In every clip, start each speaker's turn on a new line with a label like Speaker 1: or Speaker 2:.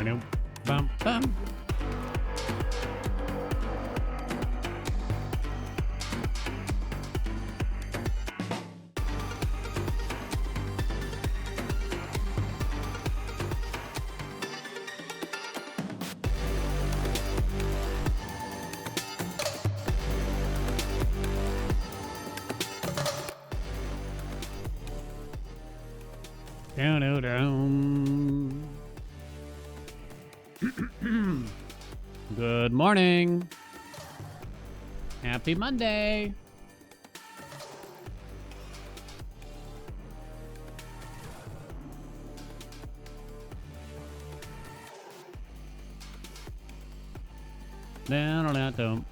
Speaker 1: Bum, bum. Down, down, down. Good morning. Happy Monday. Down, down, down.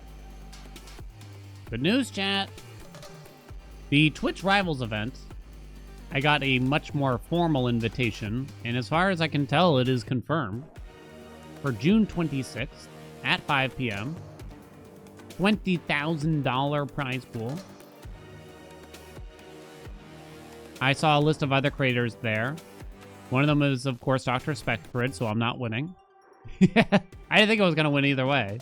Speaker 1: Good news, chat. The Twitch Rivals event, I got a much more formal invitation, and as far as I can tell, it is confirmed for June 26th at 5 p.m. $20,000 prize pool. I saw a list of other creators there. One of them is, of course, Dr. Spectrid, so I'm not winning. I didn't think I was going to win either way.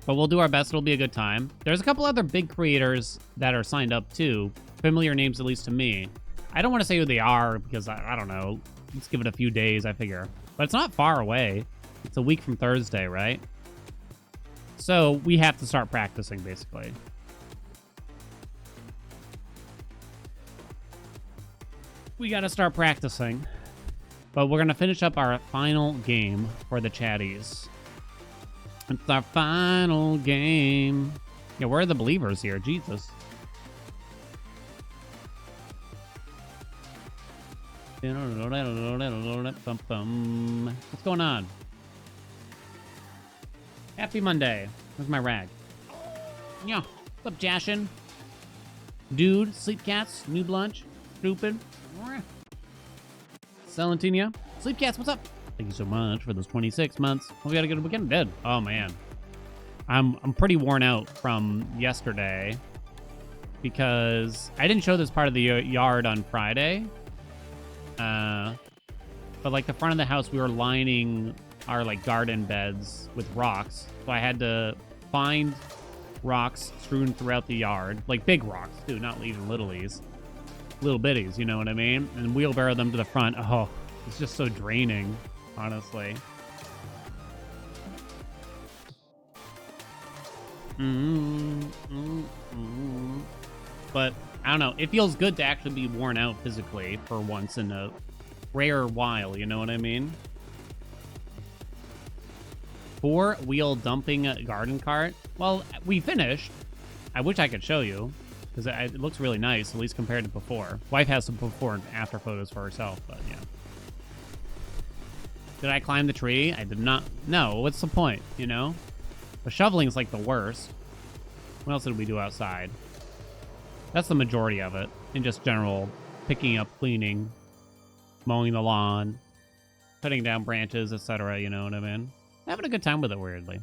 Speaker 1: But we'll do our best. It'll be a good time. There's a couple other big creators that are signed up, too. Familiar names, at least to me. I don't want to say who they are because, I don't know. Let's give it a few days, I figure. But it's not far away. It's a week from Thursday, right? So we have to start practicing, basically. We got to start practicing. But we're going to finish up our final game for the chatties. It's our final game. Yeah, where are the believers here? Jesus. What's going on? Happy Monday. Where's my rag? Yeah. What's up, Jashin? Dude, Sleep Cats, Noob Lunch, Stupid. Celentina. Sleep Cats, what's up? Thank you so much for those 26 months. We got a good weekend. Dead. Oh man, I'm pretty worn out from yesterday because I didn't show this part of the yard on Friday. But like the front of the house, we were lining our like garden beds with rocks, so I had to find rocks strewn throughout the yard, like big rocks too, not even littlies, little bitties. You know what I mean? And wheelbarrow them to the front. Oh, it's just so draining. Honestly. But, I don't know. It feels good to actually be worn out physically for once in a rare while, you know what I mean? 4-wheel dumping garden cart. Well, we finished. I wish I could show you, because it looks really nice, at least compared to before. Wife has some before and after photos for herself, but yeah. Did I climb the tree? I did not. No, what's the point, you know? The shoveling is like the worst. What else did we do outside? That's the majority of it. In just general, picking up, cleaning, mowing the lawn, cutting down branches, etc. You know what I mean? Having a good time with it, weirdly.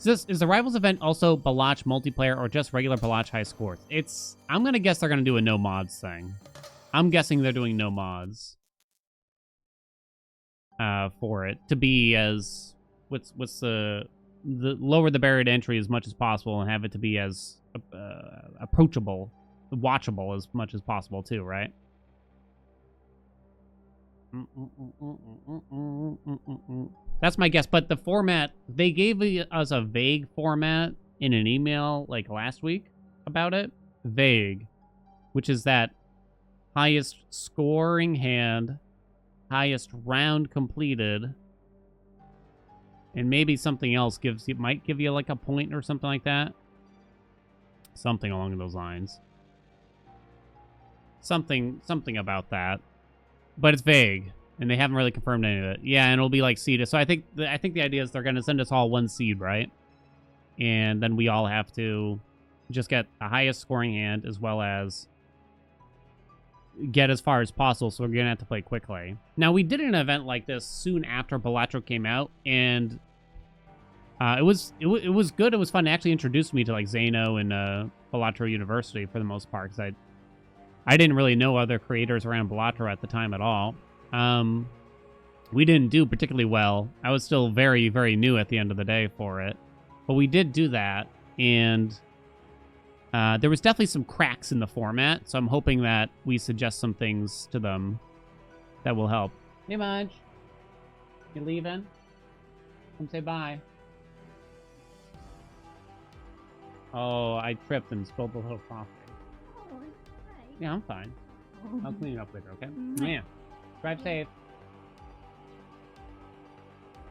Speaker 1: Is the Rivals event also Balatro multiplayer or just regular Balatro high scores? I'm going to guess they're going to do a no mods thing. I'm guessing they're doing no mods. For it to be as what's the lower the barrier to entry as much as possible and have it to be as approachable, watchable as much as possible too, right? That's my guess. But the format, they gave us a vague format in an email like last week about it. Vague, which is that highest scoring hand, highest round completed, and maybe something else might give you like a point or something like that. Something along those lines. Something about that. But it's vague, and they haven't really confirmed any of it. Yeah, and it'll be like seeded. So I think the idea is they're going to send us all one seed, right? And then we all have to just get the highest scoring hand as well as get as far as possible, so we're going to have to play quickly. Now, we did an event like this soon after Balatro came out, and it was good. It was fun. It actually introduced me to like Zeno and Balatro University for the most part, because I didn't really know other creators around Balatro at the time at all. We didn't do particularly well. I was still very, very new at the end of the day for it. But we did do that, and there was definitely some cracks in the format, so I'm hoping that we suggest some things to them that will help. Hey, Mudge. You leaving? Come say bye. Oh, I tripped and spilled a little coffee.
Speaker 2: Oh, hi.
Speaker 1: Yeah, I'm fine. I'll clean it up later, okay? Yeah. Drive safe.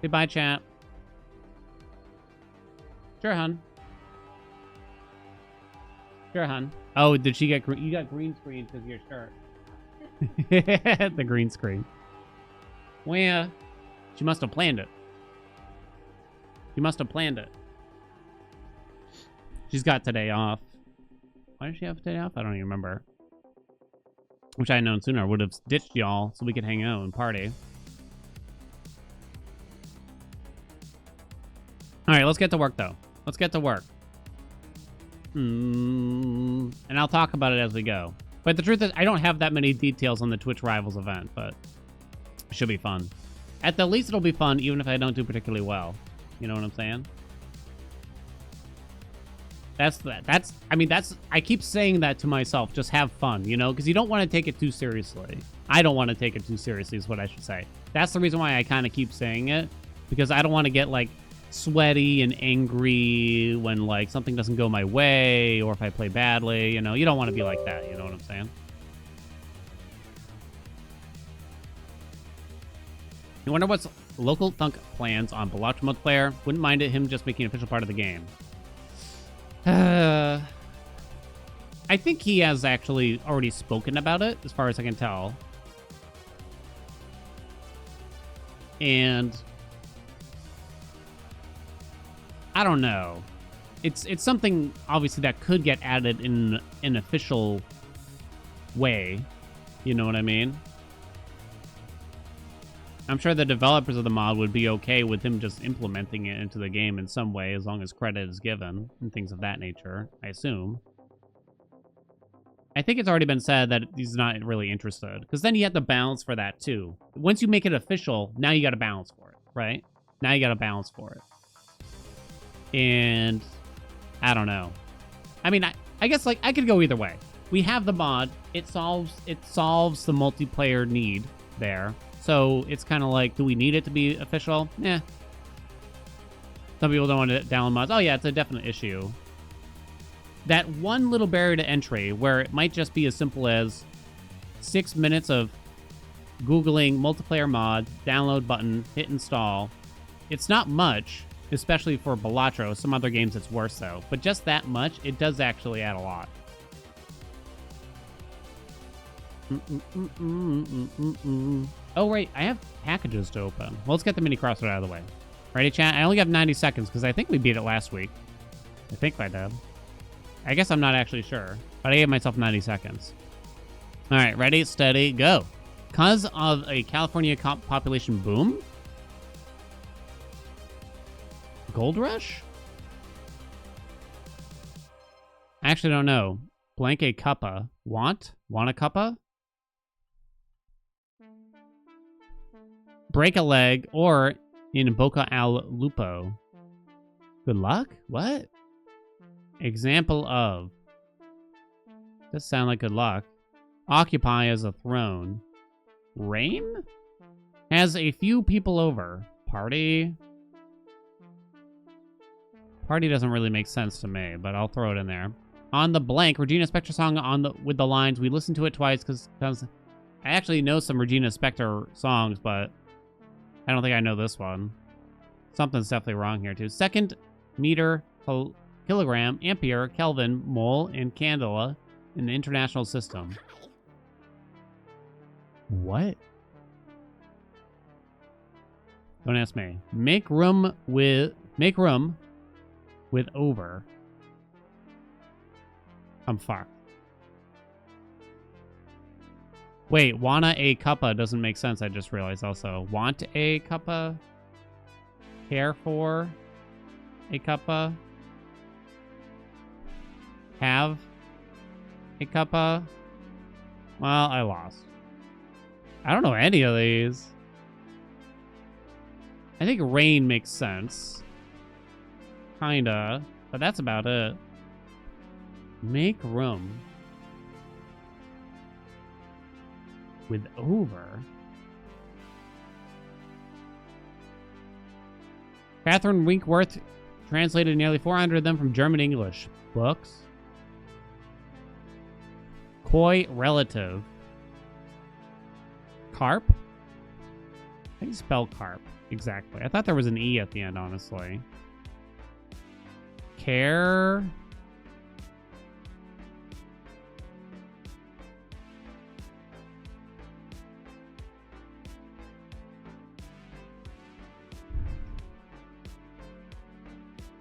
Speaker 1: Say bye, chat. Sure, hun. Sure, hun. Oh, did she get you got green screen because of your shirt. The green screen. Well, yeah. She must have planned it. She must have planned it. She's got today off. Why does she have today off? I don't even remember. Wish I had known sooner. I would have ditched y'all so we could hang out and party. All right, let's get to work, though. Let's get to work. And I'll talk about it as we go. But the truth is, I don't have that many details on the Twitch Rivals event, but it should be fun. At the least, it'll be fun, even if I don't do particularly well. You know what I'm saying? I keep saying that to myself. Just have fun, you know? Because you don't want to take it too seriously. I don't want to take it too seriously is what I should say. That's the reason why I kind of keep saying it. Because I don't want to get, like, sweaty and angry when, like, something doesn't go my way or if I play badly, you know? You don't want to be like that, you know what I'm saying? You wonder what's Local Thunk plans on Balatro multiplayer? Wouldn't mind him just making an official part of the game. I think he has actually already spoken about it, as far as I can tell. And I don't know. It's something, obviously, that could get added in an official way. You know what I mean? I'm sure the developers of the mod would be okay with him just implementing it into the game in some way, as long as credit is given and things of that nature, I assume. I think it's already been said that he's not really interested, because then you have to balance for that, too. Once you make it official, now you got to balance for it, right? Now you got to balance for it. And I don't know. I mean, I guess, like, I could go either way. We have the mod. It solves the multiplayer need there. So it's kind of like, do we need it to be official? Yeah. Some people don't want to download mods. Oh, yeah, it's a definite issue. That one little barrier to entry where it might just be as simple as 6 minutes of Googling multiplayer mod, download button, hit install. It's not much, especially for Balatro. Some other games it's worse, though. But just that much, it does actually add a lot. Oh, right. I have packages to open. Well, let's get the mini crossword out of the way. Ready, chat? I only have 90 seconds because I think we beat it last week. I think I did. I guess I'm not actually sure, but I gave myself 90 seconds. All right. Ready, steady, go. Because of a California population boom? Gold rush? I actually don't know. Blank a cuppa. Want a cuppa? Break a leg, or in Boca al Lupo. Good luck? What? Example of. Does sound like good luck. Occupy as a throne. Rain? Has a few people over. Party? Party doesn't really make sense to me, but I'll throw it in there. On the blank, Regina Spektor song with the lines. We listened to it twice because I actually know some Regina Spektor songs, but I don't think I know this one. Something's definitely wrong here, too. Second, meter, kilogram, ampere, Kelvin, mole, and candela in the international system. What? Don't ask me. Make room with over. I'm fucked. Wait, wanna a cuppa doesn't make sense, I just realized also. Want a cuppa? Care for a cuppa? Have a cuppa? Well, I lost. I don't know any of these. I think rain makes sense. Kinda. But that's about it. Make room. With over. Catherine Winkworth translated nearly 400 of them from German English books. Coy relative. Carp? How do you spell carp? Exactly. I thought there was an E at the end, honestly. Care.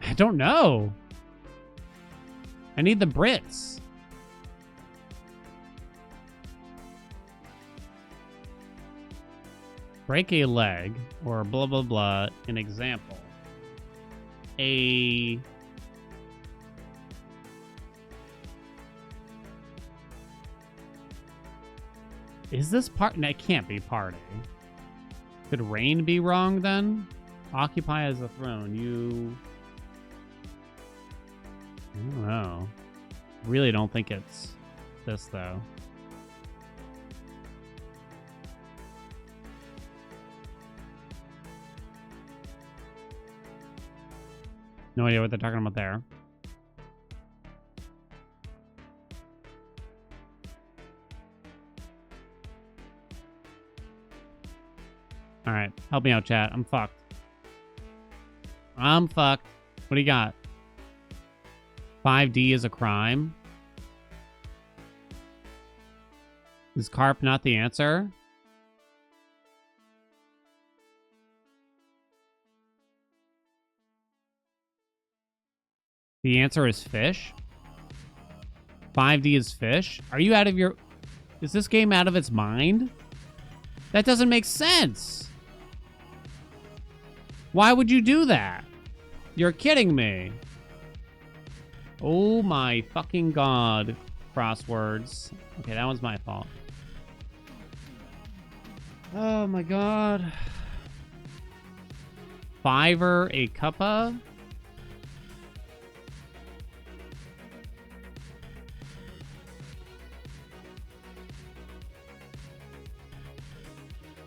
Speaker 1: I don't know. I need the Brits. Break a leg, or blah, blah, blah, an example. A... Is this part? No, it can't be party. Could rain be wrong then? Occupy as a throne. You... I don't know. Really don't think it's this, though. No idea what they're talking about there. All right, help me out, chat. I'm fucked. I'm fucked. What do you got? 5D is a crime. Is carp not the answer? The answer is fish. 5D is fish. Are you out of your... Is this game out of its mind? That doesn't make sense. Why would you do that? You're kidding me. Oh my fucking god. Crosswords. Okay, that one's my fault. Oh my god. Fiver a cuppa?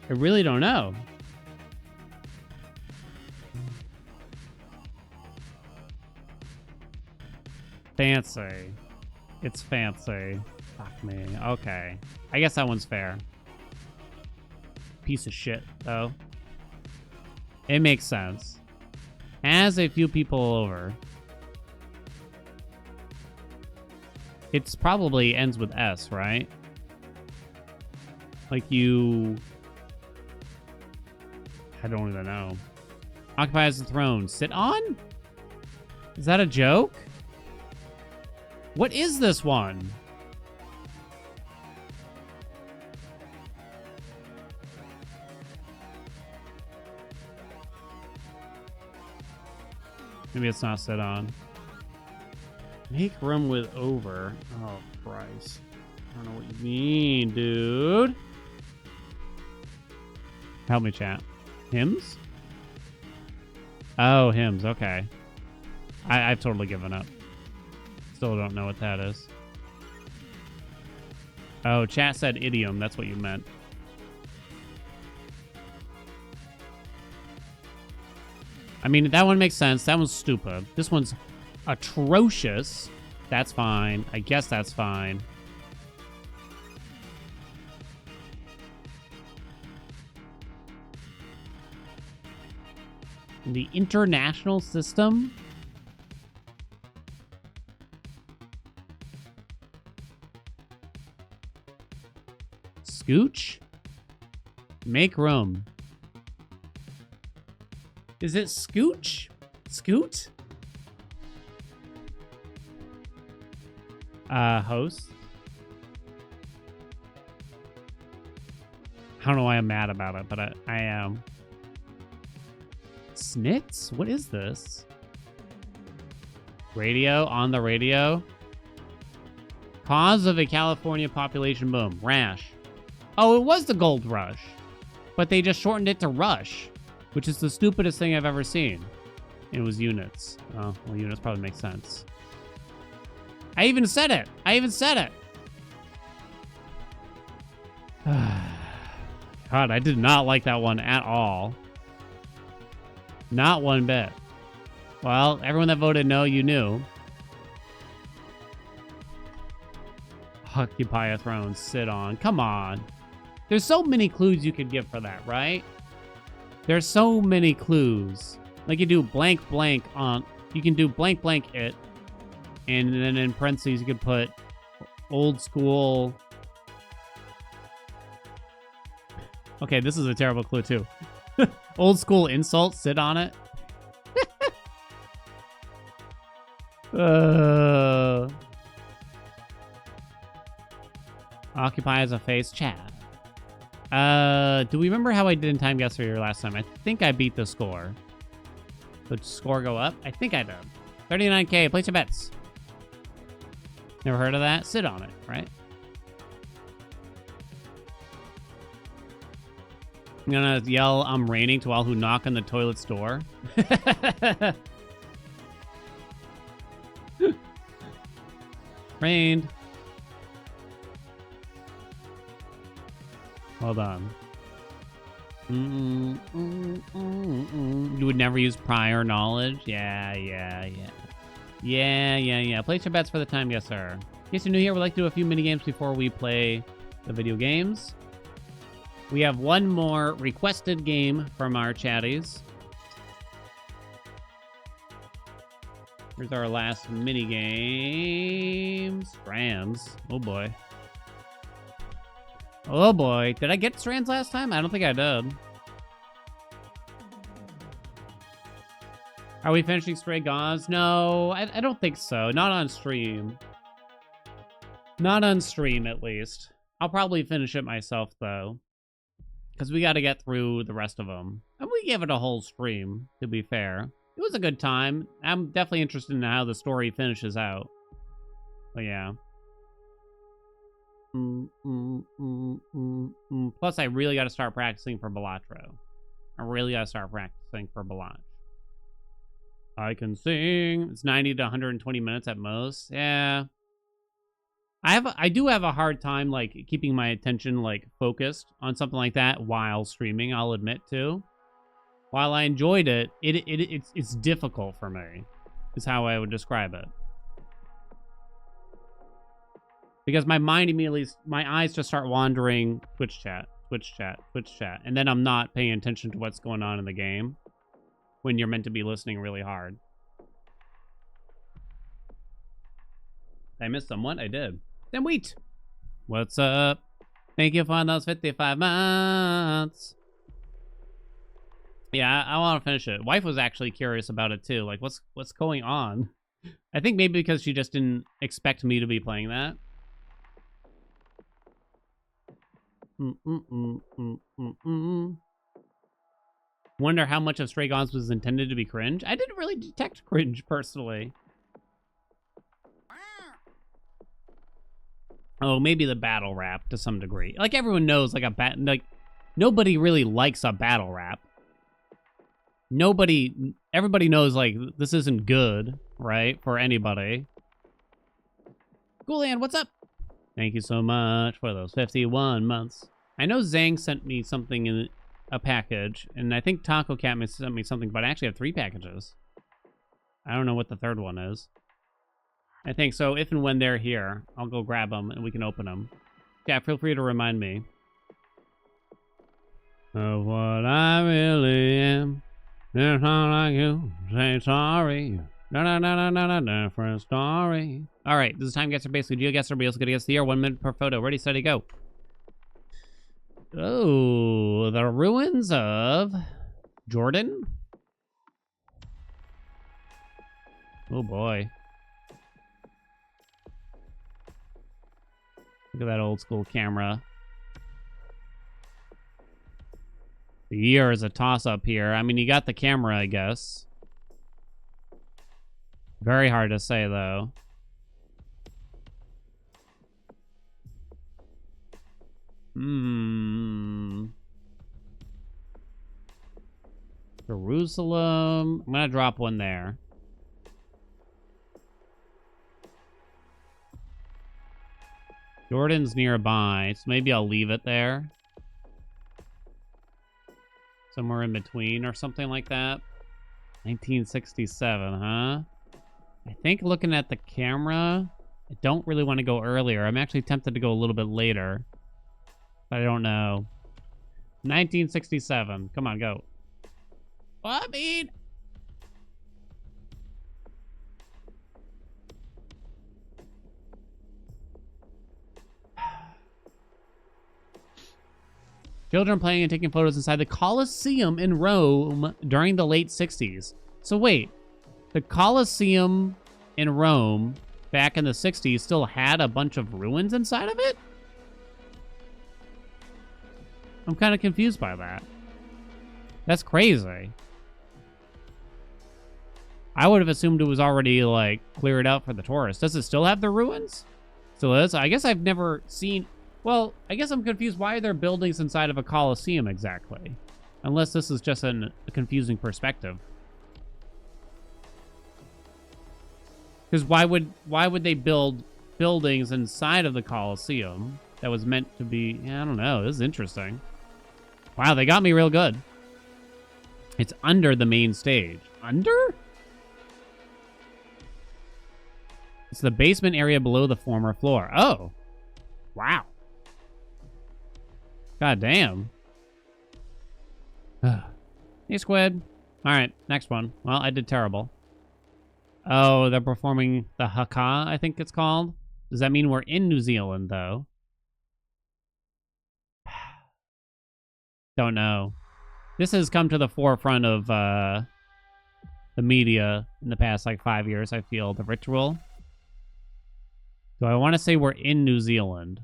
Speaker 1: I really don't know. Fancy. It's fancy. Fuck me. Okay. I guess that one's fair. Piece of shit, though. It makes sense. Has a few people over. It's probably ends with S, right? Like you... I don't even know. Occupies the throne. Sit on? Is that a joke? What is this one? Maybe it's not sit on. Make room with over. Oh, Christ. I don't know what you mean, dude. Help me, chat. Hymns? Oh, hymns. Okay. I've totally given up. Still don't know what that is. Oh, chat said idiom. That's what you meant. I mean, that one makes sense. That one's stupid. This one's atrocious. That's fine. I guess that's fine. The international system? Scooch? Make room. Is it scooch? Scoot? Host? I don't know why I'm mad about it, but I am. Snits? What is this? Radio? On the radio? Cause of a California population boom. Rash. Oh, it was the gold rush. But they just shortened it to rush, which is the stupidest thing I've ever seen. It was units. Oh, well, units probably make sense. I even said it. I even said it. God, I did not like that one at all. Not one bit. Well, everyone that voted no, you knew. Occupy a throne, sit on. Come on. There's so many clues you could give for that, right? There's so many clues. Like you do blank blank on... You can do blank blank it. And then in parentheses, you could put old school... Okay, this is a terrible clue, too. Old school insult, sit on it. Occupy as a face, chat. Do we remember how I did in Time Guesser here last time? I think I beat the score. Did the score go up? I think I did. 39K, place your bets. Never heard of that? Sit on it, right? I'm gonna yell, I'm raining to all who knock on the toilet's door. Rained. Hold on. You would never use prior knowledge? Yeah. Place your bets for the time, yes, sir. In case you're new here, we'd like to do a few mini games before we play the video games. We have one more requested game from our chatties. Here's our last mini game. Strands. Oh boy. Oh boy. Did I get strands last time? I don't think I did. Are we finishing Stray Gauze? No, I don't think so. Not on stream. Not on stream, at least. I'll probably finish it myself, though. Because we got to get through the rest of them. And we gave it a whole stream, to be fair. It was a good time. I'm definitely interested in how the story finishes out. But yeah. Plus, I really got to start practicing for Balatro. I really got to start practicing for Balatro. I can sing. It's 90 to 120 minutes at most. Yeah. I do have a hard time, like, keeping my attention, like, focused on something like that while streaming, I'll admit, too. While I enjoyed it, it's difficult for me, is how I would describe it. Because my mind immediately, my eyes just start wandering, Twitch chat, and then I'm not paying attention to what's going on in the game when you're meant to be listening really hard. Did I miss someone? I did. Then wheat. What's up? Thank you for those 55 months. Yeah, I want to finish it. Wife was actually curious about it too. Like, what's going on? I think maybe because she just didn't expect me to be playing that. Wonder how much of Stray Gauze was intended to be cringe. I didn't really detect cringe personally. Oh, maybe the battle rap to some degree. Like everyone knows, like nobody really likes a battle rap. Everybody knows like this isn't good, right? For anybody. Goulian, what's up? Thank you so much for those 51 months. I know Zhang sent me something in a package, and I think Taco Cat sent me something, but I actually have 3 packages. I don't know what the third one is. I think so. If and when they're here, I'll go grab them and we can open them. Yeah, feel free to remind me of what I really am. It's not like you say sorry. Different story. All right, this is Time Guesser, basically GeoGuessr. We also get to guess the year. 1 minute per photo. Ready, steady, go. Oh, the ruins of Jordan. Oh boy. Look at that old school camera. The year is a toss-up here. I mean, you got the camera, I guess. Very hard to say, though. Jerusalem. I'm gonna drop one there. Jordan's nearby, so maybe I'll leave it there. Somewhere in between or something like that. 1967, huh? I think looking at the camera, I don't really want to go earlier. I'm actually tempted to go a little bit later. But I don't know. 1967. Come on, go. Well, I mean... Children playing and taking photos inside the Colosseum in Rome during the late 60s. So wait, the Colosseum in Rome back in the 60s still had a bunch of ruins inside of it? I'm kind of confused by that. That's crazy. I would have assumed it was already, like, cleared out for the tourists. Does it still have the ruins? Still is? I guess I've never seen... Well, I guess I'm confused. Why are there buildings inside of a Colosseum exactly? Unless this is just a confusing perspective. Because why would they build buildings inside of the Colosseum that was meant to be... I don't know. This is interesting. Wow, they got me real good. It's under the main stage. Under? It's the basement area below the former floor. Oh. Wow. God damn. Hey, Squid. All right, next one. Well, I did terrible. Oh, they're performing the haka, I think it's called. Does that mean we're in New Zealand, though? Don't know. This has come to the forefront of the media in the past, like, 5 years, I feel. The ritual. Do I want to say we're in New Zealand?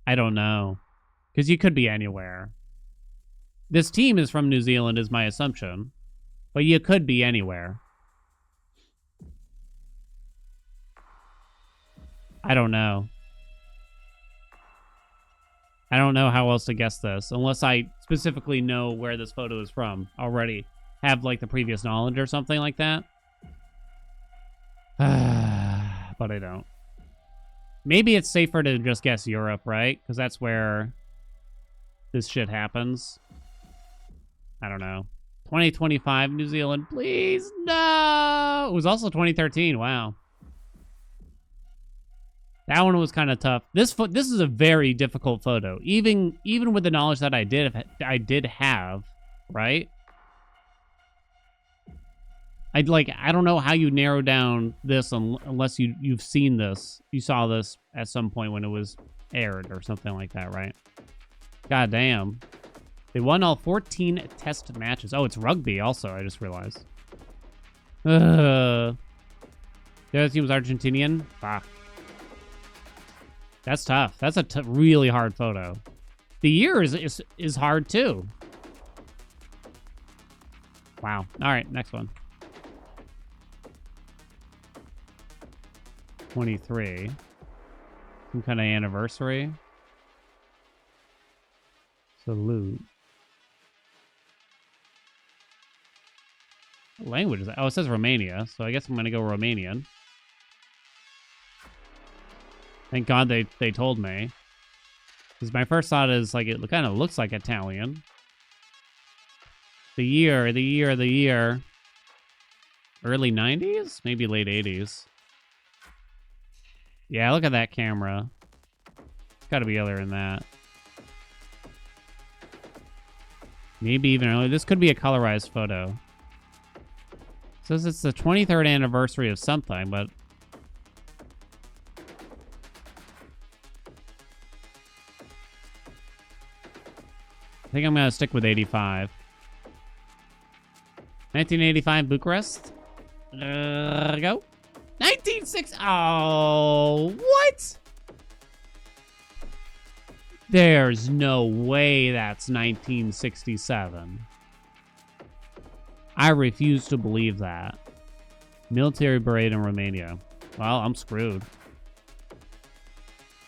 Speaker 1: I don't know. Because you could be anywhere. This team is from New Zealand is my assumption. But you could be anywhere. I don't know. I don't know how else to guess this. Unless I specifically know where this photo is from already. Have, like, the previous knowledge or something like that. But I don't. Maybe it's safer to just guess Europe, right? Because that's where this shit happens. I don't know. 2025 New Zealand, please, no! It was also 2013, wow. That one was kind of tough. This is a very difficult photo. Even with the knowledge that I did have, right? I don't know how you narrow down this unless you've seen this. You saw this at some point when it was aired or something like that, right? God damn. They won all 14 test matches. Oh, it's rugby also, I just realized. The other team was Argentinian. Fuck. That's tough. That's a really hard photo. The year is hard too. Wow. All right, next one. 23. Some kind of anniversary. Salute. What language is that? Oh, it says Romania, so I guess I'm going to go Romanian. Thank God they told me. Because my first thought is, like, it kind of looks like Italian. The year. Early 90s? Maybe late 80s. Yeah, look at that camera. It's got to be earlier than that. Maybe even earlier. This could be a colorized photo. It says it's the 23rd anniversary of something, but... I think I'm going to stick with 85. 1985 Bucharest. Go. 1960. Oh, what? There's no way that's 1967. I refuse to believe that. Military parade in Romania. Well, I'm screwed.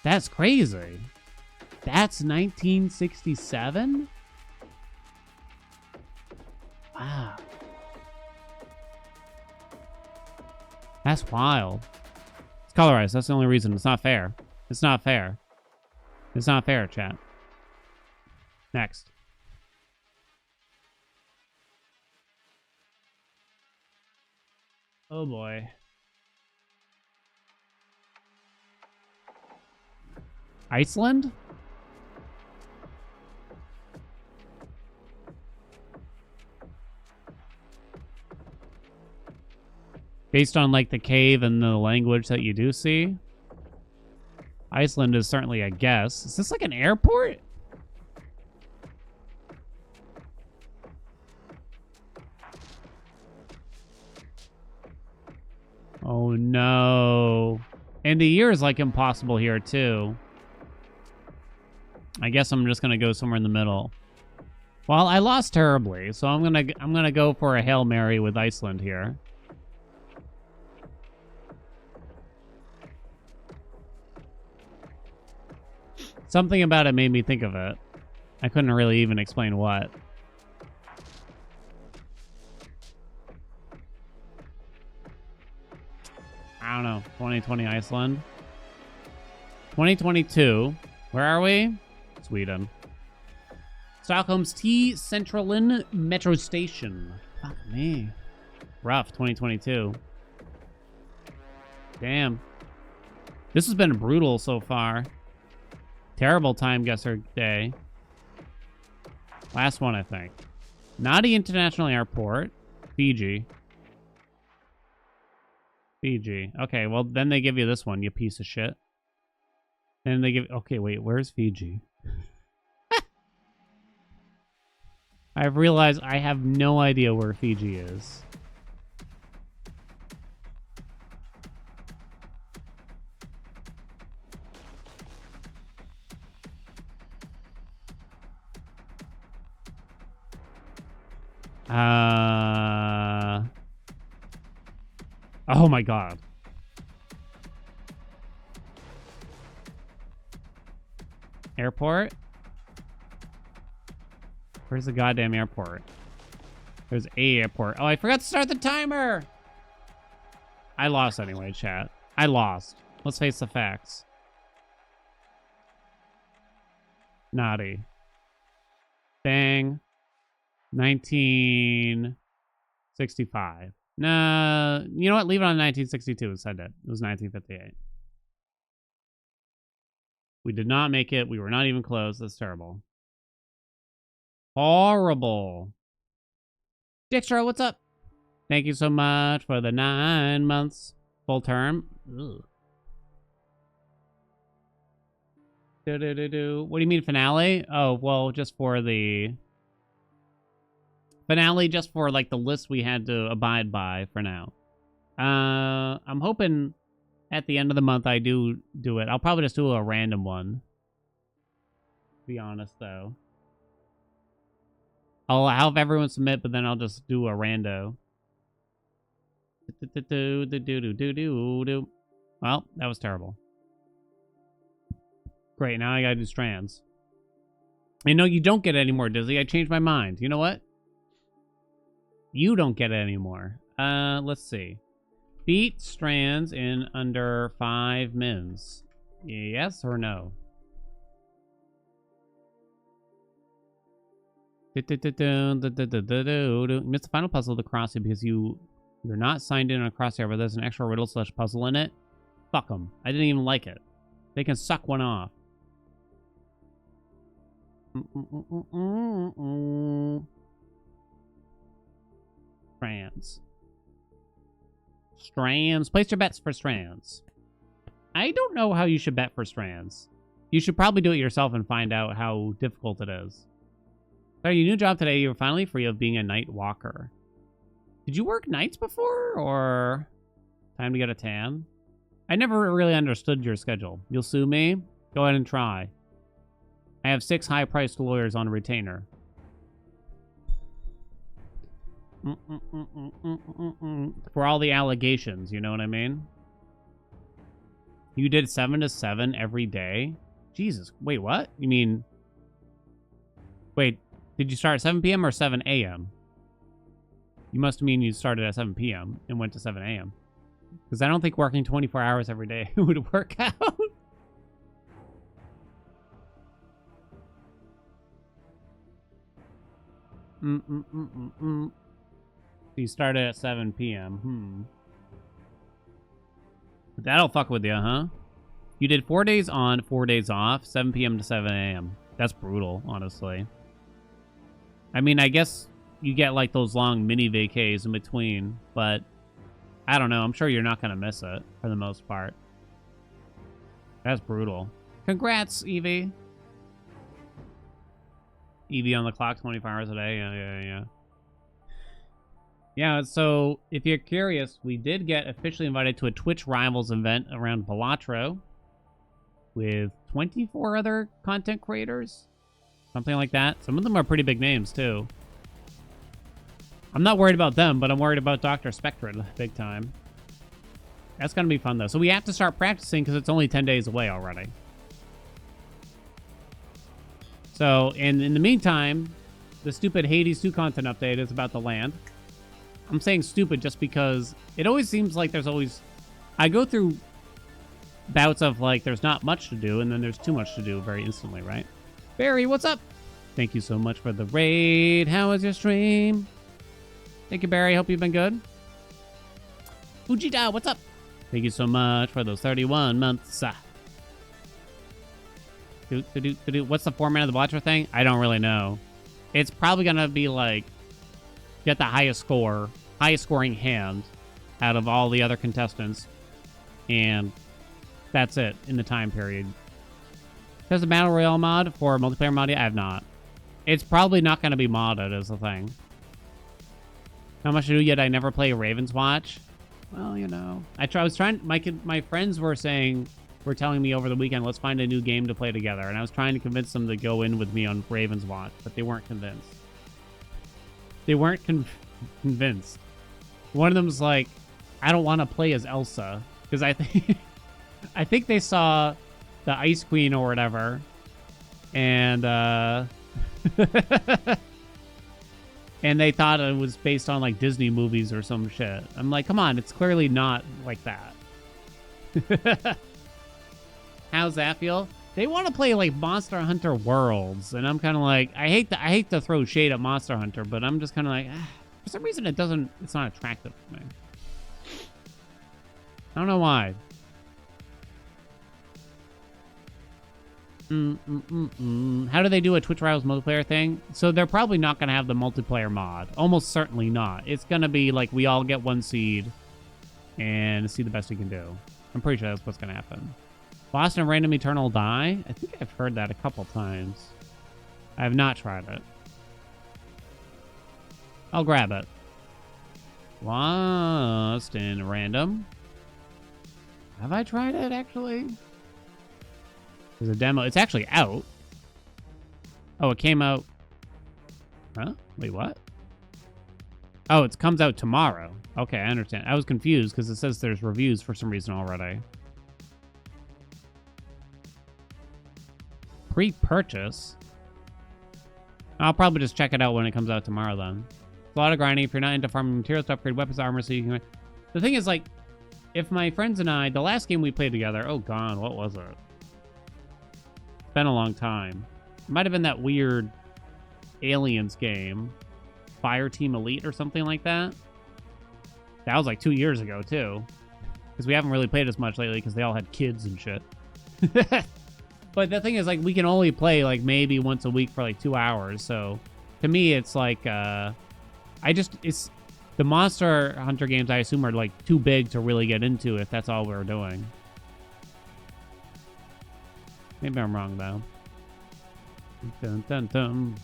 Speaker 1: That's crazy. That's 1967? Wow. That's wild. It's colorized. That's the only reason. It's not fair. It's not fair. It's not fair, chat. Next. Oh boy. Iceland? Based on like the cave and the language that you do see, Iceland is certainly a guess. Is this like an airport? Oh no. And the year is like impossible here too. I guess I'm just gonna go somewhere in the middle. Well, I lost terribly, so I'm gonna go for a Hail Mary with Iceland here. Something about it made me think of it. I couldn't really even explain what. I don't know. 2020 Iceland. 2022. Where are we? Sweden. Stockholm's T Centralen Metro Station. Fuck me. Rough 2022. Damn. This has been brutal so far. Terrible time guesser day. Last one, I think. Nadi International Airport. Fiji. Fiji. Okay, well, then they give you this one, you piece of shit. Then they give... Okay, wait, where's Fiji? I've realized I have no idea where Fiji is. Oh my god. Airport? Where's the goddamn airport? There's a airport. Oh, I forgot to start the timer! I lost anyway, chat. I lost. Let's face the facts. Naughty. Bang. 1965. Nah, you know what? Leave it on 1962 and send it. It was 1958. We did not make it. We were not even close. That's terrible. Horrible. Dextro, what's up? Thank you so much for the 9 months. Full term. Ugh. What do you mean finale? Oh, well, just for the... Finale, just for, like, the list we had to abide by for now. I'm hoping at the end of the month I do it. I'll probably just do a random one. To be honest, though. I'll have everyone submit, but then I'll just do a rando. Well, that was terrible. Great, now I gotta do strands. You know, you don't get it anymore, Dizzy. I changed my mind. You know what? You don't get it anymore. Let's see. Beat strands in under 5 mins. Yes or no? You missed the final puzzle of the crossing because you're not signed in on a crosshair, but there's an extra riddle / puzzle in it. Fuck them. I didn't even like it. They can suck one off. Strands. Place your bets for strands. I don't know how you should bet for strands. You should probably do it yourself and find out how difficult it is. So your new job today, you're finally free of being a night walker. Did you work nights before, or time to get a tan? I never really understood your schedule. You'll sue me? Go ahead and try. I have 6 high-priced lawyers on retainer. For all the allegations, you know what I mean? You did 7 to 7 every day? Jesus. Wait, what? You mean... Wait, did you start at 7 p.m. or 7 a.m.? You must mean you started at 7 p.m. and went to 7 a.m. Because I don't think working 24 hours every day would work out. So you started at 7 p.m. That'll fuck with you, huh? You did 4 days on, 4 days off, 7 p.m. to 7 a.m. That's brutal, honestly. I mean, I guess you get like those long mini vacays in between, but I don't know. I'm sure you're not going to miss it for the most part. That's brutal. Congrats, Evie. Evie on the clock 24 hours a day. Yeah. Yeah, so if you're curious, we did get officially invited to a Twitch Rivals event around Balatro with 24 other content creators. Something like that. Some of them are pretty big names, too. I'm not worried about them, but I'm worried about Dr. Spectred big time. That's going to be fun, though. So we have to start practicing because it's only 10 days away already. So, and in the meantime, the stupid Hades 2 content update is about to land. I'm saying stupid just because it always seems like there's always... I go through bouts of, like, there's not much to do, and then there's too much to do very instantly, right? Barry, what's up? Thank you so much for the raid. How was your stream? Thank you, Barry. Hope you've been good. Fujita, what's up? Thank you so much for those 31 months. What's the format of the Balatro thing? I don't really know. It's probably going to be like, get the highest scoring hand out of all the other contestants. And that's it in the time period. There's a Battle Royale mod for multiplayer mod. I have not. It's probably not going to be modded is the thing. Not much to do yet. I never play Raven's Watch. Well, you know. I was trying... My friends were telling me over the weekend, let's find a new game to play together. And I was trying to convince them to go in with me on Raven's Watch, but they weren't convinced. They weren't convinced. One of them was like, I don't want to play as Elsa. Because I think they saw the Ice Queen or whatever. And, and they thought it was based on, like, Disney movies or some shit. I'm like, come on, it's clearly not like that. How's that feel? They want to play, like, Monster Hunter Worlds. And I'm kind of like, I hate to throw shade at Monster Hunter, but I'm just kind of like, for some reason it's not attractive to me. I don't know why. How do they do a Twitch Rivals multiplayer thing? So they're probably not going to have the multiplayer mod. Almost certainly not. It's going to be like we all get one seed and see the best we can do. I'm pretty sure that's what's going to happen. Lost in Random Eternal Die? I think I've heard that a couple times. I have not tried it. I'll grab it. Lost in Random. Have I tried it, actually? There's a demo. It's actually out. Oh, it came out. Huh? Wait, what? Oh, it comes out tomorrow. Okay, I understand. I was confused because it says there's reviews for some reason already. Pre-purchase? I'll probably just check it out when it comes out tomorrow then. It's a lot of grinding if you're not into farming materials to upgrade weapons, armor, so you can... The thing is, like, if my friends and I... The last game we played together... Oh, God, what was it? It's been a long time. It might have been that weird Aliens game. Fire Team Elite or something like that. That was like 2 years ago, too. Because we haven't really played as much lately because they all had kids and shit. But the thing is, like, we can only play, like, maybe once a week for, like, 2 hours. So, to me, it's like, it's... The Monster Hunter games, I assume, are, like, too big to really get into if that's all we're doing. Maybe I'm wrong, though. Dun, dun, dun.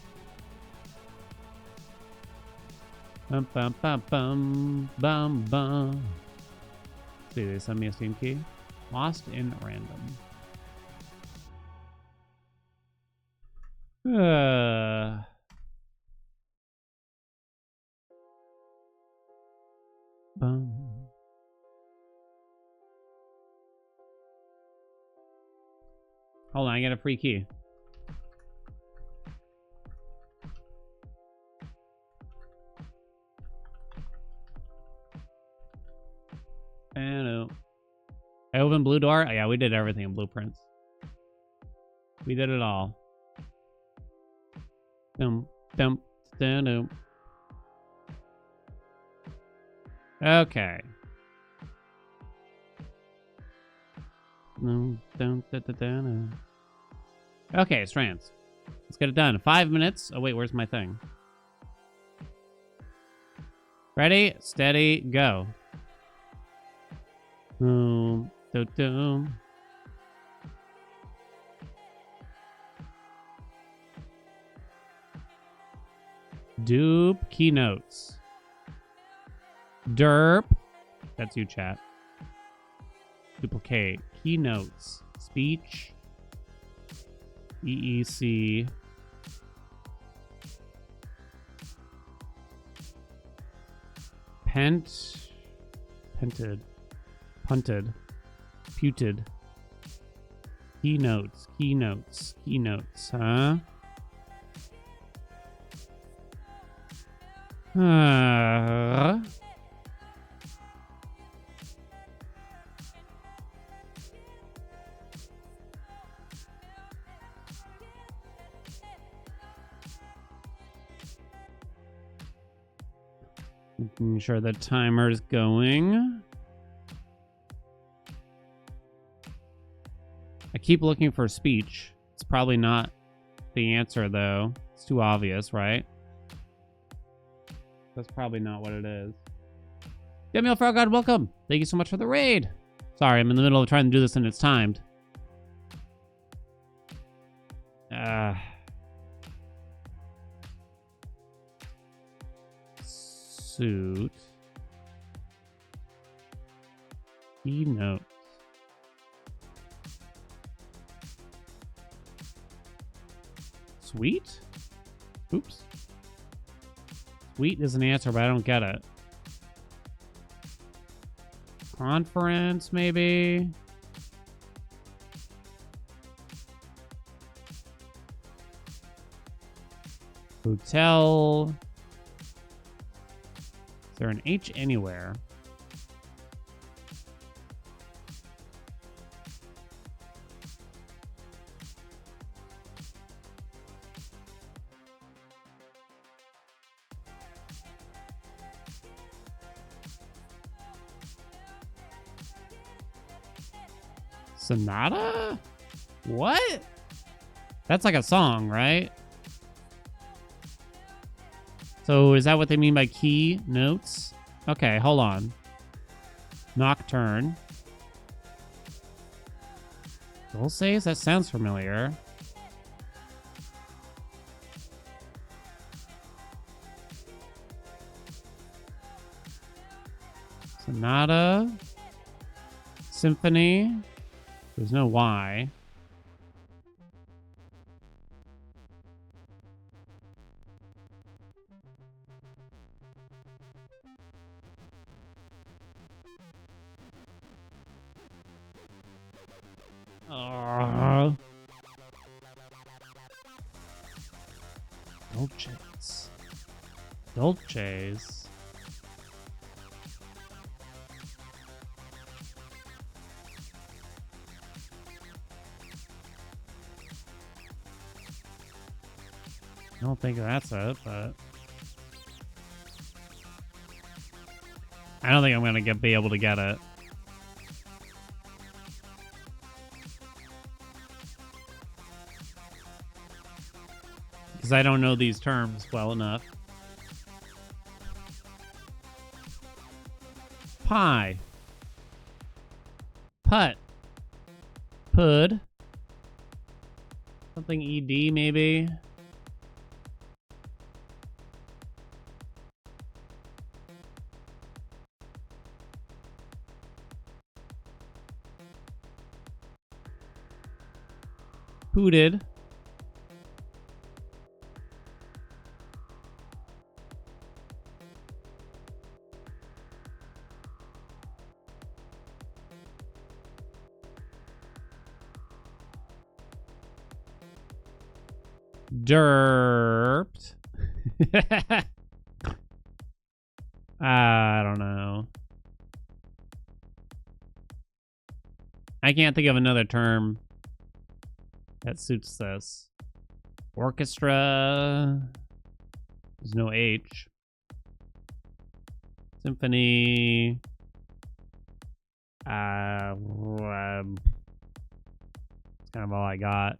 Speaker 1: Bum, bum, bum, bum, bum, bum. Let's see, they sent me a Steam key. Lost in Random. Bum. Hold on, I get a free key. I opened blue door. Oh, yeah, we did everything in blueprints. We did it all. Dum, dum, dum, dum. Okay. Dum, dum, da, da, da, da. Okay, strands. Let's get it done. 5 minutes. Oh, wait, where's my thing? Ready, steady, go. Boom, dum, dum. Dupe keynotes. Derp. That's you, chat. Duplicate. Keynotes. Speech. EEC. Pented. Punted. Puted. Keynotes. Keynotes. Keynotes. Huh? Making sure the timer's going. I keep looking for speech. It's probably not the answer, though. It's too obvious, right? That's probably not what it is. Demiel Frogod, welcome. Thank you so much for the raid. Sorry, I'm in the middle of trying to do this and it's timed. Suit. Keynote. Sweet? Oops. Sweet is an answer, but I don't get it. Conference, maybe? Hotel. Is there an H anywhere? Sonata? What? That's like a song, right? So is that what they mean by key notes? Okay, hold on. Nocturne. Dulces? That sounds familiar. Sonata. Symphony. There's no Y. Dolces. Dolces. I don't think that's it, but I don't think I'm gonna be able to get it. Because I don't know these terms well enough. Pie. Putt. Pud. Something ED maybe. Pooted. Derped. I don't know. I can't think of another term that suits this. Orchestra. There's no H. Symphony. That's kind of all I got.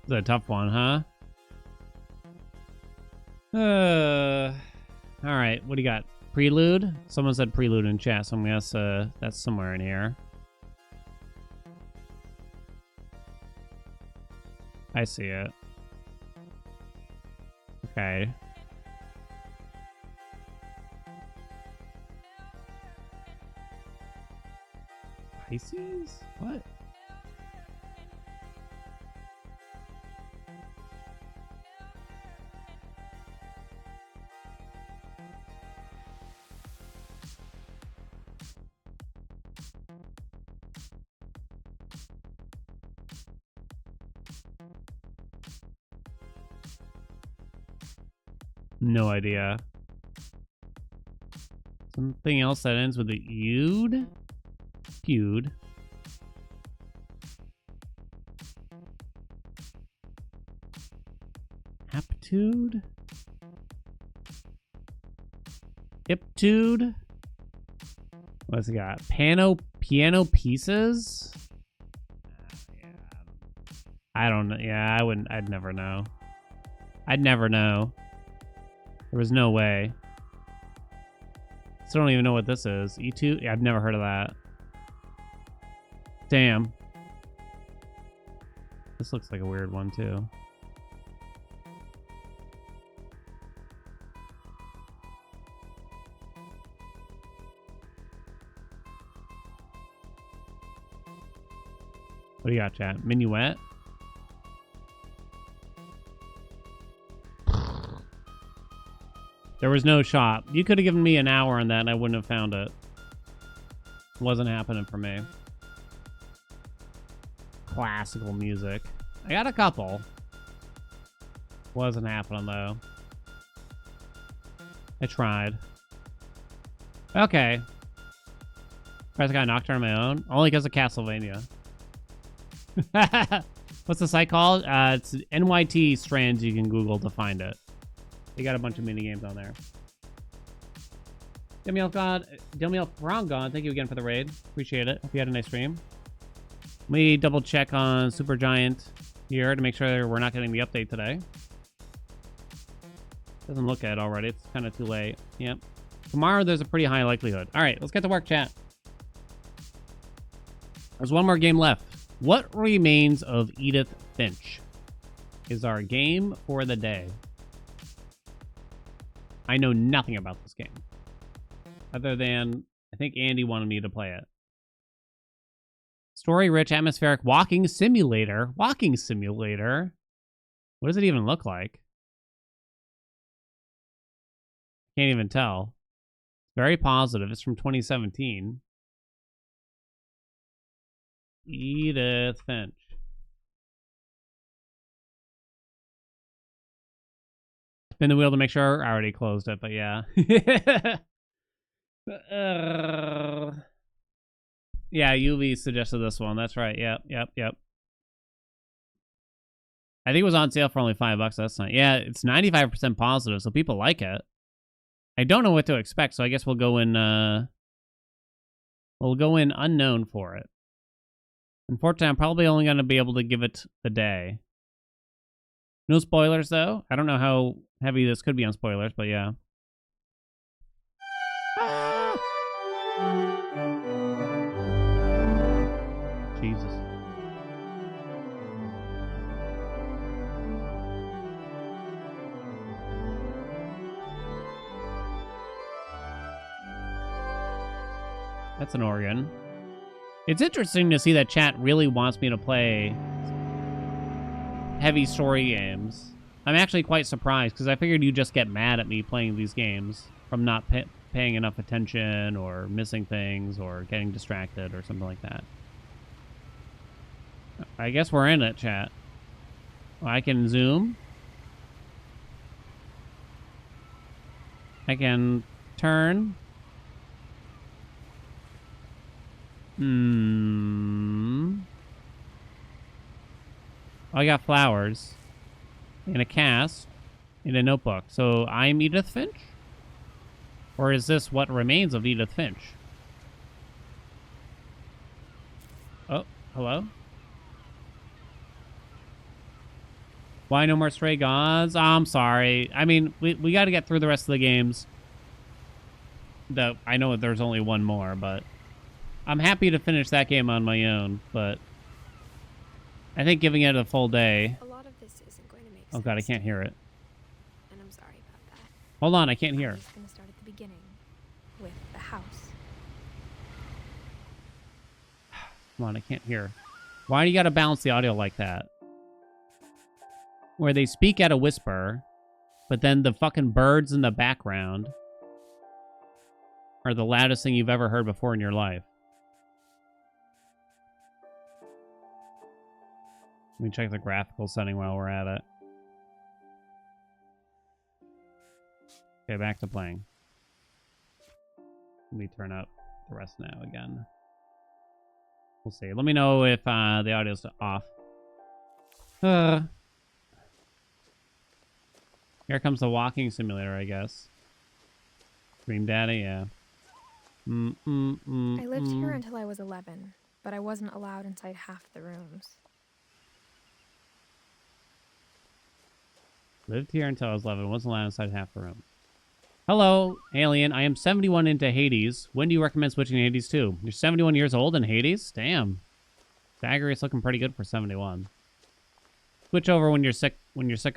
Speaker 1: It's a tough one, huh? All right, what do you got? Prelude? Someone said prelude in chat, so I'm gonna guess that's somewhere in here. I see it. Okay. Pisces? What? No idea. Something else that ends with a "-ude"? Feud. Aptitude? Iptude? What's it got? Piano pieces? Yeah. I don't know. Yeah, I'd never know. I'd never know. There was no way. Still don't even know what this is. E2? Yeah, I've never heard of that. Damn. This looks like a weird one, too. What do you got, chat? Minuet? There was no shop. You could have given me an hour on that and I wouldn't have found it. It wasn't happening for me. Classical music. I got a couple. Wasn't happening, though. I tried. Okay. I got Nocturne on my own. Only because of Castlevania. What's the site called? It's NYT Strands. You can Google to find it. They got a bunch of mini games on there. Demiel Rongon, thank you again for the raid. Appreciate it. Hope you had a nice stream. Let me double check on Supergiant here to make sure we're not getting the update today. Doesn't look at it already. It's kind of too late. Yep. Tomorrow there's a pretty high likelihood. All right, let's get to work, chat. There's one more game left. What Remains of Edith Finch is our game for the day. I know nothing about this game. Other than, I think Andy wanted me to play it. Story-rich, atmospheric walking simulator. Walking simulator? What does it even look like? Can't even tell. Very positive. It's from 2017. Edith Finch. Spin the wheel to make sure. I already closed it, but yeah. Yeah, UV suggested this one. That's right. Yep. I think it was on sale for only $5. That's not. Yeah, it's 95% positive, so people like it. I don't know what to expect, so I guess we'll go in unknown for it. Unfortunately, I'm probably only going to be able to give it a day. No spoilers, though. I don't know how heavy this could be on spoilers, but yeah. Jesus. That's an organ. It's interesting to see that chat really wants me to play heavy story games. I'm actually quite surprised because I figured you'd just get mad at me playing these games from not paying enough attention or missing things or getting distracted or something like that. I guess we're in it, chat. I can zoom. I can turn. I got flowers and a cast and a notebook. So I'm Edith Finch? Or is this what remains of Edith Finch? Oh, hello? Why no more stray gods? Oh, I'm sorry. I mean, we got to get through the rest of the games. I know there's only one more, but I'm happy to finish that game on my own, but I think giving it a full day.
Speaker 2: A lot of this isn't going to make sense.
Speaker 1: Oh god, I can't hear it.
Speaker 2: And I'm sorry about that.
Speaker 1: Hold on, I can't hear.
Speaker 2: I'm just going to start at the beginning with the house.
Speaker 1: Come on, I can't hear. Why do you got to balance the audio like that? Where they speak at a whisper, but then the fucking birds in the background are the loudest thing you've ever heard before in your life. Let me check the graphical setting while we're at it. Okay, back to playing. Let me turn up the rest now again. We'll see. Let me know if the audio's off. Here comes the walking simulator, I guess. Dream Daddy, yeah.
Speaker 2: I lived here until I was 11, but I wasn't allowed inside half the rooms.
Speaker 1: Lived here until I was 11. Wasn't allowed inside half the room. Hello, Haelian. I am 71 into Hades. When do you recommend switching to Hades 2? You're 71 years old in Hades? Damn. Dagger is looking pretty good for 71. Switch over when you're sick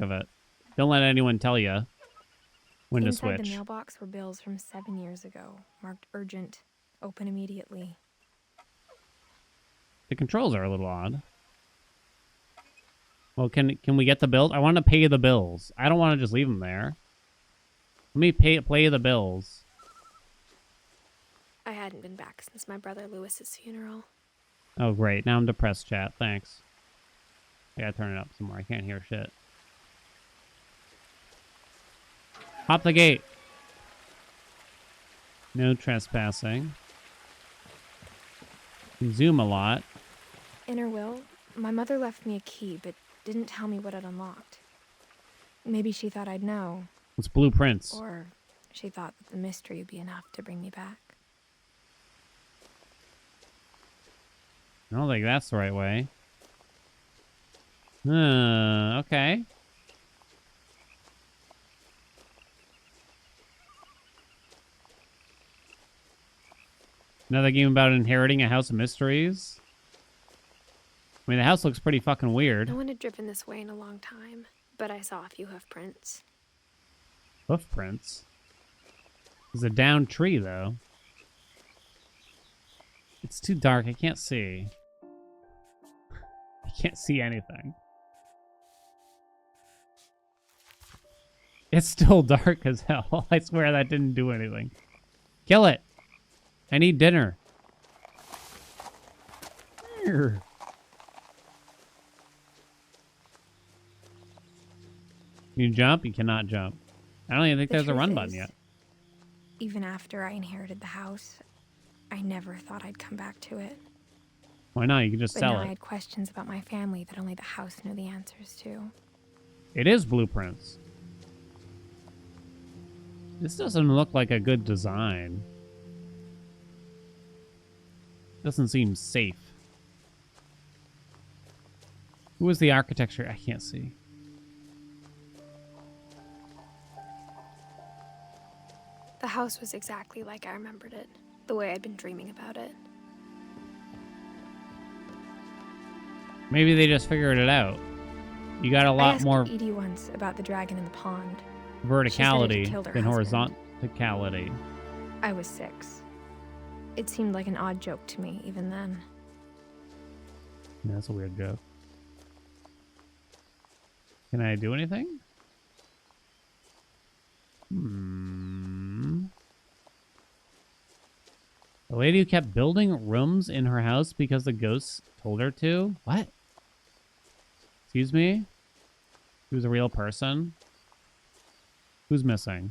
Speaker 1: of it. Don't let anyone tell you when to switch.
Speaker 2: Inside the mailbox were bills from 7 years ago, marked urgent, open immediately.
Speaker 1: The controls are a little odd. Well, can we get the bills? I want to pay the bills. I don't want to just leave them there. Let me play the bills.
Speaker 2: I hadn't been back since my brother Lewis's funeral.
Speaker 1: Oh, great. Now I'm depressed, chat. Thanks. I gotta turn it up some more. I can't hear shit. Hop the gate. No trespassing. You zoom a lot.
Speaker 2: In her will, my mother left me a key, but didn't tell me what it unlocked. Maybe she thought I'd know.
Speaker 1: It's blueprints.
Speaker 2: Or she thought that the mystery would be enough to bring me back.
Speaker 1: I don't think that's the right way. Okay. Another game about inheriting a house of mysteries. I mean, the house looks pretty fucking weird.
Speaker 2: No one had driven this way in a long time, but I saw a few hoof prints.
Speaker 1: Hoof prints? There's a downed tree, though. It's too dark. I can't see. I can't see anything. It's still dark as hell. I swear that didn't do anything. Kill it. I need dinner. Can you jump? You cannot jump. I don't even think there's a run button yet.
Speaker 2: Even after I inherited the house, I never thought I'd come back to it.
Speaker 1: Why not? You can just sell
Speaker 2: But now I
Speaker 1: it.
Speaker 2: had questions about my family that only the house knew the answers to.
Speaker 1: It is blueprints. This doesn't look like a good design. Doesn't seem safe. Who was the architecture? I can't see.
Speaker 2: The house was exactly like I remembered it, the way I'd been dreaming about it.
Speaker 1: Maybe they just figured it out. You got a lot
Speaker 2: I asked
Speaker 1: more
Speaker 2: Edie once about the dragon in the pond.
Speaker 1: verticality
Speaker 2: killed her
Speaker 1: than
Speaker 2: husband.
Speaker 1: horizontality.
Speaker 2: I was 6. It seemed like an odd joke to me, even then.
Speaker 1: Yeah, that's a weird joke. Can I do anything? The lady who kept building rooms in her house because the ghosts told her to? What? Excuse me? He was a real person? Who's missing?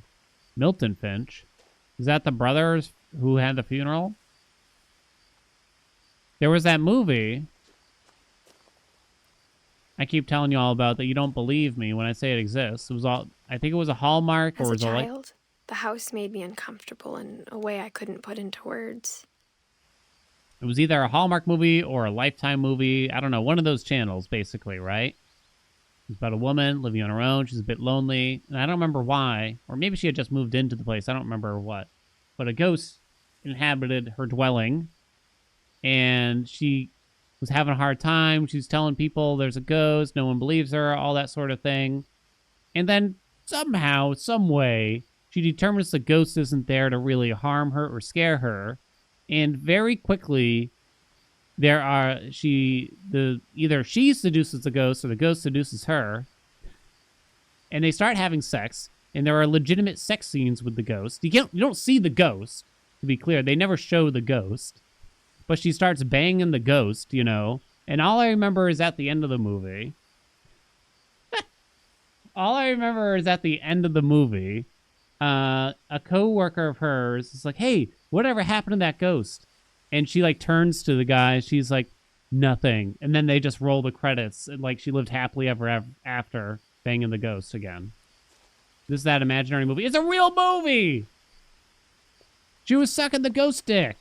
Speaker 1: Milton Finch. Is that the brothers who had the funeral? There was that movie I keep telling you all about that you don't believe me when I say it exists. It was all, I think it was a Hallmark
Speaker 2: As
Speaker 1: or
Speaker 2: a
Speaker 1: was it like,
Speaker 2: child, the house made me uncomfortable in a way I couldn't put into words.
Speaker 1: it was either a Hallmark movie or a Lifetime movie. I don't know, one of those channels basically, right? It's about a woman living on her own. She's a bit lonely. And I don't remember why. Or maybe she had just moved into the place. I don't remember what. But a ghost inhabited her dwelling. And she was having a hard time. She's telling people there's a ghost. No one believes her. All that sort of thing. And then somehow, some way, she determines the ghost isn't there to really harm her or scare her. And very quickly, either she seduces the ghost or the ghost seduces her, and they start having sex, and there are legitimate sex scenes with the ghost. You don't see the ghost, to be clear. They never show the ghost, but she starts banging the ghost, you know, and all I remember is at the end of the movie. A co-worker of hers is like, hey, whatever happened to that ghost? And she like turns to the guy. She's like, nothing. And then they just roll the credits. And like she lived happily ever after banging the ghost again. This is that imaginary movie. It's a real movie. She was sucking the ghost dick.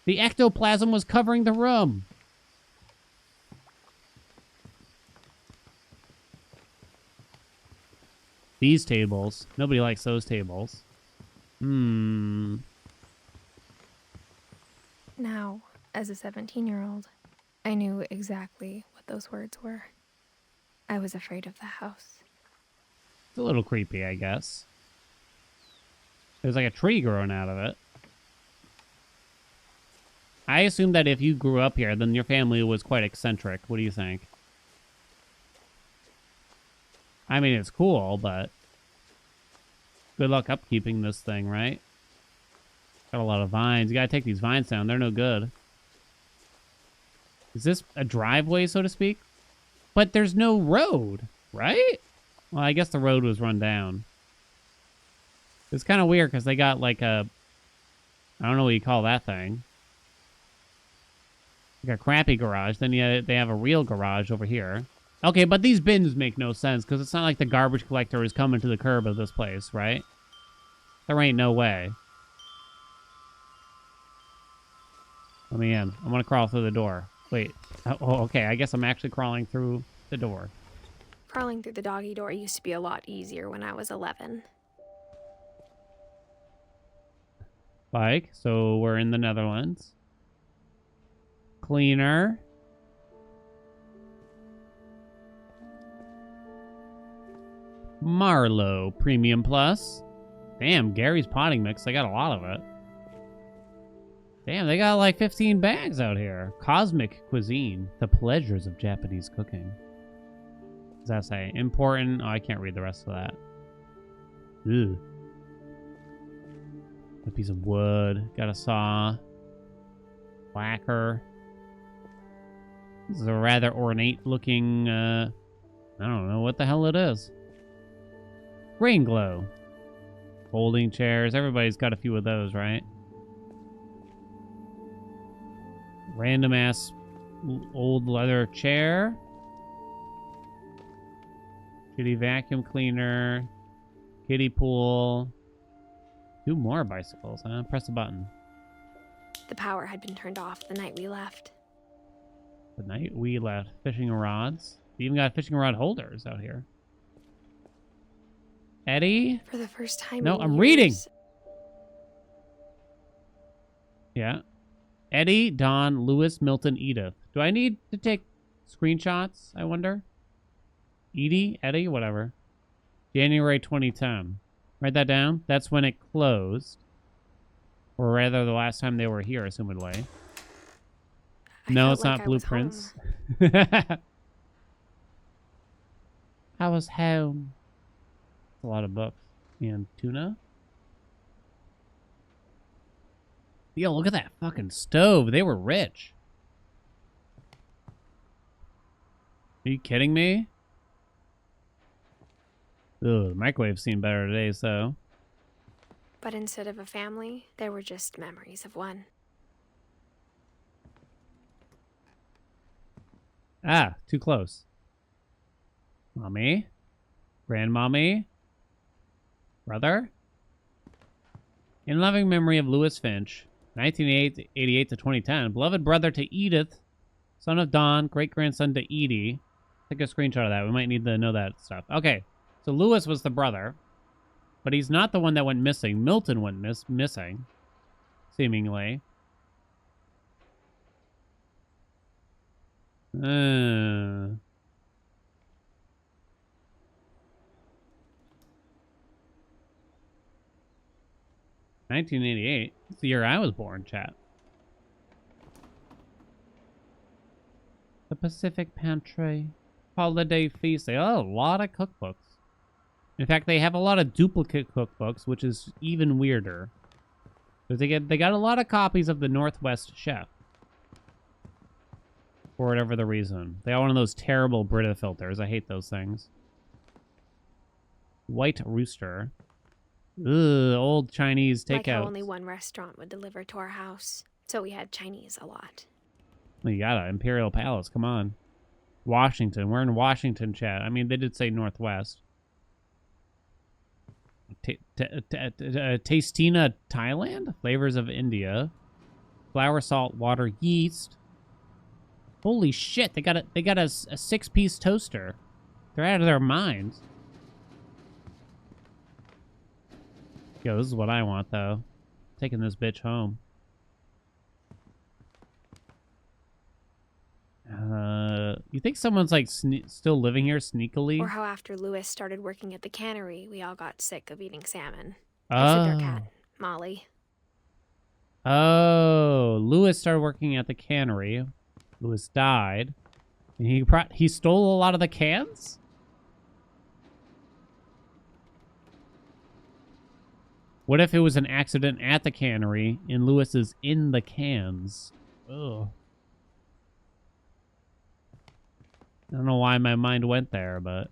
Speaker 1: The ectoplasm was covering the room. These tables. Nobody likes those tables.
Speaker 2: Now, as a 17-year-old, I knew exactly what those words were. I was afraid of the house.
Speaker 1: It's a little creepy, I guess. There's like a tree growing out of it. I assume that if you grew up here, then your family was quite eccentric. What do you think? I mean, it's cool, but good luck upkeeping this thing, right? Got a lot of vines. You gotta take these vines down. They're no good. Is this a driveway, so to speak? But there's no road, right? Well, I guess the road was run down. It's kind of weird because they got like a... I don't know what you call that thing. Like a crappy garage. Then they have a real garage over here. Okay, but these bins make no sense because it's not like the garbage collector is coming to the curb of this place, right? There ain't no way. Let me in. I'm going to crawl through the door. Wait. Oh, okay. I guess I'm actually crawling through the door.
Speaker 2: Crawling through the doggy door used to be a lot easier when I was 11.
Speaker 1: Bike. So we're in the Netherlands. Cleaner. Marlowe Premium Plus. Damn, Gary's potting mix. I got a lot of it. Damn, they got like 15 bags out here. Cosmic Cuisine. The pleasures of Japanese cooking. What does that say? Important. Oh, I can't read the rest of that. Ugh. A piece of wood. Got a saw. Whacker. This is a rather ornate looking, I don't know what the hell it is. Rain glow. Folding chairs. Everybody's got a few of those, right? Random ass old leather chair. Shitty vacuum cleaner. Kiddie pool. 2 more bicycles, huh? Press a button.
Speaker 2: The power had been turned off the night we left.
Speaker 1: The night we left. Fishing rods. We even got fishing rod holders out here. Eddie?
Speaker 2: For the first time
Speaker 1: No,
Speaker 2: in
Speaker 1: I'm
Speaker 2: years,
Speaker 1: reading. Yeah. Eddie, Don, Lewis, Milton, Edith. Do I need to take screenshots, I wonder? Edie? Eddie? Whatever. January 2010. Write that down. That's when it closed. Or rather, the last time they were here, assumedly. No, it's not blueprints. I was home. That's a lot of books. And tuna. Yo, look at that fucking stove. They were rich. Are you kidding me? Ugh, the microwave's seen better today, so.
Speaker 2: But instead of a family, there were just memories of one.
Speaker 1: Ah, too close. Mommy? Grandmommy? Brother? In loving memory of Louis Finch, 1988 to 2010, beloved brother to Edith, son of Don, great-grandson to Edie. Take a screenshot of that. We might need to know that stuff. Okay, so Louis was the brother, but he's not the one that went missing. Milton went missing, seemingly. 1988. It's the year I was born, chat. The Pacific Pantry. Holiday Feast. They have a lot of cookbooks. In fact, they have a lot of duplicate cookbooks, which is even weirder. Because they got a lot of copies of the Northwest Chef. For whatever the reason. They got one of those terrible Brita filters. I hate those things. White Rooster. Ugh, old Chinese takeout.
Speaker 2: Like how only one restaurant would deliver to our house, so we had Chinese a lot.
Speaker 1: Well, you got it. Imperial Palace. Come on. Washington. We're in Washington, chat. I mean, they did say Northwest. Tastina, Thailand? Flavors of India. Flour, salt, water, yeast. Holy shit! They got a 6-piece toaster. They're out of their minds. Yo, this is what I want though. Taking this bitch home. You think someone's like still living here sneakily?
Speaker 2: Or how after Louis started working at the cannery, we all got sick of eating salmon.
Speaker 1: Oh.
Speaker 2: Except our cat, Molly.
Speaker 1: Oh, Louis started working at the cannery. Louis died. And he stole a lot of the cans? What if it was an accident at the cannery and Louis is in the cans? Ugh. I don't know why my mind went there, but...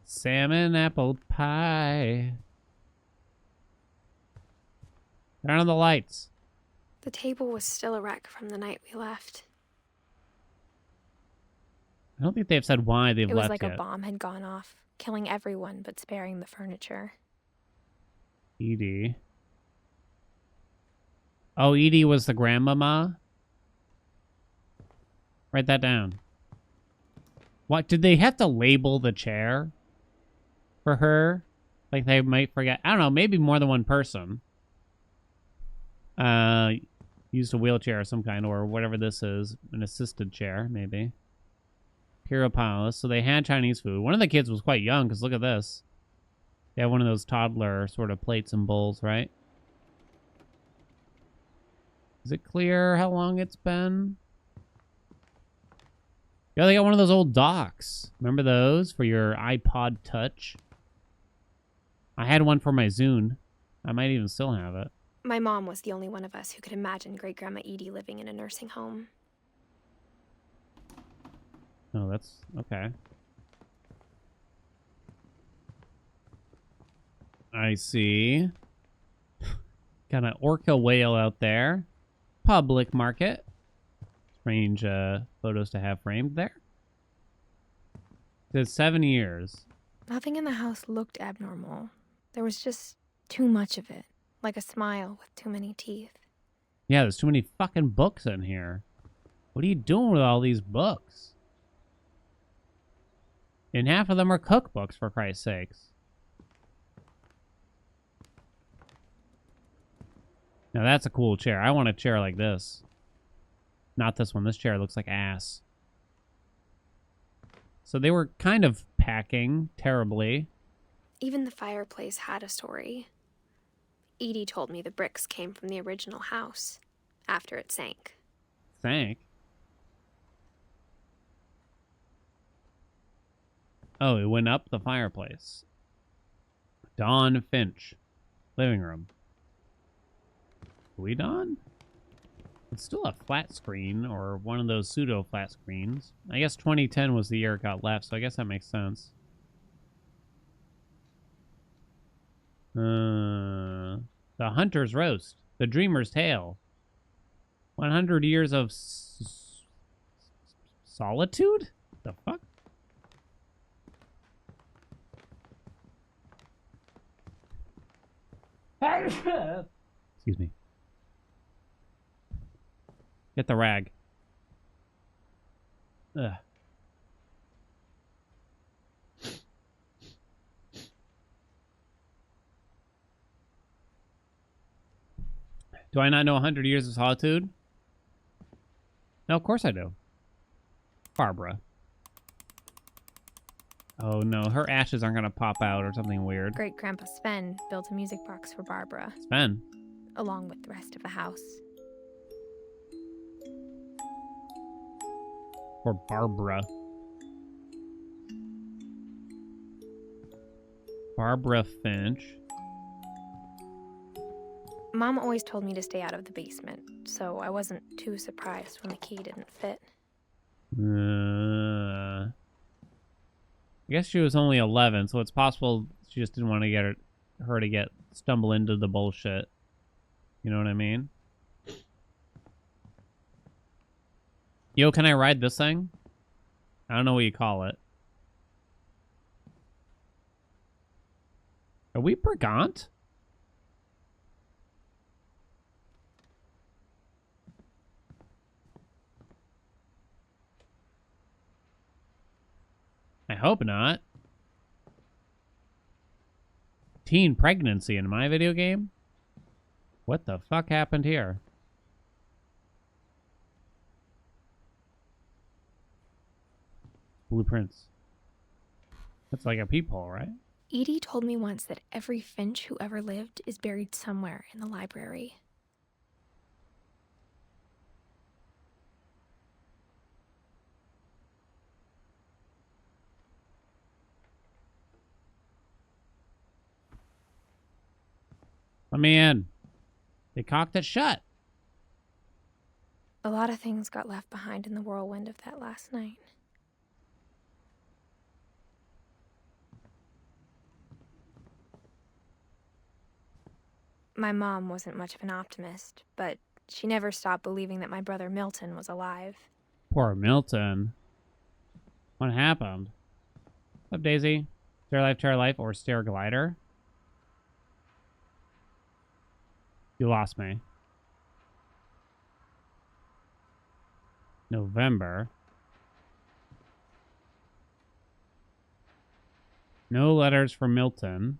Speaker 1: Salmon apple pie. Turn on the lights.
Speaker 2: The table was still a wreck from the night we left.
Speaker 1: I don't think they've said why they've left yet.
Speaker 2: It was like a bomb had gone off, killing everyone but sparing the furniture.
Speaker 1: Edie. Oh, Edie was the grandmama? Write that down. What, did they have to label the chair for her? Like they might forget. I don't know, maybe more than one person. Used a wheelchair of some kind, or whatever this is. An assisted chair, maybe. Imperial Palace. So they had Chinese food. One of the kids was quite young, because look at this. They have one of those toddler sort of plates and bowls, right? Is it clear how long it's been? Yeah, they got one of those old docks. Remember those for your iPod Touch? I had one for my Zune. I might even still have it.
Speaker 2: My mom was the only one of us who could imagine Great-Grandma Edie living in a nursing home.
Speaker 1: Oh, that's... okay. I see. Got an orca whale out there. Public market. Strange photos to have framed there. It says 7 years.
Speaker 2: Nothing in the house looked abnormal. There was just too much of it. Like a smile with too many teeth.
Speaker 1: Yeah, there's too many fucking books in here. What are you doing with all these books? And half of them are cookbooks, for Christ's sakes. Now that's a cool chair. I want a chair like this. Not this one. This chair looks like ass. So they were kind of packing terribly.
Speaker 2: Even the fireplace had a story. Edie told me the bricks came from the original house after it sank.
Speaker 1: Sank? Oh, it went up the fireplace. Dawn Finch. Living room. Are we done? It's still a flat screen, or one of those pseudo flat screens. I guess 2010 was the year it got left, so I guess that makes sense. The Hunter's Roast. The Dreamer's Tale. 100 years of solitude? The fuck? Excuse me. Get the rag. Ugh. Do I not know 100 Years of Solitude? No, of course I do. Barbara. Oh no, her ashes aren't gonna pop out or something weird.
Speaker 2: Great Grandpa Sven built a music box for Barbara.
Speaker 1: Sven?
Speaker 2: Along with the rest of the house.
Speaker 1: For Barbara. Barbara Finch.
Speaker 2: Mom always told me to stay out of the basement, so I wasn't too surprised when the key didn't fit.
Speaker 1: I guess she was only 11, so it's possible she just didn't want to get her to get stumble into the bullshit. You know what I mean? Yo, can I ride this thing? I don't know what you call it. Are we Brigant? I hope not. Teen pregnancy in my video game? What the fuck happened here? Blueprints. That's like a peephole, right?
Speaker 2: Edie told me once that every Finch who ever lived is buried somewhere in the library.
Speaker 1: Let me in. They cocked it shut.
Speaker 2: A lot of things got left behind in the whirlwind of that last night. My mom wasn't much of an optimist, but she never stopped believing that my brother Milton was alive.
Speaker 1: Poor Milton. What happened? What's up, Daisy? Stair Life, or Stair Glider? You lost me. November. No letters from Milton.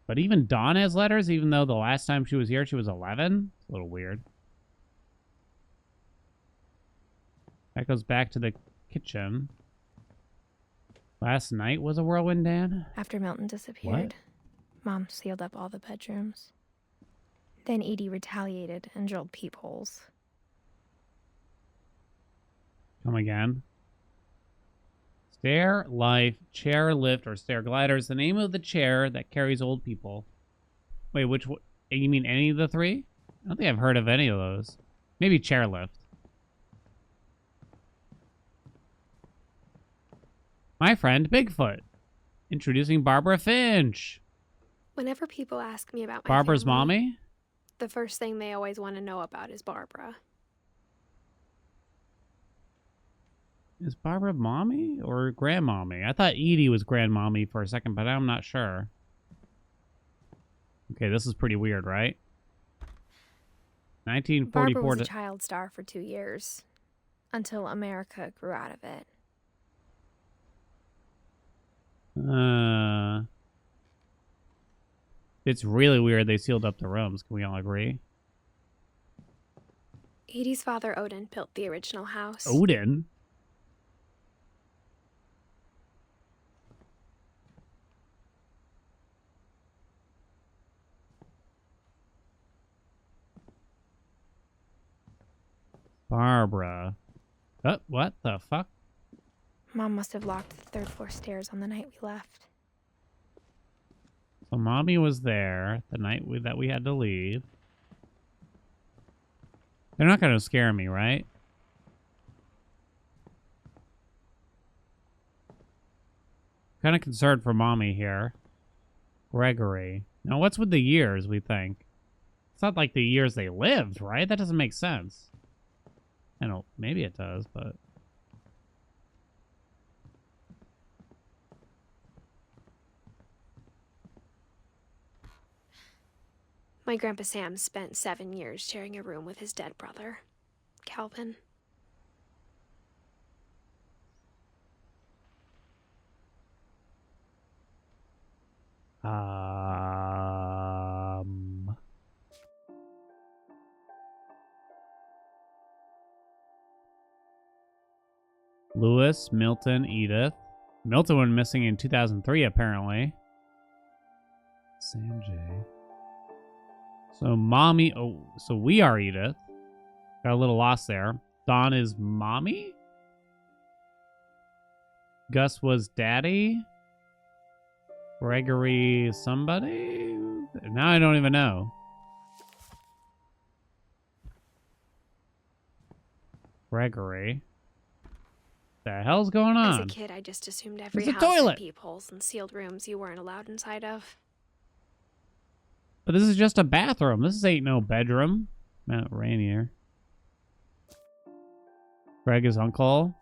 Speaker 1: But even Dawn has letters, even though the last time she was here, she was 11? It's a little weird. That goes back to the kitchen. Last night was a whirlwind, Dan?
Speaker 2: After Milton disappeared, Mom sealed up all the bedrooms. Then Edie retaliated and drilled peepholes.
Speaker 1: Come again. Stair, Life, Chair, Lift, or Stair Glider is the name of the chair that carries old people. Wait, which one? You mean any of the three? I don't think I've heard of any of those. Maybe Chair Lift. My friend Bigfoot. Introducing Barbara Finch.
Speaker 2: Whenever people ask me about my
Speaker 1: Barbara's
Speaker 2: family,
Speaker 1: mommy?
Speaker 2: the first thing they always want to know about is Barbara.
Speaker 1: Is Barbara mommy or grandmommy? I thought Edie was grandmommy for a second, but I'm not sure. Okay, this is pretty weird, right? 1944
Speaker 2: Barbara was a child star for 2 years, until America grew out of it.
Speaker 1: It's really weird they sealed up the rooms. Can we all agree?
Speaker 2: Edie's father, Odin, built the original house.
Speaker 1: Odin? Barbara. What the fuck?
Speaker 2: Mom must have locked the third floor stairs on the night we left.
Speaker 1: So mommy was there the night that we had to leave. They're not going to scare me, right? Kind of concerned for mommy here. Gregory. Now, what's with the years, we think? It's not like the years they lived, right? That doesn't make sense. I don't... Maybe it does, but...
Speaker 3: My Grandpa Sam spent 7 years sharing a room with his dead brother, Calvin.
Speaker 1: Lewis, Milton, Edith. Milton went missing in 2003, apparently. Sanjay. So mommy... Oh, so we are Edith. Got a little lost there. Dawn is mommy? Gus was daddy? Gregory somebody? Now I don't even know. Gregory. The hell's going on?
Speaker 3: As a kid, I just assumed every
Speaker 1: It's a
Speaker 3: house
Speaker 1: toilet.
Speaker 3: had peepholes and sealed rooms you weren't allowed inside of.
Speaker 1: But this is just a bathroom. This ain't no bedroom. Mount Rainier. Greg is uncle.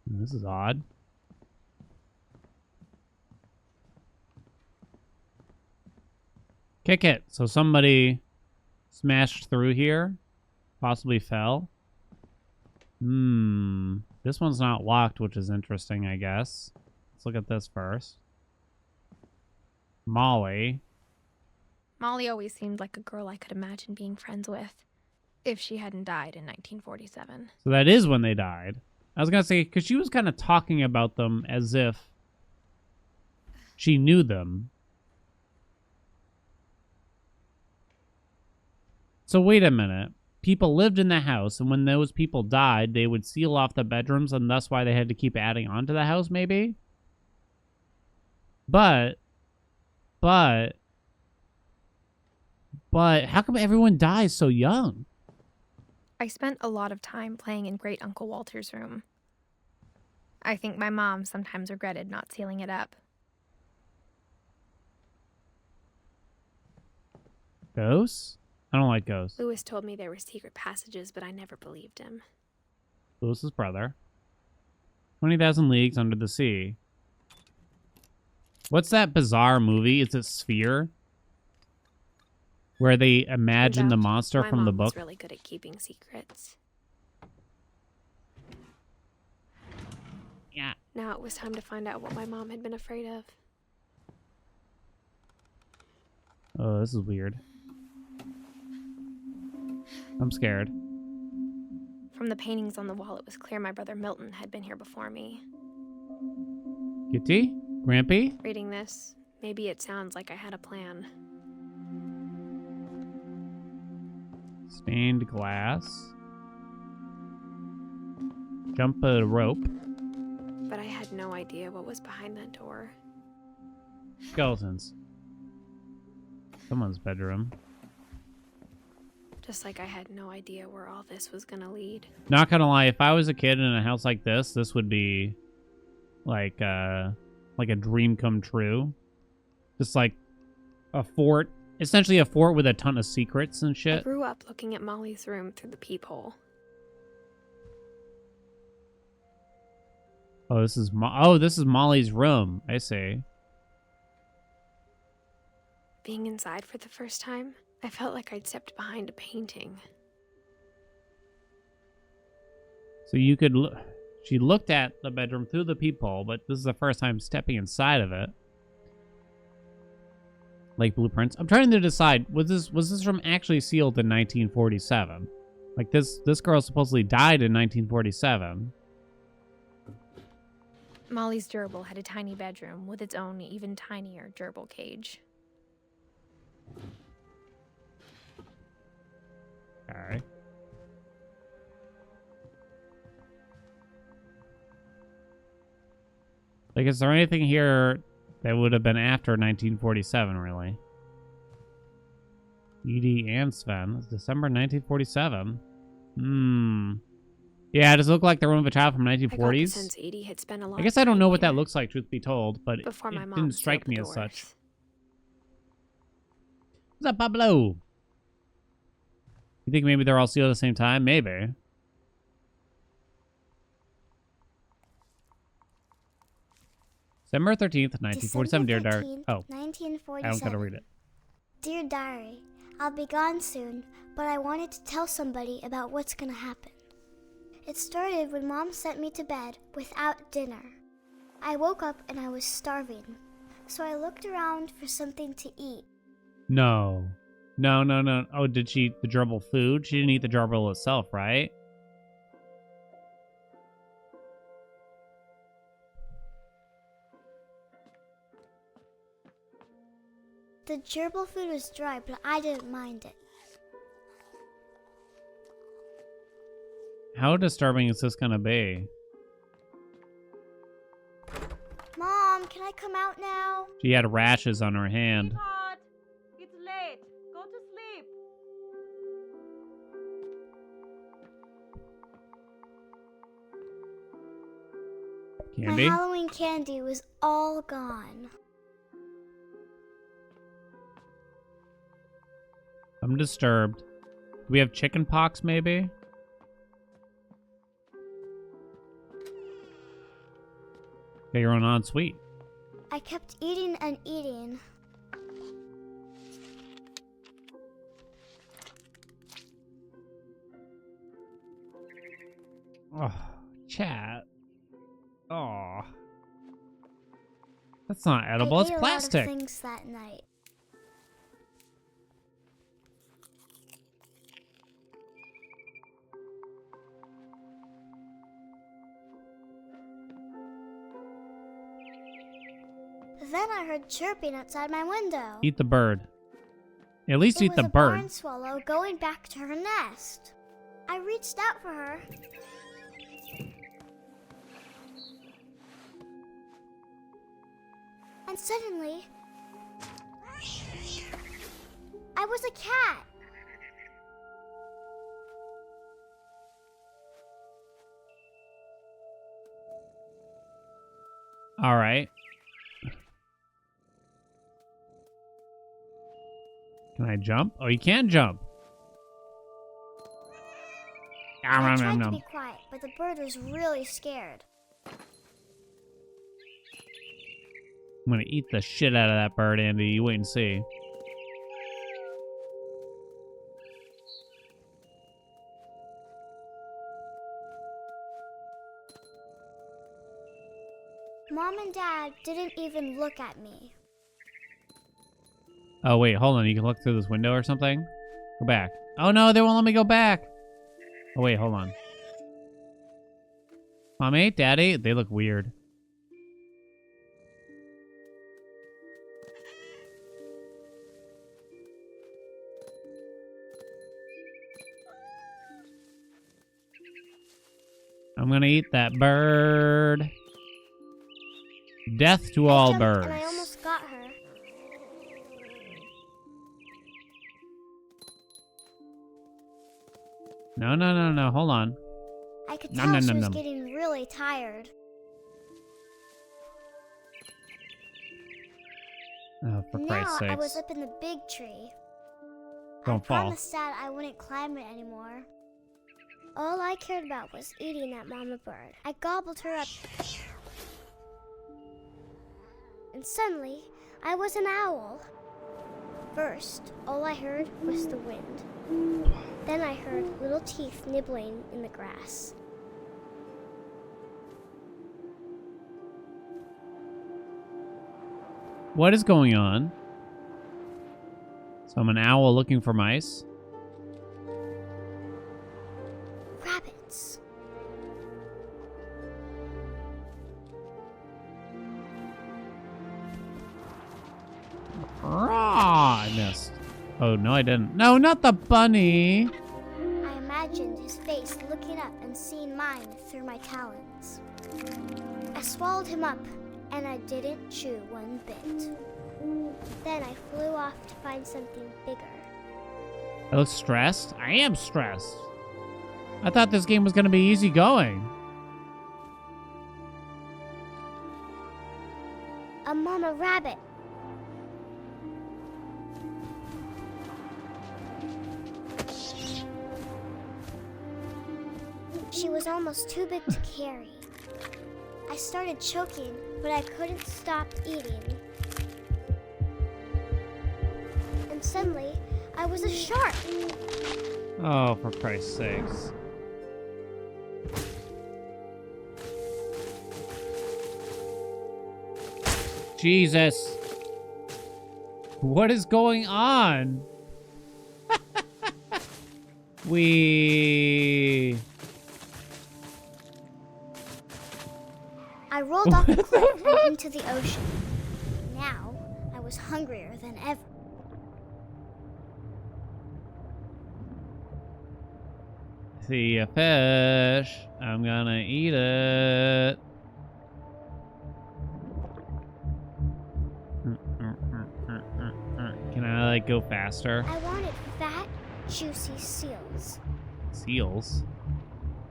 Speaker 1: This is odd. Kick it. So somebody smashed through here. Possibly fell. This one's not locked, which is interesting, I guess. Let's look at this first. Molly.
Speaker 2: Molly always seemed like a girl I could imagine being friends with, if she hadn't died in 1947.
Speaker 1: So that is when they died. I was going to say, because she was kind of talking about them as if she knew them. So wait a minute. People lived in the house, and when those people died, they would seal off the bedrooms, and that's why they had to keep adding on to the house, maybe? But how come everyone dies so young?
Speaker 2: I spent a lot of time playing in Great Uncle Walter's room. I think my mom sometimes regretted not sealing it up.
Speaker 1: Ghosts? I don't like ghosts.
Speaker 3: Lewis told me there were secret passages, but I never believed him.
Speaker 1: Lewis's brother. 20,000 Leagues Under the Sea. What's that bizarre movie? Is it Sphere? Where they imagine the monster from the
Speaker 3: My mom was
Speaker 1: book?
Speaker 3: really good at keeping secrets.
Speaker 1: Yeah.
Speaker 3: Now it was time to find out what my mom had been afraid of.
Speaker 1: Oh, this is weird. I'm scared.
Speaker 2: From the paintings on the wall, it was clear my brother Milton had been here before me.
Speaker 1: Kitty? Grampy?
Speaker 3: Reading this, maybe it sounds like I had a plan.
Speaker 1: Stained glass. Jump a rope.
Speaker 3: But I had no idea what was behind that door.
Speaker 1: Skeletons. Someone's bedroom.
Speaker 3: Just like I had no idea where all this was gonna lead.
Speaker 1: Not gonna lie, if I was a kid in a house like this would be like a dream come true. Just like a fort, essentially a fort with a ton of secrets and
Speaker 3: I
Speaker 1: shit.
Speaker 3: grew up looking at Molly's room through the peephole.
Speaker 1: Oh, this is this is Molly's room. I see.
Speaker 3: Being inside for the first time, I felt like I'd stepped behind a painting.
Speaker 1: So you could look. She looked at the bedroom through the peephole, but this is the first time stepping inside of it. Like blueprints. I'm trying to decide, was this room actually sealed in 1947? Like this girl supposedly died in 1947.
Speaker 2: Molly's gerbil had a tiny bedroom with its own even tinier gerbil cage.
Speaker 1: Okay. Like, is there anything here that would have been after 1947, really? Edie and Sven. It's December 1947. Yeah, does it look like the room of a child from
Speaker 3: I got the
Speaker 1: 1940s?
Speaker 3: sense Edie had spent a lot
Speaker 1: I guess
Speaker 3: of
Speaker 1: I don't
Speaker 3: time
Speaker 1: know what that
Speaker 3: here
Speaker 1: looks like, truth be told, but it
Speaker 3: before my mom
Speaker 1: didn't strike
Speaker 3: sealed
Speaker 1: me
Speaker 3: the
Speaker 1: as such.
Speaker 3: doors.
Speaker 1: What's up, Pablo? You think maybe they're all sealed at the same time? Maybe. December 13th, 1947, dear diary. Oh,
Speaker 4: 1947.
Speaker 1: I don't gotta read it.
Speaker 4: Dear Diary, I'll be gone soon, but I wanted to tell somebody about what's gonna happen. It started when Mom sent me to bed without dinner. I woke up and I was starving, so I looked around for something to eat.
Speaker 1: No. No, no, no. Oh, did she eat the gerbil food? She didn't eat the gerbil itself, right?
Speaker 4: The gerbil food was dry, but I didn't mind it.
Speaker 1: How disturbing is this gonna be?
Speaker 4: Mom, can I come out now?
Speaker 1: She had rashes on her hand.
Speaker 5: Sweetheart, it's late. Go to sleep.
Speaker 1: Candy?
Speaker 4: My Halloween candy was all gone.
Speaker 1: I'm disturbed. Do we have chicken pox, maybe? Okay, you're on sweet.
Speaker 4: I kept eating and eating.
Speaker 1: Oh, chat. Oh. That's not edible,
Speaker 4: I
Speaker 1: it's
Speaker 4: ate
Speaker 1: plastic.
Speaker 4: a lot of things that night. Then I heard chirping outside my window.
Speaker 1: Eat the bird. At least
Speaker 4: It
Speaker 1: eat
Speaker 4: was
Speaker 1: the
Speaker 4: a
Speaker 1: bird.
Speaker 4: barn swallow going back to her nest. I reached out for her. And suddenly, I was a cat.
Speaker 1: All right. Can I jump? Oh, you can jump.
Speaker 4: I tried to be quiet, but the bird was really scared.
Speaker 1: I'm gonna eat the shit out of that bird, Andy. You wait and see.
Speaker 4: Mom and Dad didn't even look at me.
Speaker 1: Oh, wait, hold on. You can look through this window or something? Go back. Oh, no, they won't let me go back. Oh, wait, hold on. Mommy, Daddy, they look weird. I'm gonna eat that bird. Death to
Speaker 4: I
Speaker 1: all
Speaker 4: jumped
Speaker 1: birds.
Speaker 4: And I almost got her.
Speaker 1: No, no, no, no. Hold on.
Speaker 4: I could
Speaker 1: Nom,
Speaker 4: tell
Speaker 1: nom,
Speaker 4: she
Speaker 1: nom,
Speaker 4: was
Speaker 1: nom.
Speaker 4: getting really tired.
Speaker 1: Oh, for Christ's
Speaker 4: Now I was
Speaker 1: sakes.
Speaker 4: up in the big tree.
Speaker 1: Don't
Speaker 4: I
Speaker 1: fall.
Speaker 4: promised Dad I wouldn't climb it anymore. All I cared about was eating that mama bird. I gobbled her up. And suddenly, I was an owl. First, all I heard was the wind. Then I heard little teeth nibbling in the grass.
Speaker 1: What is going on? So I'm an owl looking for mice.
Speaker 4: Rabbits.
Speaker 1: Ah, I missed. Oh, no, I didn't. No, not the bunny.
Speaker 4: I imagined his face looking up and seeing mine through my talons. I swallowed him up and I didn't chew one bit. Then I flew off to find something bigger.
Speaker 1: I look stressed? I am stressed. I thought this game was going to be easy going.
Speaker 4: A mama rabbit. She was almost too big to carry. I started choking, but I couldn't stop eating. And suddenly, I was a shark.
Speaker 1: Oh, for Christ's sakes. Jesus. What is going on?
Speaker 4: I rolled off the cliff and into the ocean. Now, I was hungrier than ever.
Speaker 1: See a fish. I'm gonna eat it. Can I, like, go faster?
Speaker 4: I wanted fat, juicy seals.
Speaker 1: Seals?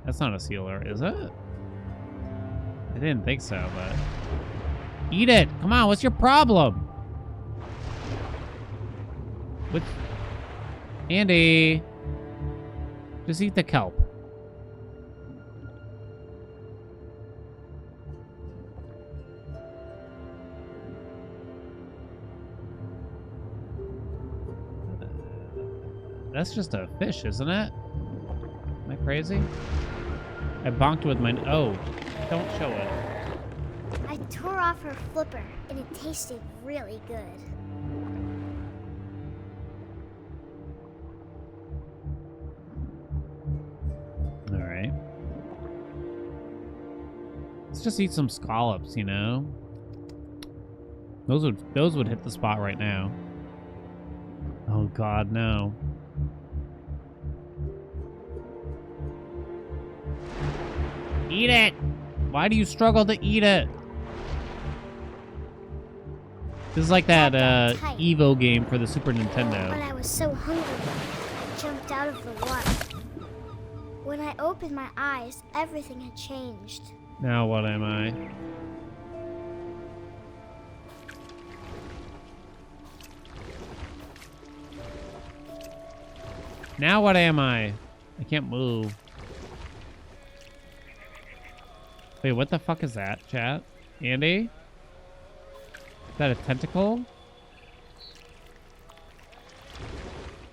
Speaker 1: That's not a sealer, is it? I didn't think so, but... Eat it! Come on, what's your problem? What? Andy! Just eat the kelp. That's just a fish, isn't it? Am I crazy? I bonked with my... Oh, don't show it.
Speaker 4: I tore off her flipper, and it tasted really good.
Speaker 1: All right. Let's just eat some scallops, you know? Those would hit the spot right now. Oh God, no. Eat it! Why do you struggle to eat it? This is like that Evo game for the Super Nintendo.
Speaker 4: But I was so hungry, I jumped out of the water. When I opened my eyes, everything had changed.
Speaker 1: Now what am I? Now what am I? I can't move. Wait, what the fuck is that, chat? Andy? Is that a tentacle?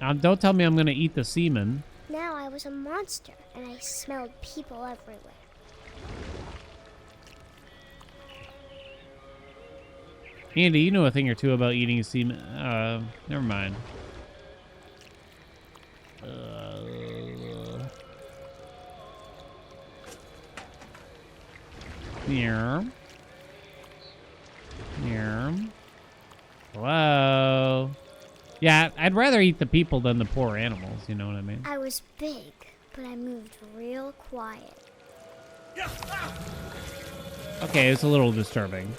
Speaker 1: Don't tell me I'm gonna eat the semen.
Speaker 4: Now I was a monster, and I smelled people everywhere.
Speaker 1: Andy, you know a thing or two about eating semen. Never mind. Here. Here. Hello. Yeah, I'd rather eat the people than the poor animals, you know what I mean?
Speaker 4: I was big, but I moved real quiet.
Speaker 1: Okay, it's a little disturbing.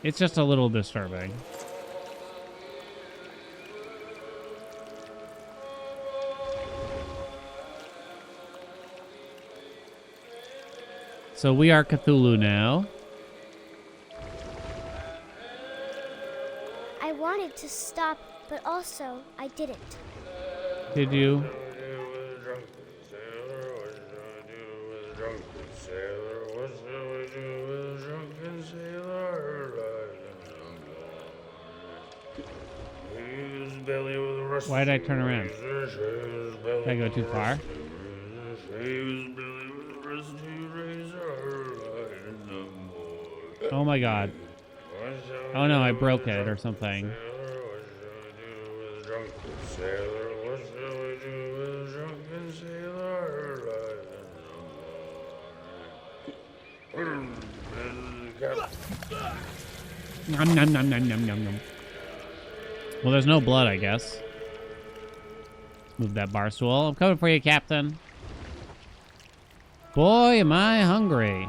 Speaker 1: It's just a little disturbing. So we are Cthulhu now.
Speaker 4: I wanted to stop, but also I didn't.
Speaker 1: Did you? Why did I turn around? Did I go too far? Oh my God. Oh no, I broke it or something. Nom nom nom nom nom nom nom. Well, there's no blood, I guess. Move that bar stool. I'm coming for you, Captain. Boy, am I hungry.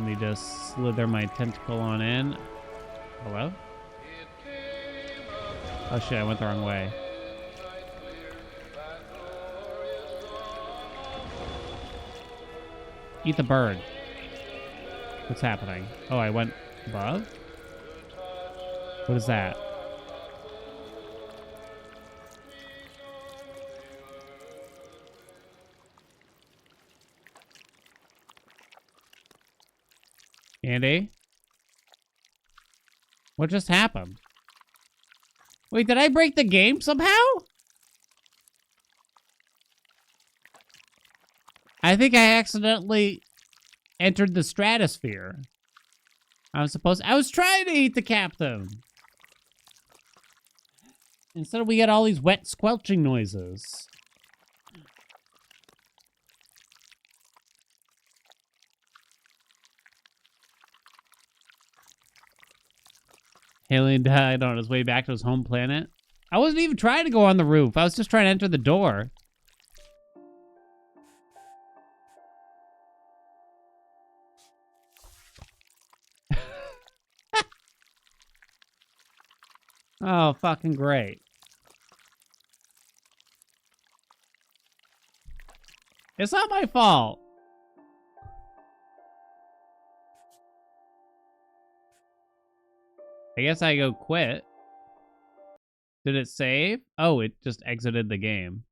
Speaker 1: me just slither my tentacle on in. Hello? Oh shit, I went the wrong way. Eat the bird. What's happening? Oh, I went above? What is that? Andy? What just happened? Wait, did I break the game somehow? I think I accidentally entered the stratosphere. I was trying to eat the captain. Instead we get all these wet squelching noises. Haelian died on his way back to his home planet. I wasn't even trying to go on the roof. I was just trying to enter the door. Oh, fucking great. It's not my fault. I guess I go quit. Did it save? Oh, it just exited the game.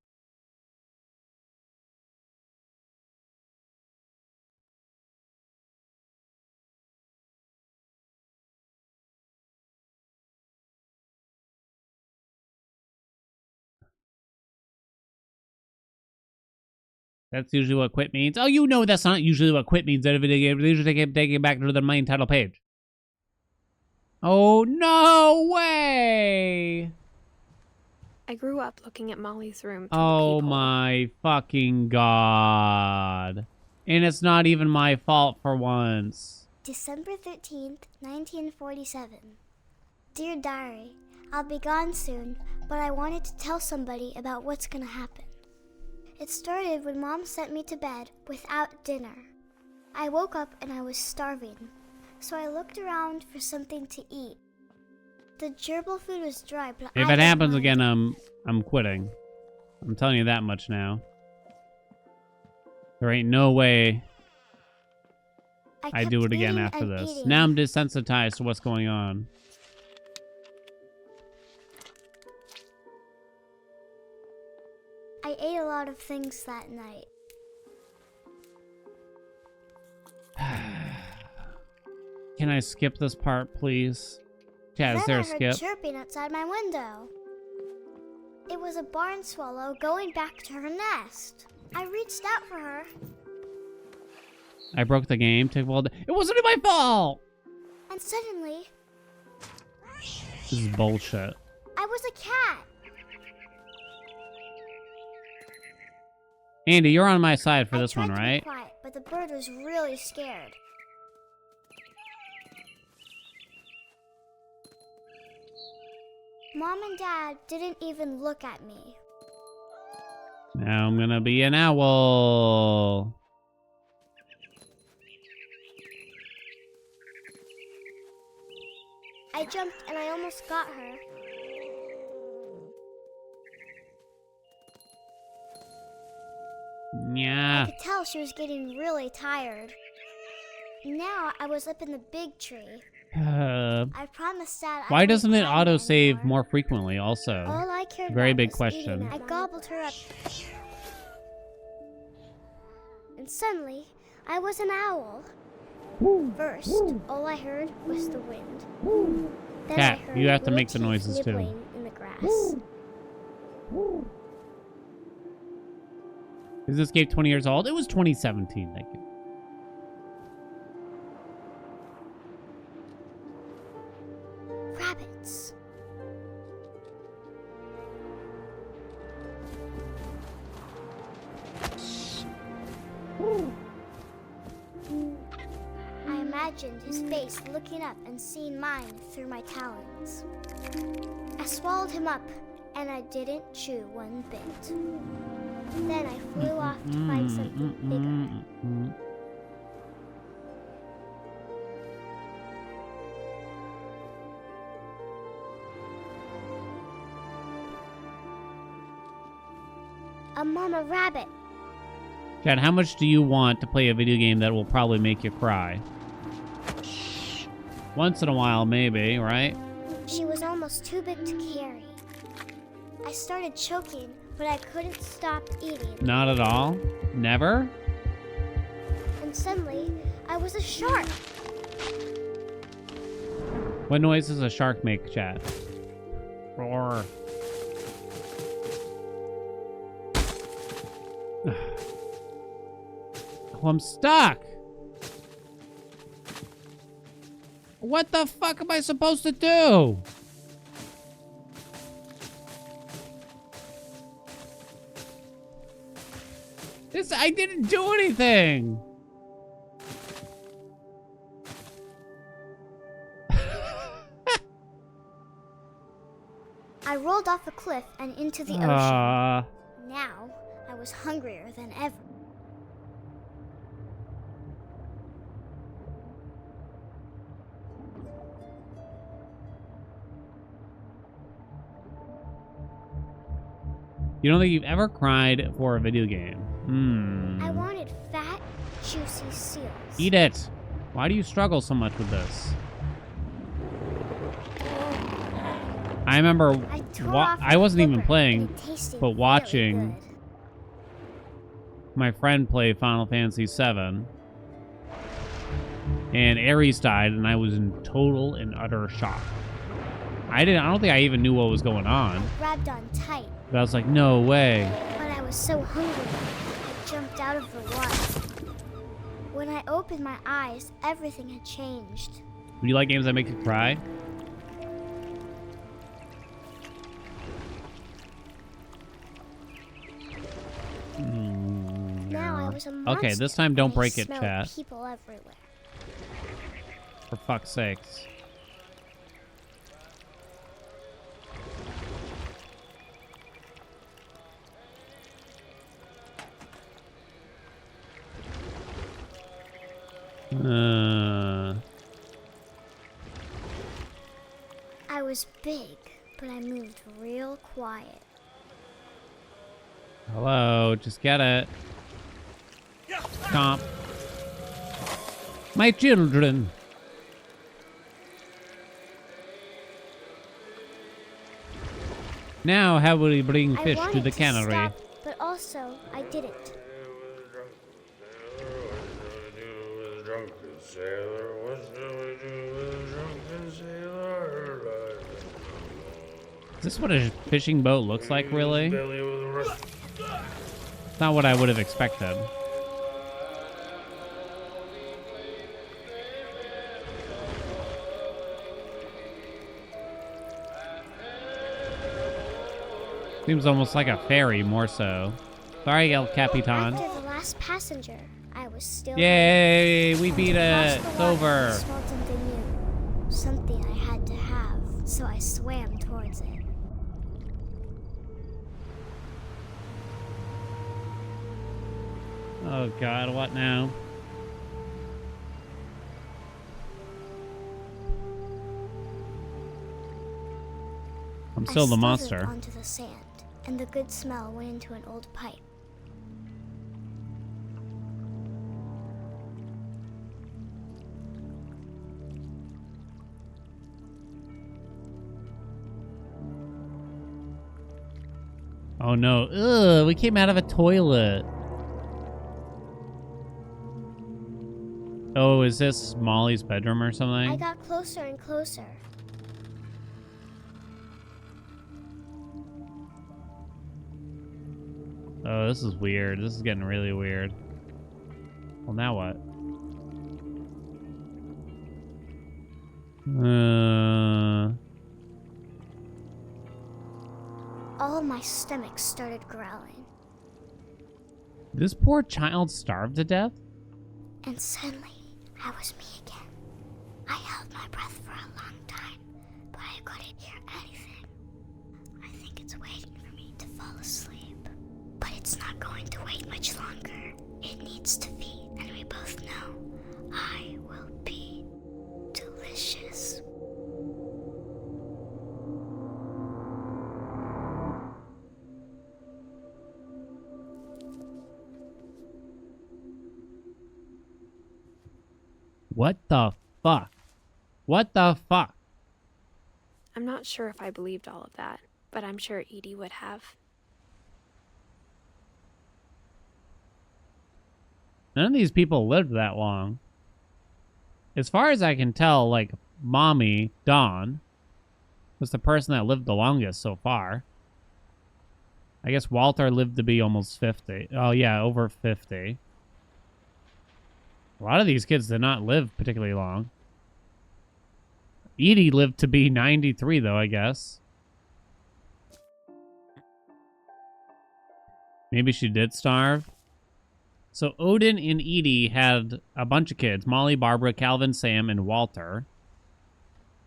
Speaker 1: That's usually what quit means. Oh, you know that's not usually what quit means in a video game. They usually take it back to the main title page. Oh, no way!
Speaker 3: I grew up looking at Molly's room through the
Speaker 1: Oh
Speaker 3: peephole.
Speaker 1: my fucking god. And it's not even my fault for once.
Speaker 4: December 13th, 1947. Dear Diary, I'll be gone soon, but I wanted to tell somebody about what's gonna happen. It started when Mom sent me to bed without dinner. I woke up and I was starving, so I looked around for something to eat. The gerbil food was dry, but
Speaker 1: If it happens again, I'm quitting. I'm telling you that much now. There ain't no way I do it again after this. Now I'm desensitized to what's going on.
Speaker 4: I ate a lot of things that night.
Speaker 1: Can I skip this part, please? Yeah, is there a
Speaker 4: Then I
Speaker 1: skip?
Speaker 4: heard chirping outside my window. It was a barn swallow going back to her nest. I reached out for her.
Speaker 1: I broke the game. It wasn't my fault!
Speaker 4: And suddenly,
Speaker 1: This is bullshit.
Speaker 4: I was a cat.
Speaker 1: Andy, you're on my side for
Speaker 4: I
Speaker 1: this one,
Speaker 4: tried to be
Speaker 1: right?
Speaker 4: quiet, but the bird was really scared. Mom and Dad didn't even look at me.
Speaker 1: Now I'm gonna be an owl.
Speaker 4: I jumped and I almost got her. I
Speaker 1: Yeah.
Speaker 4: could tell she was getting really tired. Now I was up in the big tree. I promised Dad I
Speaker 1: Why
Speaker 4: wouldn't
Speaker 1: doesn't it
Speaker 4: climb
Speaker 1: auto-save
Speaker 4: anymore.
Speaker 1: more frequently also?
Speaker 4: All I cared
Speaker 1: Very
Speaker 4: about
Speaker 1: big
Speaker 4: was
Speaker 1: question.
Speaker 4: eating. I gobbled her up. And suddenly, I was an owl. First, all I heard was the wind. Then
Speaker 1: Cat,
Speaker 4: I heard
Speaker 1: you have to
Speaker 4: little
Speaker 1: make the
Speaker 4: teeth
Speaker 1: noises too.
Speaker 4: nibbling in the grass.
Speaker 1: Is this game 20 years old? It was 2017, thank you.
Speaker 4: Rabbits. I imagined his face looking up and seeing mine through my talons. I swallowed him up, and I didn't chew one bit. Then I flew off to find something bigger. a mama rabbit.
Speaker 1: Chad, how much do you want to play a video game that will probably make you cry? Once in a while, maybe, right?
Speaker 4: She was almost too big to carry. I started choking, but I couldn't stop eating.
Speaker 1: Not at all? Never?
Speaker 4: And suddenly, I was a shark.
Speaker 1: What noise does a shark make, Chad? Roar. Oh, I'm stuck. What the fuck am I supposed to do? I didn't do anything.
Speaker 4: I rolled off a cliff and into the ocean. Now, I was hungrier than ever.
Speaker 1: You don't think you've ever cried for a video game?
Speaker 4: I wanted fat, juicy seals.
Speaker 1: Eat it. Why do you struggle so much with this? I remember I wasn't even playing, but watching my friend play Final Fantasy VII. And Ares died, and I was in total and utter shock. I don't think I even knew what was going on.
Speaker 4: I grabbed on tight.
Speaker 1: But I was like, no way.
Speaker 4: But I was so hungry, I jumped out of the water. When I opened my eyes, everything had changed.
Speaker 1: Do you like games that make you cry?
Speaker 4: Now I was a monster.
Speaker 1: Okay, this time don't
Speaker 4: and I
Speaker 1: break it,
Speaker 4: smelled
Speaker 1: chat.
Speaker 4: People everywhere.
Speaker 1: For fuck's sakes.
Speaker 4: I was big, but I moved real quiet.
Speaker 1: Hello, just get it. Comp. My children. Now how will we bring
Speaker 4: I
Speaker 1: fish to
Speaker 4: wanted
Speaker 1: the cannery?
Speaker 4: Stop, but also I didn't.
Speaker 1: Is this what a fishing boat looks like, really? It's not what I would have expected. Seems almost like a ferry, more so. Sorry, El Capitan.
Speaker 4: After the last passenger, I was still.
Speaker 1: Yay! We beat it!
Speaker 4: Across the
Speaker 1: It's
Speaker 4: water,
Speaker 1: over!
Speaker 4: I smelled something new. Something I had to have, so I swam towards it.
Speaker 1: Oh god, what now? I'm still the
Speaker 4: I
Speaker 1: monster.
Speaker 4: slithered onto the sand, and the good smell went into an old pipe.
Speaker 1: Oh no. Ugh, we came out of a toilet. Oh, is this Molly's bedroom or something?
Speaker 4: I got closer and closer.
Speaker 1: Oh, this is weird. This is getting really weird. Well, now what?
Speaker 4: All my stomach started growling.
Speaker 1: This poor child starved to death?
Speaker 4: And suddenly, I was me again. I held my breath for a long time, but I couldn't hear anything. I think it's waiting for me to fall asleep. But it's not going to wait much longer. It needs to feed, and we both know I will be delicious.
Speaker 1: What the fuck? What the fuck?
Speaker 3: I'm not sure if I believed all of that, but I'm sure Edie would have.
Speaker 1: None of these people lived that long. As far as I can tell, like, Mommy, Dawn, was the person that lived the longest so far. I guess Walter lived to be almost 50. Oh, yeah, over 50. A lot of these kids did not live particularly long. Edie lived to be 93, though, I guess. Maybe she did starve. So Odin and Edie had a bunch of kids. Molly, Barbara, Calvin, Sam, and Walter.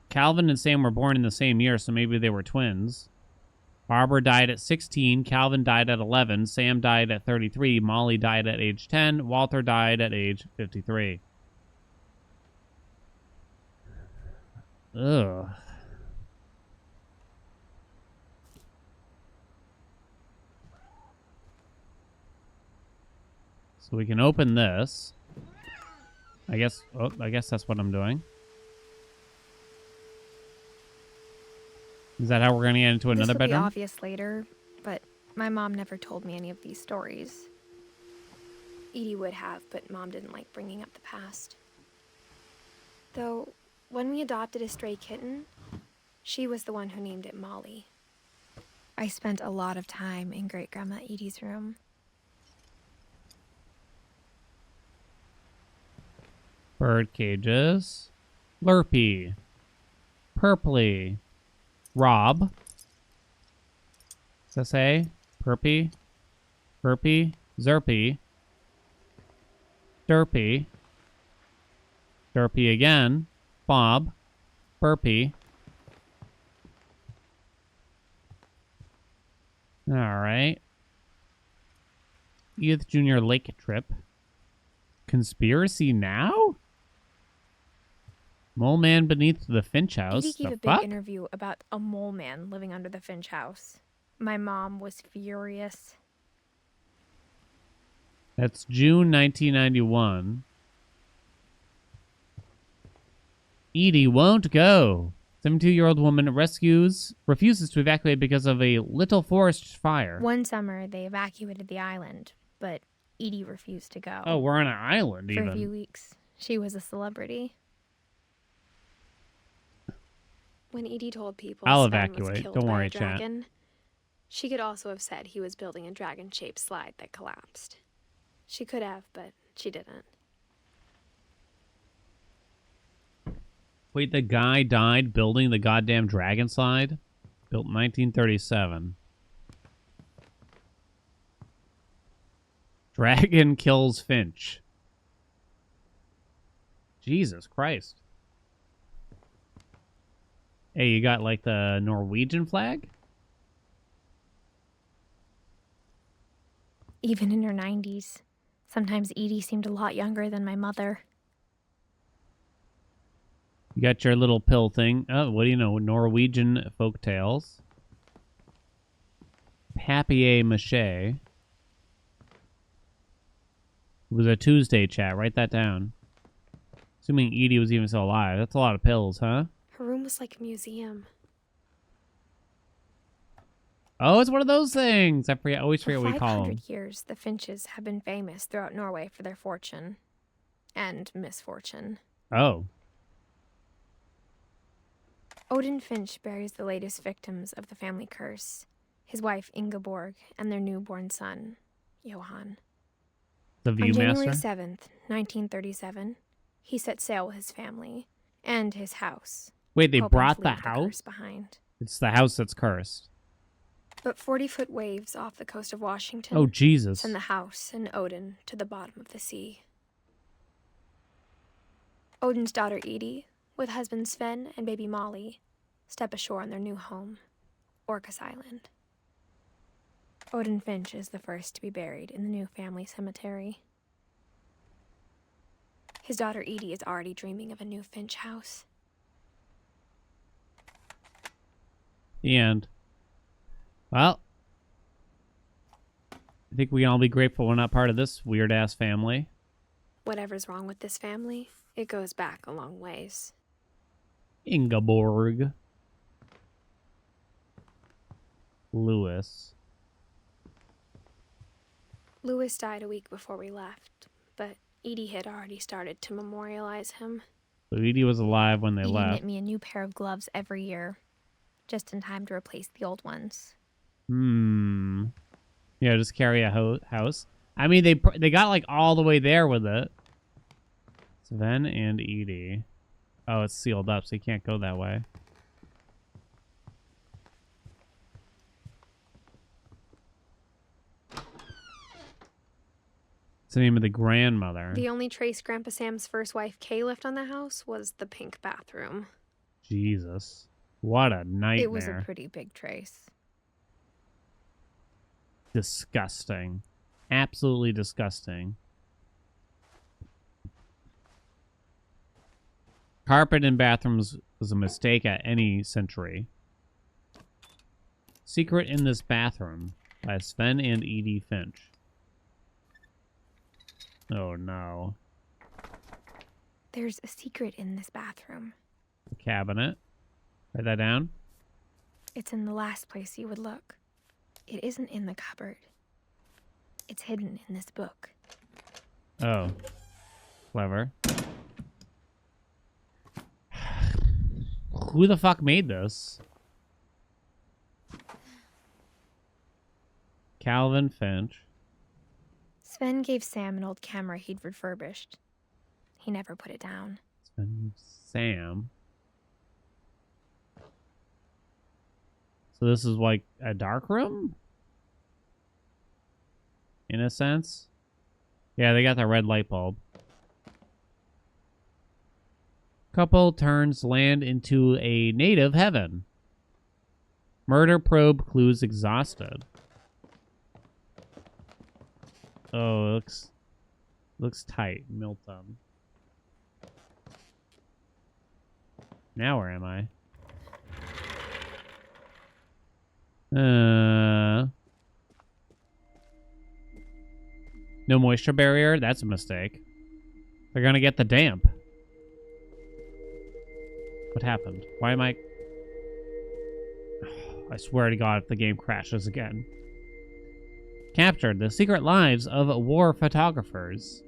Speaker 1: Calvin and Sam were born in the same year, so maybe they were twins. Barbara died at 16, Calvin died at 11, Sam died at 33, Molly died at age 10, Walter died at age 53. Ugh. So we can open this. I guess that's what I'm doing. Is that how we're going to get into another
Speaker 2: This will
Speaker 1: bedroom?
Speaker 2: be obvious later, but my mom never told me any of these stories.
Speaker 3: Edie would have, but Mom didn't like bringing up the past. Though, when we adopted a stray kitten, she was the one who named it Molly.
Speaker 2: I spent a lot of time in Great Grandma Edie's room.
Speaker 1: Bird cages. Lurpy. Purpley. Rob. Does that say? Perpy. Burpy. Zerpy. Derpy. Derpy again. Bob. Burpy. Alright. Edith Jr. Lake Trip. Conspiracy Now? Mole Man beneath the Finch house.
Speaker 2: Edie gave
Speaker 1: The
Speaker 2: a big
Speaker 1: fuck?
Speaker 2: interview about a mole man living under the Finch house. My mom was furious.
Speaker 1: That's June 1991. Edie won't go. 72-year-old woman refuses to evacuate because of a little forest fire.
Speaker 2: One summer, they evacuated the island, but Edie refused to go.
Speaker 1: Oh, we're on an island
Speaker 2: For
Speaker 1: even.
Speaker 2: a few weeks, she was a celebrity.
Speaker 3: When Edie told people
Speaker 1: I'll
Speaker 3: Sven
Speaker 1: evacuate.
Speaker 3: was killed
Speaker 1: Don't
Speaker 3: by
Speaker 1: worry,
Speaker 3: a
Speaker 1: chat.
Speaker 3: dragon, she could also have said he was building a dragon-shaped slide that collapsed. She could have, but she didn't.
Speaker 1: Wait, the guy died building the goddamn dragon slide? Built in 1937. Dragon kills Finch. Jesus Christ. Hey, you got like the Norwegian flag?
Speaker 2: Even in her 90s, sometimes Edie seemed a lot younger than my mother.
Speaker 1: You got your little pill thing. Oh, what do you know? Norwegian folk tales. Papier-mâché. It was a Tuesday chat. Write that down. Assuming Edie was even still alive. That's a lot of pills, huh?
Speaker 3: Her room was like a museum.
Speaker 1: Oh, it's one of those things. I always forget
Speaker 2: For
Speaker 1: what we call them.
Speaker 2: 500 years, the Finches have been famous throughout Norway for their fortune and misfortune.
Speaker 1: Oh.
Speaker 2: Odin Finch buries the latest victims of the family curse, his wife Ingeborg and their newborn son, Johan.
Speaker 1: The
Speaker 2: On January
Speaker 1: Viewmaster?
Speaker 2: 7th, 1937, he set sail with his family and his house.
Speaker 1: Wait, they
Speaker 2: hoping
Speaker 1: brought
Speaker 2: to
Speaker 1: the
Speaker 2: leave
Speaker 1: house?
Speaker 2: curse behind.
Speaker 1: It's the house that's cursed.
Speaker 3: But 40-foot waves off the coast of Washington
Speaker 1: Oh, Jesus.
Speaker 3: send the house and Odin to the bottom of the sea. Odin's daughter Edie, with husband Sven and baby Molly, step ashore on their new home, Orcas Island. Odin Finch is the first to be buried in the new family cemetery. His daughter Edie is already dreaming of a new Finch house.
Speaker 1: The end. Well, I think we can all be grateful we're not part of this weird-ass family.
Speaker 3: Whatever's wrong with this family, It goes back a long ways.
Speaker 1: Ingeborg. Lewis.
Speaker 3: Lewis died a week before we left, but Edie had already started to memorialize him.
Speaker 1: So Edie was alive when they
Speaker 2: Edie
Speaker 1: left.
Speaker 2: knit me a new pair of gloves every year, just in time to replace the old ones.
Speaker 1: Yeah, just carry a house. I mean, they got like all the way there with it. Sven and Edie. Oh, it's sealed up, so you can't go that way. It's the name of the grandmother.
Speaker 3: The only trace Grandpa Sam's first wife, Kay, left on the house was the pink bathroom.
Speaker 1: Jesus. What a nightmare.
Speaker 2: It was a pretty big trace.
Speaker 1: Disgusting. Absolutely disgusting. Carpet in bathrooms was a mistake at any century. Secret in This Bathroom by Sven and Edie Finch. Oh no.
Speaker 2: There's a secret in this bathroom.
Speaker 1: The cabinet. Write that down.
Speaker 2: It's in the last place you would look. It isn't in the cupboard. It's hidden in this book.
Speaker 1: Oh. Clever. Who the fuck made this? Calvin Finch.
Speaker 2: Sven gave Sam an old camera he'd refurbished. He never put it down.
Speaker 1: Sam. So this is like a dark room? In a sense? Yeah, they got the red light bulb. Couple turns land into a native heaven. Murder probe clues exhausted. Oh, it looks tight. Milton. Now where am I? No moisture barrier? That's a mistake. They're gonna get the damp. What happened? Why am I... I swear to God if the game crashes again. Captured the secret lives of war photographers.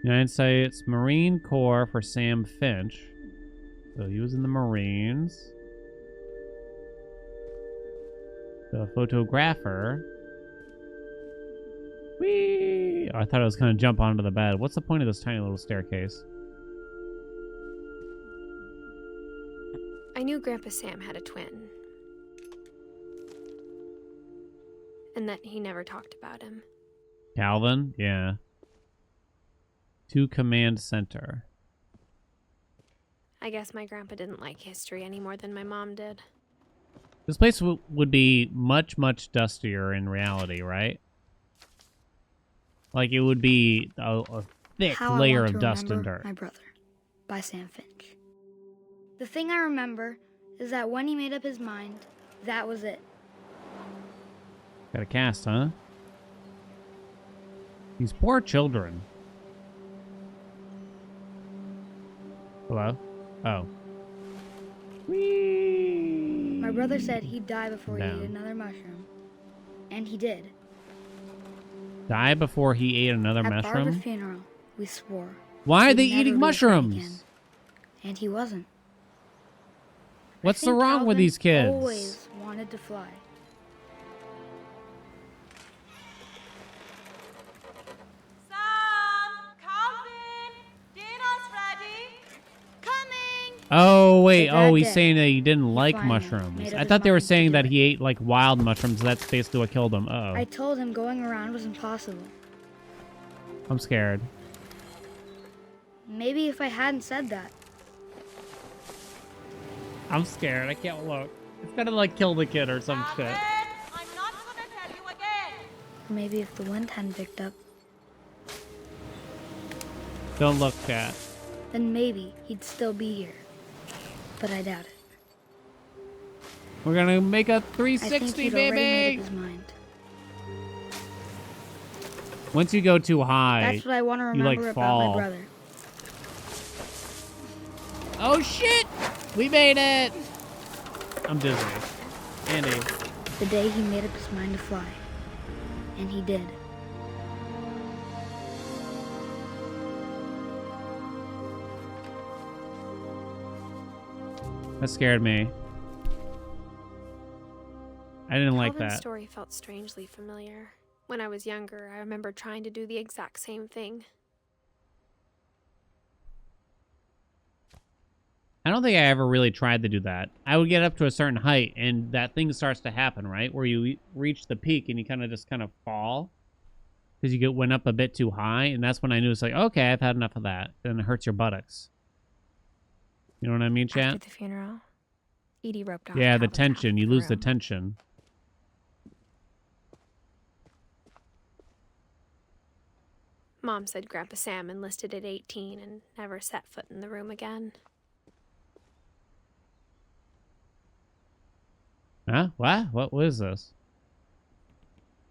Speaker 1: United States Marine Corps for Sam Finch. So he was in the Marines. The photographer. Whee! Oh, I thought I was going to jump onto the bed. What's the point of this tiny little staircase?
Speaker 3: I knew Grandpa Sam had a twin. And that he never talked about him.
Speaker 1: Calvin? Yeah. To command center.
Speaker 3: I guess my grandpa didn't like history any more than my mom did.
Speaker 1: This place would be much, much dustier in reality, right? Like it would be a thick
Speaker 6: How
Speaker 1: layer
Speaker 6: I Want
Speaker 1: of
Speaker 6: to
Speaker 1: dust and
Speaker 6: Remember
Speaker 1: dirt.
Speaker 6: My Brother by Sam Finch. The thing I remember is that when he made up his mind, that was it.
Speaker 1: Got a cast, huh? These poor children. Hello? Oh. Whee!
Speaker 6: My brother said he'd die before he
Speaker 1: Down.
Speaker 6: ate another mushroom. And he did.
Speaker 1: Die before he ate another
Speaker 6: At
Speaker 1: mushroom?
Speaker 6: Barbara's funeral, we swore.
Speaker 1: Why are
Speaker 6: he'd
Speaker 1: they
Speaker 6: never
Speaker 1: eating
Speaker 6: be afraid
Speaker 1: mushrooms?
Speaker 6: again. And he wasn't.
Speaker 1: What's
Speaker 6: I
Speaker 1: the
Speaker 6: think
Speaker 1: wrong with
Speaker 6: Calvin
Speaker 1: these kids?
Speaker 6: Always wanted to fly.
Speaker 5: Sam! Calvin! Dinner's ready!
Speaker 4: Coming!
Speaker 1: Oh, wait.
Speaker 6: So that
Speaker 1: Oh, he's
Speaker 6: day,
Speaker 1: saying that he didn't like
Speaker 6: finally
Speaker 1: mushrooms.
Speaker 6: made up
Speaker 1: I
Speaker 6: his
Speaker 1: thought they were
Speaker 6: mind to
Speaker 1: saying
Speaker 6: do
Speaker 1: that
Speaker 6: it.
Speaker 1: he ate, like, wild mushrooms. That's basically what killed him. Uh-oh.
Speaker 6: I told him going around was impossible.
Speaker 1: I'm scared.
Speaker 6: Maybe if I hadn't said that.
Speaker 1: I'm scared. I can't look. It's gonna, like, kill the kid or some
Speaker 5: Calvin!
Speaker 1: shit.
Speaker 5: I'm not gonna tell you again!
Speaker 6: Or maybe if the wind hadn't picked up,
Speaker 1: Don't look, chat.
Speaker 6: then maybe he'd still be here. But I doubt it.
Speaker 1: We're gonna make a
Speaker 6: I think
Speaker 1: 360,
Speaker 6: he'd already made
Speaker 1: baby!
Speaker 6: up his mind.
Speaker 1: Once you go too high,
Speaker 6: That's what I want to
Speaker 1: you,
Speaker 6: remember
Speaker 1: like,
Speaker 6: about
Speaker 1: fall.
Speaker 6: my brother.
Speaker 1: Oh, shit! We made it! I'm dizzy. Andy.
Speaker 6: The day he made up his mind to fly. And he did.
Speaker 1: That scared me. I didn't like
Speaker 3: Calvin's
Speaker 1: that.
Speaker 3: story felt strangely familiar. When I was younger, I remember trying to do the exact same thing.
Speaker 1: I don't think I ever really tried to do that. I would get up to a certain height, and that thing starts to happen, right? Where you reach the peak, and you kind of fall. Because you went up a bit too high, and that's when I knew it's like, okay, I've had enough of that. Then it hurts your buttocks. You know what I mean, chat?
Speaker 3: After the funeral, Edie roped off.
Speaker 1: Yeah, the
Speaker 3: Calvin's half
Speaker 1: tension.
Speaker 3: of
Speaker 1: You lose the
Speaker 3: room.
Speaker 1: tension.
Speaker 3: Mom said Grandpa Sam enlisted at 18 and never set foot in the room again.
Speaker 1: Huh? What? What was this?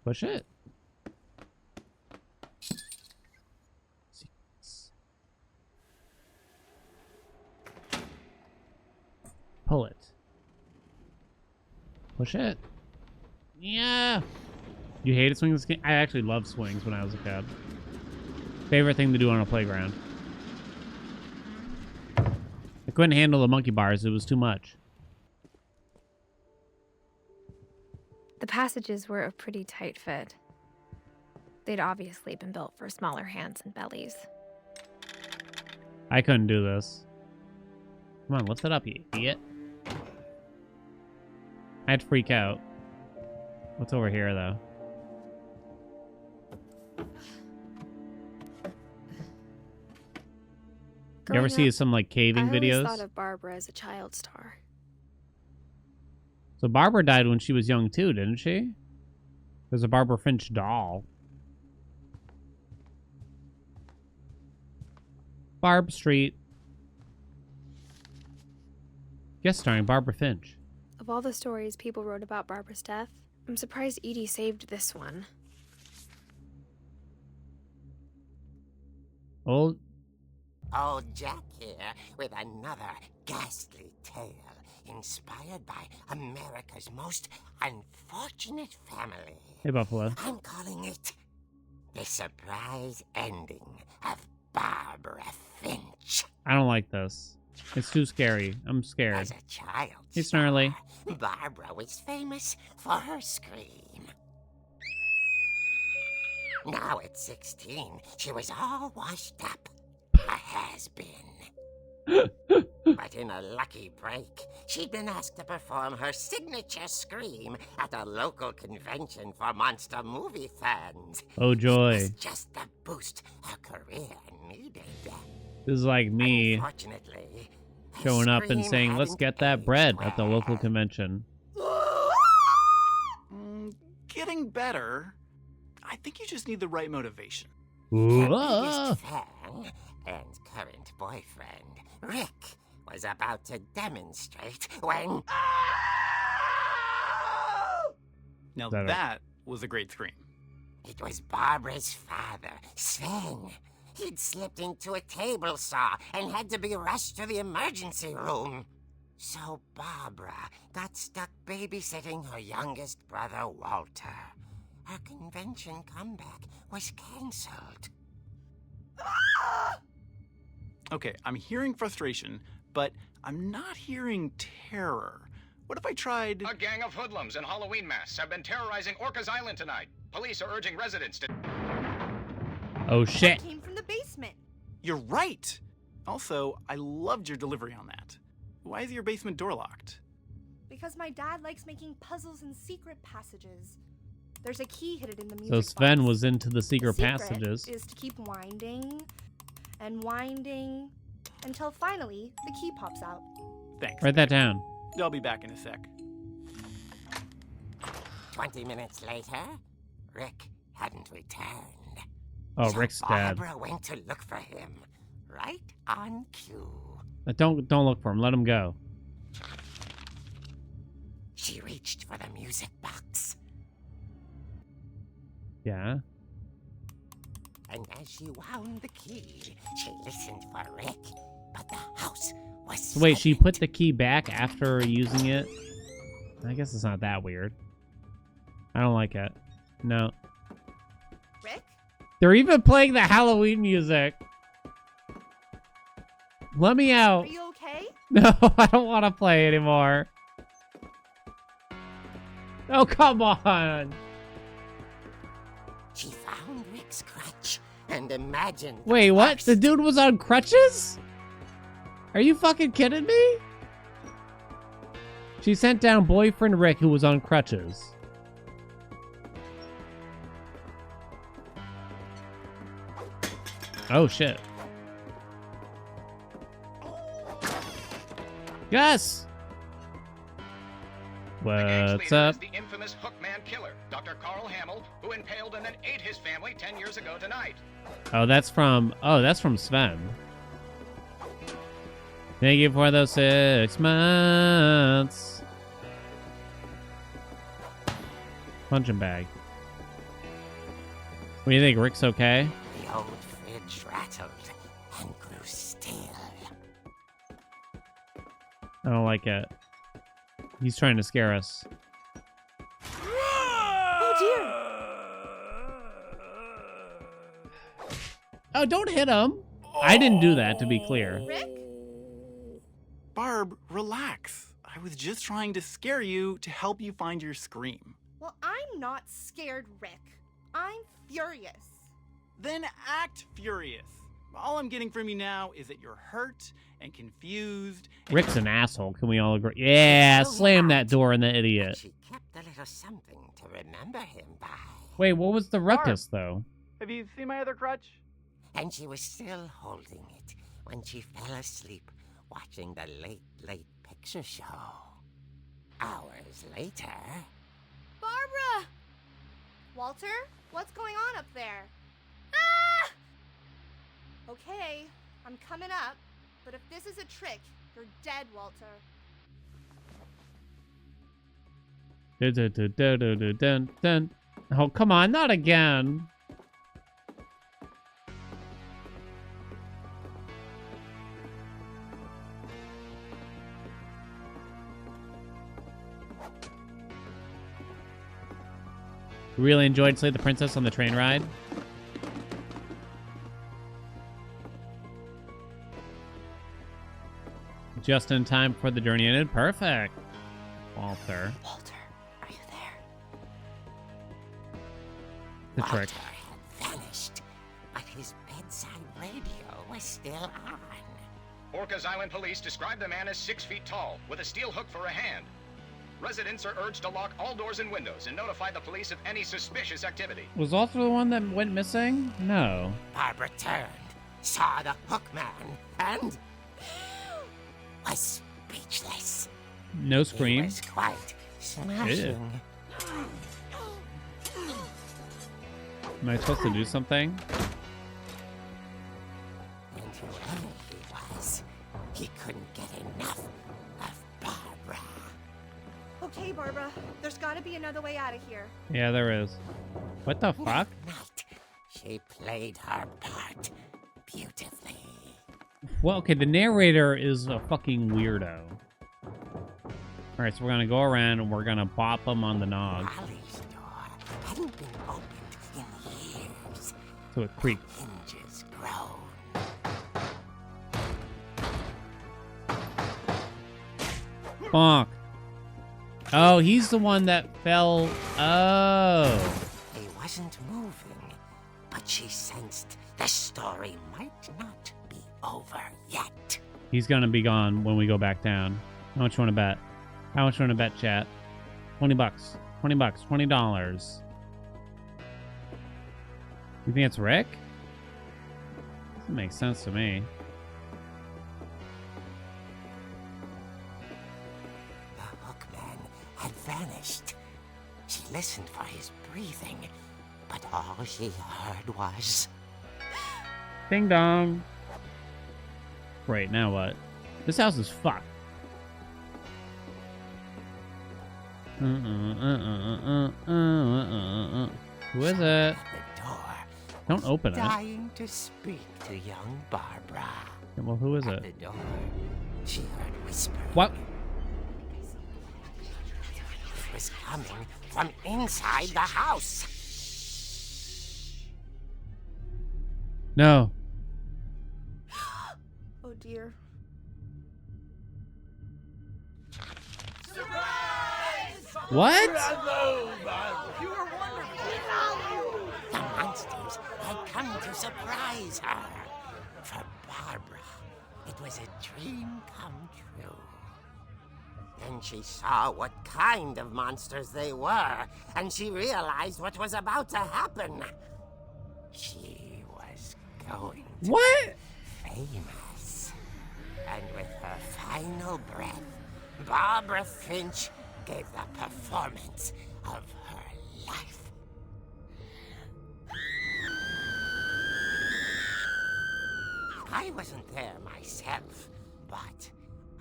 Speaker 1: Push it. Pull it. Push it. Yeah. You hated swings this game? I actually loved swings when I was a kid. Favorite thing to do on a playground. I couldn't handle the monkey bars. It was too much.
Speaker 2: The passages were a pretty tight fit. They'd obviously been built for smaller hands and bellies.
Speaker 1: I couldn't do this. Come on, lift it up, you idiot. I'd freak out. What's over here, though? You ever
Speaker 3: Growing
Speaker 1: see
Speaker 3: up,
Speaker 1: some, like, caving
Speaker 3: I always
Speaker 1: videos?
Speaker 3: thought of Barbara as a child star.
Speaker 1: So Barbara died when she was young, too, didn't she? There's a Barbara Finch doll. Barb Street. Guest starring Barbara Finch.
Speaker 3: Of all the stories people wrote about Barbara's death, I'm surprised Edie saved this one.
Speaker 1: Old
Speaker 7: Old Jack here with another ghastly tale inspired by America's most unfortunate family.
Speaker 1: Hey, Buffalo.
Speaker 7: I'm calling it The Surprise Ending of Barbara Finch.
Speaker 1: I don't like this. It's too scary. I'm scared.
Speaker 7: As a child,
Speaker 1: Hey, Snarly.
Speaker 7: Barbara was famous for her scream. Now at 16, she was all washed up. A has-been. But in a lucky break, she'd been asked to perform her signature scream at a local convention for monster movie fans.
Speaker 1: Oh,
Speaker 7: It
Speaker 1: joy.
Speaker 7: was just the boost her career needed.
Speaker 1: This is like me
Speaker 7: Unfortunately, her
Speaker 1: showing up and
Speaker 7: scream
Speaker 1: saying, let's
Speaker 7: hadn't
Speaker 1: get that
Speaker 7: aged
Speaker 1: bread at the local
Speaker 7: well.
Speaker 1: convention.
Speaker 8: Getting better. I think you just need the right motivation.
Speaker 7: Her
Speaker 1: Ooh, ah.
Speaker 7: biggest fan and current boyfriend, Rick, was about to demonstrate when...
Speaker 8: Now
Speaker 1: Better.
Speaker 8: that was a great scream.
Speaker 7: It was Barbara's father, Sven. He'd slipped into a table saw and had to be rushed to the emergency room. So Barbara got stuck babysitting her youngest brother, Walter. Her convention comeback was cancelled.
Speaker 8: Okay, I'm hearing frustration, but I'm not hearing terror. What if I tried...
Speaker 9: A gang of hoodlums in Halloween masks have been terrorizing Orcas Island tonight. Police are urging residents to...
Speaker 1: Oh, shit.
Speaker 5: Came from the basement.
Speaker 8: You're right! Also, I loved your delivery on that. Why is your basement door locked?
Speaker 5: Because my dad likes making puzzles and secret passages. There's a key hidden in the music
Speaker 1: So Sven
Speaker 5: box.
Speaker 1: was into the secret
Speaker 5: The
Speaker 1: passages.
Speaker 5: is to keep winding and winding until finally the key pops out.
Speaker 8: Thanks.
Speaker 1: Write that down.
Speaker 8: I'll be back in a sec.
Speaker 7: 20 minutes later, Rick hadn't returned.
Speaker 1: Oh,
Speaker 7: So
Speaker 1: Rick's dead.
Speaker 7: Barbara went to look for him, right on cue.
Speaker 1: Don't look for him. Let him go.
Speaker 7: She reached for the music box,
Speaker 1: Yeah.
Speaker 7: and as she wound the key, she listened for Rick, but the house was
Speaker 1: So wait, she
Speaker 7: silent.
Speaker 1: put the key back after using it? I guess it's not that weird. I don't like it. No.
Speaker 5: Rick?
Speaker 1: They're even playing the Halloween music. Let me
Speaker 5: Are
Speaker 1: out.
Speaker 5: you okay?
Speaker 1: No, I don't want to play anymore. Oh, come on.
Speaker 7: She found Rick's crutch and imagined. the
Speaker 1: Wait, what?
Speaker 7: worst.
Speaker 1: The dude was on crutches? Are you fucking kidding me? She sent down boyfriend Rick, who was on crutches. Oh, shit. Yes!
Speaker 9: The gang's
Speaker 1: What's
Speaker 9: leader
Speaker 1: up?
Speaker 9: is the infamous Hookman killer, Dr. Carl Hamill, who impaled and then ate his family 10 years ago tonight.
Speaker 1: Oh, that's from Sven. Thank you for those 6 months. Punching bag. What do you think? Rick's okay?
Speaker 7: The old fridge rattled and grew still.
Speaker 1: I don't like it. He's trying to scare us.
Speaker 5: Oh dear.
Speaker 1: Oh, don't hit him. I didn't do that, to be clear.
Speaker 5: Rick?
Speaker 8: Barb, relax. I was just trying to scare you to help you find your scream.
Speaker 5: Well, I'm not scared, Rick. I'm furious.
Speaker 8: Then act furious. All I'm getting from you now is that you're hurt and confused. And
Speaker 1: Rick's an asshole. Can we all agree? Yeah, slam that door on the
Speaker 7: And
Speaker 1: idiot.
Speaker 7: she kept a little something to remember him by.
Speaker 1: Wait, what was the ruckus, though?
Speaker 8: Have you seen my other crutch?
Speaker 7: And she was still holding it when she fell asleep watching the late picture show. Hours later.
Speaker 5: Barbara! Walter, what's going on up there? Ah! Okay, I'm coming up, but if this is a trick, you're dead, Walter.
Speaker 1: Dun, dun, dun. Oh, come on, not again. Really enjoyed Slay the Princess on the train ride. Just in time for the journey ended. Perfect. Walter.
Speaker 5: Walter, are you there?
Speaker 1: The trick.
Speaker 7: Walter had vanished, but his bedside radio was still on.
Speaker 9: Orcas Island police describe the man as 6 feet tall, with a steel hook for a hand. Residents are urged to lock all doors and windows and notify the police of any suspicious activity.
Speaker 1: Was Walter the one that went missing? No.
Speaker 7: Barbara turned, saw the hook man, and was speechless.
Speaker 1: No
Speaker 7: He
Speaker 1: scream.
Speaker 7: was quite smashing.
Speaker 1: Am I supposed to do something?
Speaker 7: And whoever he was, he couldn't get enough of Barbara.
Speaker 5: Okay, Barbara, there's gotta be another way out of here.
Speaker 1: Yeah, there is. What the fuck?
Speaker 7: Night, she played her part beautifully.
Speaker 1: Well, okay, the narrator is a fucking weirdo. Alright, so we're gonna go around and we're gonna bop him on the nog.
Speaker 7: Wally's door hadn't been opened in years.
Speaker 1: So it creaked.
Speaker 7: Hinges groan.
Speaker 1: Bonk. Oh, he's the one that fell. Oh.
Speaker 7: He wasn't moving, but she sensed the story might not be over yet.
Speaker 1: He's gonna be gone when we go back down. How much you wanna bet? How much you wanna bet, chat? 20 bucks. 20 bucks. $20. You think it's Rick? Doesn't make sense to me.
Speaker 7: The hookman had vanished. She listened for his breathing, but all she heard was...
Speaker 1: Ding dong. Great, now what? This house is fucked. Who is it?
Speaker 7: At the door,
Speaker 1: Don't open it.
Speaker 7: dying to speak to young Barbara.
Speaker 1: Yeah, well, who is
Speaker 7: At
Speaker 1: it?
Speaker 7: the door, she heard whispering.
Speaker 1: What?
Speaker 7: It was coming from inside the house.
Speaker 1: No.
Speaker 5: Oh dear.
Speaker 1: What?
Speaker 7: The monsters had come to surprise her. For Barbara, it was a dream come true. Then she saw what kind of monsters they were, and she realized what was about to happen. She was going to
Speaker 1: What?
Speaker 7: be famous. And with her final breath, Barbara Finch gave the performance of her life. I wasn't there myself, but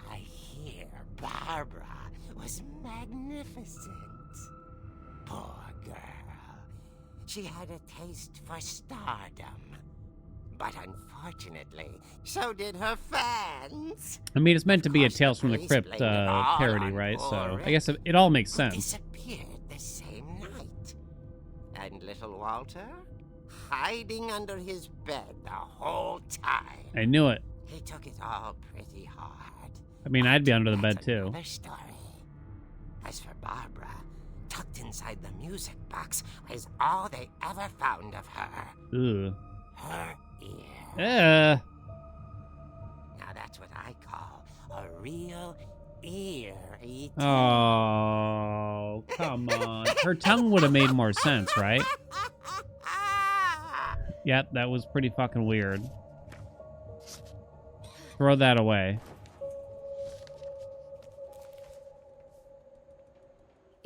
Speaker 7: I hear Barbara was magnificent. Poor girl. She had a taste for stardom. But unfortunately, so did her fans.
Speaker 1: I mean, it's meant to be a
Speaker 7: Of course,
Speaker 1: Tales from the
Speaker 7: police
Speaker 1: Crypt
Speaker 7: blamed it all
Speaker 1: parody,
Speaker 7: on
Speaker 1: right?
Speaker 7: poor
Speaker 1: So
Speaker 7: Rick,
Speaker 1: I guess it all makes
Speaker 7: who
Speaker 1: sense.
Speaker 7: disappeared the same night. And little Walter, hiding under his bed the whole time.
Speaker 1: I knew it.
Speaker 7: He took it all pretty hard.
Speaker 1: I mean, I'd be under the
Speaker 7: That's
Speaker 1: bed too.
Speaker 7: another story. As for Barbara, tucked inside the music box was all they ever found of her.
Speaker 1: Ugh.
Speaker 7: Her ear.
Speaker 1: Yeah.
Speaker 7: Now that's what I call a real ear eater.
Speaker 1: Oh, come on. Her tongue would have made more sense, right? Yep, that was pretty fucking weird. Throw that away.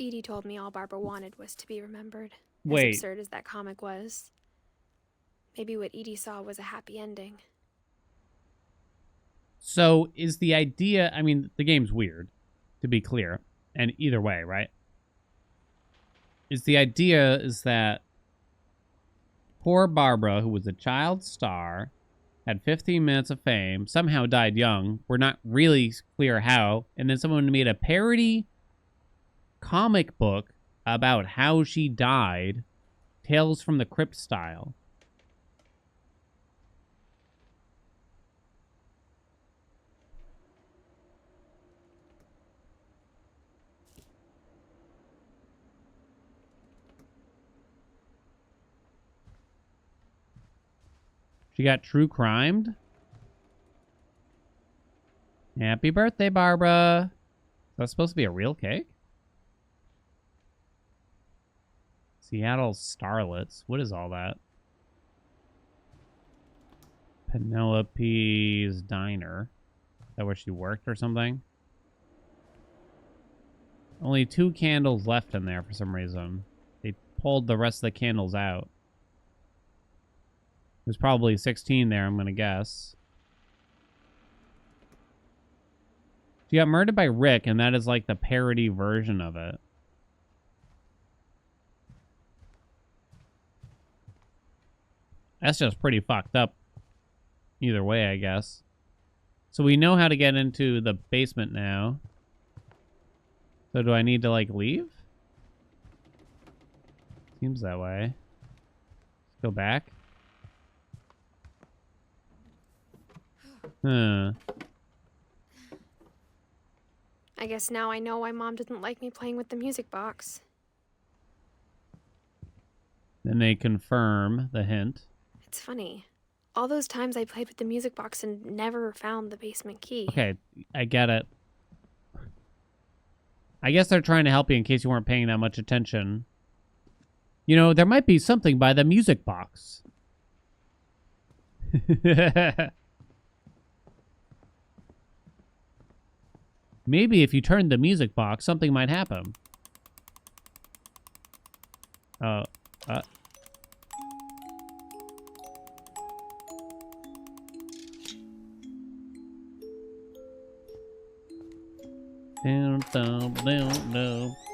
Speaker 3: Edie told me all Barbara wanted was to be remembered.
Speaker 1: Wait.
Speaker 3: As absurd as that comic was. Maybe what Edie saw was a happy ending.
Speaker 1: So is the idea, I mean, the game's weird, to be clear, and either way, right? Is the idea is that poor Barbara, who was a child star, had 15 minutes of fame, somehow died young. We're not really clear how. And then someone made a parody comic book about how she died, Tales from the Crypt style. She got true crimed. Happy birthday, Barbara. Is that supposed to be a real cake? Seattle Starlets. What is all that? Penelope's Diner. Is that where she worked or something? Only 2 candles left in there for some reason. They pulled the rest of the candles out. There's probably 16 there, I'm going to guess. She got murdered by Rick, and that is like the parody version of it. That's just pretty fucked up. Either way, I guess. So we know how to get into the basement now. So do I need to, like, leave? Seems that way. Let's go back. Huh.
Speaker 3: I guess now I know why Mom didn't like me playing with the music box.
Speaker 1: Then they confirm the hint.
Speaker 3: It's funny. All those times I played with the music box and never found the basement key.
Speaker 1: Okay, I get it. I guess they're trying to help you in case you weren't paying that much attention. You know, there might be something by the music box. Maybe if you turned the music box, something might happen. No.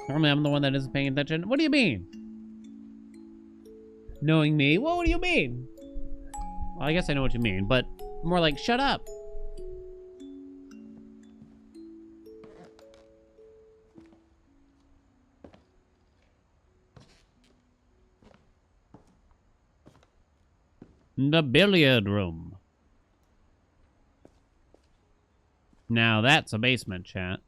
Speaker 1: Normally I'm the one that isn't paying attention. What do you mean? Knowing me? What do you mean? Well, I guess I know what you mean, but more like, shut up. The billiard room. Now that's a basement, chat.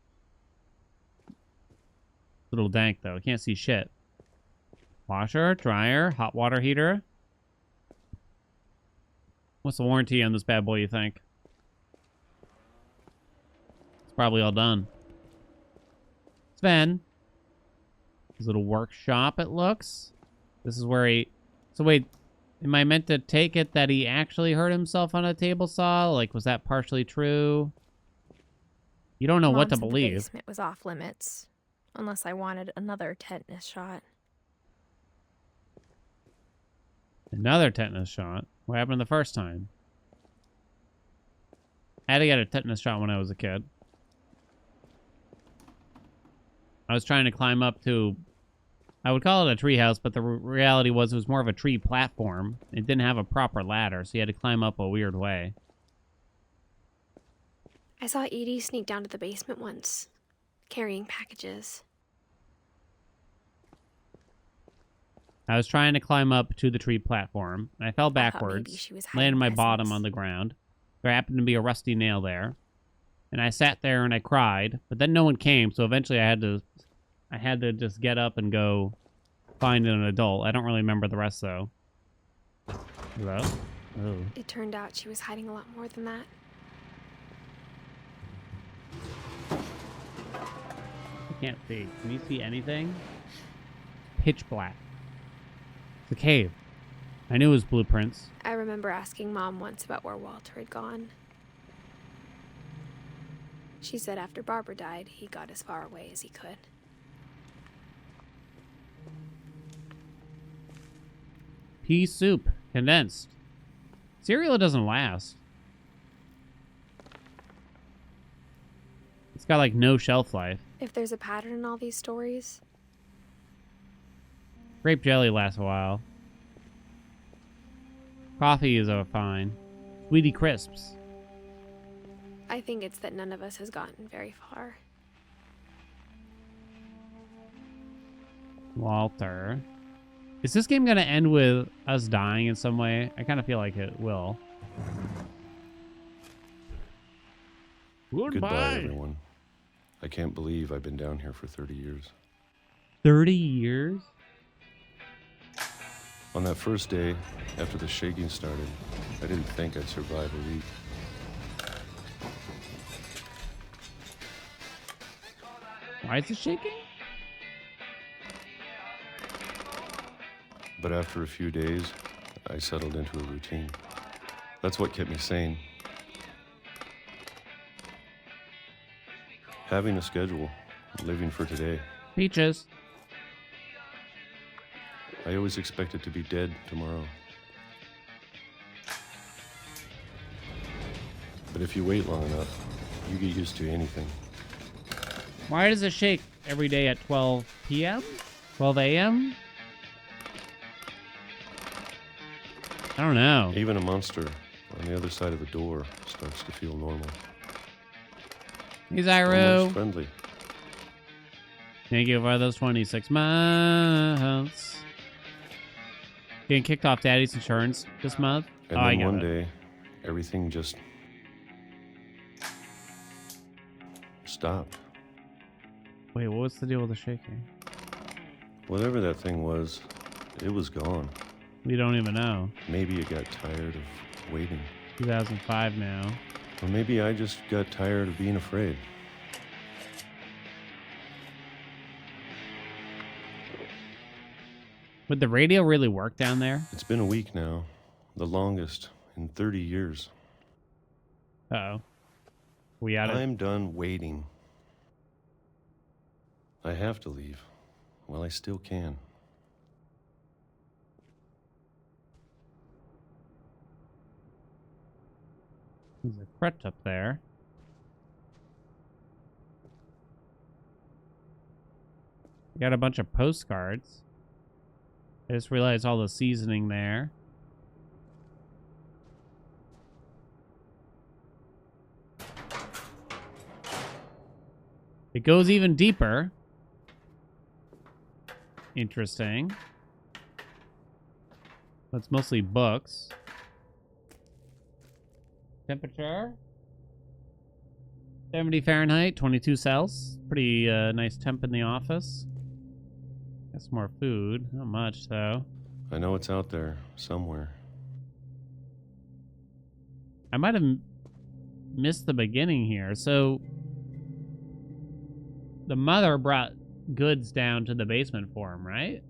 Speaker 1: Little dank, though. Can't see shit. Washer, dryer, hot water heater. What's the warranty on this bad boy, you think? It's probably all done. Sven. His little workshop, it looks. This is where he... So wait, am I meant to take it that he actually hurt himself on a table saw? Like, was that partially true? You don't know
Speaker 2: Mom
Speaker 1: what to
Speaker 2: said
Speaker 1: believe.
Speaker 2: The basement was off limits, unless I wanted another tetanus shot.
Speaker 1: Another tetanus shot? What happened the first time? I had to get a tetanus shot when I was a kid. I was trying to climb up to... I would call it a treehouse, but the reality was it was more of a tree platform. It didn't have a proper ladder, so you had to climb up a weird way.
Speaker 3: I saw Edie sneak down to the basement once, carrying packages.
Speaker 1: I was trying to climb up to the tree platform, and I fell
Speaker 3: maybe
Speaker 1: backwards,
Speaker 3: she was hiding
Speaker 1: landed my bottom
Speaker 3: presents.
Speaker 1: on the ground. There happened to be a rusty nail there. And I sat there and I cried, but then no one came, so eventually I had to just get up and go find an adult. I don't really remember the rest, though. Hello? Oh.
Speaker 3: It turned out she was hiding a lot more than that.
Speaker 1: I can't see. Can you see anything? Pitch black. It's a cave. I knew it was blueprints.
Speaker 3: I remember asking Mom once about where Walter had gone. She said after Barbara died, he got as far away as he could.
Speaker 1: Pea soup. Condensed. Cereal doesn't last. It's got, like, no shelf life.
Speaker 3: If there's a pattern in all these stories,
Speaker 1: Grape jelly lasts a while. Coffee is fine. Sweetie Crisps.
Speaker 3: I think it's that none of us has gotten very far.
Speaker 1: Walter. Is this game going to end with us dying in some way? I kind of feel like it will.
Speaker 10: Goodbye, everyone. I can't believe I've been down here for 30 years.
Speaker 1: 30 years?
Speaker 10: On that first day, after the shaking started, I didn't think I'd survive a week.
Speaker 1: Why is it shaking?
Speaker 10: But after a few days, I settled into a routine. That's what kept me sane. Having a schedule, living for today.
Speaker 1: Peaches.
Speaker 10: I always expected to be dead tomorrow. But if you wait long enough, you get used to anything.
Speaker 1: Why does it shake every day at 12 p.m.? 12 a.m.? I don't know.
Speaker 10: Even a monster on the other side of the door starts to feel normal.
Speaker 1: Hey,
Speaker 10: Almost
Speaker 1: Zyro.
Speaker 10: friendly.
Speaker 1: Thank you for those 26 months. Getting kicked off Daddy's insurance this month.
Speaker 10: And
Speaker 1: I
Speaker 10: then
Speaker 1: got
Speaker 10: one
Speaker 1: it.
Speaker 10: day, everything just stopped.
Speaker 1: Wait, what's the deal with the shaking?
Speaker 10: Whatever that thing was, it was gone.
Speaker 1: We don't even know.
Speaker 10: Maybe it got tired of waiting.
Speaker 1: 2005 now.
Speaker 10: Or maybe I just got tired of being afraid.
Speaker 1: Would the radio really work down there?
Speaker 10: It's been a week now, the longest in 30 years.
Speaker 1: Uh-oh. We out of...
Speaker 10: I'm done waiting. I have to leave. Well, I still can.
Speaker 1: There's a crutch up there. We got a bunch of postcards. I just realized all the seasoning there. It goes even deeper. Interesting. That's mostly books. Temperature 70 Fahrenheit, 22 Celsius. Pretty nice temp in the office. Got some more food. Not much, though.
Speaker 10: I know it's out there somewhere.
Speaker 1: I might have missed the beginning here. So, the mother brought goods down to the basement for him, right?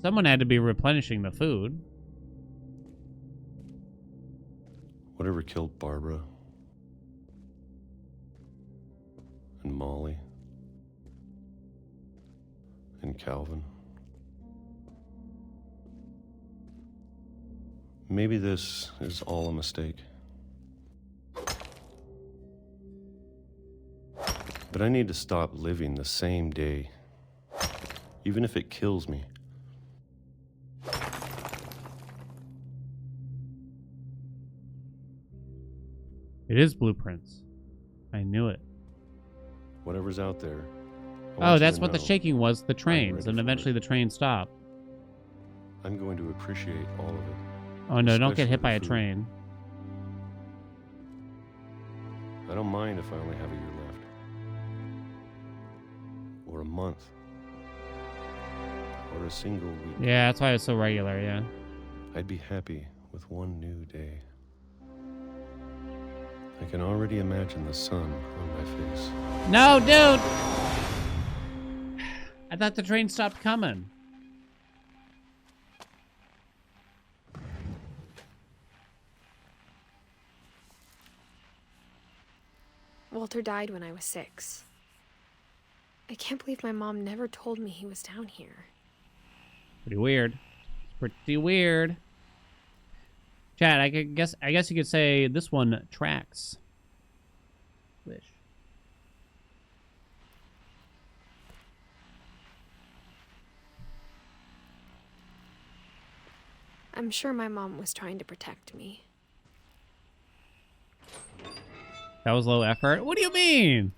Speaker 1: Someone had to be replenishing the food.
Speaker 10: Whatever killed Barbara and Molly and Calvin. Maybe this is all a mistake. But I need to stop living the same day, even if it kills me.
Speaker 1: It is blueprints. I knew it.
Speaker 10: Whatever's out there.
Speaker 1: Oh, that's what the shaking was, the
Speaker 10: I'm
Speaker 1: trains,
Speaker 10: ready
Speaker 1: and
Speaker 10: for
Speaker 1: eventually
Speaker 10: it.
Speaker 1: the train stopped.
Speaker 10: I'm going to appreciate all of it.
Speaker 1: Oh no, don't get
Speaker 10: Especially
Speaker 1: hit by
Speaker 10: the
Speaker 1: a
Speaker 10: food.
Speaker 1: train.
Speaker 10: I don't mind if I only have a year left. Or a month. Or a single week.
Speaker 1: Yeah, that's why it's so regular, yeah.
Speaker 10: I'd be happy with one new day. I can already imagine the sun on my face.
Speaker 1: No, dude! I thought the train stopped coming.
Speaker 3: Walter died when I was 6. I can't believe my mom never told me he was down here.
Speaker 1: Pretty weird. Pretty weird. Chad, I guess you could say this one tracks. Wish.
Speaker 3: I'm sure my mom was trying to protect me.
Speaker 1: That was low effort. What do you mean?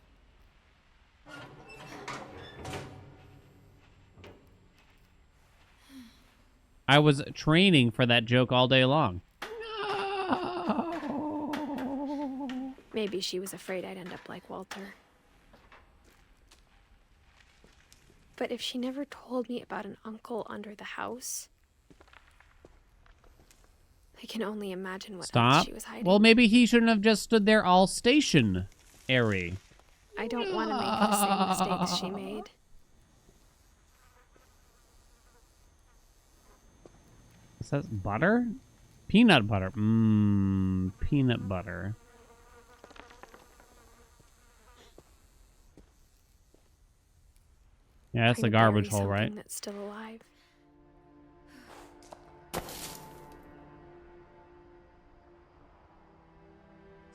Speaker 1: I was training for that joke all day long.
Speaker 3: Maybe she was afraid I'd end up like Walter. But if she never told me about an uncle under the house, I can only imagine what else she was hiding.
Speaker 1: Well, maybe he shouldn't have just stood there all stationary.
Speaker 3: I don't want to make the same mistakes she made.
Speaker 1: Is that butter? Peanut butter. Mmm, peanut butter. Yeah, that's the
Speaker 3: Trying to
Speaker 1: garbage
Speaker 3: bury
Speaker 1: hole, right?
Speaker 3: something that's still alive.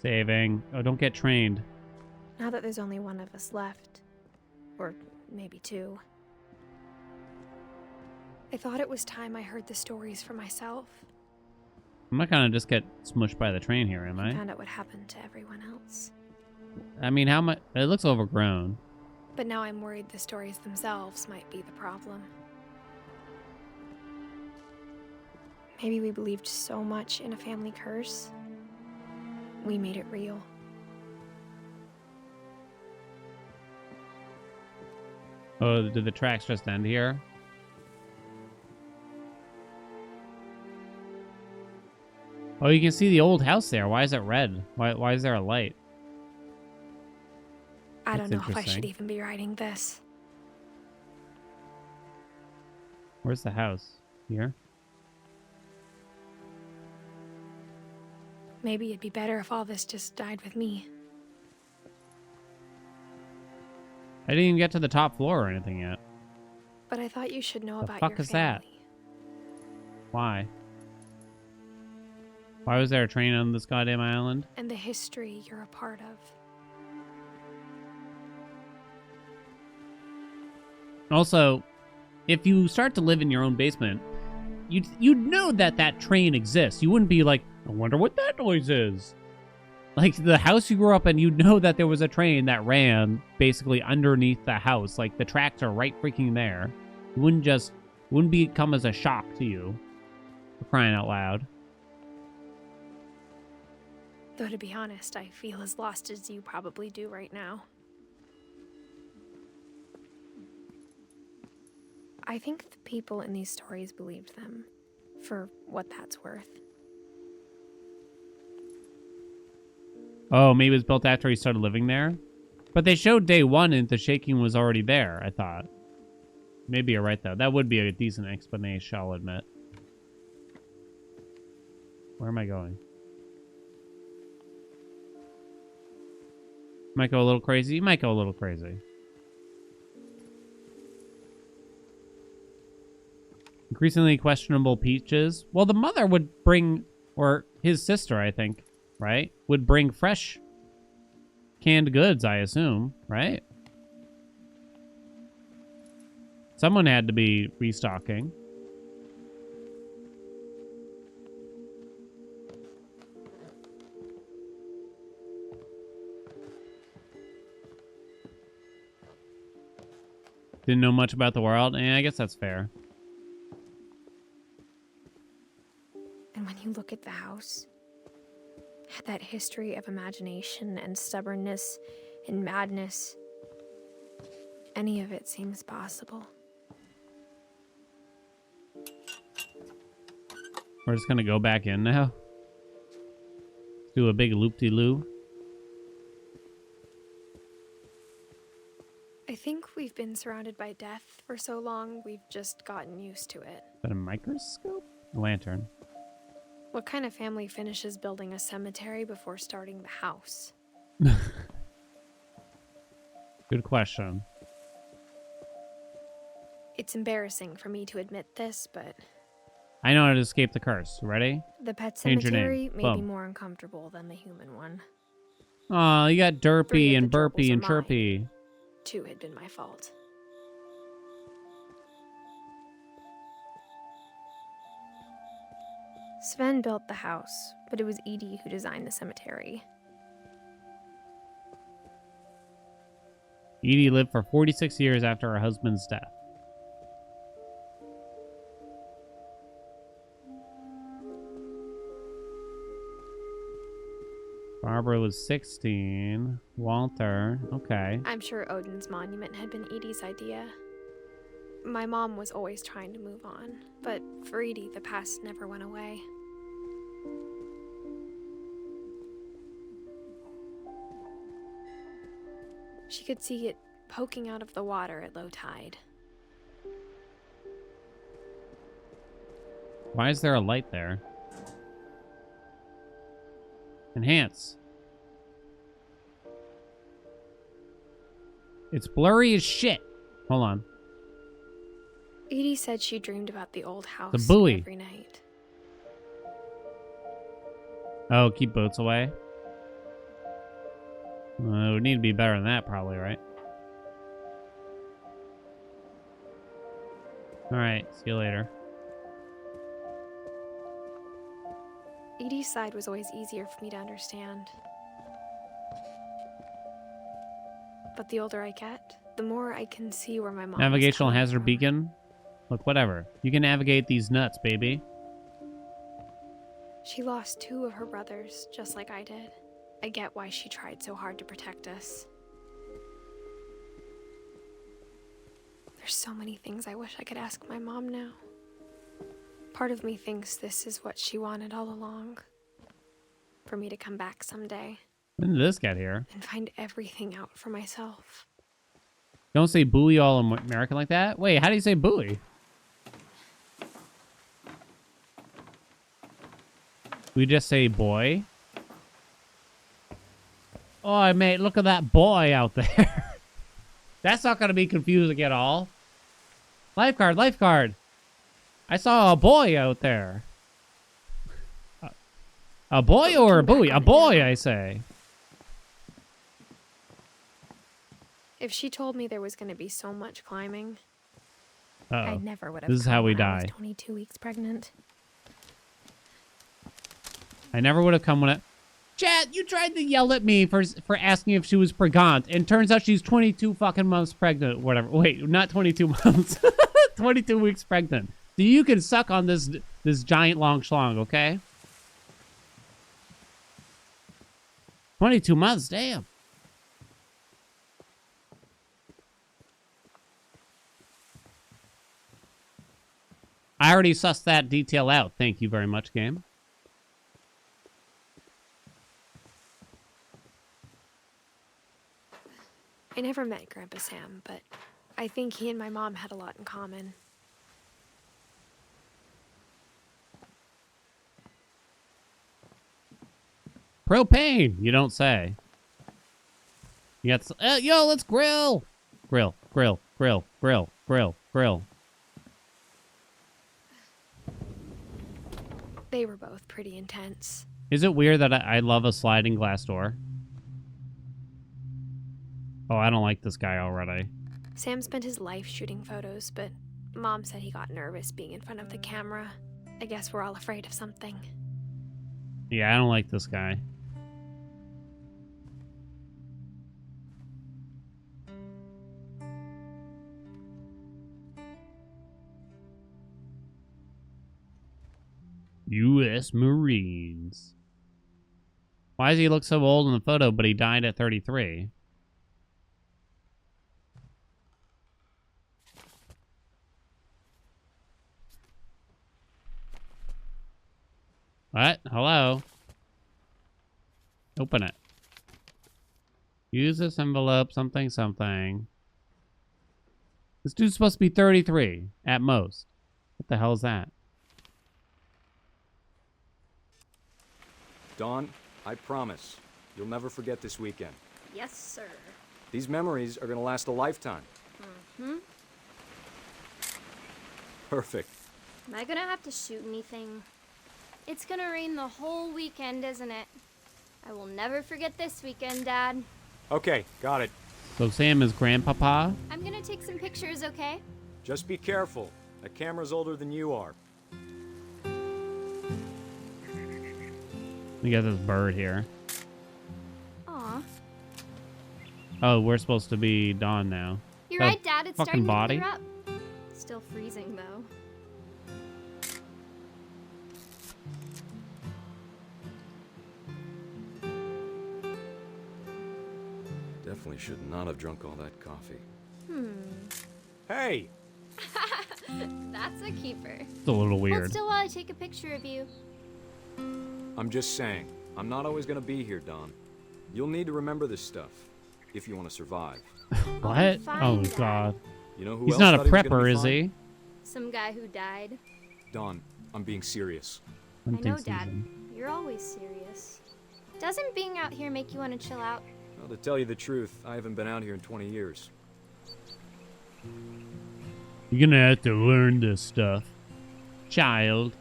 Speaker 1: Saving. Oh, don't get trained.
Speaker 3: Now that there's only one of us left, or maybe 2, I thought it was time I heard the stories for myself.
Speaker 1: I'm not gonna just get smushed by the train here, am I?
Speaker 3: Found out what happened to everyone else.
Speaker 1: I mean, how much? It looks overgrown.
Speaker 3: But now I'm worried the stories themselves might be the problem. Maybe we believed so much in a family curse, we made it real.
Speaker 1: Oh, did the tracks just end here? Oh, you can see the old house there. Why is it red? Why is there a light?
Speaker 3: I
Speaker 1: That's
Speaker 3: don't know if I
Speaker 1: interesting.
Speaker 3: should even be writing this.
Speaker 1: Where's the house? Here?
Speaker 3: Maybe it'd be better if all this just died with me.
Speaker 1: I didn't even get to the top floor or anything yet.
Speaker 3: But I thought you should know
Speaker 1: The
Speaker 3: about
Speaker 1: fuck
Speaker 3: your
Speaker 1: is that?
Speaker 3: family.
Speaker 1: Why? Why was there a train on this goddamn island?
Speaker 3: And the history you're a part of.
Speaker 1: Also, if you start to live in your own basement, you'd know that that train exists. You wouldn't be like, I wonder what that noise is. Like, the house you grew up in, you'd know that there was a train that ran basically underneath the house. Like, the tracks are right freaking there. It wouldn't become as a shock to you. For crying out loud.
Speaker 3: Though to be honest, I feel as lost as you probably do right now. I think the people in these stories believed them, for what that's worth.
Speaker 1: Oh, maybe it was built after he started living there? But they showed day one and the shaking was already there, I thought. Maybe you're right, though. That would be a decent explanation, I'll admit. Where am I going? Might go a little crazy? Might go a little crazy. Increasingly questionable peaches. Well, the mother would bring, or his sister, I think, right? Would bring fresh canned goods, I assume, right? Someone had to be restocking. Didn't know much about the world. I guess that's fair.
Speaker 3: And when you look at the house, had that history of imagination and stubbornness and madness, any of it seems possible.
Speaker 1: We're just gonna go back in now. Do a big loop-de-loo.
Speaker 3: I think we've been surrounded by death for so long, we've just gotten used to it.
Speaker 1: Is that a microscope? A lantern.
Speaker 3: What kind of family finishes building a cemetery before starting the house?
Speaker 1: Good question.
Speaker 3: It's embarrassing for me to admit this, but
Speaker 1: I know how to escape the curse. Ready?
Speaker 3: the pet
Speaker 1: Change your name.
Speaker 3: cemetery may be
Speaker 1: Boom.
Speaker 3: more uncomfortable than the human one.
Speaker 1: Aw, you got
Speaker 3: 3
Speaker 1: Derpy
Speaker 3: of
Speaker 1: and
Speaker 3: the gerbils
Speaker 1: Burpy
Speaker 3: are
Speaker 1: and
Speaker 3: mine.
Speaker 1: Chirpy.
Speaker 3: 2 had been my fault. Sven built the house, but it was Edie who designed the cemetery.
Speaker 1: Edie lived for 46 years after her husband's death. Barbara was 16. Walter. Okay.
Speaker 3: I'm sure Odin's monument had been Edie's idea. My mom was always trying to move on, but for Edie, the past never went away. She could see it poking out of the water at low tide.
Speaker 1: Why is there a light there? Enhance. It's blurry as shit. Hold on.
Speaker 3: Edie said she dreamed about the old house
Speaker 1: The buoy.
Speaker 3: every night.
Speaker 1: Oh, keep boats away. It would need to be better than that, probably, right? Alright, see you later.
Speaker 3: Edie's side was always easier for me to understand. But the older I get, the more I can see where my mom was
Speaker 1: Navigational
Speaker 3: coming
Speaker 1: hazard
Speaker 3: from.
Speaker 1: beacon? Look, whatever. You can navigate these nuts, baby.
Speaker 3: She lost 2 of her brothers, just like I did. I get why she tried so hard to protect us. There's so many things I wish I could ask my mom now. Part of me thinks this is what she wanted all along. For me to come back someday
Speaker 1: When did this get here?
Speaker 3: and find everything out for myself.
Speaker 1: Don't say buoy all American like that. Wait, how do you say buoy? We just say boy. Oh, mate, look at that boy out there. That's not going to be confusing at all. Lifeguard, lifeguard. I saw a boy out there. A boy or a buoy? A boy, I say.
Speaker 3: If she told me there was going to be so much climbing,
Speaker 1: Uh-oh.
Speaker 3: I never would have.
Speaker 1: This is how
Speaker 3: come
Speaker 1: we
Speaker 3: when I was
Speaker 1: die.
Speaker 3: 22 weeks pregnant.
Speaker 1: I never would have come when it... Chat, you tried to yell at me for asking if she was pregnant, and turns out she's 22 fucking months pregnant. Whatever. Wait, not 22 months. 22 weeks pregnant. So you can suck on this giant long schlong, okay? 22 months, damn. I already sussed that detail out. Thank you very much, game.
Speaker 3: I never met Grandpa Sam, but I think he and my mom had a lot in common.
Speaker 1: Propane, you don't say. You got yo, let's grill. Grill, grill, grill, grill, grill, grill.
Speaker 3: They were both pretty intense.
Speaker 1: Is it weird that I love a sliding glass door? Oh, I don't like this guy already.
Speaker 3: Sam spent his life shooting photos, but Mom said he got nervous being in front of the camera. I guess we're all afraid of something.
Speaker 1: Yeah, I don't like this guy. U.S. Marines. Why does he look so old in the photo, but he died at 33? What? Hello? Open it. Use this envelope, something, something. This dude's supposed to be 33 at most. What the hell is that?
Speaker 11: Dawn, I promise, you'll never forget this weekend.
Speaker 12: Yes, sir.
Speaker 11: These memories are gonna last a lifetime.
Speaker 12: Mm-hmm.
Speaker 11: Perfect.
Speaker 12: Am I gonna have to shoot anything? It's gonna rain the whole weekend, isn't it? I will never forget this weekend, Dad.
Speaker 11: Okay, got it.
Speaker 1: So Sam is grandpapa?
Speaker 12: I'm gonna take some pictures, okay?
Speaker 11: Just be careful. That camera's older than you are.
Speaker 1: We got this bird here.
Speaker 12: Aw.
Speaker 1: Oh, we're supposed to be Dawn now.
Speaker 12: You're
Speaker 1: That
Speaker 12: right, Dad. It's
Speaker 1: fucking
Speaker 12: starting
Speaker 1: body.
Speaker 12: to clear up. Still freezing, though.
Speaker 11: Definitely should not have drunk all that coffee.
Speaker 12: Hey!
Speaker 11: Hey!
Speaker 12: That's a keeper.
Speaker 1: It's a little
Speaker 12: Hold
Speaker 1: weird.
Speaker 12: still while I take a picture of you.
Speaker 11: I'm just saying, I'm not always gonna be here, Dawn. You'll need to remember this stuff, if you want to survive.
Speaker 1: What?
Speaker 12: fine,
Speaker 1: Oh,
Speaker 12: Dad.
Speaker 1: God.
Speaker 11: You know who
Speaker 1: He's
Speaker 11: else
Speaker 1: not a
Speaker 11: thought he was gonna
Speaker 1: prepper,
Speaker 11: be
Speaker 1: is
Speaker 11: fine?
Speaker 1: he?
Speaker 12: Some guy who died.
Speaker 11: Dawn, I'm being serious.
Speaker 12: I know,
Speaker 1: Hunting
Speaker 12: Dad.
Speaker 1: season.
Speaker 12: You're always serious. Doesn't being out here make you want to chill out?
Speaker 11: Well, to tell you the truth, I haven't been out here in 20 years.
Speaker 1: You're gonna have to learn this stuff. Child.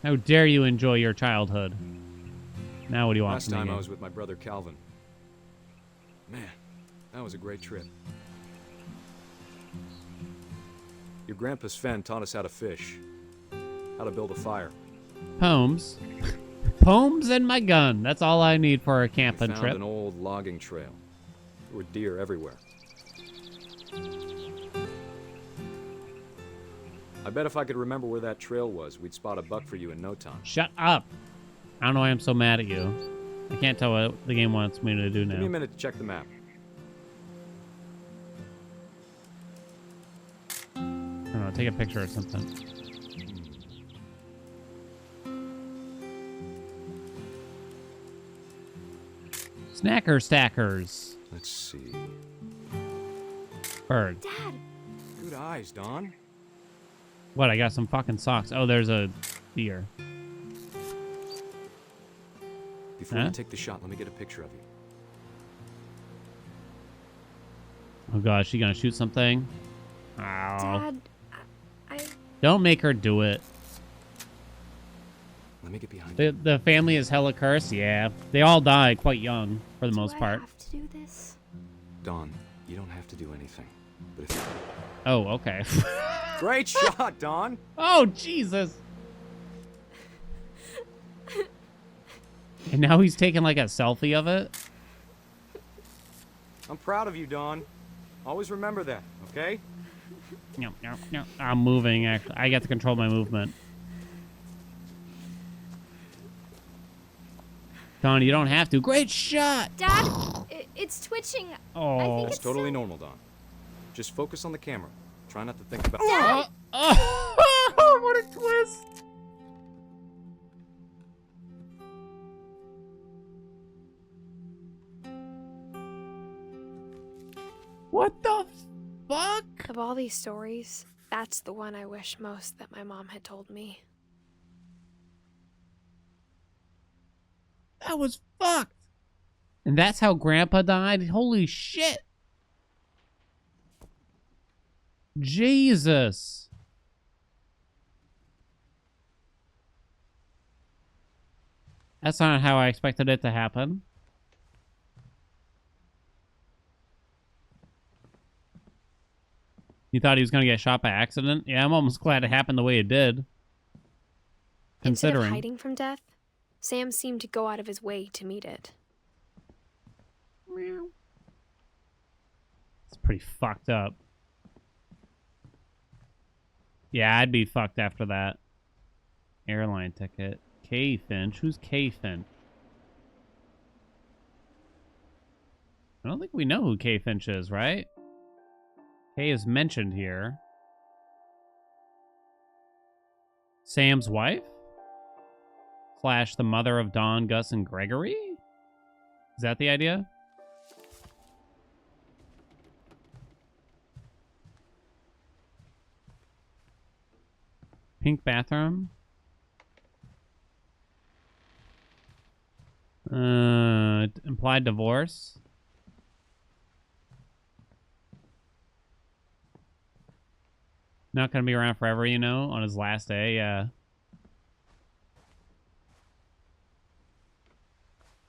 Speaker 1: How dare you enjoy your childhood? Now what do you want
Speaker 11: Last
Speaker 1: from me?
Speaker 11: time I
Speaker 1: again?
Speaker 11: was with my brother Calvin. Man, that was a great trip. Your grandpa Sven taught us how to fish, how to build a fire.
Speaker 1: Poems. Poems and my gun. That's all I need for a
Speaker 11: We
Speaker 1: camping
Speaker 11: found
Speaker 1: trip.
Speaker 11: an old logging trail. There were deer everywhere. I bet if I could remember where that trail was, we'd spot a buck for you in no time.
Speaker 1: Shut up. I don't know why I'm so mad at you. I can't tell what the game wants me to do
Speaker 11: Give me a
Speaker 1: now.
Speaker 11: minute to check the map.
Speaker 1: I don't know, take a picture or something. Snacker stackers.
Speaker 11: Let's see.
Speaker 1: Bird.
Speaker 12: Dad!
Speaker 11: Good eyes, Dawn.
Speaker 1: What, I got some fucking socks. Oh, there's a deer.
Speaker 11: Before
Speaker 1: Huh?
Speaker 11: you take the shot, let me get a picture of you.
Speaker 1: Oh gosh, she gonna shoot something? Ow.
Speaker 3: Dad, I
Speaker 1: Don't make her do it.
Speaker 11: Let me get behind you.
Speaker 1: The family is hella cursed? Yeah. They all die quite young, for the most
Speaker 12: Do
Speaker 1: part.
Speaker 12: I have to do this?
Speaker 11: Dawn, you don't have to do anything. But if you...
Speaker 1: Oh, okay.
Speaker 11: Great shot, Dawn!
Speaker 1: Oh, Jesus! And now he's taking like a selfie of it?
Speaker 11: I'm proud of you, Dawn. Always remember that, okay?
Speaker 1: No, no, no. I'm moving, actually. I get to control my movement. Don, you don't have to. Great shot!
Speaker 12: Dad, it's twitching.
Speaker 1: Oh.
Speaker 12: I think
Speaker 11: It's
Speaker 12: it's
Speaker 11: totally normal, Don. Just focus on the camera. Try not to think about.
Speaker 12: Dad!
Speaker 1: Oh, what a twist! What the fuck?
Speaker 3: Of all these stories, that's the one I wish most that my mom had told me.
Speaker 1: That was fucked. And that's how Grandpa died? Holy shit. Jesus. That's not how I expected it to happen. You thought he was going to get shot by accident? Yeah, I'm almost glad it happened the way it did.
Speaker 3: Instead
Speaker 1: Considering.
Speaker 3: of hiding from death, Sam seemed to go out of his way to meet it.
Speaker 1: It's pretty fucked up. Yeah, I'd be fucked after that. Airline ticket. K. Finch. Who's K. Finch? I don't think we know who K. Finch is, right? K is mentioned here. Sam's wife? / the mother of Dawn, Gus, and Gregory? Is that the idea? Pink bathroom. Implied divorce. Not gonna be around forever, you know, on his last day, yeah.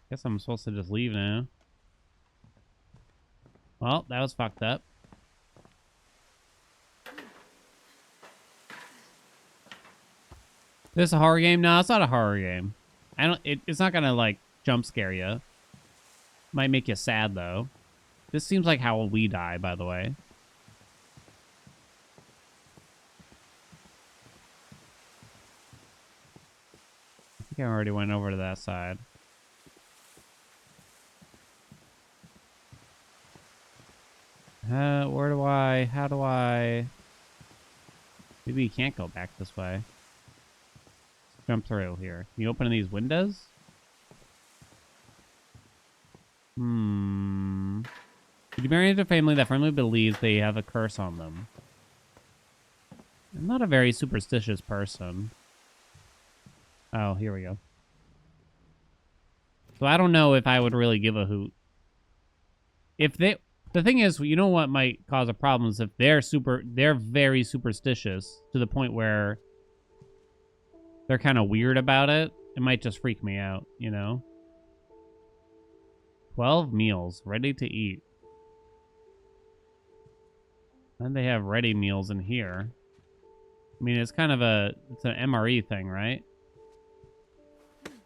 Speaker 1: Guess I'm supposed to just leave now. Well, that was fucked up. This a horror game? No, it's not a horror game. It's not gonna like jump scare you. Might make you sad though. This seems like how we die, by the way. I think I already went over to that side. How do I? Maybe you can't go back this way. Let's jump through here. Can you open these windows? Did you marry into a family that firmly believes they have a curse on them? I'm not a very superstitious person. Oh, here we go. So I don't know if I would really give a hoot. The thing is, you know what might cause a problem is if they're very superstitious to the point where they're kind of weird about it. It might just freak me out, you know? 12 meals ready to eat. And they have ready meals in here. I mean, it's kind of it's an MRE thing, right?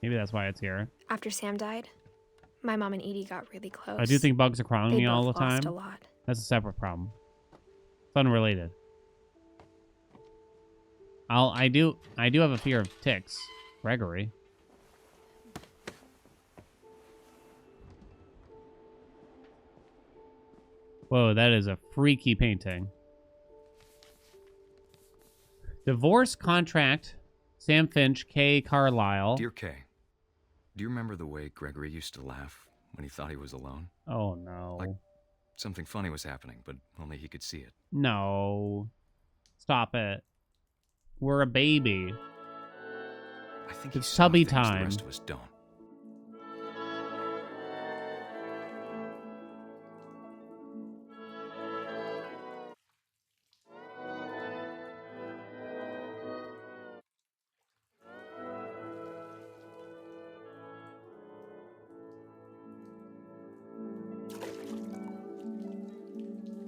Speaker 1: Maybe that's why it's here.
Speaker 3: After Sam died, my mom and Edie got really close.
Speaker 1: I do think bugs are crawling me all the time.
Speaker 3: Lost a lot.
Speaker 1: That's a separate problem. It's unrelated. I do have a fear of ticks. Gregory. Whoa, that is a freaky painting. Divorce contract. Sam Finch, K. Carlisle.
Speaker 11: Dear Kay, do you remember the way Gregory used to laugh when he thought he was alone?
Speaker 1: Oh, no.
Speaker 11: Like something funny was happening, but only he could see it.
Speaker 1: No. Stop it. We're a baby.
Speaker 11: I think
Speaker 1: it's tubby time.
Speaker 11: The rest of us don't.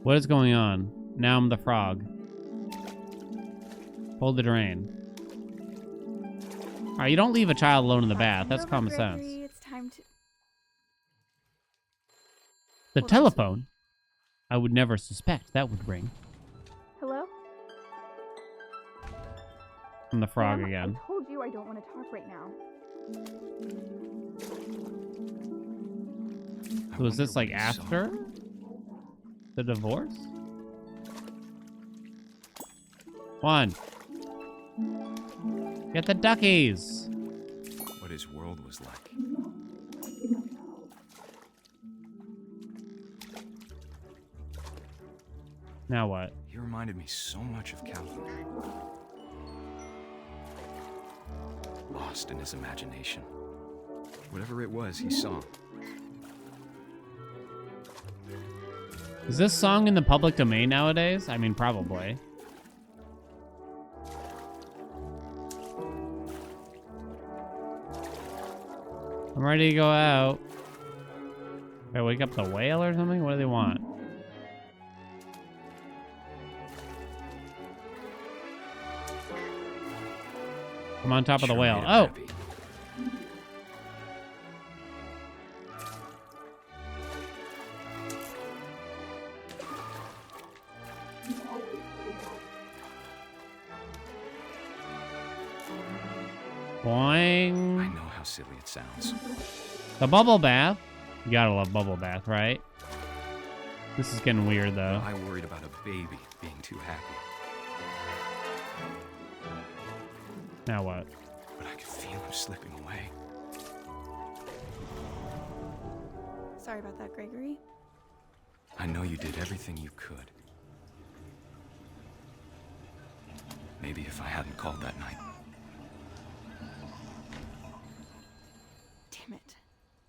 Speaker 1: What is going on? Now I'm the frog. Hold the drain. Alright, you don't leave a child alone in the bath. That's common sense.
Speaker 13: It's time to...
Speaker 1: The telephone? I would never suspect that would ring.
Speaker 13: Hello?
Speaker 1: I'm the frog
Speaker 13: Sam,
Speaker 1: again.
Speaker 13: I told you I don't want to talk right now.
Speaker 1: So is this like after the divorce? One. Get the duckies.
Speaker 11: What his world was like.
Speaker 1: Now what?
Speaker 11: He reminded me so much of Calvin. Lost in his imagination. Whatever it was he saw.
Speaker 1: Is this song in the public domain nowadays? I mean, probably. I'm ready to go out. Did I wake up the whale or something? What do they want? I'm on top of the whale. Oh! Boing.
Speaker 11: I know how silly it sounds.
Speaker 1: The bubble bath. You gotta love bubble bath, right? This is getting weird, though.
Speaker 11: I worried about a baby being too happy.
Speaker 1: Now what?
Speaker 11: But I could feel him slipping away.
Speaker 5: Sorry about that, Gregory.
Speaker 11: I know you did everything you could. Maybe if I hadn't called that night.
Speaker 5: Damn it.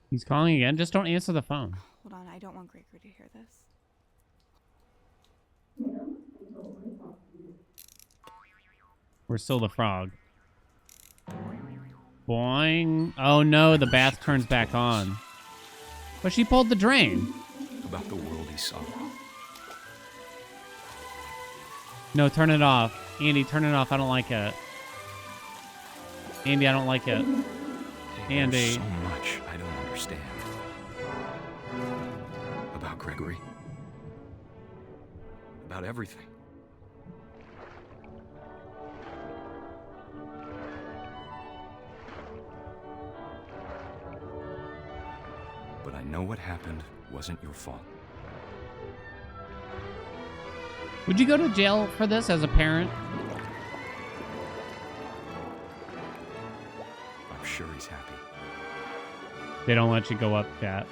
Speaker 1: He's calling again? Just don't answer the phone.
Speaker 5: Hold on, I don't want Gregory to hear this.
Speaker 1: We're still the frog. Boing. Oh no, the bath turns back on. But she pulled the drain.
Speaker 11: About the world he saw.
Speaker 1: No, turn it off. Andy, turn it off. I don't like it. Andy, I don't like it. Andy.
Speaker 11: There's so much I don't understand. About Gregory. About everything. But I know what happened wasn't your fault.
Speaker 1: Would you go to jail for this as a parent?
Speaker 11: I'm sure he's happy.
Speaker 1: They don't let you go up yet.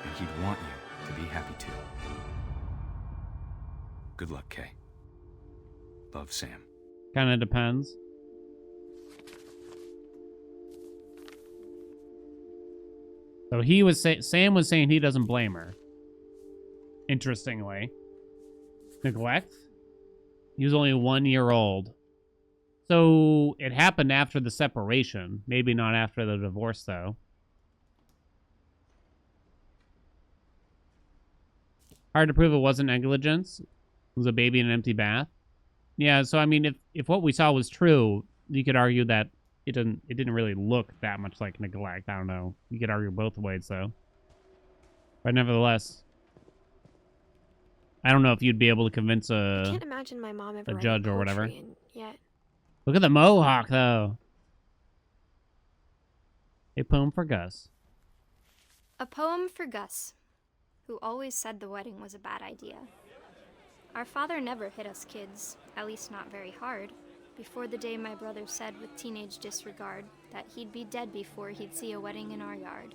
Speaker 11: And he'd want you to be happy too. Good luck, Kay. Love, Sam.
Speaker 1: Kind of depends. So he was Sam was saying he doesn't blame her. Interestingly. Neglect? He was only 1 year old. So it happened after the separation. Maybe not after the divorce, though. Hard to prove it wasn't negligence. It was a baby in an empty bath. Yeah, so I mean, if what we saw was true, you could argue that it didn't really look that much like neglect. I don't know. You could argue both ways, though. But nevertheless, I don't know if you'd be able to convince
Speaker 3: I can't imagine my mom ever
Speaker 1: a judge or whatever.
Speaker 3: Yet.
Speaker 1: Look at the mohawk, though. A poem for Gus.
Speaker 12: A poem for Gus, who always said the wedding was a bad idea. Our father never hit us kids, at least not very hard, before the day my brother said with teenage disregard that he'd be dead before he'd see a wedding in our yard.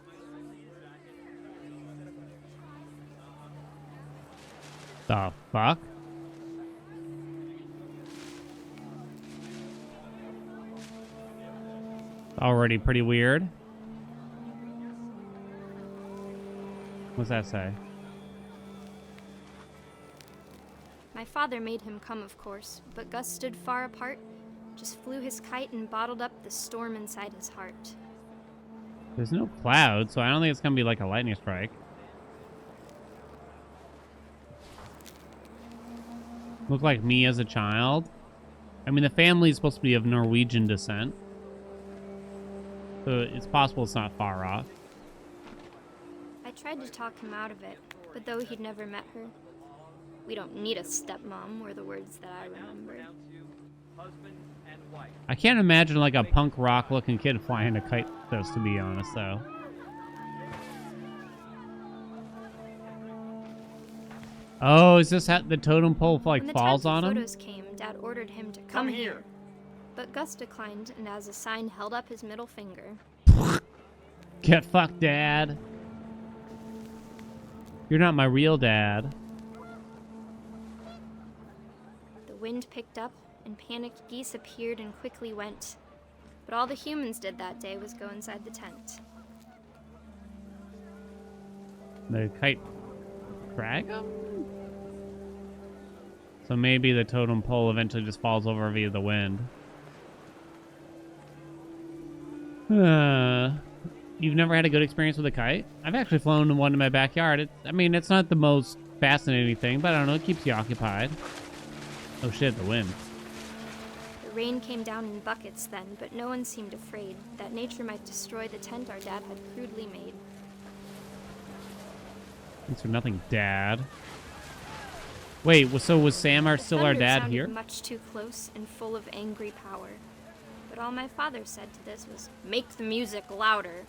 Speaker 1: The fuck? Already pretty weird. What's that say?
Speaker 12: My father made him come, of course, but Gus stood far apart, just flew his kite and bottled up the storm inside his heart.
Speaker 1: There's no cloud, so I don't think it's gonna be like a lightning strike. Look like me as a child. I mean, the family is supposed to be of Norwegian descent, so it's possible it's not far off.
Speaker 12: I tried to talk him out of it, but though he'd never met her, "We don't need a stepmom," were the words that I remembered.
Speaker 1: I can't imagine like a punk rock looking kid flying a kite, just to be honest, though. Oh, is this how the totem pole
Speaker 12: When the
Speaker 1: falls
Speaker 12: time
Speaker 1: on
Speaker 12: for
Speaker 1: him?
Speaker 12: photos came, Dad ordered him to come here. But Gus declined, and as a sign held up his middle finger.
Speaker 1: Get fucked, Dad. You're not my real dad.
Speaker 12: The wind picked up, and panicked geese appeared and quickly went. But all the humans did that day was go inside the tent.
Speaker 1: The kite drag him? So maybe the totem pole eventually just falls over via the wind. You've never had a good experience with a kite? I've actually flown one in my backyard. It's not the most fascinating thing, but I don't know, it keeps you occupied. Oh shit, the wind.
Speaker 12: The rain came down in buckets then, but no one seemed afraid that nature might destroy the tent our dad had crudely made.
Speaker 1: Thanks for nothing, Dad. Wait, so was Sam still our dad
Speaker 12: sounded
Speaker 1: here?
Speaker 12: Much too close and full of angry power. But all my father said to this was, "Make the music louder."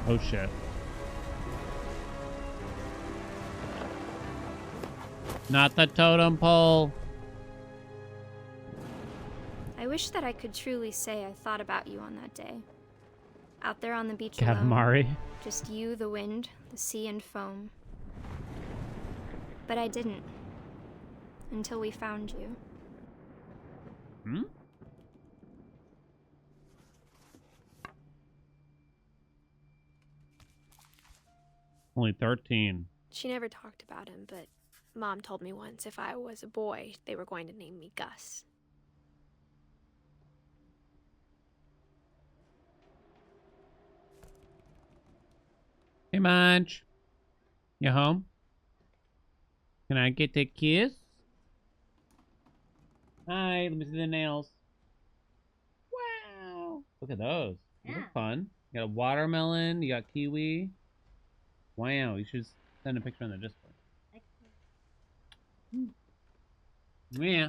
Speaker 1: Oh shit. Not the totem pole.
Speaker 12: I wish that I could truly say I thought about you on that day. Out there on the beach alone.
Speaker 1: Katamari.
Speaker 12: Just you, the wind, the sea, and foam. But I didn't. Until we found you.
Speaker 1: Hmm? Only 13.
Speaker 3: She never talked about him, but Mom told me once if I was a boy, they were going to name me Gus.
Speaker 1: Hey, Munch. You home? Can I get a kiss? Hi, let me see the nails. Wow. Look at those. Those are fun. You got a watermelon. You got kiwi. Wow, you should send a picture on the Discord. Yeah.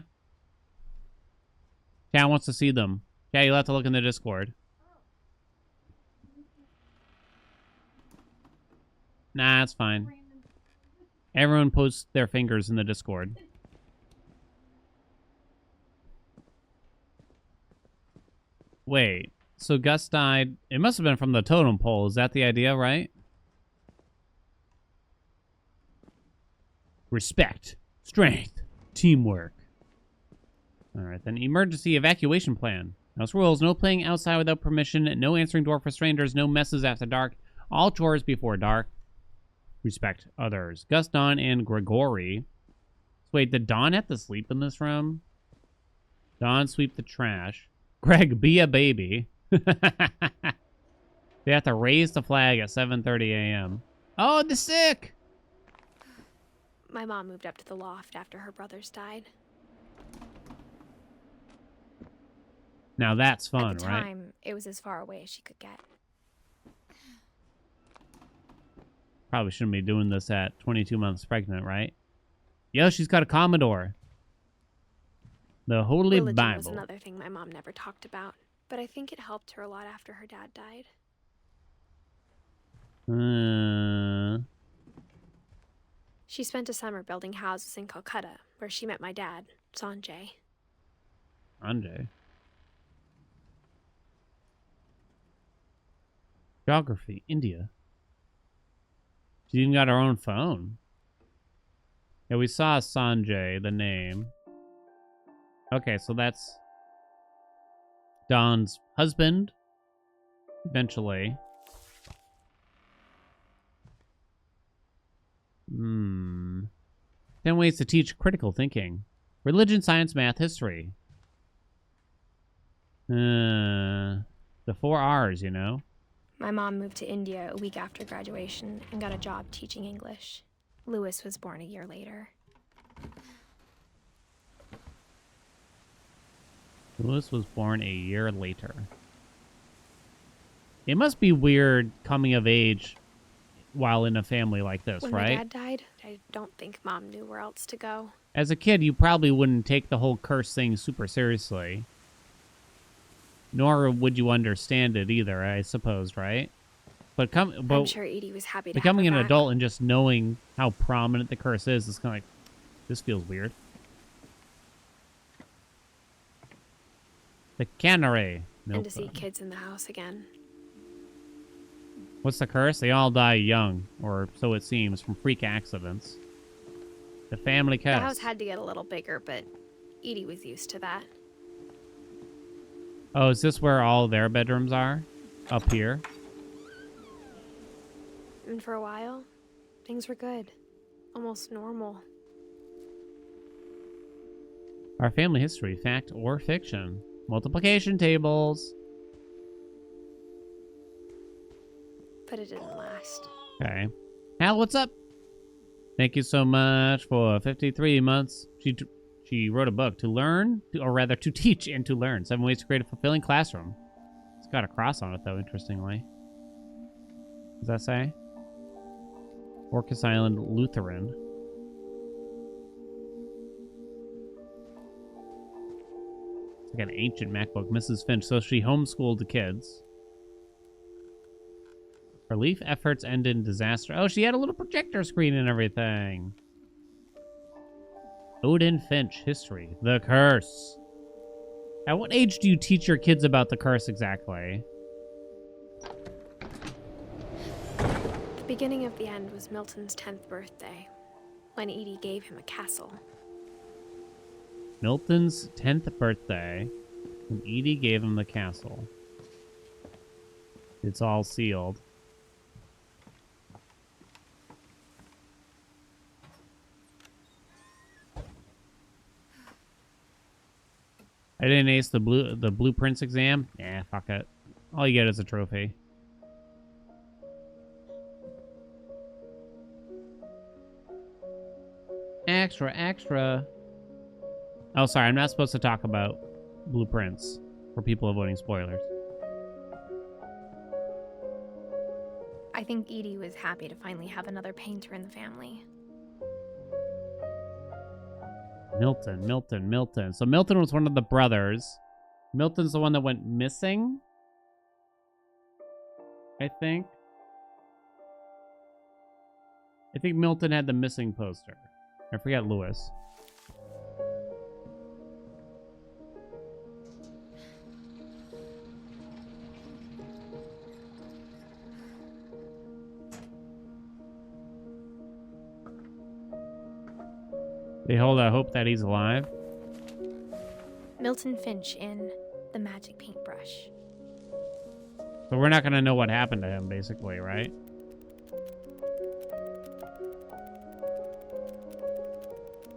Speaker 1: Cat wants to see them. Cat, you'll have to look in the Discord. Nah, it's fine. Everyone posts their fingers in the Discord. Wait, so Gus died. It must have been from the totem pole. Is that the idea, right? Respect, strength, teamwork. All right, then emergency evacuation plan. House rules: no playing outside without permission, no answering door for strangers, no messes after dark, all chores before dark. Respect others. Gus, Don, and Gregory. Wait, did Don have to sleep in this room? Don, sweep the trash. Greg, be a baby. They have to raise the flag at 7:30 a.m. Oh, the sick!
Speaker 3: My mom moved up to the loft after her brothers died.
Speaker 1: Now that's fun,
Speaker 3: At the
Speaker 1: right?
Speaker 3: time, it was as far away as she could get.
Speaker 1: Probably shouldn't be doing this at 22 months pregnant, right? Yo, she's got a Commodore. The Holy
Speaker 3: Religion
Speaker 1: Bible.
Speaker 3: was another thing my mom never talked about, but I think it helped her a lot after her dad died. She spent a summer building houses in Calcutta, where she met my dad, Sanjay.
Speaker 1: Sanjay. Geography, India. She even got her own phone. Yeah, we saw Sanjay, the name. Okay, so that's Don's husband, eventually. 10 ways to teach critical thinking. Religion, science, math, history. The 4 R's, you know?
Speaker 3: My mom moved to India a week after graduation and got a job teaching English. Louis was born a year later.
Speaker 1: Louis was born a year later. It must be weird coming of age while in a family like this,
Speaker 3: When
Speaker 1: right?
Speaker 3: my dad died, I don't think Mom knew where else to go.
Speaker 1: As a kid, you probably wouldn't take the whole curse thing super seriously. Nor would you understand it either, I suppose, right? But
Speaker 3: I'm sure Edie was happy to
Speaker 1: becoming
Speaker 3: have
Speaker 1: an
Speaker 3: her back.
Speaker 1: adult and just knowing how prominent the curse is kind of like, this feels weird. The cannery.
Speaker 3: And to see kids in the house again.
Speaker 1: What's the curse? They all die young, or so it seems, from freak accidents. The family curse.
Speaker 3: The house had to get a little bigger, but Edie was used to that.
Speaker 1: Oh, is this where all their bedrooms are? Up here?
Speaker 3: And for a while, things were good. Almost normal.
Speaker 1: Our family history, fact or fiction. Multiplication tables.
Speaker 3: But it didn't last.
Speaker 1: Okay. Hal, what's up? Thank you so much for 53 months. She wrote a book to learn, or rather to teach and to learn. 7 ways to create a fulfilling classroom. It's got a cross on it, though, interestingly. What does that say? Orcas Island Lutheran. It's like an ancient MacBook. Mrs. Finch. So she homeschooled the kids. Relief efforts end in disaster. Oh, she had a little projector screen and everything. Odin Finch. History. The curse. At what age do you teach your kids about the curse exactly?
Speaker 3: The beginning of the end was Milton's 10th birthday, when Edie gave him a castle.
Speaker 1: Milton's 10th birthday, when Edie gave him the castle. It's all sealed. I didn't ace the blueprints exam. Yeah, fuck it. All you get is a trophy. Extra, extra. Oh, sorry. I'm not supposed to talk about blueprints for people avoiding spoilers.
Speaker 3: I think Edie was happy to finally have another painter in the family.
Speaker 1: Milton. So Milton was one of the brothers. Milton's the one that went missing, I think. I think Milton had the missing poster. I forget Lewis. They hold out hope that he's alive.
Speaker 3: Milton Finch in The Magic Paintbrush.
Speaker 1: So we're not going to know what happened to him, basically, right?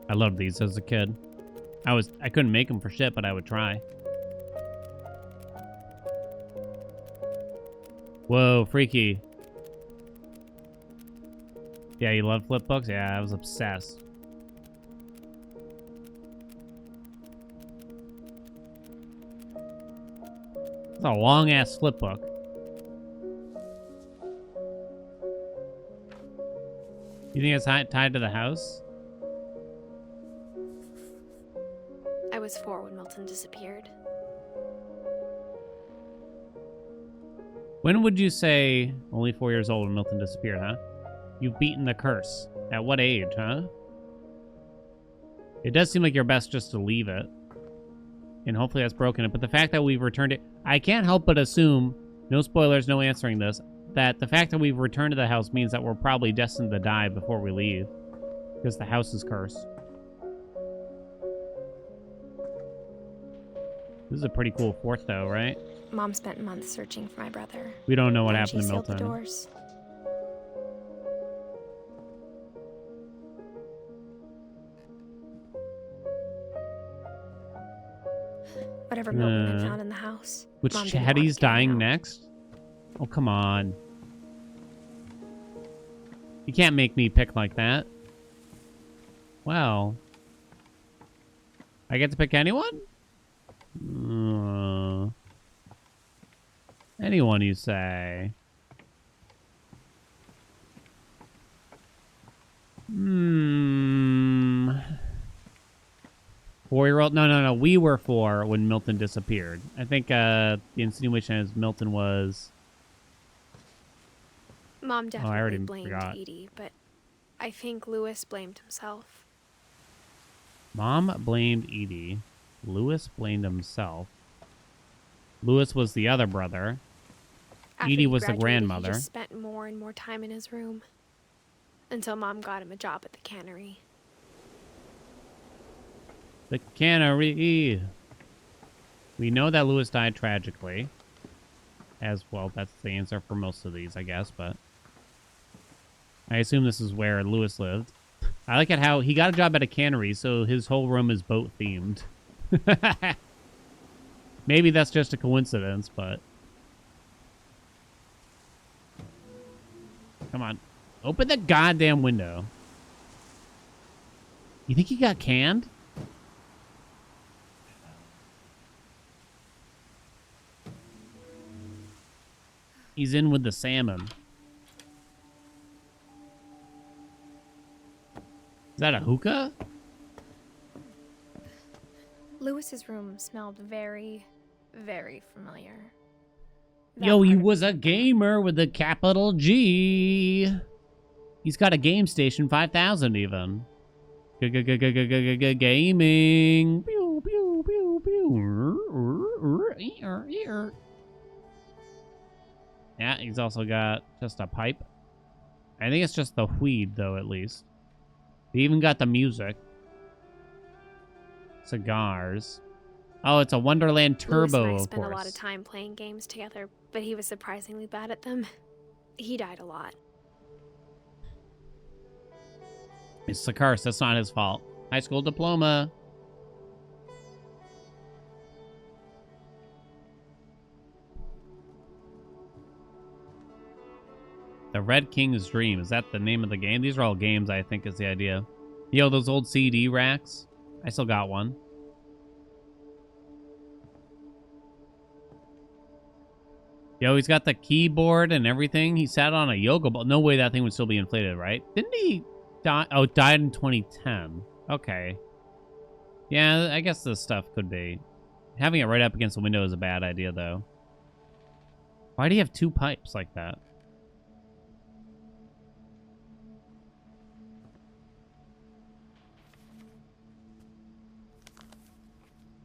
Speaker 1: I loved these as a kid. I couldn't make them for shit, but I would try. Whoa, freaky. Yeah, you love flip books? Yeah, I was obsessed. It's a long-ass flip book. You think it's tied to the house?
Speaker 3: I was 4 when Milton disappeared.
Speaker 1: When would you say only 4 years old when Milton disappeared, huh? You've beaten the curse. At what age, huh? It does seem like you're best just to leave it. And hopefully that's broken it. But the fact that we've returned it... I can't help but assume, no spoilers, no answering this, that the fact that we've returned to the house means that we're probably destined to die before we leave. Because the house is cursed. This is a pretty cool fort, though, right?
Speaker 3: Mom spent months searching for my brother.
Speaker 1: We don't know what
Speaker 3: And
Speaker 1: happened
Speaker 3: she
Speaker 1: to
Speaker 3: sealed
Speaker 1: Milton.
Speaker 3: the doors. Whatever Milton had found in the house.
Speaker 1: Which
Speaker 3: Mom didn't want it
Speaker 1: Chatty's
Speaker 3: getting
Speaker 1: dying
Speaker 3: out.
Speaker 1: next? Oh, come on. You can't make me pick like that. Well. I get to pick anyone? Anyone, you say? 4-year-old? No. We were 4 when Milton disappeared. I think the insinuation is Milton was
Speaker 2: Mom
Speaker 1: I already
Speaker 2: definitely blamed
Speaker 1: forgot.
Speaker 2: Edie, but I think Louis blamed himself.
Speaker 1: Mom blamed Edie. Louis blamed himself. Louis was the other brother.
Speaker 2: After
Speaker 1: Edie
Speaker 2: he
Speaker 1: was the
Speaker 2: graduated,
Speaker 1: grandmother.
Speaker 2: He just spent more and more time in his room. Until Mom got him a job at the cannery.
Speaker 1: The cannery. We know that Louis died tragically. As well, that's the answer for most of these, I guess, but I assume this is where Louis lived. I like it how he got a job at a cannery, so his whole room is boat themed. Maybe that's just a coincidence, but come on. Open the goddamn window. You think he got canned? He's in with the salmon. Is that a hookah?
Speaker 2: Louis's room smelled very, very familiar.
Speaker 1: Yo, he was a gamer with a capital G. He's got a game station 5000 even. Gaming. Pew, pew, pew, pew. Yeah, he's also got just a pipe. I think it's just the weed, though, at least. They even got the music. Cigars. Oh, it's a Wonderland Turbo,
Speaker 2: Louis and I
Speaker 1: of
Speaker 2: spent
Speaker 1: course.
Speaker 2: a lot of time playing games together, but he was surprisingly bad at them. He died a lot.
Speaker 1: It's the curse. That's not his fault. High school diploma. The Red King's Dream. Is that the name of the game? These are all games, I think, is the idea. Yo, those old CD racks. I still got one. Yo, he's got the keyboard and everything. He sat on a yoga ball. No way that thing would still be inflated, right? Didn't he die? Oh, died in 2010. Okay. Yeah, I guess this stuff could be. Having it right up against the window is a bad idea, though. Why do you have two pipes like that?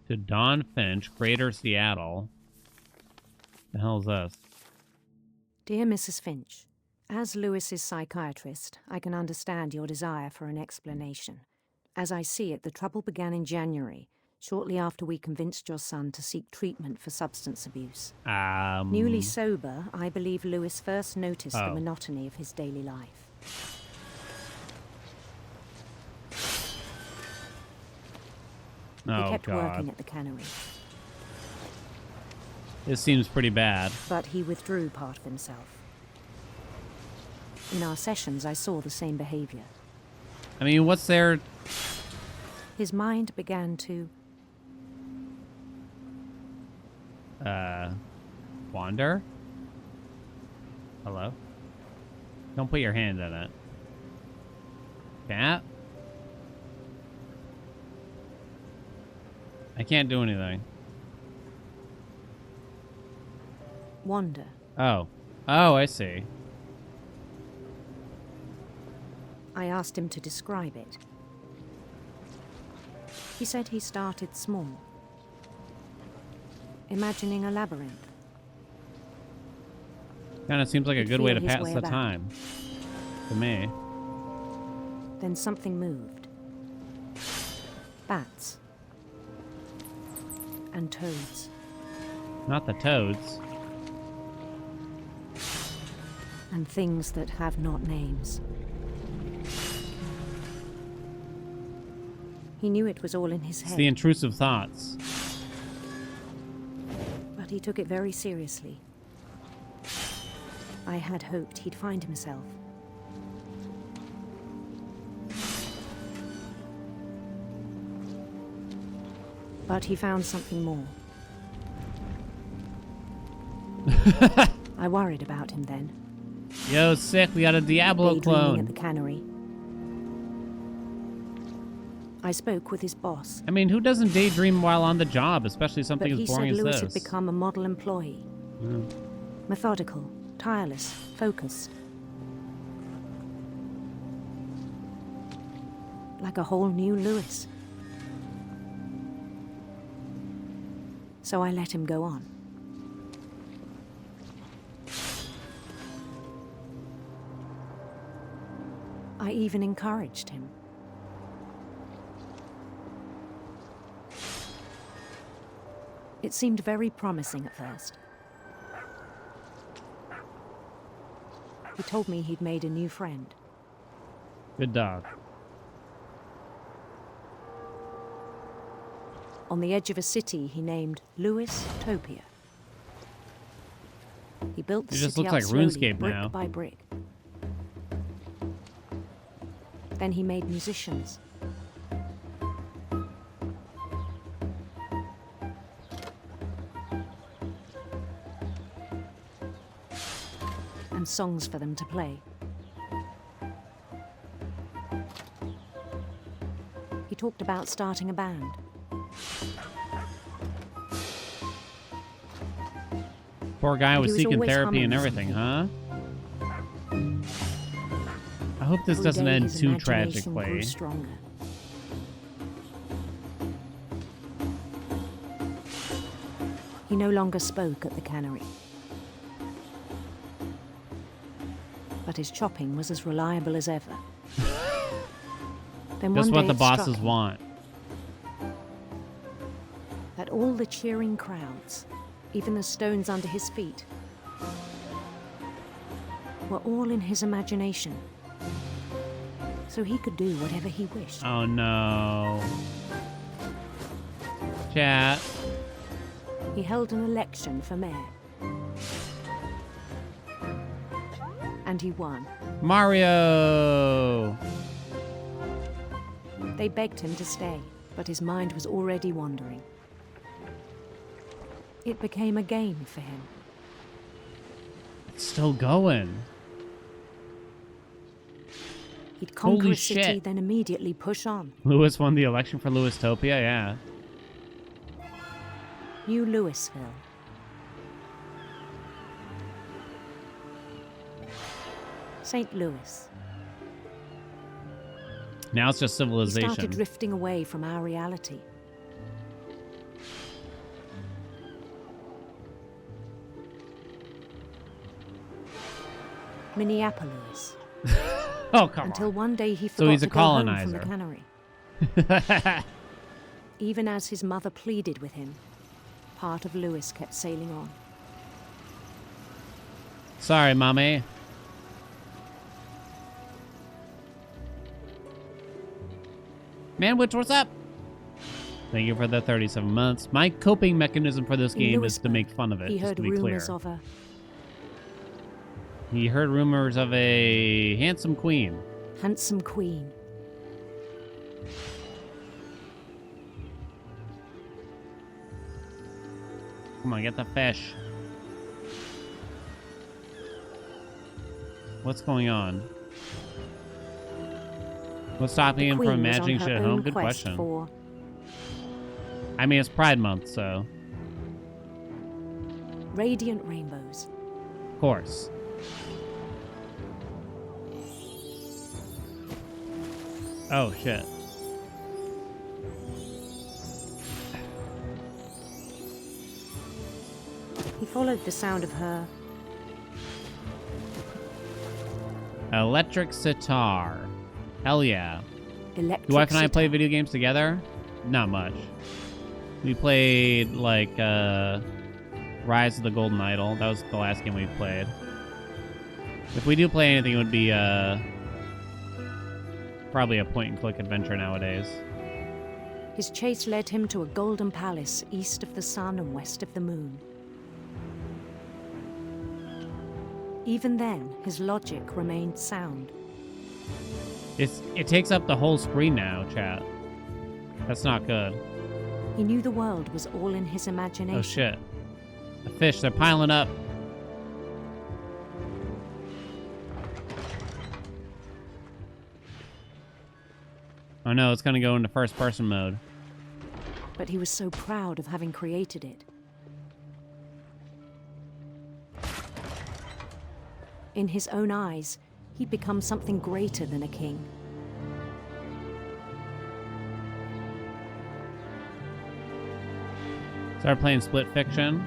Speaker 1: To Don Finch, Greater Seattle. The hell is this?
Speaker 13: Dear Mrs. Finch, as Lewis's psychiatrist, I can understand your desire for an explanation. As I see it, the trouble began in January, shortly after we convinced your son to seek treatment for substance abuse. Newly sober, I believe Lewis first noticed the monotony of his daily life. He kept working at the cannery.
Speaker 1: This seems pretty bad.
Speaker 13: But he withdrew part of himself. In our sessions, I saw the same behavior.
Speaker 1: I mean, what's there?
Speaker 13: His mind began to...
Speaker 1: wander? Hello? Don't put your hand in it. Cat? I can't do anything.
Speaker 13: Wander.
Speaker 1: Oh. Oh, I see.
Speaker 13: I asked him to describe it. He said he started small, imagining a labyrinth.
Speaker 1: Kind of seems like a good way to pass the
Speaker 13: about.
Speaker 1: time. To me.
Speaker 13: Then something moved. Bats. And toads.
Speaker 1: Not the toads.
Speaker 13: And things that have not names. He knew it was all in his head.
Speaker 1: It's the intrusive thoughts.
Speaker 13: But he took it very seriously. I had hoped he'd find himself. But he found something more. I worried about him then.
Speaker 1: Yo, sick, we got a Diablo clone.
Speaker 13: At the cannery. I spoke with his boss.
Speaker 1: I mean, who doesn't daydream while on the job, especially something as boring as this?
Speaker 13: But he said Lewis had become a model employee.
Speaker 1: Mm.
Speaker 13: Methodical, tireless, focused. like a whole new Lewis. So I let him go on. I even encouraged him. It seemed very promising at first. He told me he'd made a new friend.
Speaker 1: Good dog.
Speaker 13: On the edge of a city he named Lewis Topia. He built the
Speaker 1: It just
Speaker 13: city
Speaker 1: looks like
Speaker 13: up slowly,
Speaker 1: RuneScape
Speaker 13: brick
Speaker 1: now.
Speaker 13: by brick. Then he made musicians. And songs for them to play. He talked about starting a band.
Speaker 1: Poor guy
Speaker 13: And
Speaker 1: was
Speaker 13: he was
Speaker 1: seeking
Speaker 13: always
Speaker 1: therapy and
Speaker 13: humming
Speaker 1: everything, huh? I hope this
Speaker 13: Every
Speaker 1: doesn't
Speaker 13: day
Speaker 1: end
Speaker 13: his
Speaker 1: too
Speaker 13: imagination grew
Speaker 1: tragically.
Speaker 13: stronger. He no longer spoke at the cannery. But his chopping was as reliable as ever. Then
Speaker 1: Just
Speaker 13: one
Speaker 1: what
Speaker 13: day
Speaker 1: the
Speaker 13: it struck
Speaker 1: bosses
Speaker 13: him
Speaker 1: want.
Speaker 13: that all the cheering crowds, even the stones under his feet, were all in his imagination. So he could do whatever he wished.
Speaker 1: Oh no. Chat.
Speaker 13: He held an election for mayor. And he won.
Speaker 1: Mario!
Speaker 13: They begged him to stay, but his mind was already wandering. It became a game for him.
Speaker 1: It's still going.
Speaker 13: He'd conquer
Speaker 1: Holy
Speaker 13: a city,
Speaker 1: shit.
Speaker 13: then immediately push on.
Speaker 1: Lewis won the election for Lewistopia, yeah.
Speaker 13: New Louisville. St. Louis.
Speaker 1: Now it's just
Speaker 13: He
Speaker 1: civilization.
Speaker 13: started drifting away from our reality. Minneapolis.
Speaker 1: Oh, come
Speaker 13: Until
Speaker 1: on.
Speaker 13: one day he
Speaker 1: So
Speaker 13: forgot
Speaker 1: he's a
Speaker 13: to go home from
Speaker 1: colonizer.
Speaker 13: the cannery. Even as his mother pleaded with him, part of Lewis kept sailing on.
Speaker 1: Sorry, mommy. Manwich, what's up? Thank you for the 37 months. My coping mechanism for this
Speaker 13: In
Speaker 1: game is to
Speaker 13: Lewisburg,
Speaker 1: make fun of it,
Speaker 13: he
Speaker 1: just
Speaker 13: heard
Speaker 1: to be clear.
Speaker 13: rumors of a
Speaker 1: He heard rumors of a handsome queen.
Speaker 13: handsome queen.
Speaker 1: Come on, get the fish. What's going on? What's stopping him from
Speaker 13: Queen was on
Speaker 1: imagining
Speaker 13: her
Speaker 1: shit at
Speaker 13: own
Speaker 1: home? Good
Speaker 13: quest
Speaker 1: question.
Speaker 13: for
Speaker 1: I mean, it's Pride Month, so
Speaker 13: radiant rainbows.
Speaker 1: of course. Oh, shit.
Speaker 13: He followed the sound of her
Speaker 1: Electric sitar. Hell yeah.
Speaker 13: electric
Speaker 1: Do wife and I play
Speaker 13: sitar.
Speaker 1: video games together? Not much. We played, like, Rise of the Golden Idol. That was the last game we played. If we do play anything, it would be, probably a point-and-click adventure nowadays.
Speaker 13: His chase led him to a golden palace east of the sun and west of the moon. Even then, his logic remained sound.
Speaker 1: It takes up the whole screen now, chat. That's not good.
Speaker 13: He knew the world was all in his imagination.
Speaker 1: Oh, shit. The fish, they're piling up. Oh no, it's gonna go into first-person mode.
Speaker 13: But he was so proud of having created it. In his own eyes, he'd become something greater than a king.
Speaker 1: Start playing Split Fiction.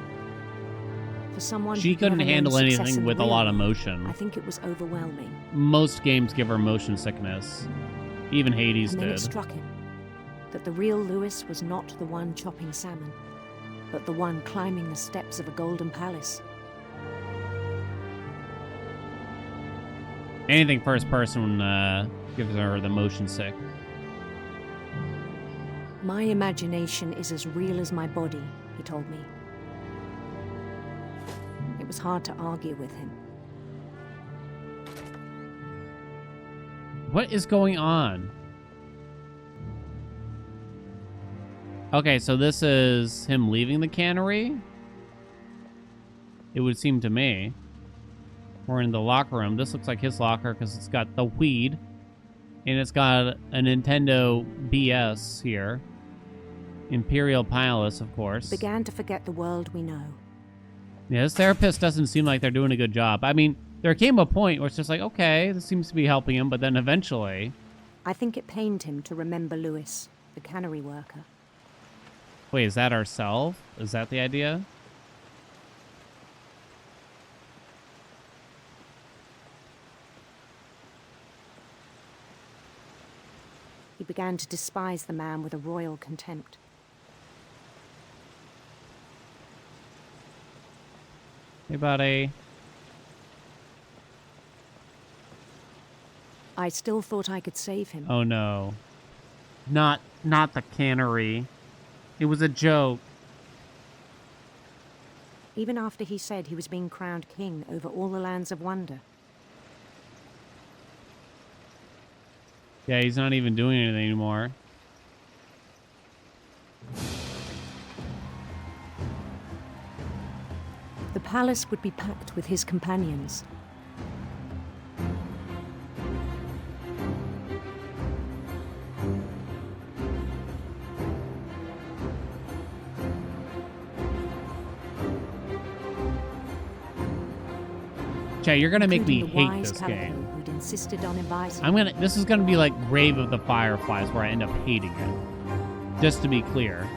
Speaker 13: For someone
Speaker 1: She
Speaker 13: who'd
Speaker 1: couldn't
Speaker 13: never known
Speaker 1: handle
Speaker 13: success
Speaker 1: anything
Speaker 13: in the
Speaker 1: with a
Speaker 13: real
Speaker 1: lot of
Speaker 13: world,
Speaker 1: motion.
Speaker 13: I think it was overwhelming.
Speaker 1: Most games give her motion sickness. Even Hades
Speaker 13: And then it
Speaker 1: did.
Speaker 13: struck him that the real Lewis was not the one chopping salmon, but the one climbing the steps of a golden palace.
Speaker 1: Anything first person gives her the motion sick.
Speaker 13: My imagination is as real as my body, he told me. It was hard to argue with him.
Speaker 1: What is going on? Okay, so this is him leaving the cannery? It would seem to me. We're in the locker room. This looks like his locker because it's got the weed. And it's got a Nintendo BS here. Imperial Palace, of course.
Speaker 13: Began to forget the world we know.
Speaker 1: Yeah, this therapist doesn't seem like they're doing a good job. I mean, there came a point where it's just like, okay, this seems to be helping him, but then eventually...
Speaker 13: I think it pained him to remember Lewis, the cannery worker.
Speaker 1: Wait, is that ourselves? Is that the idea?
Speaker 13: He began to despise the man with a royal contempt.
Speaker 1: Hey, buddy.
Speaker 13: I still thought I could save him.
Speaker 1: Oh, no. Not the cannery. It was a joke.
Speaker 13: Even after he said he was being crowned king over all the lands of wonder.
Speaker 1: Yeah, he's not even doing anything anymore.
Speaker 13: The palace would be packed with his companions.
Speaker 1: Jay, you're gonna make me
Speaker 13: including the
Speaker 1: hate
Speaker 13: wise
Speaker 1: this
Speaker 13: Calico
Speaker 1: game.
Speaker 13: who'd insisted on inviting
Speaker 1: This is gonna be like Grave of the Fireflies, where I end up hating it. Just to be clear.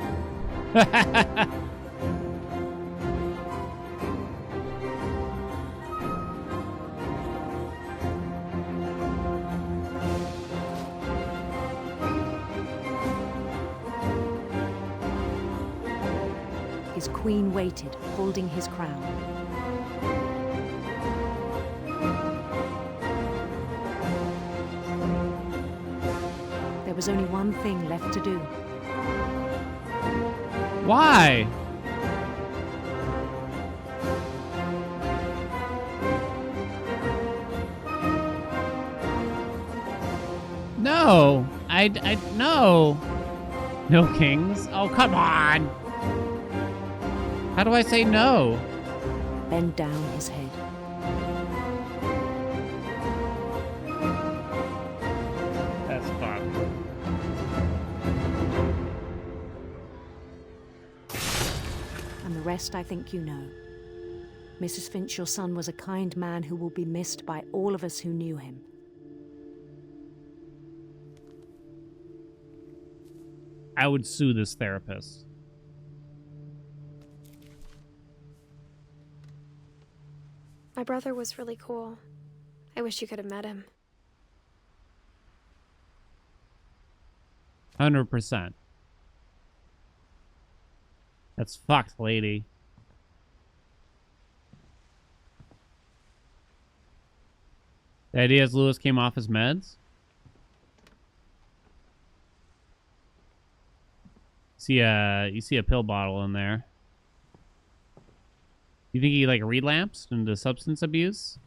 Speaker 13: His queen waited, holding his crown. There was only one thing left to do.
Speaker 1: Why? No. No. No kings. Oh, come on. How do I say no?
Speaker 13: Bend down his head.
Speaker 1: That's fucked.
Speaker 13: And the rest I think you know. Mrs. Finch, your son was a kind man who will be missed by all of us who knew him.
Speaker 1: I would sue this therapist.
Speaker 3: My brother was really cool. I wish you could have met him.
Speaker 1: 100%. That's fucked, lady. The idea is Lewis came off his meds? You see a pill bottle in there. You think he like relapsed into substance abuse?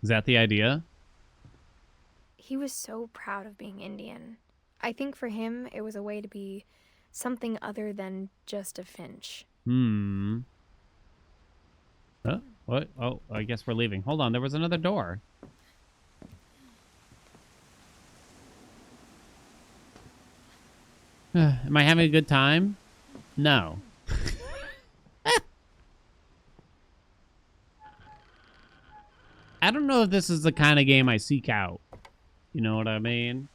Speaker 1: Is that the idea?
Speaker 3: He was so proud of being Indian. I think for him, it was a way to be something other than just a Finch.
Speaker 1: Hmm. Huh? What? Oh, I guess we're leaving. Hold on, there was another door. Am I having a good time? No. I don't know if this is the kind of game I seek out. You know what I mean?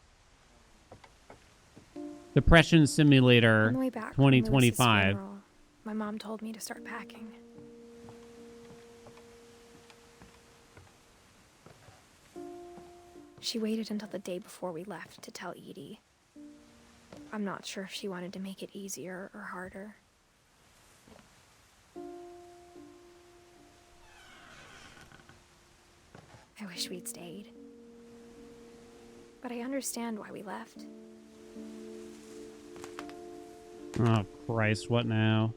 Speaker 1: Depression Simulator
Speaker 2: On the way back from Lewis's
Speaker 1: 2025.
Speaker 2: funeral, my mom told me to start packing. She waited until the day before we left to tell Edie. I'm not sure if she wanted to make it easier or harder. I wish we'd stayed. But I understand why we left.
Speaker 1: Oh, Christ, what now?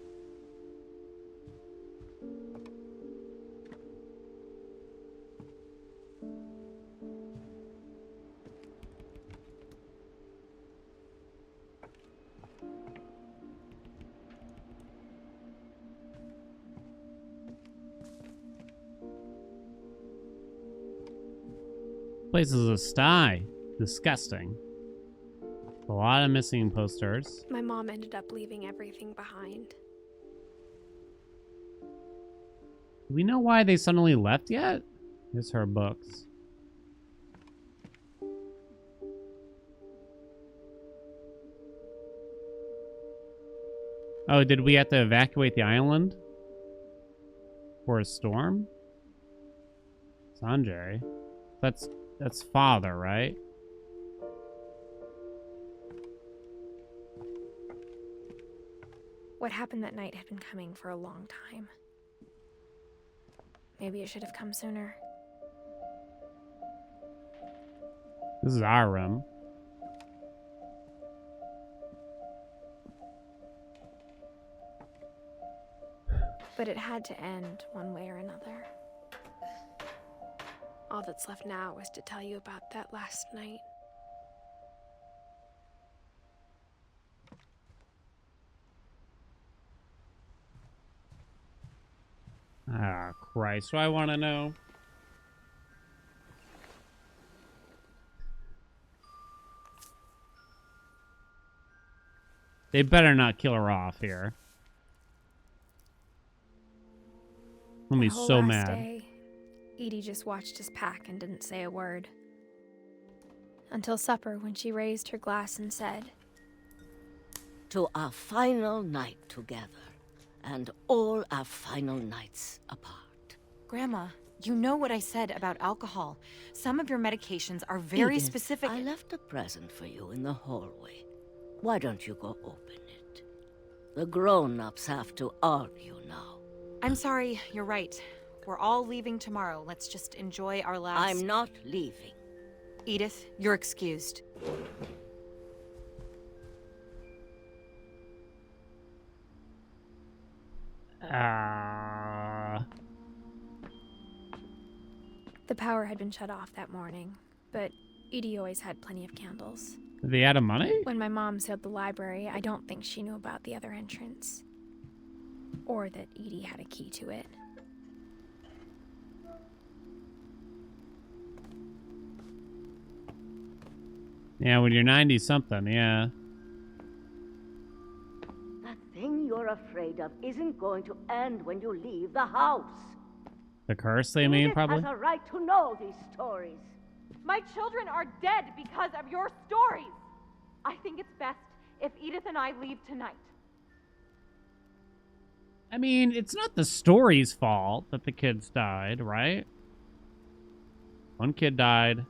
Speaker 1: Place is a sty. Disgusting. A lot of missing posters.
Speaker 2: My mom ended up leaving everything behind.
Speaker 1: Do we know why they suddenly left yet? Here's her books. Oh, did we have to evacuate the island? For a storm? Sanjay. That's father, right?
Speaker 2: What happened that night had been coming for a long time. Maybe it should have come sooner.
Speaker 1: This is our room.
Speaker 2: But it had to end one way or another. All that's left now is to tell you about that last night.
Speaker 1: Ah, Christ. Do I want to know? They better not kill her off here. I'm gonna be so mad.
Speaker 2: Day, Edie just watched us pack and didn't say a word. Until supper, when she raised her glass and said,
Speaker 14: "To our final night together, and all our final nights apart."
Speaker 15: Grandma, you know what I said about alcohol. Some of your medications are very
Speaker 14: Edith,
Speaker 15: specific.
Speaker 14: I left a present for you in the hallway. Why don't you go open it? The grown-ups have to argue now.
Speaker 15: I'm sorry, you're right. We're all leaving tomorrow. Let's just enjoy our last...
Speaker 14: I'm not leaving.
Speaker 15: Edith, you're excused.
Speaker 2: The power had been shut off that morning, but Edie always had plenty of candles.
Speaker 1: Are they out of money?
Speaker 2: When my mom sealed the library, I don't think she knew about the other entrance. Or that Edie had a key to it.
Speaker 1: Yeah, when you're 90-something, yeah.
Speaker 14: That thing you're afraid of isn't going to end when you leave the house.
Speaker 1: The curse, they mean,
Speaker 14: Edith
Speaker 1: probably?
Speaker 14: has a right to know these stories.
Speaker 16: My children are dead because of your stories. I think it's best if Edith and I leave tonight.
Speaker 1: I mean, it's not the story's fault that the kids died, right? One kid died.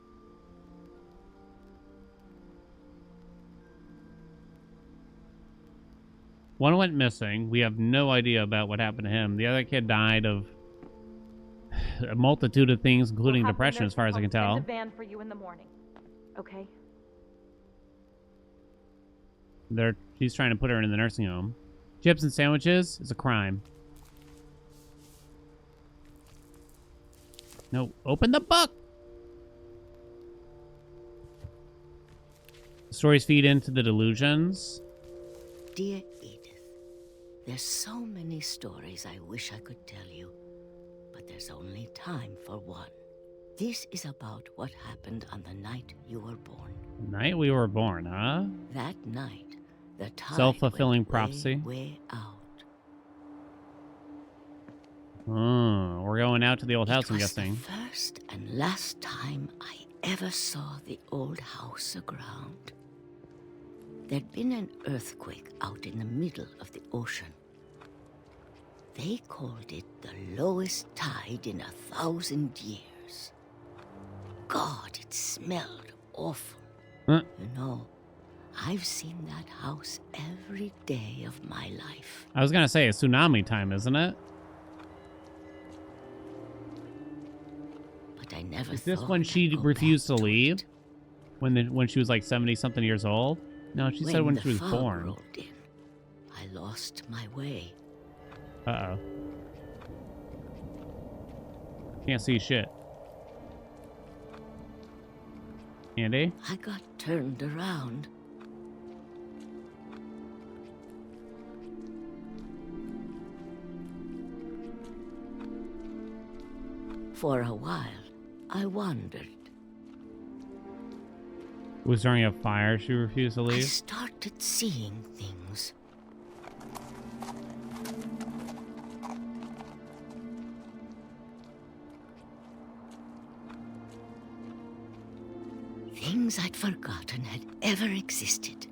Speaker 1: One went missing. We have no idea about what happened to him. The other kid died of a multitude of things, including depression, as far as I can tell.
Speaker 16: Send a van for you in the morning. Okay?
Speaker 1: She's trying to put her in the nursing home. Chips and sandwiches is a crime. No, open the book! Stories feed into the delusions.
Speaker 14: Dear Edith, there's so many stories I wish I could tell you, but there's only time for one. This is about what happened on the night you were born.
Speaker 1: The night we were born, huh?
Speaker 14: That night, the tide
Speaker 1: Self-fulfilling
Speaker 14: went
Speaker 1: prophecy.
Speaker 14: way out.
Speaker 1: Oh, we're going out to the old house, I'm
Speaker 14: It was
Speaker 1: guessing.
Speaker 14: the first and last time I ever saw the old house aground. There'd been an earthquake out in the middle of the ocean. They called it the lowest tide in 1,000 years. God, it smelled awful. You know, I've seen that house every day of my life.
Speaker 1: I was gonna say it's tsunami time, isn't it?
Speaker 14: But I never
Speaker 1: Is this
Speaker 14: thought
Speaker 1: when she
Speaker 14: I'd go
Speaker 1: refused
Speaker 14: back
Speaker 1: to leave?
Speaker 14: it.
Speaker 1: When she was like 70-something years old? No, she said when
Speaker 14: the
Speaker 1: she was
Speaker 14: fog
Speaker 1: born.
Speaker 14: rolled in, I lost my way.
Speaker 1: Uh-oh. Can't see shit. Andy?
Speaker 14: I got turned around. For a while, I wandered.
Speaker 1: Was during a fire she refused to
Speaker 14: I
Speaker 1: leave?
Speaker 14: started seeing things. Things I'd forgotten had ever existed.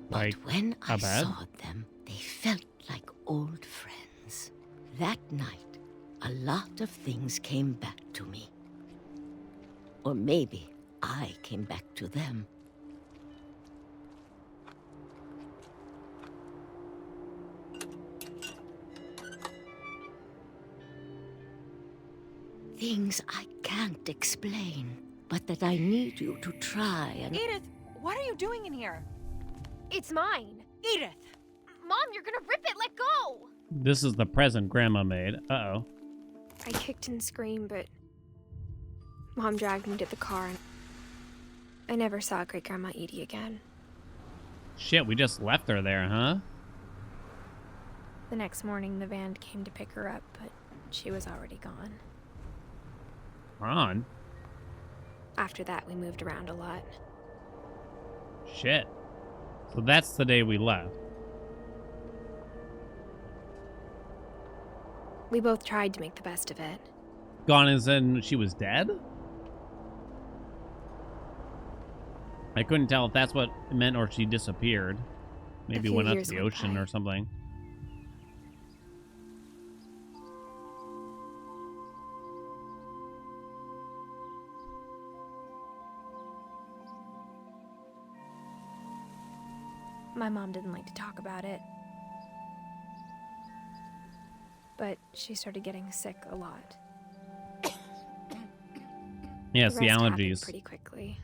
Speaker 1: Like
Speaker 14: But when I
Speaker 1: a bed?
Speaker 14: saw them, they felt like old friends. That night, a lot of things came back to me. Or maybe I came back to them. Things I can't explain, but that I need you to try and...
Speaker 15: Edith, what are you doing in here?
Speaker 2: It's mine.
Speaker 15: Edith!
Speaker 2: Mom, you're gonna rip it. Let go.
Speaker 1: This is the present Grandma made. Uh-oh.
Speaker 3: I kicked and screamed, but Mom dragged me to the car, and I never saw Great Grandma Edie again.
Speaker 1: Shit, we just left her there, huh?
Speaker 3: The next morning, the van came to pick her up, but she was already gone.
Speaker 1: Ron?
Speaker 3: After that, we moved around a lot.
Speaker 1: Shit. So that's the day we left.
Speaker 3: We both tried to make the best of it.
Speaker 1: Gone as in she was dead? I couldn't tell if that's what it meant or she disappeared. Maybe
Speaker 3: few
Speaker 1: went up to
Speaker 3: years
Speaker 1: the
Speaker 3: went
Speaker 1: ocean
Speaker 3: by.
Speaker 1: or something.
Speaker 3: My mom didn't like to talk about it. But she started getting sick a lot.
Speaker 1: Yes, the
Speaker 3: rest happened
Speaker 1: allergies.
Speaker 3: pretty quickly.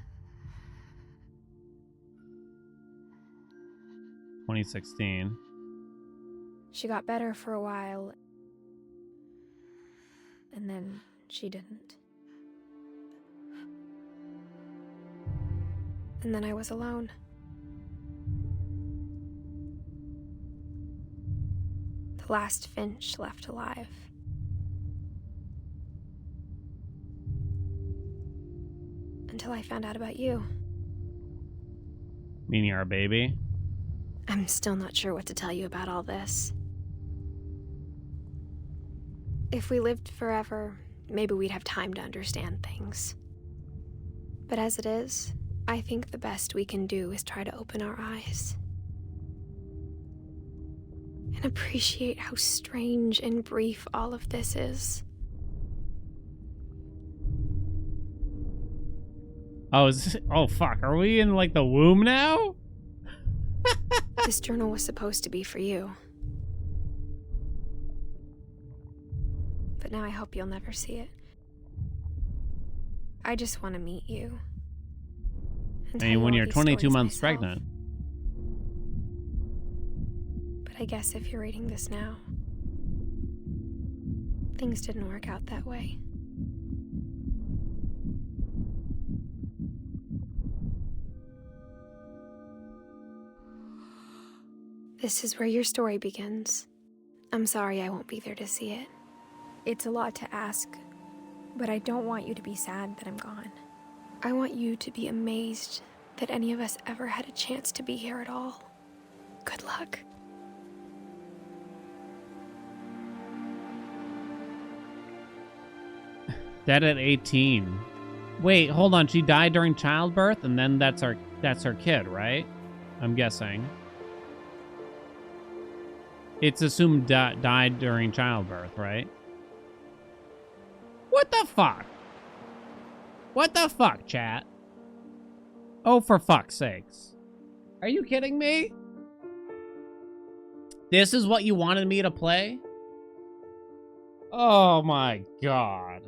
Speaker 1: 2016.
Speaker 3: She got better for a while, and then she didn't. And then I was alone. The last Finch left alive. Until I found out about you.
Speaker 1: Meaning our baby?
Speaker 3: I'm still not sure what to tell you about all this. If we lived forever, maybe we'd have time to understand things. But as it is, I think the best we can do is try to open our eyes. And appreciate how strange and brief all of this is.
Speaker 1: Oh, oh fuck, are we in like the womb now?
Speaker 3: This journal was supposed to be for you. But now I hope you'll never see it. I just want to meet you. And tell you
Speaker 1: when
Speaker 3: all
Speaker 1: you're
Speaker 3: these
Speaker 1: 22
Speaker 3: stories
Speaker 1: months
Speaker 3: myself.
Speaker 1: pregnant.
Speaker 3: But I guess if you're reading this now, things didn't work out that way. This is where your story begins. I'm sorry I won't be there to see it. It's a lot to ask, but I don't want you to be sad that I'm gone. I want you to be amazed that any of us ever had a chance to be here at all. Good luck.
Speaker 1: Dead at 18. Wait, hold on. She died during childbirth, and then that's her kid, right? I'm guessing. It's assumed died during childbirth, right? What the fuck? What the fuck, chat? Oh, for fuck's sakes. Are you kidding me? This is what you wanted me to play? Oh my god.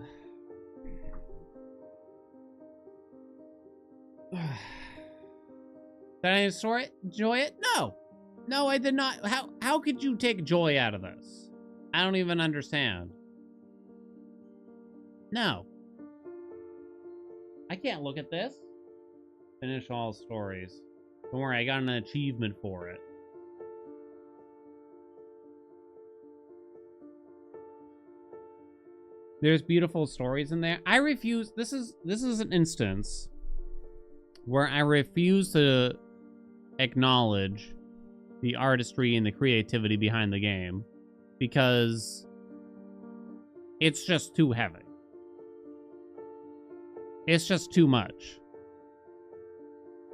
Speaker 1: Did I enjoy it? No. No, I did not. How could you take joy out of this? I don't even understand. No. I can't look at this. Finish all stories. Don't worry, I got an achievement for it. There's beautiful stories in there. I refuse. This is an instance where I refuse to acknowledge the artistry and the creativity behind the game because it's just too heavy. It's just too much.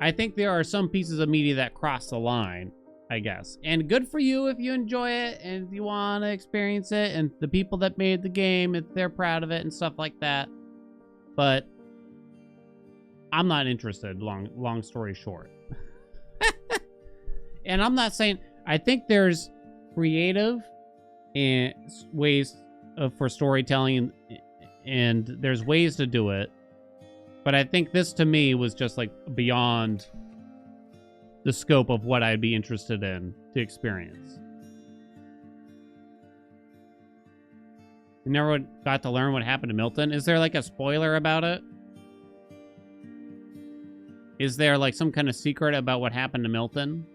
Speaker 1: I think there are some pieces of media that cross the line, I guess. And good for you if you enjoy it and if you want to experience it, and the people that made the game, if they're proud of it and stuff like that. But I'm not interested, long story short. And I'm not saying, I think there's creative and ways for storytelling, and there's ways to do it. But I think this, to me, was just, like, beyond the scope of what I'd be interested in to experience. You never got to learn what happened to Milton? Is there, like, a spoiler about it? Is there, like, some kind of secret about what happened to Milton?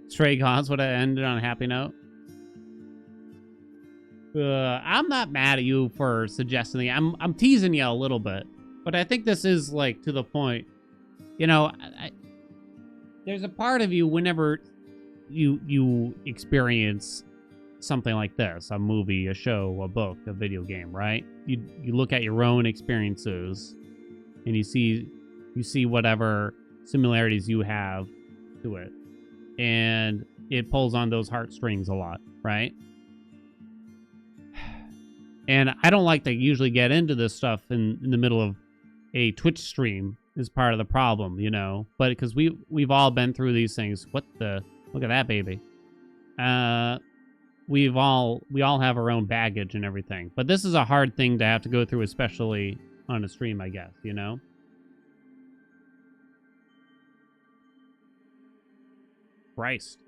Speaker 1: Stray Gods would have ended on a happy note? I'm not mad at you for suggesting it. I'm teasing you a little bit, but I think this is like to the point. You know, there's a part of you whenever you experience something like this, a movie, a show, a book, a video game, right? You look at your own experiences and you see whatever similarities you have to it, and it pulls on those heartstrings a lot, right? And I don't like to usually get into this stuff in the middle of a Twitch stream is part of the problem, you know? But because we've all been through these things. What the? Look at that baby. We all have our own baggage and everything. But this is a hard thing to have to go through, especially on a stream, I guess, you know? Christ.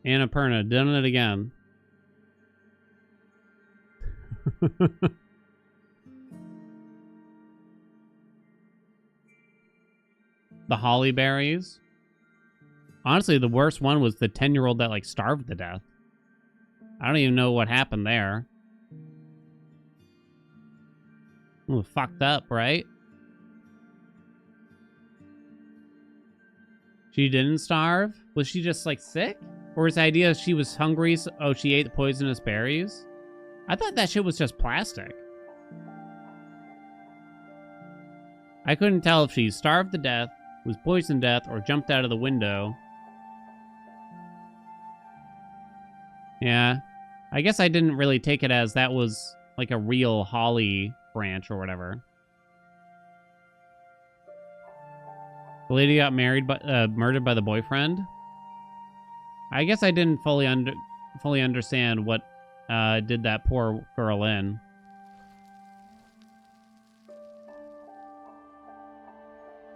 Speaker 1: Annapurna, done it again. The holly berries. Honestly, the worst one was the 10-year-old that, like, starved to death. I don't even know what happened there. Ooh, fucked up, right? She didn't starve? Was she just, like, sick? Or is the idea she was hungry, so, oh, she ate the poisonous berries? I thought that shit was just plastic. I couldn't tell if she starved to death, was poisoned to death, or jumped out of the window. Yeah. I guess I didn't really take it as that was, like, a real holly branch or whatever. The lady got murdered by the boyfriend. I guess I didn't fully understand what did that poor girl in.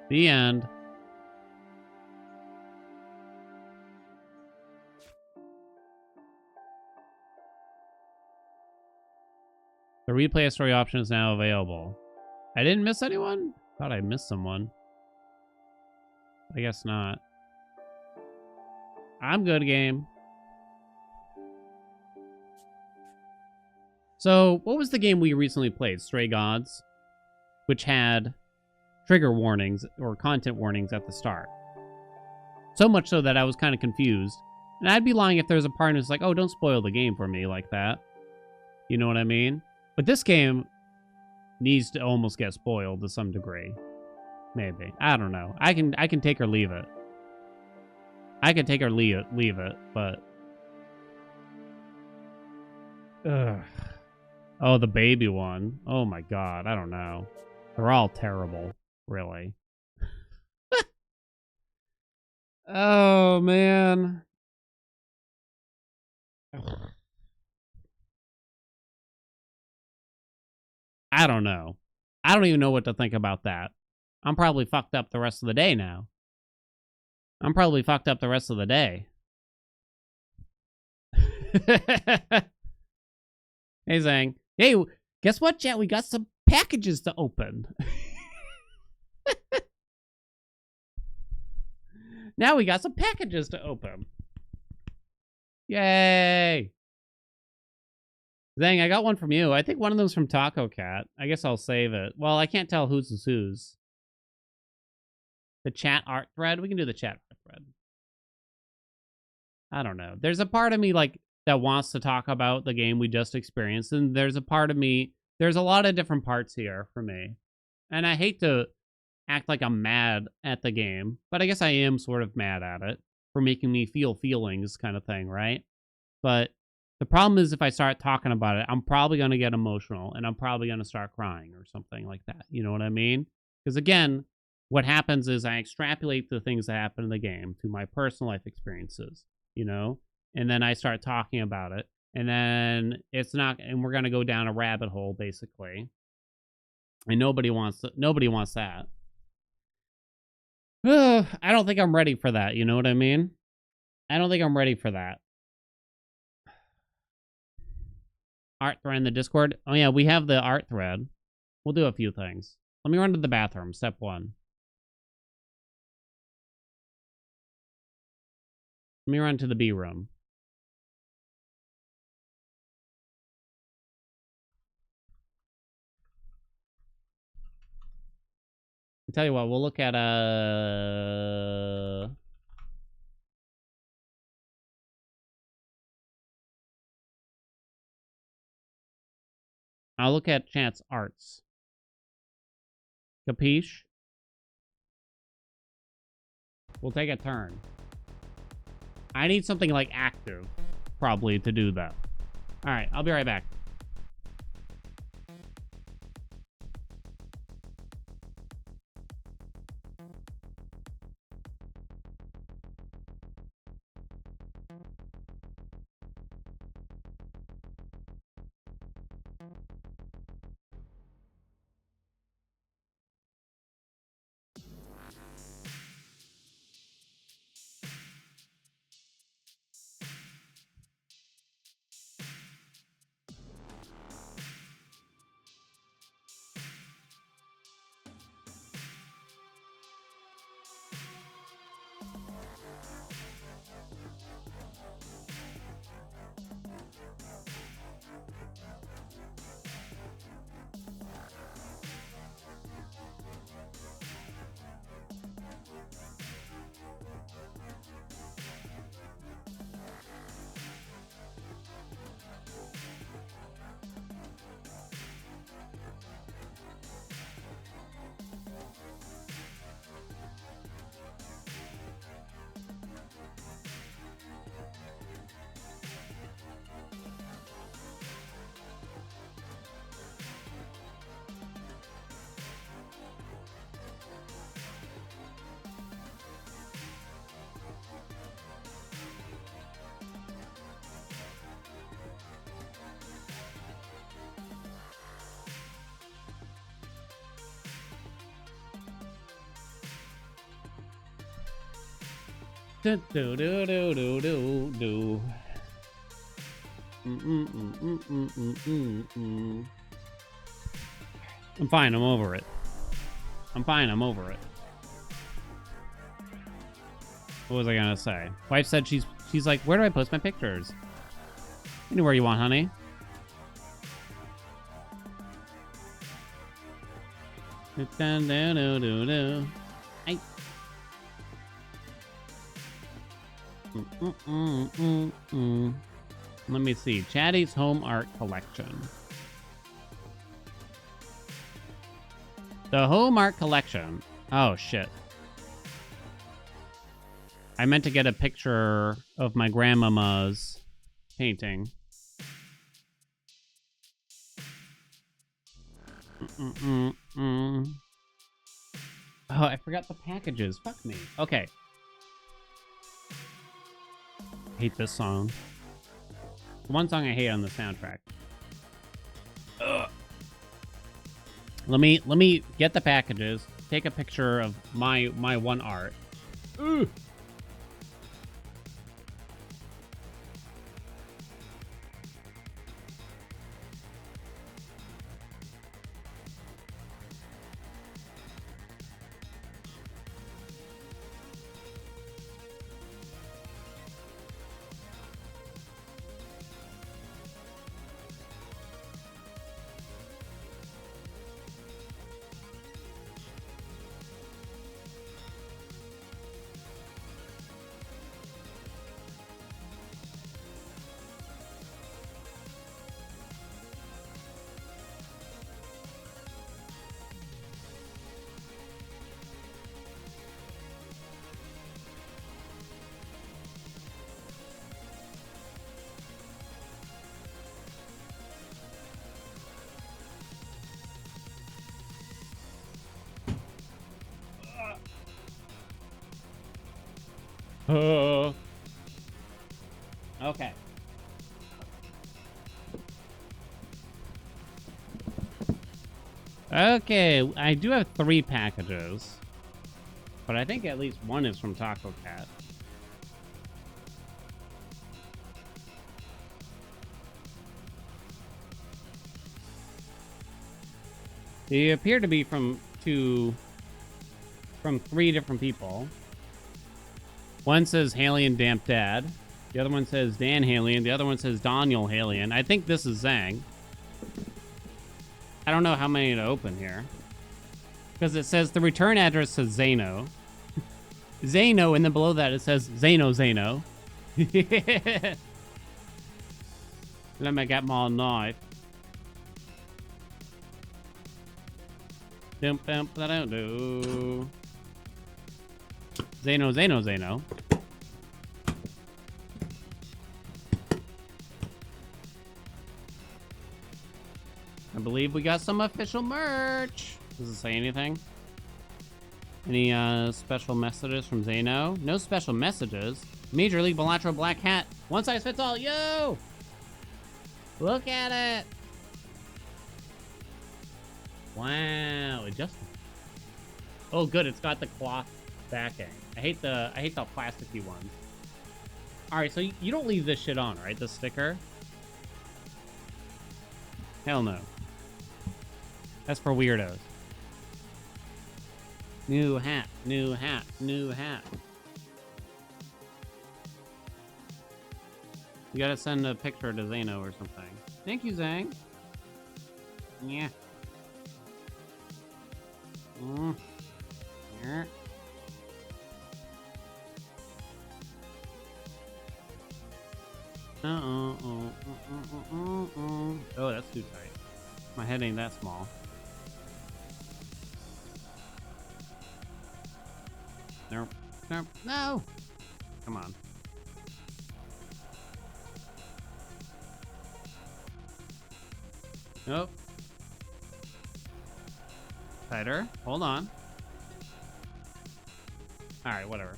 Speaker 1: The end. The replay story option is now available. I didn't miss anyone? Thought I missed someone. I guess not. I'm good, game. So, what was the game we recently played? Stray Gods, which had trigger warnings or content warnings at the start. So much so that I was kind of confused. And I'd be lying if there's a part who's like, oh, don't spoil the game for me like that. You know what I mean? But this game needs to almost get spoiled to some degree. Maybe. I don't know. I can take or leave it. I can take or leave it, but... Ugh. Oh, the baby one. Oh my god, I don't know. They're all terrible, really. Oh, man. I don't know. I don't even know what to think about that. I'm probably fucked up the rest of the day now. I'm probably fucked up the rest of the day. Hey, Zang. Hey, guess what, chat? We got some packages to open. Now we got some packages to open. Yay! Zang, I got one from you. I think one of them's from Taco Cat. I guess I'll save it. Well, I can't tell whose is whose. The chat art thread? We can do the chat art thread. I don't know. There's a part of me, like, that wants to talk about the game we just experienced, and there's a part of me... There's a lot of different parts here for me. And I hate to act like I'm mad at the game, but I guess I am sort of mad at it for making me feel feelings kind of thing, right? But the problem is if I start talking about it, I'm probably going to get emotional, and I'm probably going to start crying or something like that. You know what I mean? Because again, what happens is I extrapolate the things that happen in the game to my personal life experiences, you know? And then I start talking about it, and then it's not, and we're going to go down a rabbit hole, basically. And nobody wants that. I don't think I'm ready for that, you know what I mean? I don't think I'm ready for that. Art thread in the Discord. Oh yeah, we have the art thread. We'll do a few things. Let me run to the bathroom, step 1. Let me run to the B room. I'll tell you what, we'll look at I'll look at Chance Arts. Capiche? We'll take a turn. I need something like active, probably, to do that. Alright, I'll be right back. Do do do do do do do. I'm fine. I'm over it. I'm fine. I'm over it. What was I gonna say? Wife said she's like, where do I post my pictures? Anywhere you want, honey. Let me see. Chatty's home art collection. The home art collection. Oh, shit. I meant to get a picture of my grandmama's painting. Oh, I forgot the packages. Fuck me. Okay. Hate this song. The one song I hate on the soundtrack. Ugh. Let me get the packages. Take a picture of my one art. Ugh. Okay. Okay, I do have 3 packages. But I think at least one is from Taco Cat. They appear to be from 3 different people. One says Haelian Damp Dad. The other one says Dan Haelian. The other one says Daniel Haelian. I think this is Zhang. I don't know how many to open here. Because it says the return address says Zano. Zano, and then below that it says Zano. Let me get my knife. Zano. I believe we got some official merch. Does it say anything? Any special messages from Zano? No special messages. Major League Balatro Black Hat. One size fits all. Yo! Look at it. Wow. It just... Oh, good. It's got the cloth backing. I hate the plasticky ones. All right, so you don't leave this shit on, right? The sticker. Hell no. That's for weirdos. New hat, new hat, new hat. You gotta send a picture to Zano or something. Thank you, Zang. Yeah. Yeah. Oh, that's too tight. My head ain't that small. Nope. Nope. No! Come on. Nope. Tighter. Hold on. Alright, whatever.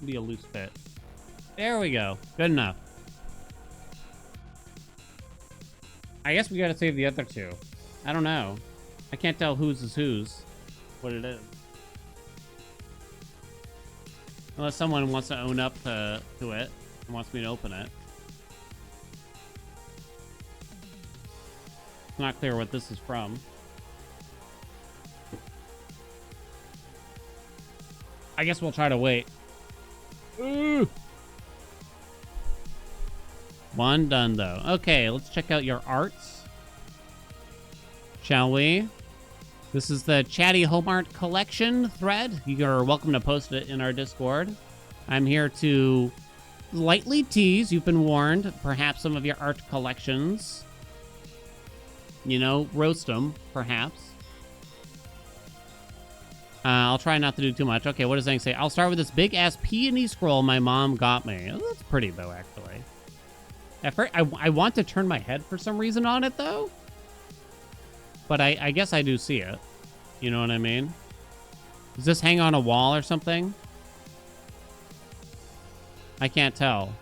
Speaker 1: Be a loose fit. There we go. Good enough. I guess we gotta save the other 2. I don't know. I can't tell whose is whose. What it is. Unless someone wants to own up to it and wants me to open it. It's not clear what this is from. I guess we'll try to wait. Ooh. One done, though. Okay, let's check out your arts. Shall we? This is the Chatty Home Art Collection thread. You are welcome to post it in our Discord. I'm here to lightly tease. You've been warned. Perhaps some of your art collections. You know, roast them, perhaps. I'll try not to do too much. Okay, what does Zhang say? I'll start with this big-ass peony scroll my mom got me. Oh, that's pretty, though, actually. At first, I want to turn my head for some reason on it, though. But I guess I do see it. You know what I mean? Does this hang on a wall or something? I can't tell.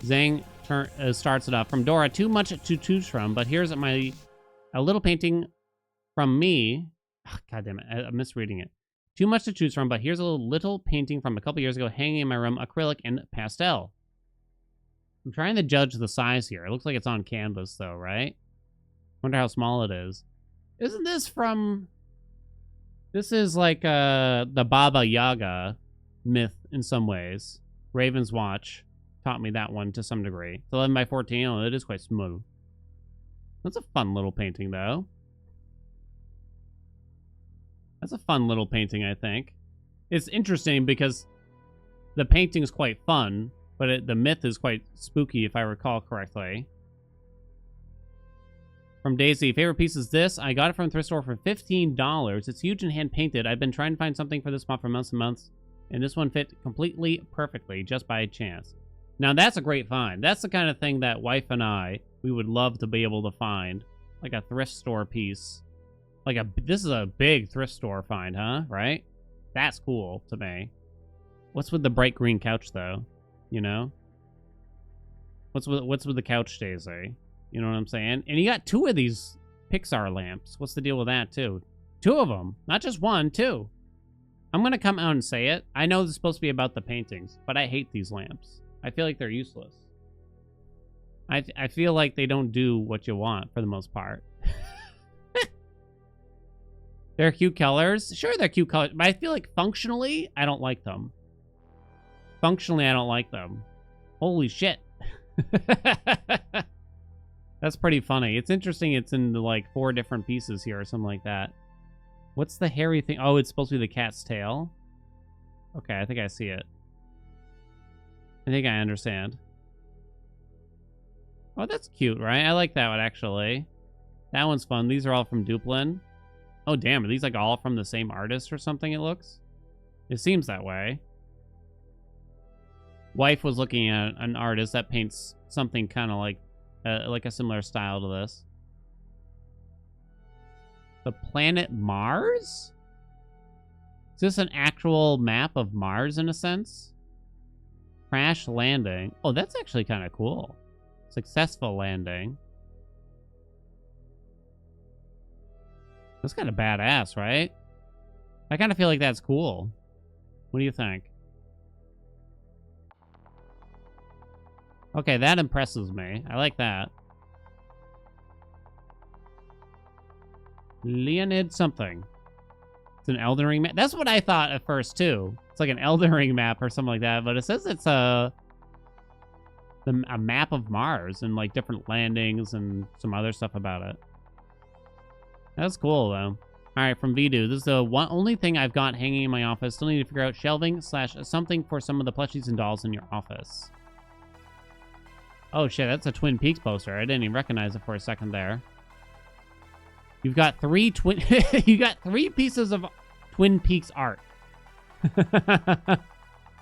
Speaker 1: Zhang starts it up. From Dora, too much to choose from, but here's a little painting from me. Oh, God damn it, I'm misreading it. Too much to choose from, but here's a little painting from a couple years ago hanging in my room, acrylic and pastel. I'm trying to judge the size here. It looks like it's on canvas, though, right? Wonder how small it is. Isn't this from... This is like the Baba Yaga myth in some ways. Raven's Watch taught me that one to some degree. It's 11 by 14. Oh, it is quite smooth. That's a fun little painting, though. That's a fun little painting, I think. It's interesting because the painting is quite fun, but the myth is quite spooky, if I recall correctly. From Daisy, favorite piece is this. I got it from the thrift store for $15. It's huge and hand-painted. I've been trying to find something for this spot for months and months, and this one fit completely perfectly, just by chance. Now, that's a great find. That's the kind of thing that wife and I, we would love to be able to find. Like a thrift store piece. This is a big thrift store find, huh? Right? That's cool to me. What's with the bright green couch, though? You know? What's with the couch, Daisy? You know what I'm saying? And you got 2 of these Pixar lamps. What's the deal with that, too? 2 of them. Not just 1, 2. I'm going to come out and say it. I know this is supposed to be about the paintings, but I hate these lamps. I feel like they're useless. I feel like they don't do what you want, for the most part. They're cute colors. Sure, they're cute colors, but I feel like functionally, I don't like them. Functionally, I don't like them. Holy shit. That's pretty funny. It's interesting it's in like 4 different pieces here or something like that. What's the hairy thing? Oh, it's supposed to be the cat's tail. Okay, I think I see it. I think I understand. Oh, that's cute, right? I like that one, actually. That one's fun. These are all from Duplin. Oh, damn. Are these like all from the same artist or something, it looks? It seems that way. Wife was looking at an artist that paints something kind of like a similar style to this. The planet Mars? Is this an actual map of Mars in a sense? Crash landing. Oh, that's actually kind of cool. Successful landing. That's kind of badass, right? I kind of feel like that's cool. What do you think? Okay, that impresses me. I like that. Leonid something. It's an Elden Ring map. That's what I thought at first, too. It's like an Elden Ring map or something like that, but it says it's a map of Mars and like different landings and some other stuff about it. That's cool, though. All right, from Vidu. This is the only thing I've got hanging in my office. Still need to figure out shelving / something for some of the plushies and dolls in your office. Oh, shit, that's a Twin Peaks poster. I didn't even recognize it for a second there. You've got 3 you got 3 pieces of Twin Peaks art.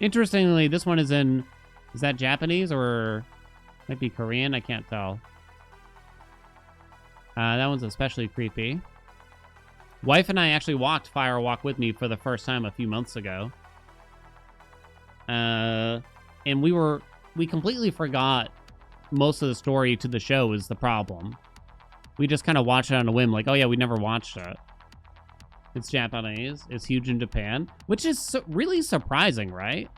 Speaker 1: Interestingly, this one is in... Is that Japanese or... Might be Korean? I can't tell. That one's especially creepy. Wife and I actually walked Fire Walk with me for the first time a few months ago. And we completely forgot most of the story to the show is the problem. We just kind of watched it on a whim, like, oh yeah, we never watched it. It's Japanese. It's huge in Japan, which is really surprising, right?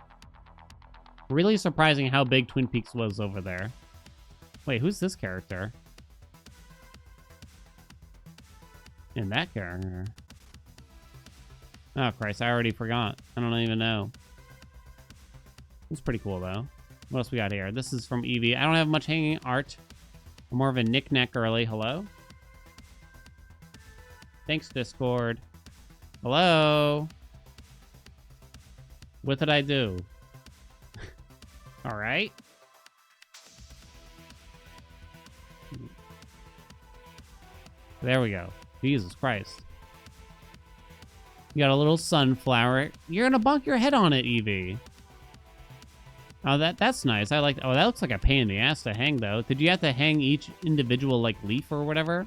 Speaker 1: Really surprising how big Twin Peaks was over there. Wait, who's this character? And that character. Oh, Christ, I already forgot. I don't even know. It's pretty cool, though. What else we got here? This is from Evie. I don't have much hanging art. I'm more of a knick-knack girly. Hello? Thanks, Discord. Hello? What did I do? All right. There we go. Jesus Christ. You got a little sunflower. You're gonna bonk your head on it, Evie. Oh, that's nice. I like. Oh, that looks like a pain in the ass to hang, though. Did you have to hang each individual like leaf or whatever?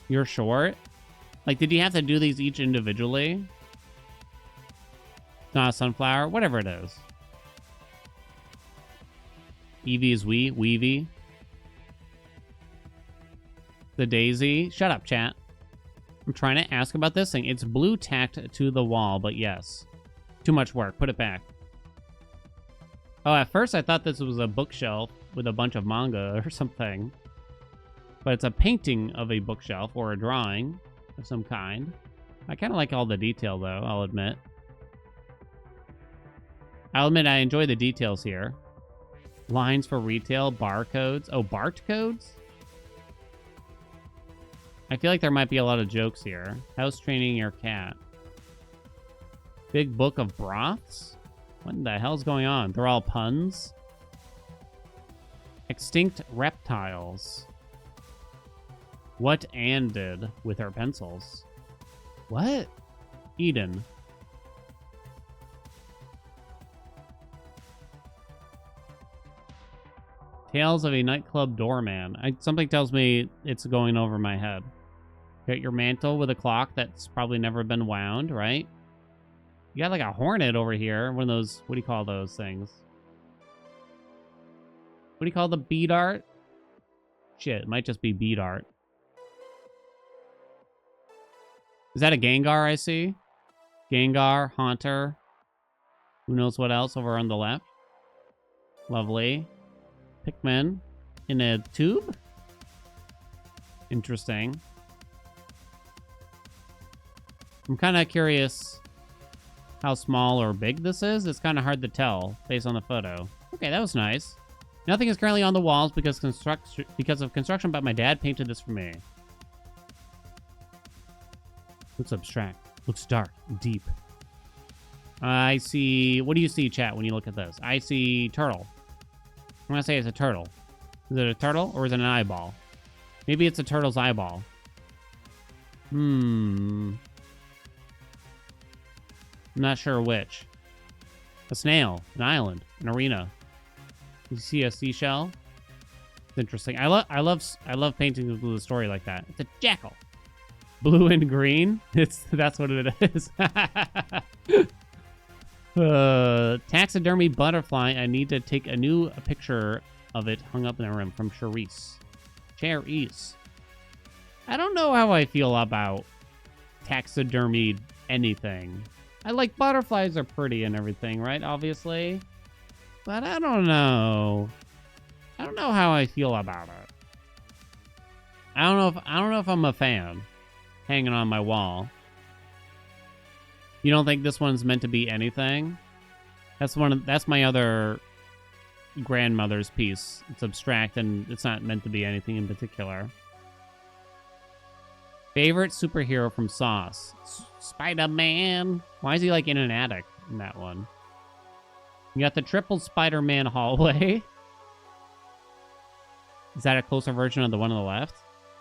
Speaker 1: You're short. Like, did you have to do these each individually? It's not a sunflower. Whatever it is. Evie is Weevie. The daisy. Shut up, chat. I'm trying to ask about this thing. It's blue tacked to the wall, but yes. Too much work. Put it back. Oh, at first I thought this was a bookshelf with a bunch of manga or something. But it's a painting of a bookshelf or a drawing of some kind. I kind of like all the detail, though, I'll admit. I'll admit I enjoy the details here. Lines for retail, barcodes. Oh, Bart codes? I feel like there might be a lot of jokes here. House training your cat. Big book of broths? What the hell's going on? They're all puns? Extinct reptiles. What Anne did with her pencils. What? Eden. Tales of a nightclub doorman. Something tells me it's going over my head. Get your mantle with a clock that's probably never been wound, right? You got like a hornet over here. One of those, what do you call those things? What do you call the bead art? Shit, it might just be bead art. Is that a Gengar I see? Gengar, Haunter. Who knows what else over on the left? Lovely. Pikmin in a tube? Interesting. I'm kind of curious how small or big this is. It's kind of hard to tell based on the photo. Okay, that was nice. Nothing is currently on the walls because of construction, but my dad painted this for me. Looks abstract. Looks dark, deep. I see... What do you see, chat, when you look at this? I see turtle. I'm going to say it's a turtle. Is it a turtle or is it an eyeball? Maybe it's a turtle's eyeball. I'm not sure which. A snail, an island, an arena. You see a seashell? It's interesting. I love painting with a story like that. It's a jackal. Blue and green. That's what it is. Taxidermy butterfly. I need to take a new picture of it hung up in a room from Charisse. Charisse. I don't know how I feel about taxidermied anything. I like butterflies are pretty and everything, right? Obviously. But I don't know. I don't know how I feel about it. I don't know if I'm a fan. Hanging on my wall. You don't think this one's meant to be anything? That's my other grandmother's piece. It's abstract and it's not meant to be anything in particular. Favorite superhero from Sauce? Spider-Man. Why is he like in an attic in that one? You got the triple Spider-Man hallway. Is that a closer version of the one on the left?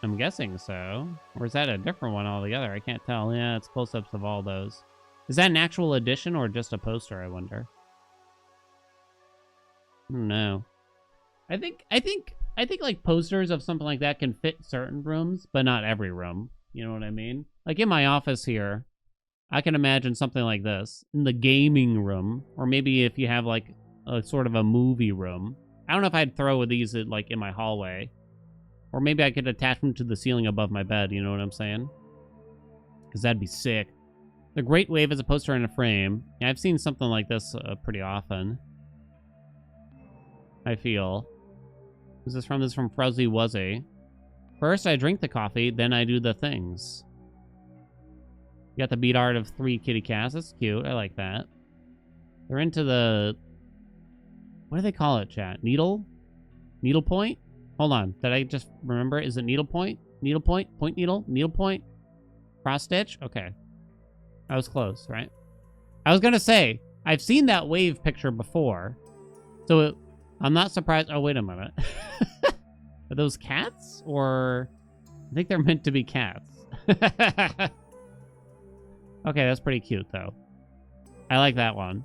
Speaker 1: I'm guessing so. Or is that a different one altogether? I can't tell. Yeah, it's close-ups of all those. Is that an actual edition or just a poster, I wonder? I don't know. I think like posters of something like that can fit certain rooms, but not every room. You know what I mean? Like in my office here, I can imagine something like this in the gaming room, or maybe if you have like a sort of a movie room. I don't know if I'd throw these like in my hallway, or maybe I could attach them to the ceiling above my bed. You know what I'm saying? Because that'd be sick. The Great Wave is a poster in a frame. Yeah, I've seen something like this pretty often. I feel. This is from Fruzzy Wuzzy. First, I drink the coffee, then I do the things. You got the bead art of 3 kitty cats. That's cute. I like that. They're into the... What do they call it, chat? Needle? Needle point? Hold on. Did I just remember? Is it needle point? Needle point? Point needle? Needle point? Cross stitch? Okay. I was close, right? I was gonna say, I've seen that wave picture before. So I'm not surprised. Oh, wait a minute. Are those cats? Or I think they're meant to be cats. Okay, that's pretty cute, though. I like that one.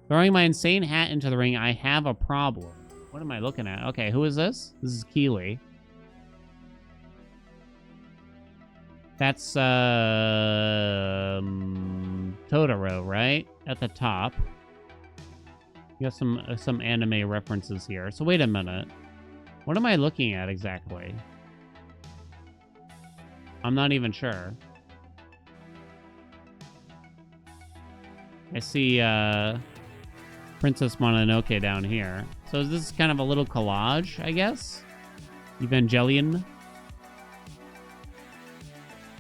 Speaker 1: Throwing my insane hat into the ring, I have a problem. What am I looking at? Okay, who is this? This is Keeley. That's, Totoro, right? At the top. You got some anime references here. So wait a minute. What am I looking at exactly? I'm not even sure. I see, Princess Mononoke down here. So this is kind of a little collage, I guess? Evangelion.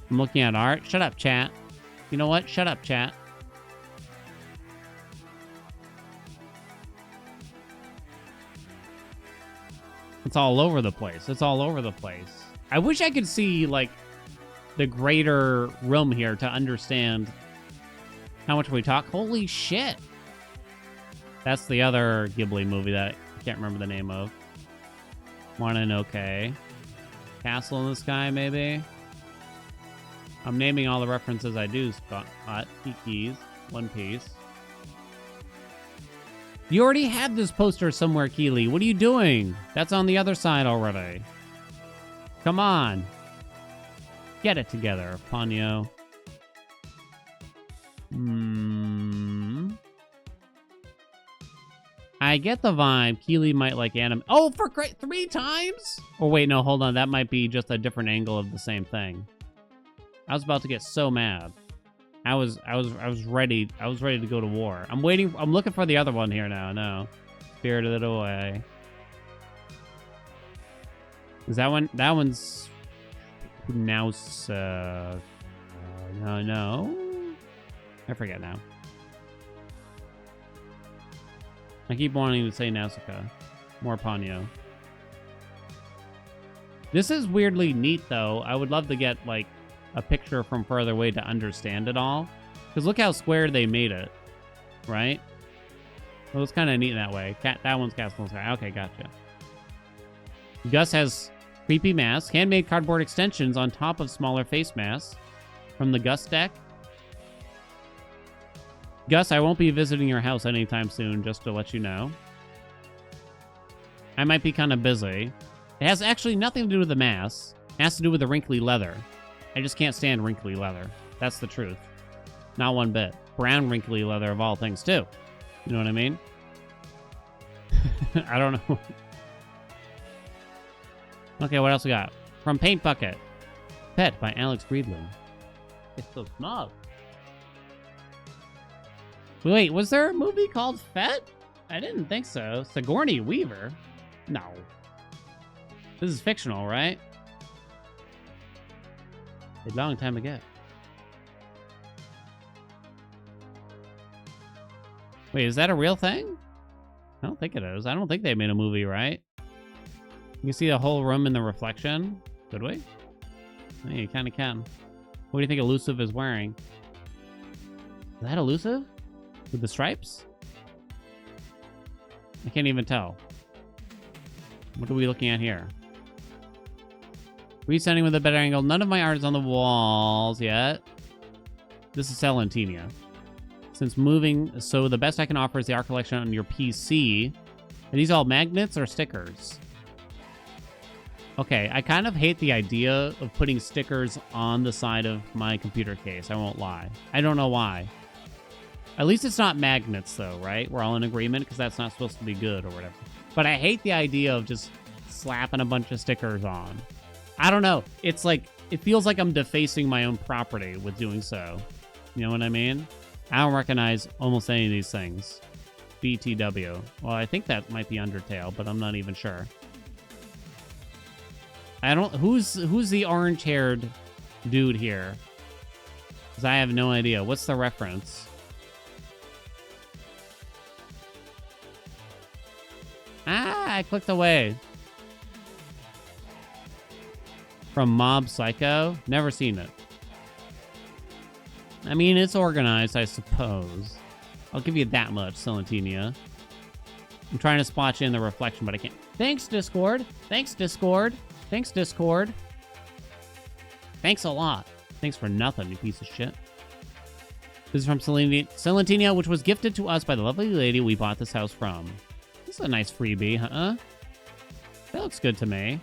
Speaker 1: I'm looking at art. Shut up, chat. You know what? Shut up, chat. It's all over the place. It's all over the place. I wish I could see, like, the greater room here to understand how much we talk. Holy shit. That's the other Ghibli movie that I can't remember the name of. Mononoke. Castle in the Sky, maybe? I'm naming all the references I do spot. Kiki's, One Piece. You already have this poster somewhere, Keeley. What are you doing? That's on the other side already. Come on. Get it together, Ponyo. I get the vibe. Keeley might like anime. Oh, for 3 times? Oh, wait, no, hold on. That might be just a different angle of the same thing. I was about to get so mad. I was ready. I was ready to go to war. I'm waiting. I'm looking for the other one here now. No. Spirited Away. Is that one? That one's now. No. I forget now. I keep wanting to say Nausicaa. More Ponyo. This is weirdly neat, though. I would love to get, like, a picture from further away to understand it all. Because look how square they made it. Right? Well, it's kind of neat in that way. That one's Castle in the Sky. Okay, gotcha. Gus has creepy masks. Handmade cardboard extensions on top of smaller face masks. From the Gus deck. Gus, I won't be visiting your house anytime soon, just to let you know. I might be kind of busy. It has actually nothing to do with the mask. It has to do with the wrinkly leather. I just can't stand wrinkly leather. That's the truth. Not one bit. Brown wrinkly leather of all things, too. You know what I mean? I don't know. Okay, what else we got? From Paint Bucket. Pet by Alex Breedlin. It's so small. Wait, was there a movie called Fett? I didn't think so. Sigourney Weaver? No. This is fictional, right? A long time ago. Wait, is that a real thing? I don't think it is. I don't think they made a movie, right? You can see the whole room in the reflection. Could we? Yeah, you kind of can. What do you think Elusive is wearing? Is that Elusive? With the stripes? I can't even tell. What are we looking at here? Resending with a better angle. None of my art is on the walls yet. This is Salentinia. Since moving, so the best I can offer is the art collection on your PC. Are these all magnets or stickers? Okay, I kind of hate the idea of putting stickers on the side of my computer case. I won't lie. I don't know why. At least it's not magnets, though, right? We're all in agreement, because that's not supposed to be good or whatever. But I hate the idea of just slapping a bunch of stickers on. I don't know. It's like, it feels like I'm defacing my own property with doing so. You know what I mean? I don't recognize almost any of these things. BTW. Well, I think that might be Undertale, but I'm not even sure. I don't... Who's the orange-haired dude here? Because I have no idea. What's the reference? Ah, I clicked away. From Mob Psycho? Never seen it. I mean, it's organized, I suppose. I'll give you that much, Silentinia. I'm trying to spot you in the reflection, but I can't. Thanks, Discord. Thanks, Discord. Thanks, Discord. Thanks a lot. Thanks for nothing, you piece of shit. This is from Silentinia, which was gifted to us by the lovely lady we bought this house from. This is a nice freebie, huh? That looks good to me.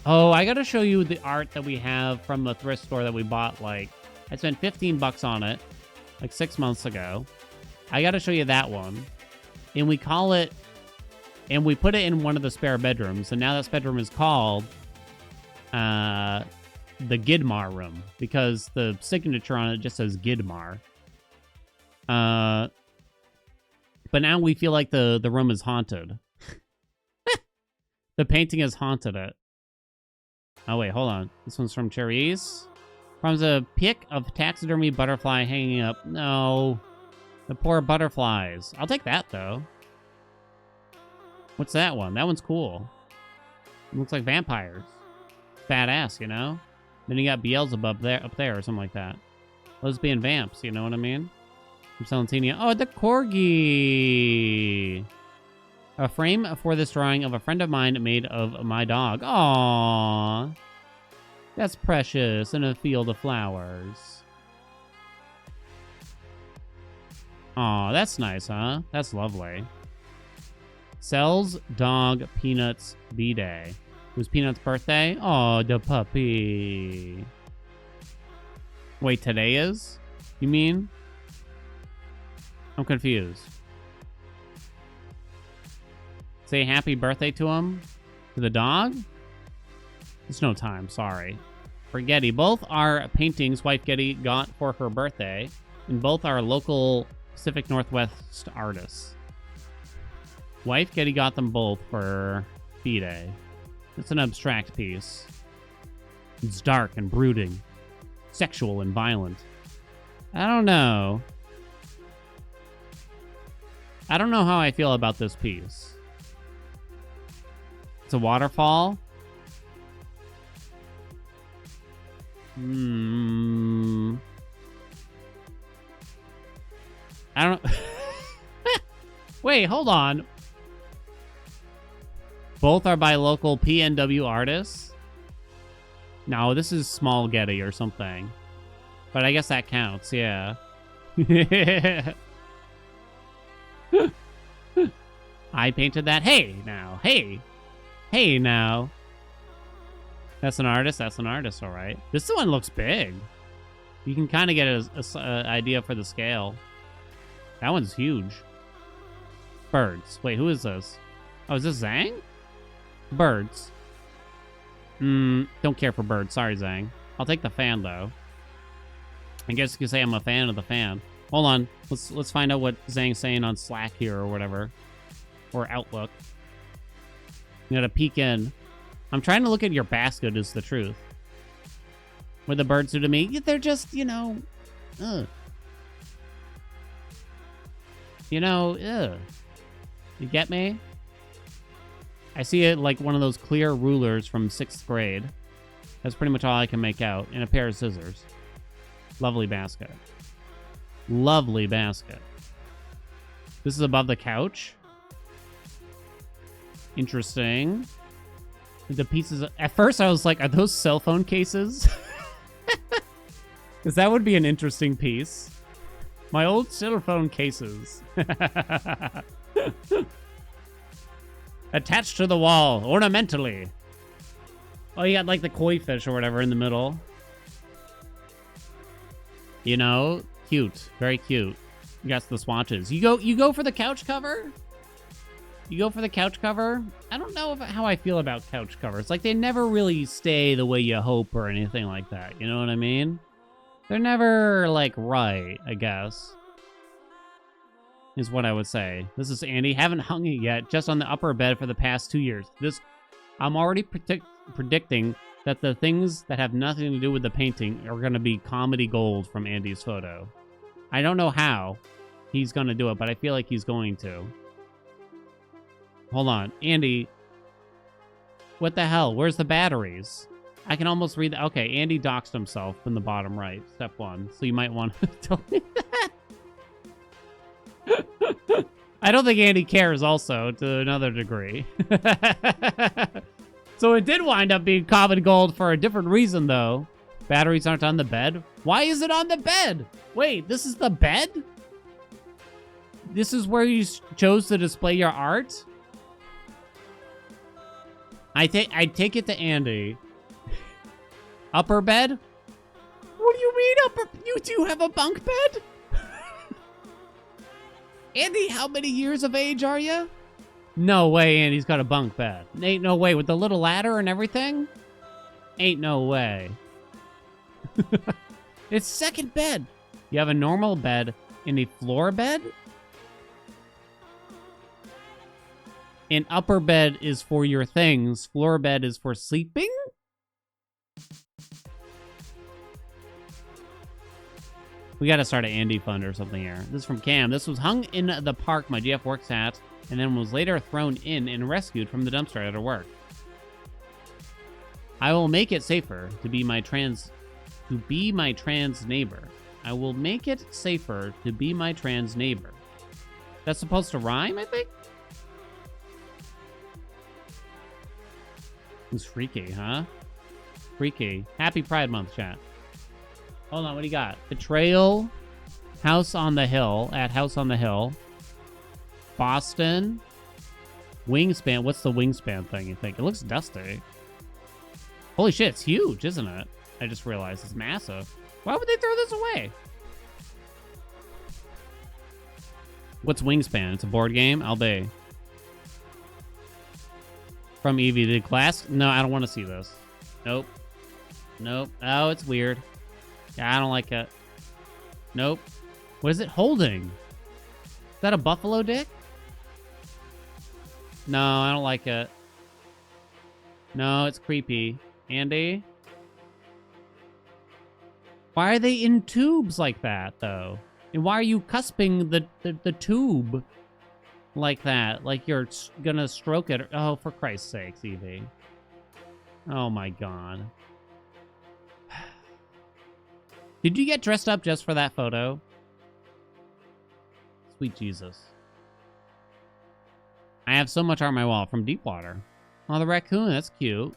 Speaker 1: Oh, I gotta show you the art that we have from the thrift store that we bought, like, I spent 15 bucks on it, like 6 months ago. I gotta show you that one. And we call it, and we put it in one of the spare bedrooms, and now this bedroom is called, the Gidmar room, because the signature on it just says Gidmar. But now we feel like the room is haunted. The painting has haunted it. Oh, wait, hold on. This one's from Cherise. From a pic of taxidermy butterfly hanging up. No. The poor butterflies. I'll take that, though. What's that one? That one's cool. It looks like vampires. Badass, you know? Then you got Beelzebub up there or something like that. Lesbian vamps, you know what I mean? From Silentinia. Oh, the corgi! A frame for this drawing of a friend of mine made of my dog. Aww. That's precious in a field of flowers. Aw, that's nice, huh? That's lovely. Sells dog Peanuts B-Day. It was Peanuts' birthday? Oh, the puppy. Wait, today is? You mean? I'm confused. Say happy birthday to him? To the dog? There's no time, sorry. For Getty, both are paintings wife Getty got for her birthday, and both are local Pacific Northwest artists. Wife Getty got them both for B-Day. It's an abstract piece. It's dark and brooding, sexual and violent. I don't know. I don't know how I feel about this piece. It's a waterfall. I don't... Wait, hold on. Both are by local PNW artists? No, this is Small Getty or something. But I guess that counts, yeah. I painted that. Hey, now. Hey. Hey, now. That's an artist. That's an artist, all right. This one looks big. You can kind of get an idea for the scale. That one's huge. Birds. Wait, who is this? Oh, is this Zhang? Birds. Don't care for birds. Sorry, Zhang. I'll take the fan, though. I guess you could say I'm a fan of the fan. Hold on. Let's find out what Zhang's saying on Slack here or whatever. Or Outlook. You gotta peek in. I'm trying to look at your basket is the truth. What the birds do to me? They're just, you know... Ugh. You know, ugh. You get me? I see it like one of those clear rulers from 6th grade. That's pretty much all I can make out. And a pair of scissors. Lovely basket. Lovely basket. This is above the couch. Interesting. The pieces... At first I was like, are those cell phone cases? Because that would be an interesting piece. My old cell phone cases. Attached to the wall, ornamentally. Oh, you got like the koi fish or whatever in the middle. You know, cute, very cute. You got the swatches. You go for the couch cover? You go for the couch cover? I don't know how I feel about couch covers. Like, they never really stay the way you hope or anything like that. You know what I mean? They're never, like, right, I guess. Is what I would say. This is Andy. Haven't hung it yet. Just on the upper bed for the past 2 years. I'm already predicting that the things that have nothing to do with the painting are going to be comedy gold from Andy's photo. I don't know how he's going to do it, but I feel like he's going to. Hold on. Andy. What the hell? Where's the batteries? I can almost read that. Okay, Andy doxed himself in the bottom right. Step 1. So you might want to tell me that. I don't think Andy cares also to another degree. So it did wind up being common gold for a different reason, though. Batteries aren't on the bed. Why is it on the bed? Wait, this is the bed? This is where you chose to display your art? I take it to Andy. Upper bed? What do you mean upper? You do have a bunk bed? Andy, how many years of age are you? No way Andy's got a bunk bed. Ain't no way. With the little ladder and everything? Ain't no way. It's second bed. You have a normal bed and a floor bed? An upper bed is for your things. Floor bed is for sleeping? We gotta start an Andy fund or something here. This is from Cam. This was hung in the park my GF works at, and then was later thrown in and rescued from the dumpster at her work. I will make it safer to be my trans neighbor. I will make it safer to be my trans neighbor. That's supposed to rhyme, I think? It's freaky, huh? Freaky. Happy Pride Month, chat. Hold on, what do you got? Betrayal, House on the Hill, at House on the Hill. Boston. Wingspan. What's the wingspan thing, you think? It looks dusty. Holy shit, it's huge, isn't it? I just realized it's massive. Why would they throw this away? What's Wingspan? It's a board game? I'll be. From Evie, did glass? No, I don't want to see this. Nope. Nope. Oh, it's weird. Yeah, I don't like it. Nope. What is it holding? Is that a buffalo dick? No, I don't like it. No, it's creepy. Andy? Why are they in tubes like that, though? And why are you cusping the tube like that? Like you're gonna stroke it? Oh, for Christ's sakes, Evie. Oh my god. Did you get dressed up just for that photo? Sweet Jesus. I have so much art on my wall from Deepwater. Oh, the raccoon, that's cute.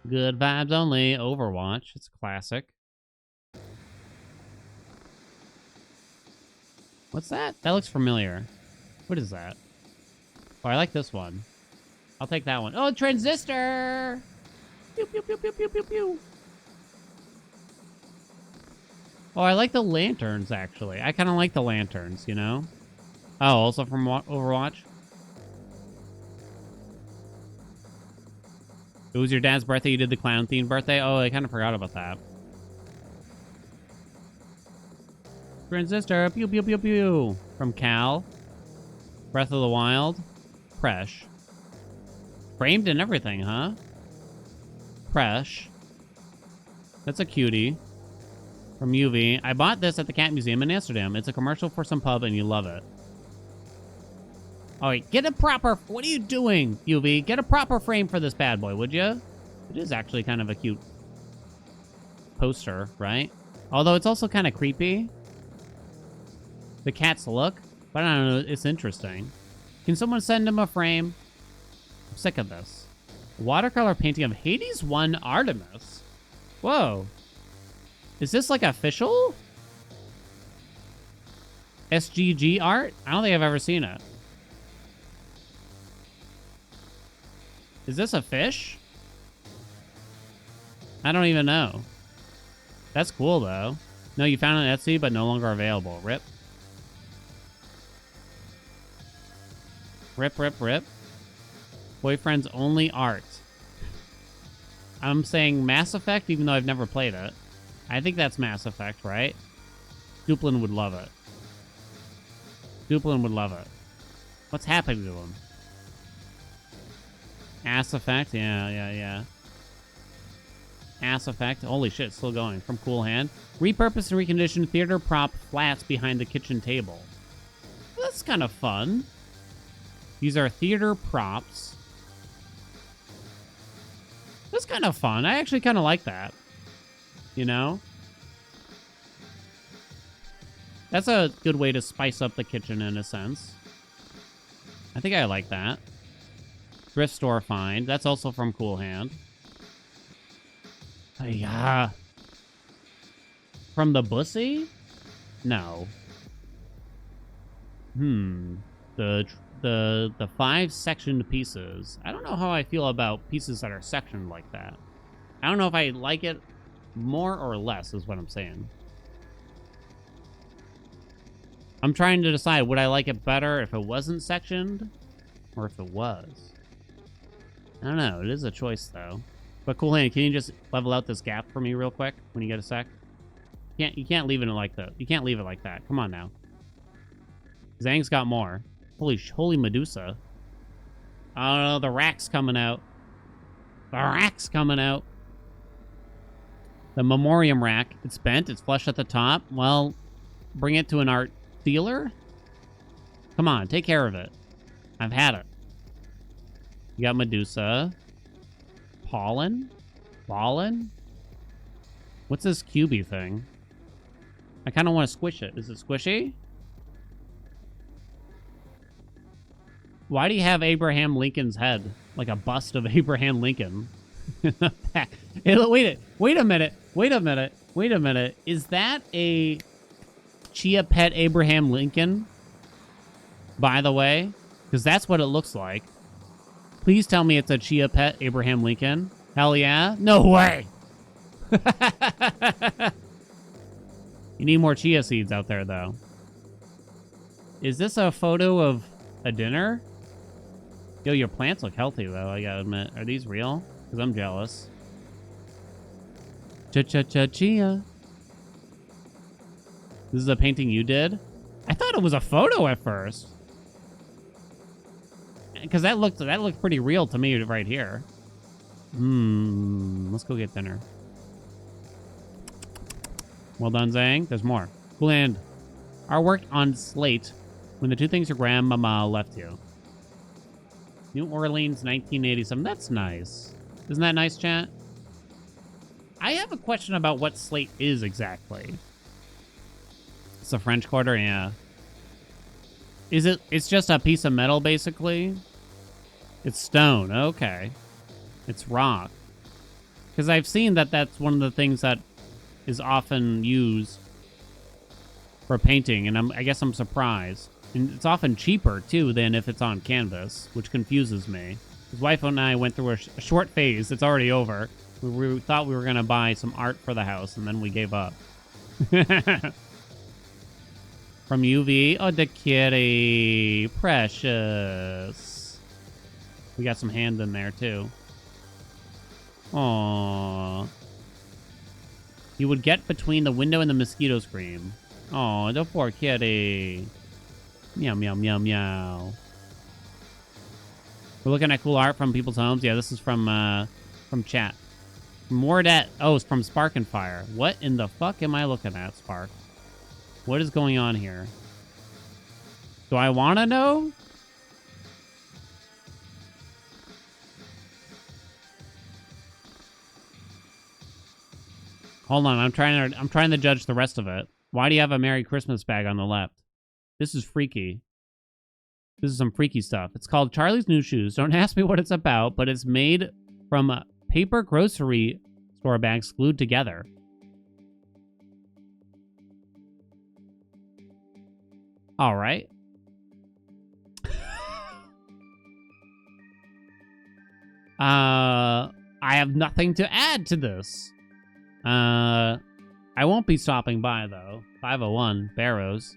Speaker 1: Good vibes only. Overwatch, it's classic. What's that? That looks familiar. What is that? Oh, I like this one. I'll take that one. Oh, transistor! Pew, pew, pew, pew, pew, pew, pew. Oh, I like the lanterns, actually. I kind of like the lanterns, you know? Oh, also from Overwatch? It was your dad's birthday. You did the clown-themed birthday? Oh, I kind of forgot about that. Transistor. Pew, pew, pew, pew. From Cal. Breath of the Wild. Presh. Framed and everything, huh? Presh. That's a cutie. From UV. I bought this at the Cat Museum in Amsterdam. It's a commercial for some pub and you love it. All right, get a proper... What are you doing, UV? Get a proper frame for this bad boy, would you? It is actually kind of a cute poster, right? Although it's also kind of creepy. The cat's look. But I don't know, it's interesting. Can someone send him a frame? I'm sick of this. Watercolor painting of Hades 1 Artemis. Whoa. Is this like official? SGG art? I don't think I've ever seen it. Is this a fish? I don't even know. That's cool, though. No, you found it on Etsy, but no longer available. Rip. Rip, rip, rip. Boyfriend's only art. I'm saying Mass Effect, even though I've never played it. I think that's Mass Effect, right? Duplin would love it. Duplin would love it. What's happening to him? Mass Effect? Yeah. Mass Effect. Holy shit, still going. From Cool Hand. Repurpose and recondition theater prop flats behind the kitchen table. That's kind of fun. These are theater props. That's kind of fun. I actually kind of like that. You know? That's a good way to spice up the kitchen in a sense. I think I like that. Thrift store find. That's also from Cool Hand. Yeah. From the Bussy? No. The 5 sectioned pieces. I don't know how I feel about pieces that are sectioned like that. I don't know if I like it more or less is what I'm saying. I'm trying to decide, would I like it better if it wasn't sectioned or if it was? I don't know. It is a choice, though. But Cool Hand, can you just level out this gap for me real quick when you get a sec? You can't leave it like that. You can't leave it like that. Come on now. Zhang's got more. Holy Medusa. Oh, the rack's coming out. The rack's coming out. The memoriam rack. It's bent. It's flush at the top. Well, bring it to an art dealer? Come on, take care of it. I've had it. You got Medusa. Pollen? Ballin? What's this cubey thing? I kind of want to squish it. Is it squishy? Why do you have Abraham Lincoln's head? Like a bust of Abraham Lincoln. In the back. Wait a minute. Is that a Chia Pet Abraham Lincoln? By the way? Because that's what it looks like. Please tell me it's a Chia Pet Abraham Lincoln. Hell yeah. No way. You need more chia seeds out there, though. Is this a photo of a dinner? Yo, your plants look healthy, though, I gotta admit. Are these real? Because I'm jealous. Chia. This is a painting you did? I thought it was a photo at first. Because that looked pretty real to me right here. Let's go get dinner. Well done, Zhang. There's more. Blend. Our work on Slate when the 2 things your grandmama left you. New Orleans, 1987. That's nice. Isn't that nice, chat? I have a question about what Slate is exactly. It's a French Quarter, yeah. It's just a piece of metal, basically? It's stone, okay. It's rock. Because I've seen that that's one of the things that is often used for painting, and I guess I'm surprised. And it's often cheaper, too, than if it's on canvas, which confuses me. His wife and I went through a short phase. It's already over. We thought we were going to buy some art for the house, and then we gave up. From UV. Oh, the kitty. Precious. We got some hand in there, too. Aww. You would get between the window and the mosquito scream. Aw, the poor kitty. Meow, meow, meow, meow. We're looking at cool art from people's homes. Yeah, this is from chat. More debt. Oh, it's from Spark and Fire. What in the fuck am I looking at, Spark? What is going on here? Do I want to know? Hold on, I'm trying to judge the rest of it. Why do you have a Merry Christmas bag on the left? This is freaky. This is some freaky stuff. It's called Charlie's New Shoes. Don't ask me what it's about, but it's made from paper grocery store bags glued together. All right. I have nothing to add to this. I won't be stopping by, though. 501, Barrows.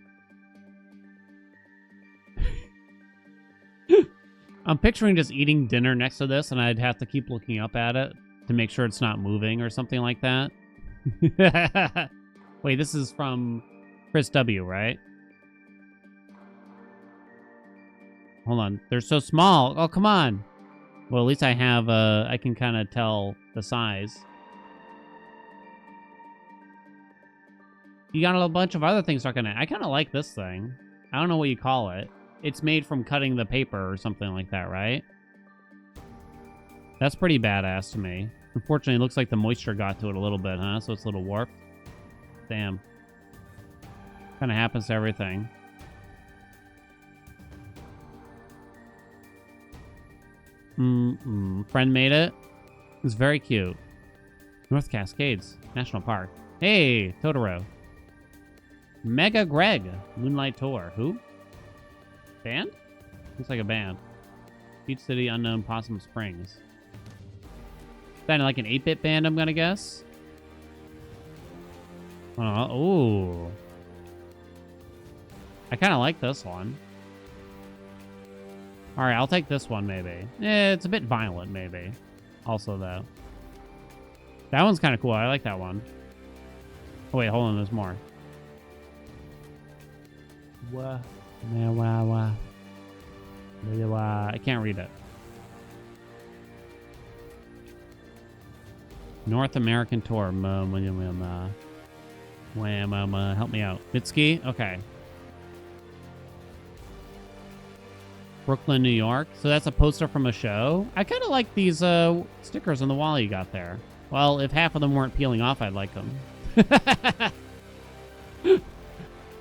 Speaker 1: I'm picturing just eating dinner next to this, and I'd have to keep looking up at it to make sure it's not moving or something like that. Wait, this is from Chris W., right? Hold on. They're so small. Oh, come on. Well, at least I have, I can kind of tell the size. You got a bunch of other things stuck in it. I kind of like this thing. I don't know what you call it. It's made from cutting the paper or something like that, right? That's pretty badass to me. Unfortunately, it looks like the moisture got to it a little bit, huh? So it's a little warped. Damn. Kind of happens to everything. Friend made it. It was very cute. North Cascades National Park. Hey, Totoro. Mega Greg. Moonlight Tour. Who? Band? Looks like a band. Beach City Unknown Possum Springs. Kind of like an 8-bit band, I'm gonna guess. Ooh. I kind of like this one. All right, I'll take this one, maybe. It's a bit violent, maybe. Also, though. That one's kind of cool. I like that one. Oh, wait, hold on. There's more. I can't read it. North American Tour. Help me out. Mitski? Okay. Brooklyn, New York. So that's a poster from a show. I kind of like these stickers on the wall you got there. Well, if half of them weren't peeling off, I'd like them.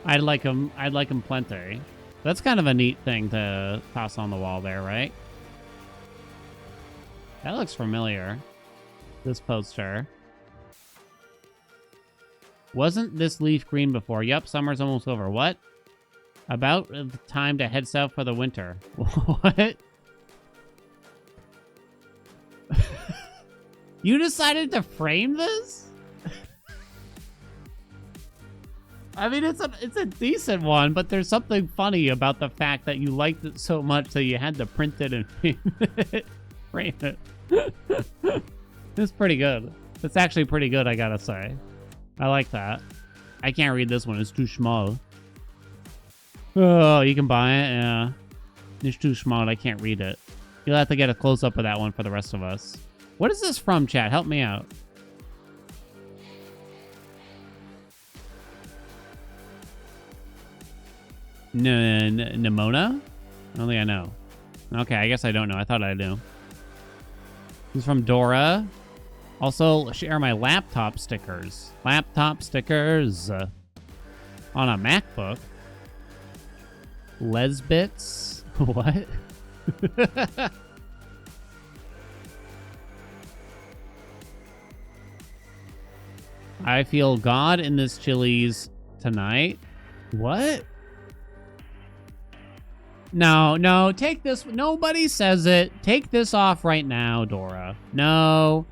Speaker 1: I'd like them plenty. That's kind of a neat thing to toss on the wall there, right? That looks familiar. This poster. Wasn't this leaf green before? Yup, summer's almost over. What? About the time to head south for the winter. What? You decided to frame this? I mean, it's a decent one, but there's something funny about the fact that you liked it so much that you had to print it and frame it. It's pretty good. It's actually pretty good, I gotta say. I like that. I can't read this one. It's too small. Oh, you can buy it? Yeah. It's too small. I can't read it. You'll have to get a close-up of that one for the rest of us. What is this from, chat? Help me out. Nimona? I don't think I know. Okay, I guess I don't know. I thought I knew. This is from Dora. Also, share my laptop stickers. Laptop stickers. On a MacBook. Lesbits? What? I feel God in this Chili's tonight. What? No, take this. Nobody says it. Take this off right now, Dora. No.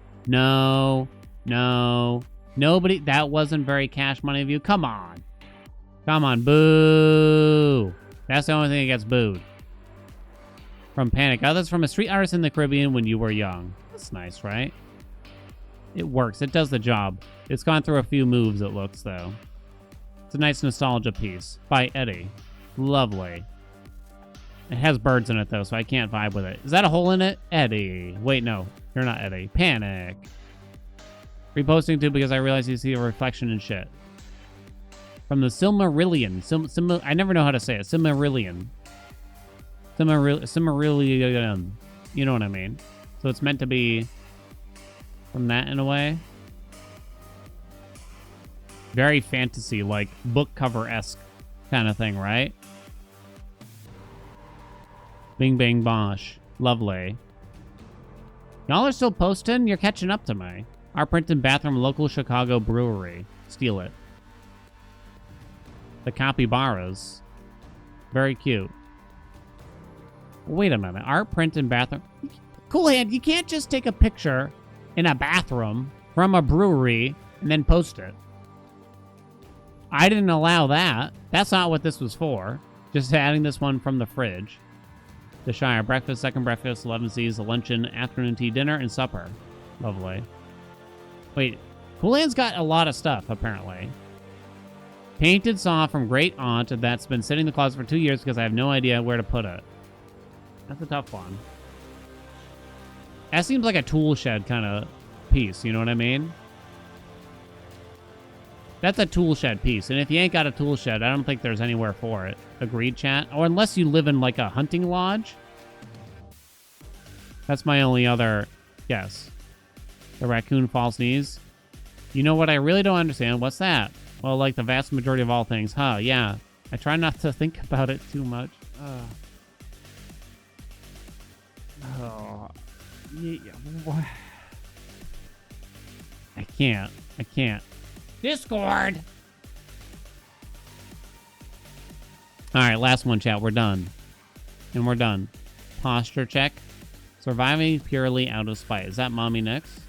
Speaker 1: Nobody. That wasn't very Cash Money of you. Come on. Boo. That's the only thing that gets booed. From Panic. Oh, that's from a street artist in the Caribbean when you were young. That's nice, right? It works. It does the job. It's gone through a few moves, it looks, though. It's a nice nostalgia piece by Eddie. Lovely. It has birds in it, though, so I can't vibe with it. Is that a hole in it? Eddie. Wait, no. You're not Eddie. Panic. Reposting, too, because I realized you see a reflection and shit. From the Silmarillion. I never know how to say it. Silmarillion. Silmarillion. You know what I mean. So it's meant to be from that in a way. Very fantasy, like book cover-esque kind of thing, right? Bing bang bosh. Lovely. Y'all are still posting? You're catching up to me. Our printed bathroom, local Chicago brewery. Steal it. The capybaras. Very cute. Wait a minute. Art, print, and bathroom. Cool Hand, you can't just take a picture in a bathroom from a brewery and then post it. I didn't allow that. That's not what this was for. Just adding this one from the fridge. The Shire. Breakfast, second breakfast, 11 C's, a luncheon, afternoon tea, dinner, and supper. Lovely. Wait. Cool Hand's got a lot of stuff, apparently. Painted saw from great aunt that's been sitting in the closet for 2 years because I have no idea where to put it. That's a tough one. That seems like a tool shed kind of piece, you know what I mean? That's a tool shed piece, and if you ain't got a tool shed, I don't think there's anywhere for it. Agreed, chat? Or unless you live in, like, a hunting lodge. That's my only other guess. The raccoon false knees. You know what I really don't understand? What's that? Well, like the vast majority of all things. Huh, yeah. I try not to think about it too much. Oh. I can't. I can't. Discord! Alright, last one, chat. We're done. And we're done. Posture check. Surviving purely out of spite. Is that mommy next?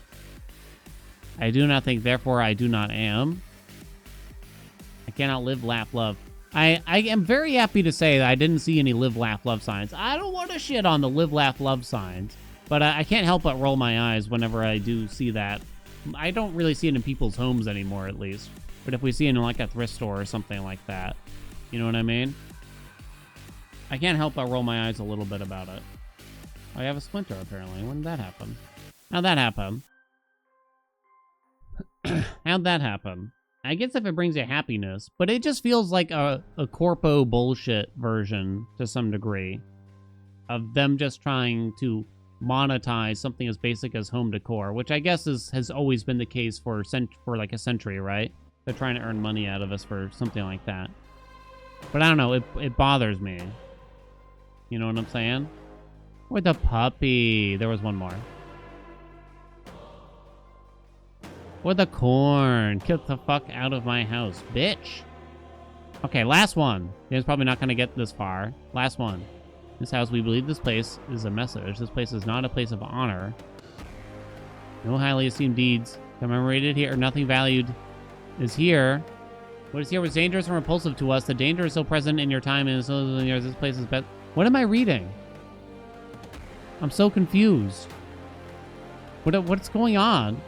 Speaker 1: I do not think, therefore I do not am. I cannot live, laugh, love. I am very happy to say that I didn't see any live, laugh, love signs. I don't want to shit on the live, laugh, love signs. But I can't help but roll my eyes whenever I do see that. I don't really see it in people's homes anymore, at least. But if we see it in like a thrift store or something like that. You know what I mean? I can't help but roll my eyes a little bit about it. Oh, I have a splinter, apparently. When did that happen? How'd that happen? How'd that happen? I guess if it brings you happiness, but it just feels like a corpo bullshit version to some degree of them just trying to monetize something as basic as home decor, which I guess has always been the case for like a century, right? They're trying to earn money out of us for something like that. But I don't know, it bothers me. You know what I'm saying? Or the puppy. There was one more. Or the corn. Get the fuck out of my house, bitch. Okay, last one. It's probably not going to get this far. Last one. This house, we believe this place is a message. This place is not a place of honor. No highly esteemed deeds commemorated here. Nothing valued is here. What is here was dangerous and repulsive to us. The danger is so present in your time and so this place is best. What am I reading? I'm so confused. What's going on?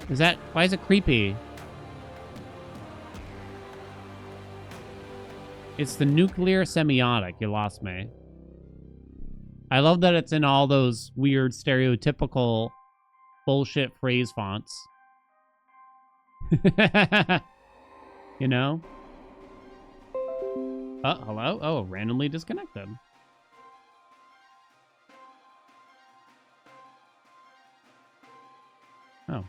Speaker 1: Why is it creepy? It's the nuclear semiotic. You lost me. I love that it's in all those weird stereotypical bullshit phrase fonts. You know? Hello? Oh, randomly disconnected. Oh.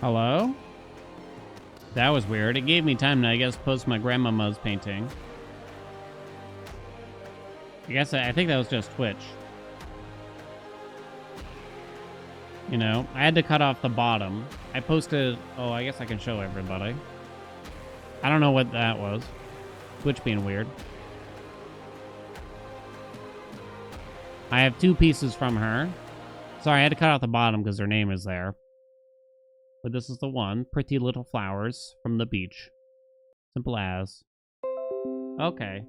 Speaker 1: Hello? That was weird. It gave me time to, I guess, post my grandmama's painting. I think that was just Twitch. You know, I had to cut off the bottom. I posted... Oh, I guess I can show everybody. I don't know what that was. Twitch being weird. I have 2 pieces from her. Sorry, I had to cut out the bottom because her name is there. But this is the one. Pretty little flowers from the beach. Simple as. Okay.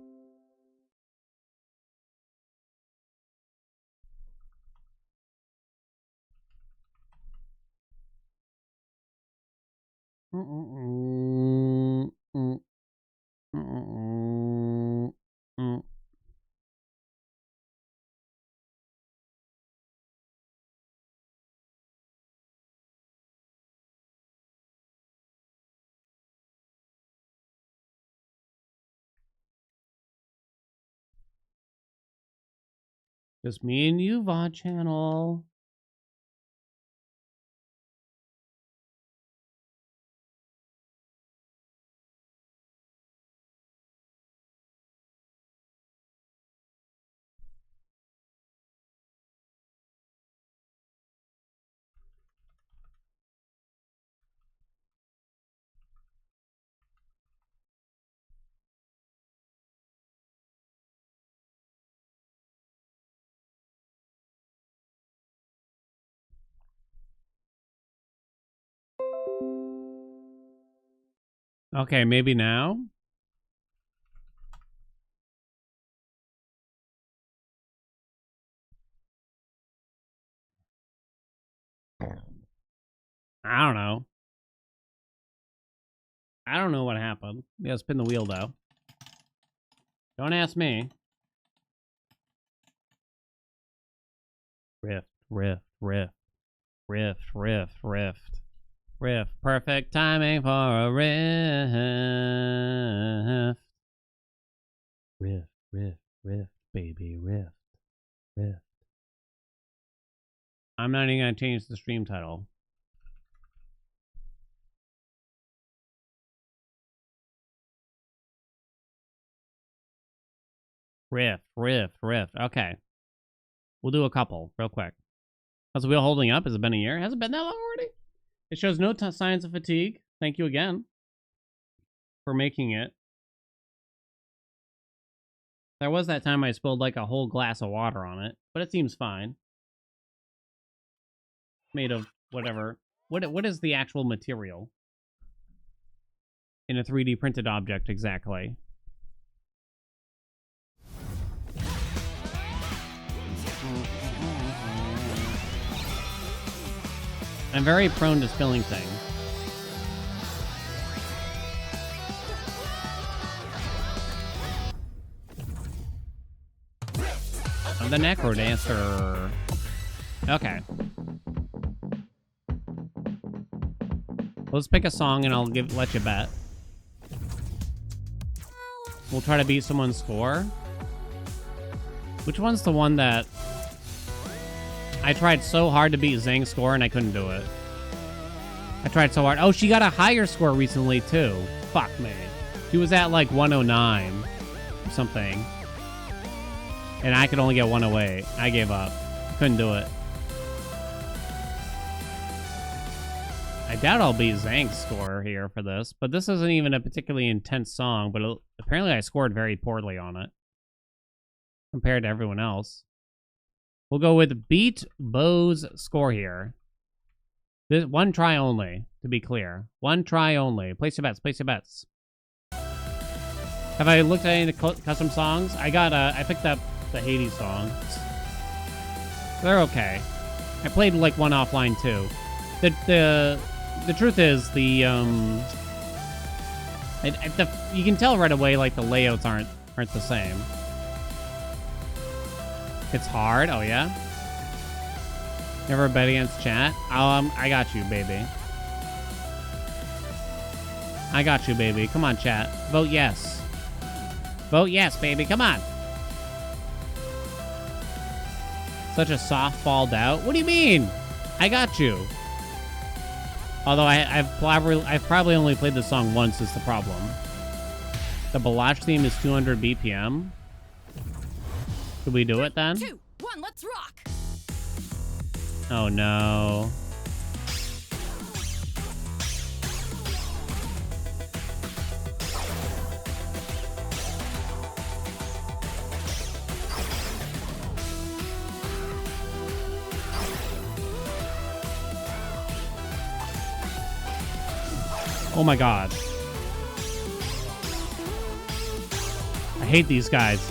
Speaker 1: Just me and you, VOD channel. Okay, maybe now? I don't know. I don't know what happened. Yeah, spin the wheel, though. Don't ask me. Rift, rift, rift. Rift, rift, rift. Riff. Perfect timing for a riff. Riff, riff, riff, baby, riff, riff. I'm not even gonna change the stream title. Riff, riff, riff. Okay. We'll do a couple real quick. How's the wheel holding up? Has it been a year? Has it been that long already? It shows no signs of fatigue. Thank you again for making it. There was that time I spilled like a whole glass of water on it, but it seems fine. Made of whatever. What is the actual material in a 3D printed object exactly? I'm very prone to spilling things. I'm the Necro Dancer. Okay. Let's pick a song and I'll let you bet. We'll try to beat someone's score. Which one's the one that I tried so hard to beat Zhang's score and I couldn't do it? I tried so hard. Oh, she got a higher score recently too. Fuck me. She was at like 109 or something. And I could only get 108. I gave up. Couldn't do it. I doubt I'll beat Zhang's score here for this, but this isn't even a particularly intense song, but apparently I scored very poorly on it compared to everyone else. We'll go with beat Bo's score here. This one try only, to be clear. One try only. Place your bets, place your bets. Have I looked at any of the custom songs? I picked up the Hades songs. They're okay. I played like one offline too. The truth is you can tell right away like the layouts aren't the same. It's hard. Oh yeah. Never bet against chat. I got you, baby. I got you, baby. Come on, chat. Vote yes. Vote yes, baby. Come on. Such a softball doubt. What do you mean? I got you. Although I've probably only played this song once is the problem. The Balatro theme is 200 BPM. Should we do it then?
Speaker 17: 2, 1, let's rock.
Speaker 1: Oh no. Oh my god. I hate these guys.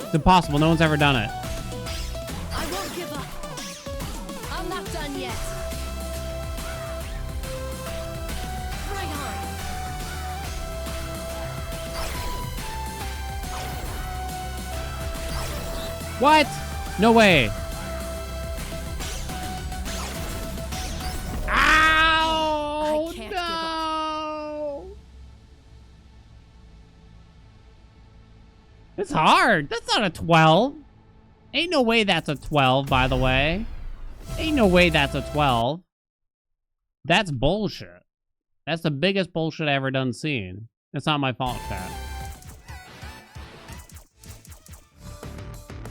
Speaker 1: It's impossible. No one's ever done it.
Speaker 17: I won't give up. I'm not done yet. Right on.
Speaker 1: What? No way. Ow!
Speaker 17: I can't
Speaker 1: No! It's hard. That's not a 12. Ain't no way that's a 12, by the way. Ain't no way that's a 12. That's bullshit. That's the biggest bullshit I ever done seen. It's not my fault, chat.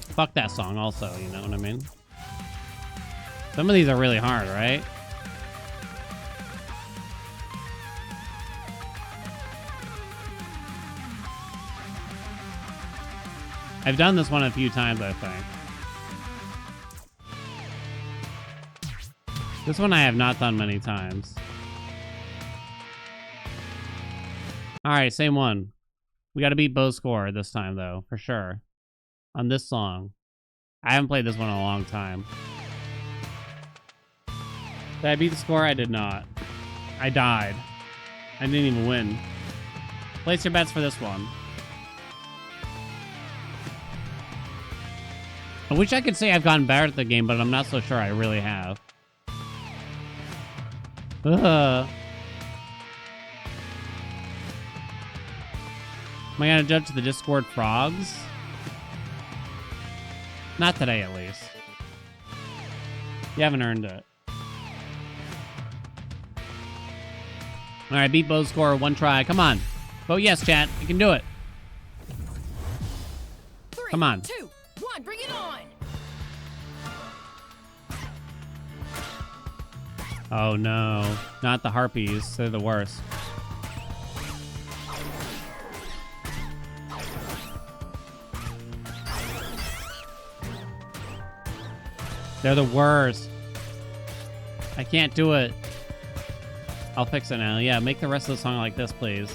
Speaker 1: Fuck that song also, you know what I mean? Some of these are really hard, right? I've done this one a few times, I think. This one I have not done many times. Alright, same one. We gotta beat Bo's score this time, though, for sure. On this song. I haven't played this one in a long time. Did I beat the score? I did not. I died. I didn't even win. Place your bets for this one. I wish I could say I've gotten better at the game, but I'm not so sure I really have. Am I gonna jump to the Discord frogs? Not today, at least. You haven't earned it. Alright, beat Bo's score, one try. Come on. Vote yes, chat. You can do it.
Speaker 17: 3,
Speaker 1: Come on.
Speaker 17: 2, 1, bring it on!
Speaker 1: Oh no. Not the harpies. They're the worst. They're the worst. I can't do it. I'll fix it now. Yeah, make the rest of the song like this, please.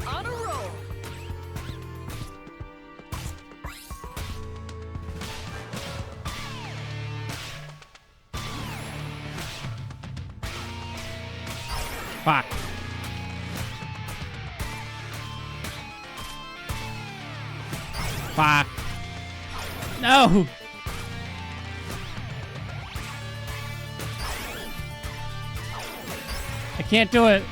Speaker 17: On a roll!
Speaker 1: Fuck. Fuck. No! I can't do it.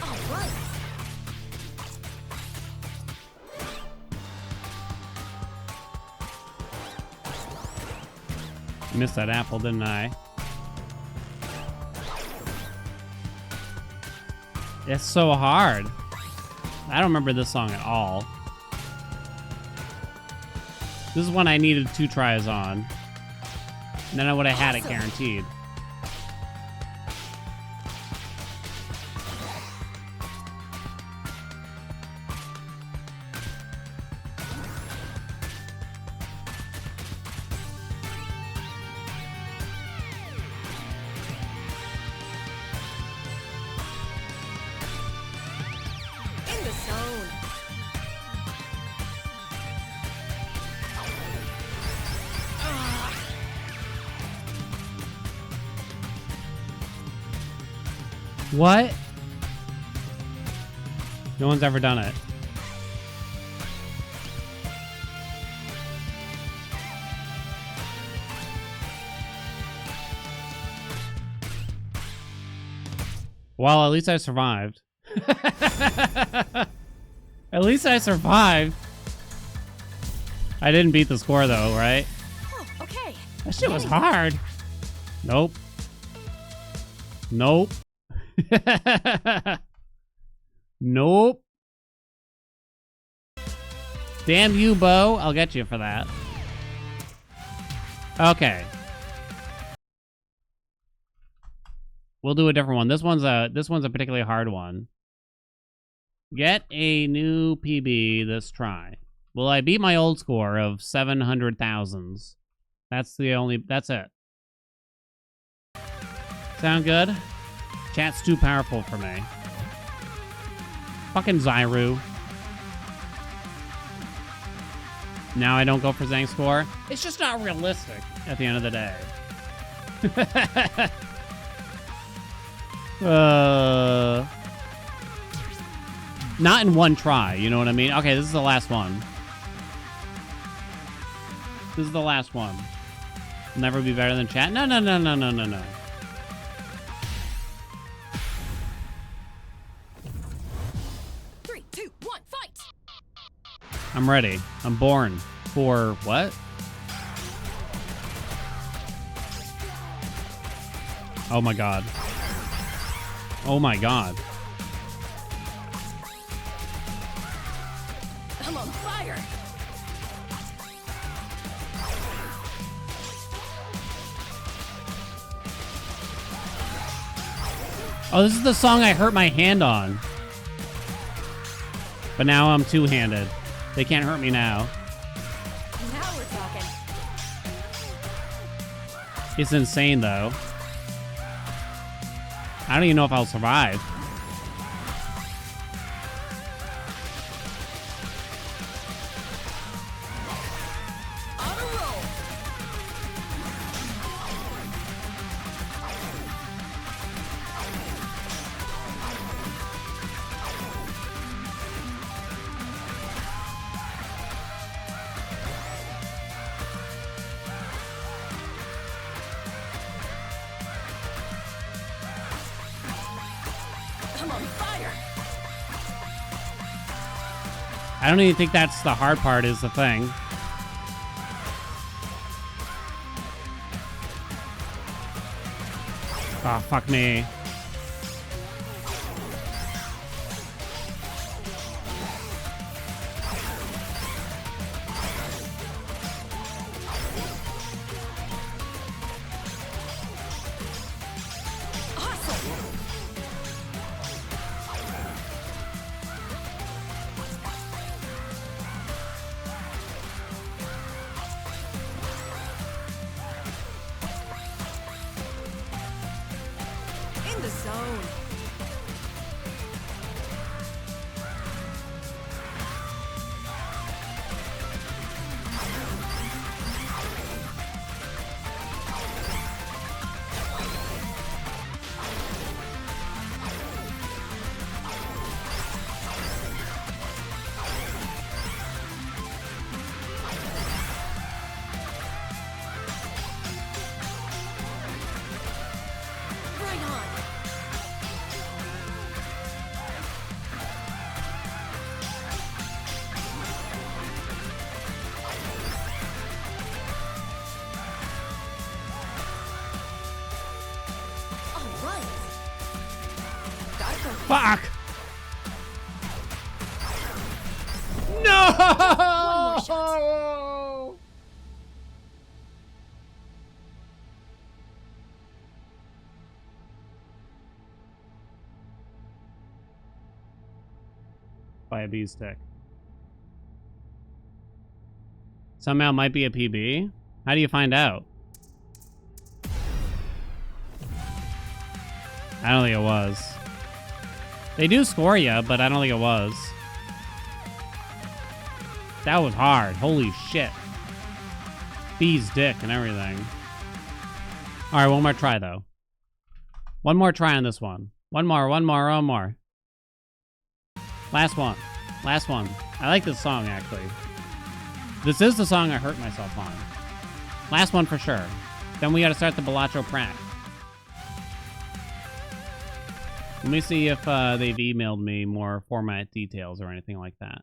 Speaker 17: All right.
Speaker 1: Missed that apple, didn't I? It's so hard. I don't remember this song at all. This is one I needed 2 tries on. And then I would have had it guaranteed.
Speaker 17: In the zone.
Speaker 1: What? No one's ever done it. Well, at least I survived. At least I survived. I didn't beat the score though, right?
Speaker 17: Oh, okay.
Speaker 1: That shit was hard. Nope. Nope. Nope. Damn you, Bo. I'll get you for that. Okay. We'll do a different one. This one's a particularly hard one. Get a new PB this try. Will I beat my old score of 700,000s? That's it. Sound good? Chat's too powerful for me. Fucking Zyru. Now I don't go for Zang's score. It's just not realistic at the end of the day. Not in one try, you know what I mean? Okay, this is the last one. This is the last one. Never be better than chat? No.
Speaker 17: 3, 2, 1, fight!
Speaker 1: I'm ready. I'm born for what? Oh my god. Oh my god.
Speaker 17: I'm on fire!
Speaker 1: Oh, this is the song I hurt my hand on. But now I'm two-handed. They can't hurt me now.
Speaker 17: Now we're talking.
Speaker 1: It's insane, though. I don't even know if I'll survive.
Speaker 17: On a roll.
Speaker 1: I don't even think that's the hard part is the thing. Oh, fuck me.
Speaker 17: In the zone. Right on. All right. Gotta go.
Speaker 1: Fuck! No! By a bee stick. Somehow it might be a PB? How do you find out? I don't think it was. They do score you, but I don't think it was. That was hard. Holy shit. Bee's dick and everything. Alright, one more try, though. One more try on this one. One more. Last one. Last one. I like this song, actually. This is the song I hurt myself on. Last one for sure. Then we gotta start the Balatro prank. Let me see if they've emailed me more format details or anything like that.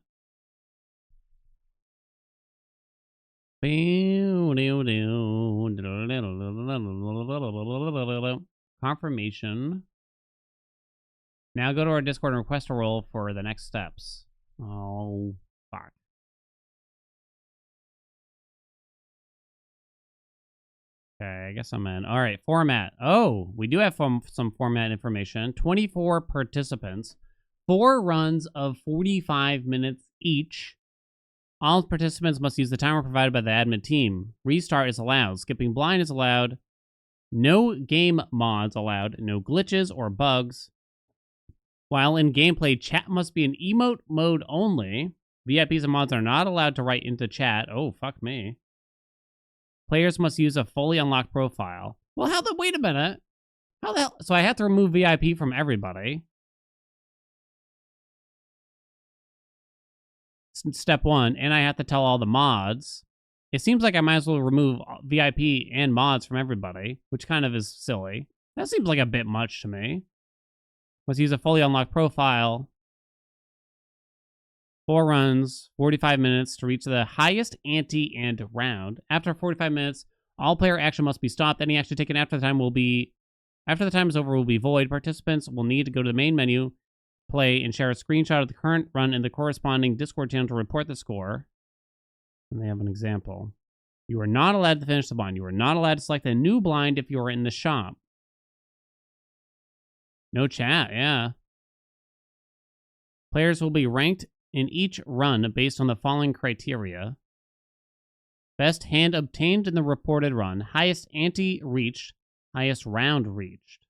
Speaker 1: Confirmation. Now go to our Discord and request a role for the next steps. Oh, fuck. Okay, I guess I'm in. All right, format. Oh, we do have some format information. 24 participants. 4 runs of 45 minutes each. All participants must use the timer provided by the admin team. Restart is allowed. Skipping blind is allowed. No game mods allowed. No glitches or bugs. While in gameplay, chat must be in emote mode only. VIPs and mods are not allowed to write into chat. Oh, fuck me. Players must use a fully unlocked profile. Well, how the... Wait a minute. How the hell... So I have to remove VIP from everybody. Step 1. And I have to tell all the mods. It seems like I might as well remove VIP and mods from everybody, which kind of is silly. That seems like a bit much to me. Must use a fully unlocked profile. 4 runs, 45 minutes to reach the highest ante and round. After 45 minutes, all player action must be stopped. Any action taken after the time is over will be void. Participants will need to go to the main menu, play, and share a screenshot of the current run in the corresponding Discord channel to report the score. And they have an example. You are not allowed to finish the blind. You are not allowed to select a new blind if you are in the shop. No chat, yeah. Players will be ranked in each run based on the following criteria. Best hand obtained in the reported run. Highest ante reached. Highest round reached.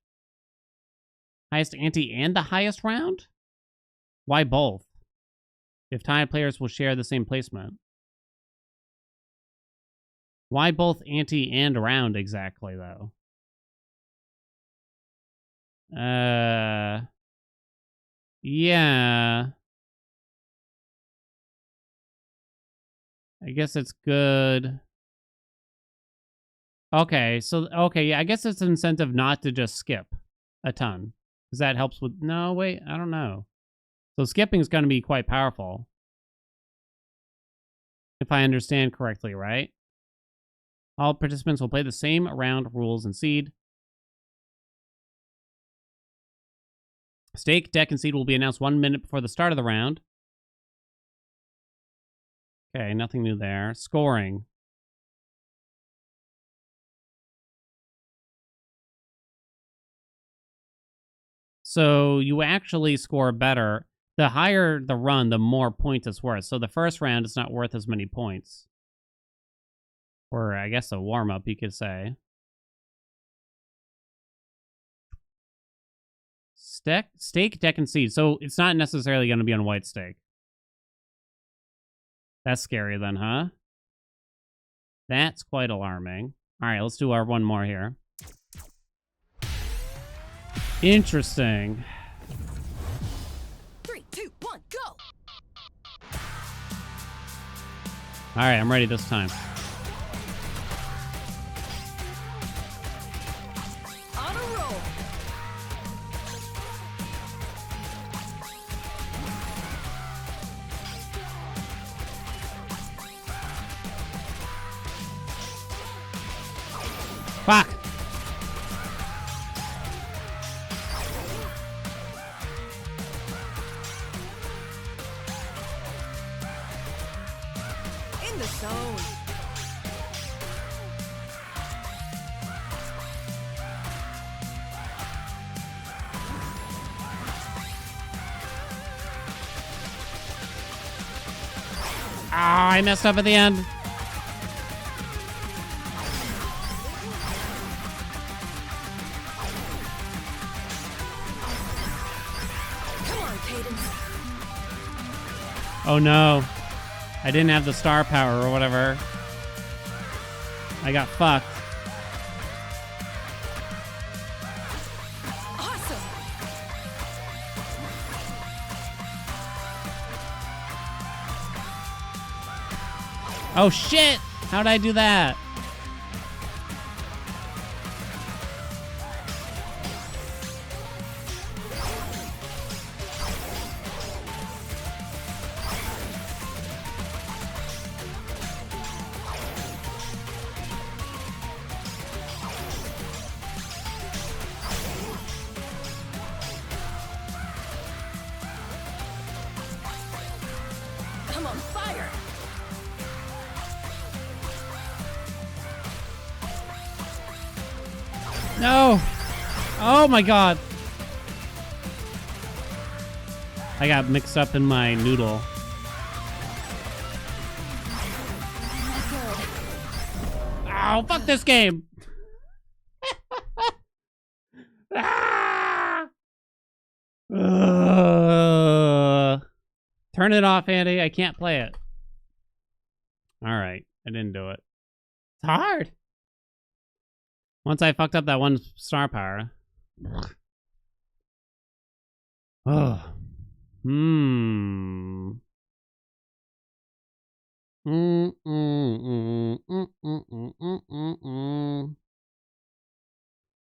Speaker 1: Highest ante and the highest round? Why both? If tied players will share the same placement. Why both ante and round exactly, though? Yeah. I guess it's good. Okay, yeah, I guess it's an incentive not to just skip a ton. Because that helps with... No, wait, I don't know. So skipping is going to be quite powerful. If I understand correctly, right? All participants will play the same round rules and seed. Stake, deck, and seed will be announced 1 minute before the start of the round. Okay, nothing new there. Scoring. So you actually score better. The higher the run, the more points it's worth. So the first round is not worth as many points. Or I guess a warm-up, you could say. Stake, deck, and seed. So it's not necessarily going to be on white stake. That's scary then, huh? That's quite alarming. All right, let's do our one more here. Interesting.
Speaker 17: 3, 2, 1, go!
Speaker 1: All right, I'm ready this time.
Speaker 17: On a roll.
Speaker 1: Fuck!
Speaker 17: In the zone.
Speaker 1: Ah, I messed up at the end.
Speaker 17: Come on, Cadence.
Speaker 1: Oh no. I didn't have the star power or whatever. I got fucked.
Speaker 17: Awesome.
Speaker 1: Oh shit! How'd I do that?
Speaker 17: Come on, fire.
Speaker 1: No! Oh my god! I got mixed up in my noodle. Oh, fuck this game! Ah! Turn it off, Andy. I can't play it. Alright, I didn't do it. It's hard! Once I fucked up that one star power. Oh.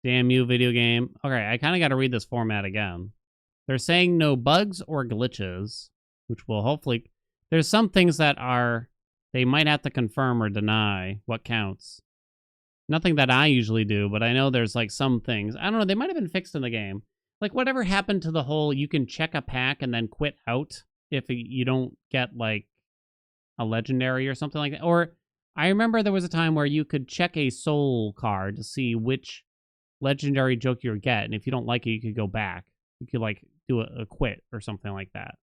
Speaker 1: Damn you, video game. Okay, I kind of got to read this format again. They're saying no bugs or glitches, which will hopefully... There's some things that are... They might have to confirm or deny what counts. Nothing that I usually do, but I know there's like some things. I don't know, they might have been fixed in the game. Like whatever happened to the whole you can check a pack and then quit out if you don't get like a legendary or something like that. Or I remember there was a time where you could check a soul card to see which legendary joke you get, and if you don't like it, you could go back. You could like do a quit or something like that.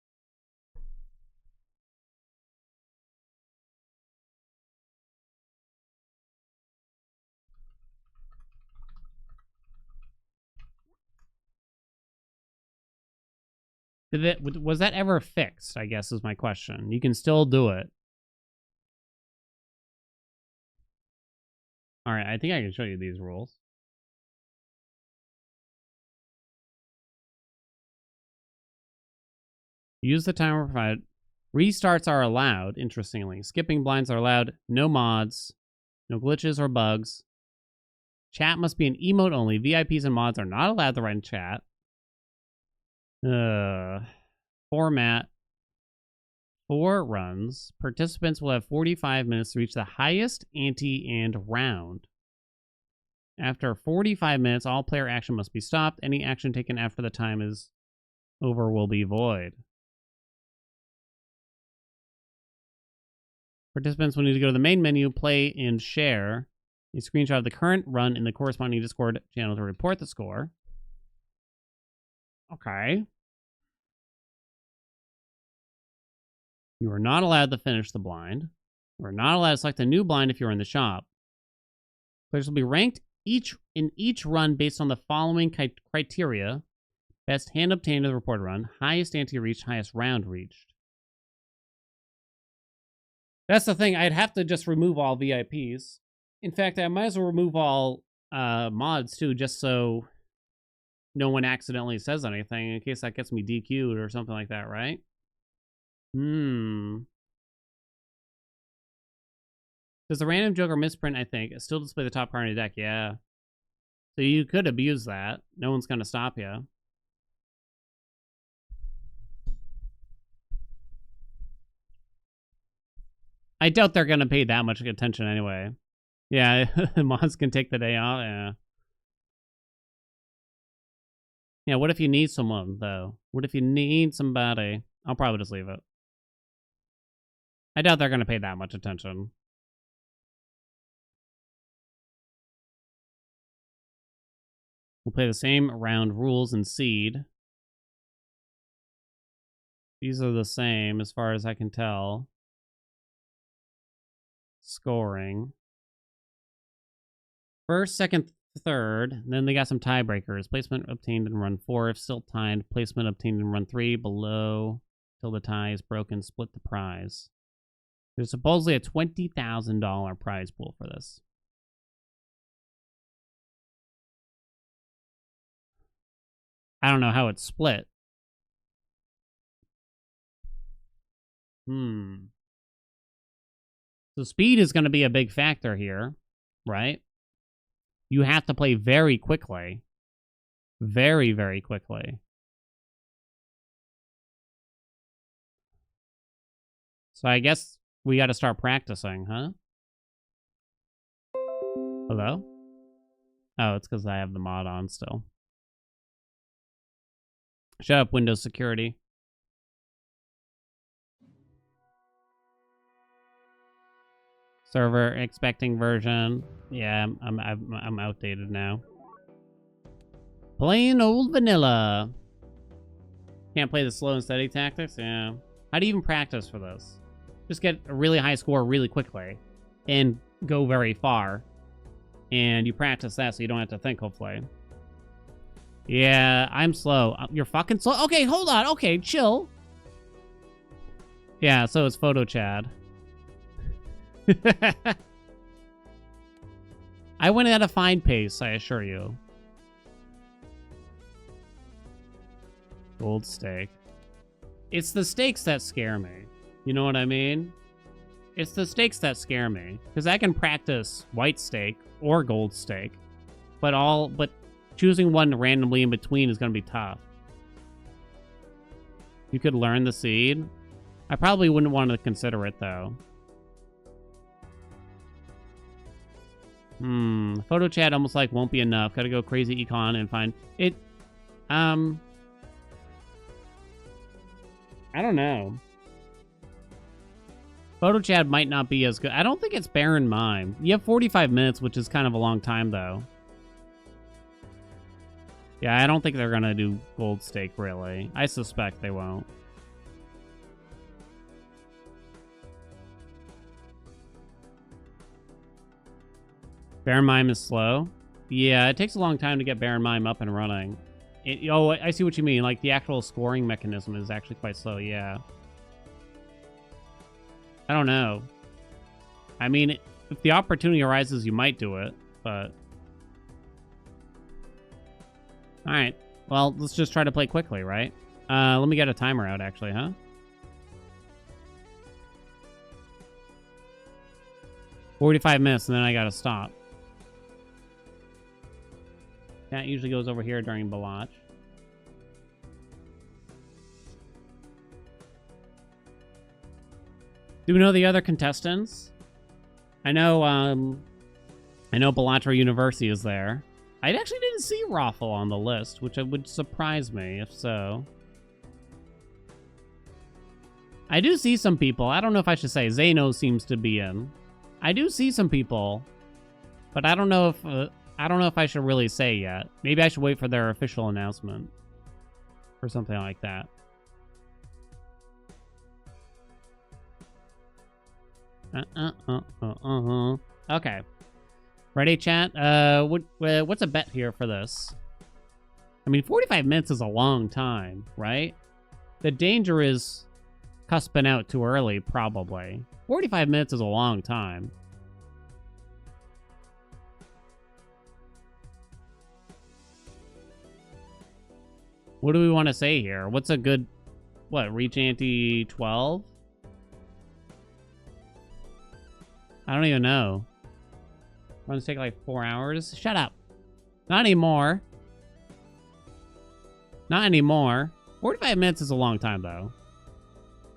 Speaker 1: Was that ever fixed, I guess, is my question. You can still do it. All right, I think I can show you these rules. Use the timer provided. Restarts are allowed, interestingly. Skipping blinds are allowed. No mods. No glitches or bugs. Chat must be an emote only. VIPs and mods are not allowed to write in chat. Format. 4 runs. Participants will have 45 minutes to reach the highest ante and round. After 45 minutes, all player action must be stopped. Any action taken after the time is over will be void. Participants will need to go to the main menu, play, and share a screenshot of the current run in the corresponding Discord channel to report the score. Okay. You are not allowed to finish the blind. You are not allowed to select a new blind if you're in the shop. Players will be ranked in each run based on the following criteria. Best hand obtained of the reported run, highest ante reached, highest round reached. That's the thing, I'd have to just remove all VIPs. In fact, I might as well remove all mods too, just so no one accidentally says anything in case that gets me DQ'd or something like that, right? Does the random joker misprint, I think, still display the top card in the deck? Yeah. So you could abuse that. No one's going to stop you. I doubt they're going to pay that much attention anyway. Yeah, mods can take the day off. Yeah. Yeah, what if you need someone, though? What if you need somebody? I'll probably just leave it. I doubt they're going to pay that much attention. We'll play the same round rules and seed. These are the same as far as I can tell. Scoring. First, second, third. Then they got some tiebreakers. Placement obtained in run 4 if still tied. Placement obtained in run 3 below till the tie is broken. Split the prize. There's supposedly a $20,000 prize pool for this. I don't know how it's split. So speed is going to be a big factor here, right? You have to play very quickly. Very, very quickly. So I guess we got to start practicing, huh? Hello? Oh, it's because I have the mod on still. Shut up, Windows security. Server expecting version. Yeah, I'm outdated now. Plain old vanilla. Can't play the slow and steady tactics? Yeah. How do you even practice for this? Just get a really high score really quickly and go very far. And you practice that so you don't have to think, hopefully. Yeah, I'm slow. You're fucking slow? Okay, hold on. Okay, chill. Yeah, so it's Photo Chad. I went at a fine pace, I assure you. Gold steak. It's the steaks that scare me. You know what I mean? It's the steaks that scare me. Because I can practice white steak or gold steak. But choosing one randomly in between is going to be tough. You could learn the seed. I probably wouldn't want to consider it, though. Photo chat almost like won't be enough. Gotta go crazy econ and find it. I don't know. Photo chat might not be as good. I don't think it's bear in mind. You have 45 minutes, which is kind of a long time, though. Yeah, I don't think they're gonna do gold steak, really. I suspect they won't. Bear Mime is slow. Yeah, it takes a long time to get Bear Mime up and running. Oh, I see what you mean. Like, the actual scoring mechanism is actually quite slow, yeah. I don't know. I mean, if the opportunity arises, you might do it, but... Alright. Well, let's just try to play quickly, right? Let me get a timer out, actually, huh? "45 minutes, and then I gotta stop. That usually goes over here during Balatro. Do we know the other contestants? I know Balatro University is there. I actually didn't see Raffle on the list, which would surprise me if so. I do see some people. I don't know if I should say Zeno seems to be in. I do see some people, but I don't know if I should really say yet. Maybe I should wait for their official announcement or something like that. Okay. Ready, chat? What's a bet here for this? I mean, 45 minutes is a long time, right? The danger is cusping out too early, probably. 45 minutes is a long time. What do we want to say here? What's a good... What, reach ante 12? I don't even know. Runs take like 4 hours? Shut up. Not anymore. Not anymore. 45 minutes is a long time, though.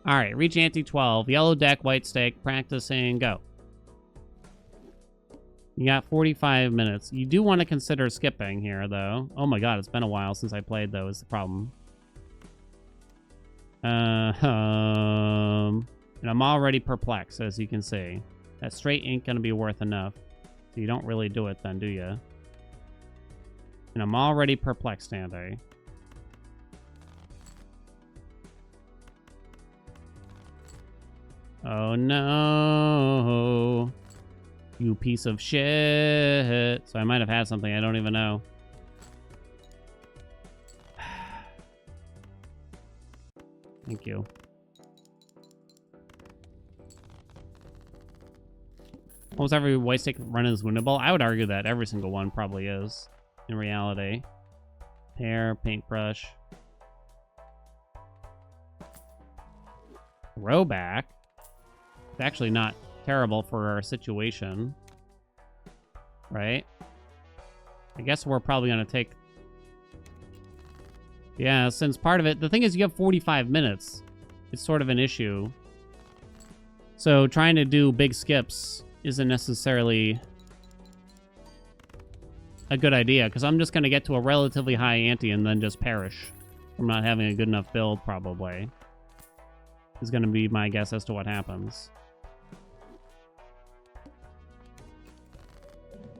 Speaker 1: Alright, reach ante 12. Yellow deck, white stake, practicing, go. You got 45 minutes. You do want to consider skipping here, though. Oh my god, it's been a while since I played, though, is the problem. And I'm already perplexed, as you can see. That straight ain't gonna be worth enough. So you don't really do it then, do you? And I'm already perplexed, Andy. Oh no. You piece of shit. So I might have had something I don't even know. Thank you. Almost every white stick run is winnable. I would argue that every single one probably is, in reality. Hair, paintbrush. Throwback. It's actually not terrible for our situation. Right? I guess we're probably going to take... Yeah, since part of it... The thing is, you have 45 minutes. It's sort of an issue. So trying to do big skips isn't necessarily a good idea, because I'm just going to get to a relatively high ante and then just perish from not having a good enough build, probably. Is going to be my guess as to what happens.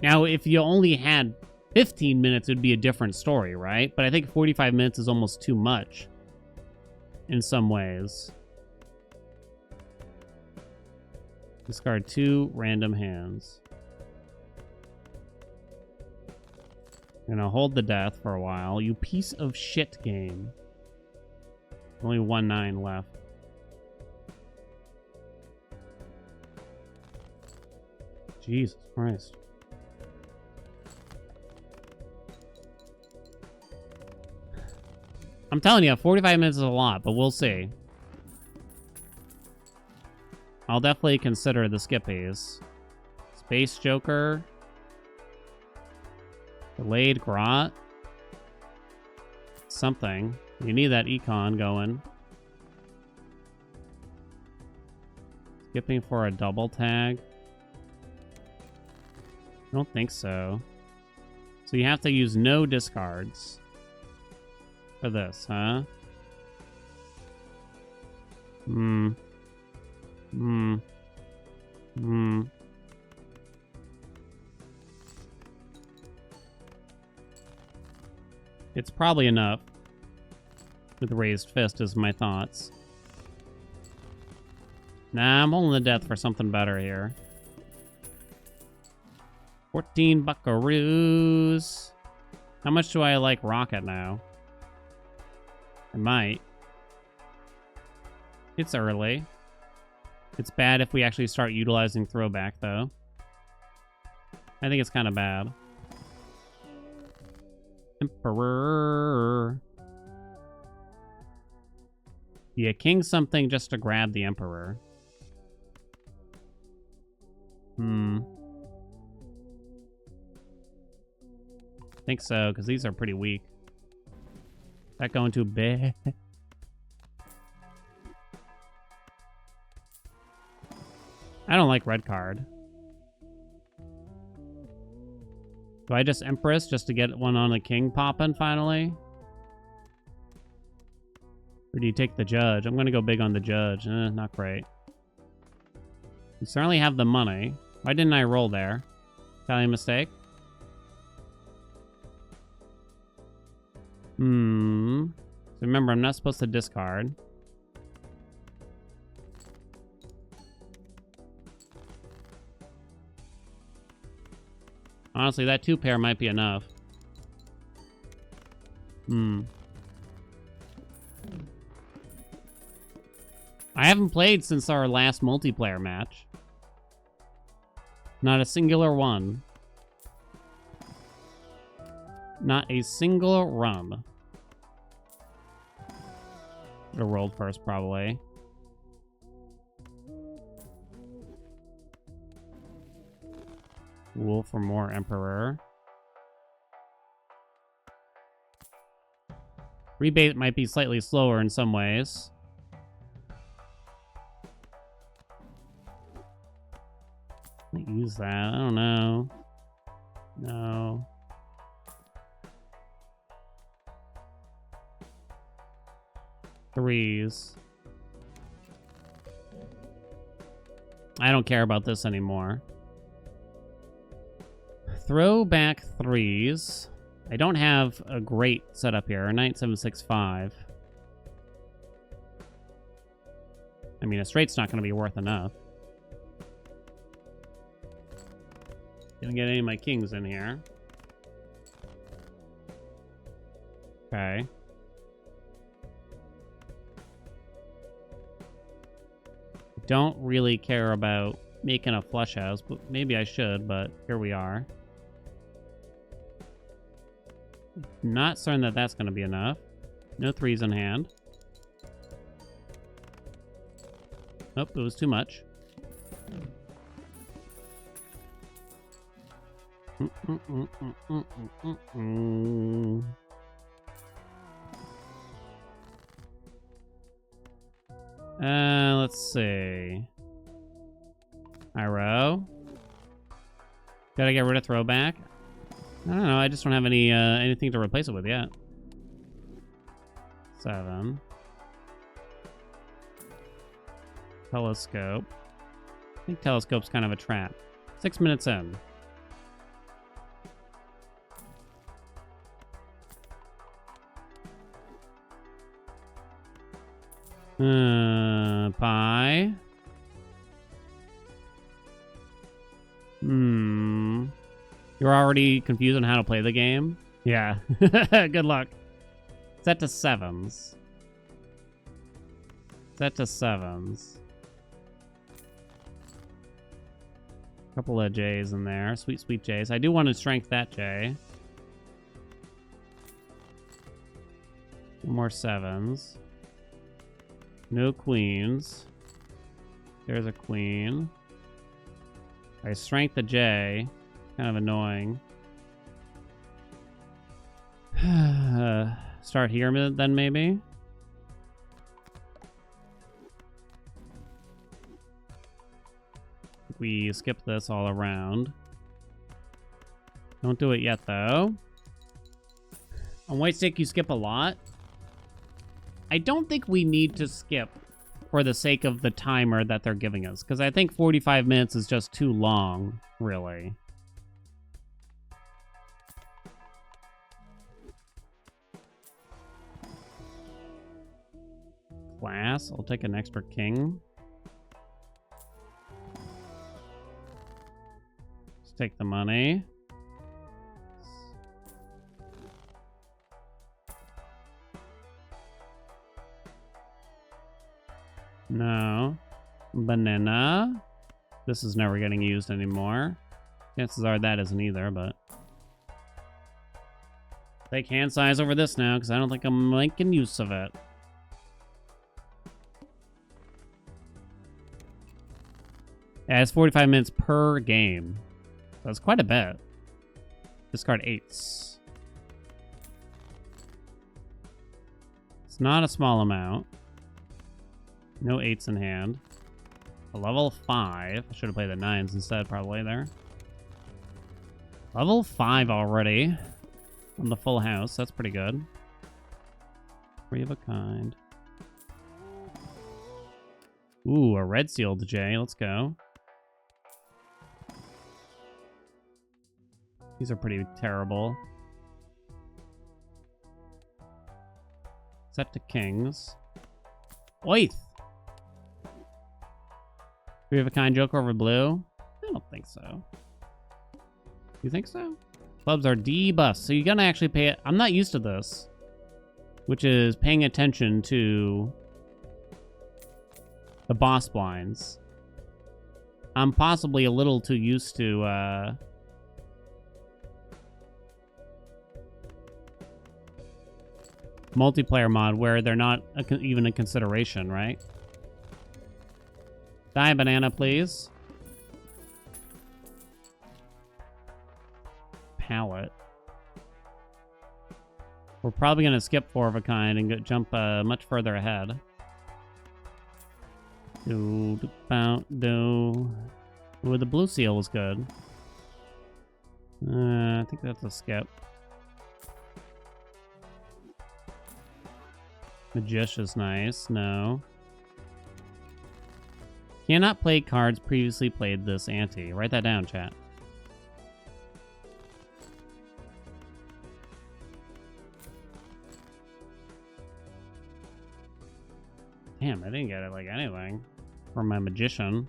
Speaker 1: Now, if you only had 15 minutes, it would be a different story, right? But I think 45 minutes is almost too much in some ways. Discard 2 random hands. I'm gonna hold the death for a while. You piece of shit game. Only 1/9 left. Jesus Christ. I'm telling you, 45 minutes is a lot, but we'll see. I'll definitely consider the skippies. Space Joker. Delayed Grot. Something. You need that econ going. Skipping for a double tag. I don't think so. So you have to use no discards for this, huh? It's probably enough. With raised fist is my thoughts. Nah, I'm holding the death for something better here. 14 buckaroos. How much do I like Rocket now? I might. It's early. It's bad if we actually start utilizing throwback, though. I think it's kind of bad. Emperor. Yeah, king something just to grab the Emperor. Think so, because these are pretty weak. That going too big? I don't like red card. Do I just Empress just to get one on the king popping finally? Or do you take the judge? I'm going to go big on the judge. Not great. You certainly have the money. Why didn't I roll there? Italian mistake? So remember, I'm not supposed to discard. Honestly, that 2 pair might be enough. I haven't played since our last multiplayer match. Not a singular one. Not a single run. Should have rolled first, probably. Wolf for more Emperor. Rebate might be slightly slower in some ways. Might use that. I don't know. No. Threes. I don't care about this anymore. Throw back threes. I don't have a great setup here. Knight 765. I mean, a straight's not going to be worth enough. Didn't get any of my kings in here. Okay. Don't really care about making a flush house, but maybe I should, but here we are. Not certain that that's going to be enough. No threes in hand. Nope, it was too much. Let's see. Iro. Gotta get rid of throwback. I don't know. I just don't have any anything to replace it with yet. 7. Telescope. I think telescope's kind of a trap. 6 minutes in. Pie. You're already confused on how to play the game? Yeah. Good luck. Set to 7s. Set to 7s. Couple of J's in there. Sweet, sweet J's. I do want to strength that J. More 7s. No queens. There's a queen. I strength the J. Kind of annoying. Start here then, maybe? We skip this all around. Don't do it yet, though. On white stick, you skip a lot. I don't think we need to skip for the sake of the timer that they're giving us, because I think 45 minutes is just too long, really. Class, I'll take an extra king. Let's take the money. No. Banana. This is never getting used anymore. Chances are that isn't either, but... Take hand size over this now, because I don't think I'm making use of it. Yeah, it's 45 minutes per game. That's quite a bit. Discard 8s. It's not a small amount. No 8s in hand. A level 5. I should have played the 9s instead, probably there. Level 5 already. On the full house. That's pretty good. 3 of a kind. Ooh, a red sealed J. Let's go. These are pretty terrible. Set to kings. Oith! 3 of a kind joker over blue? I don't think so. You think so? Clubs are D-bust, so you're gonna actually pay it. I'm not used to this, which is paying attention to the boss blinds. I'm possibly a little too used to multiplayer mod where they're not even a consideration, right? Die banana, please. Palette. We're probably going to skip 4 of a kind and jump much further ahead. Ooh, the blue seal is good. I think that's a skip. Magician's nice. No. Cannot play cards previously played this ante. Write that down, chat. Damn, I didn't get it like anything from my magician.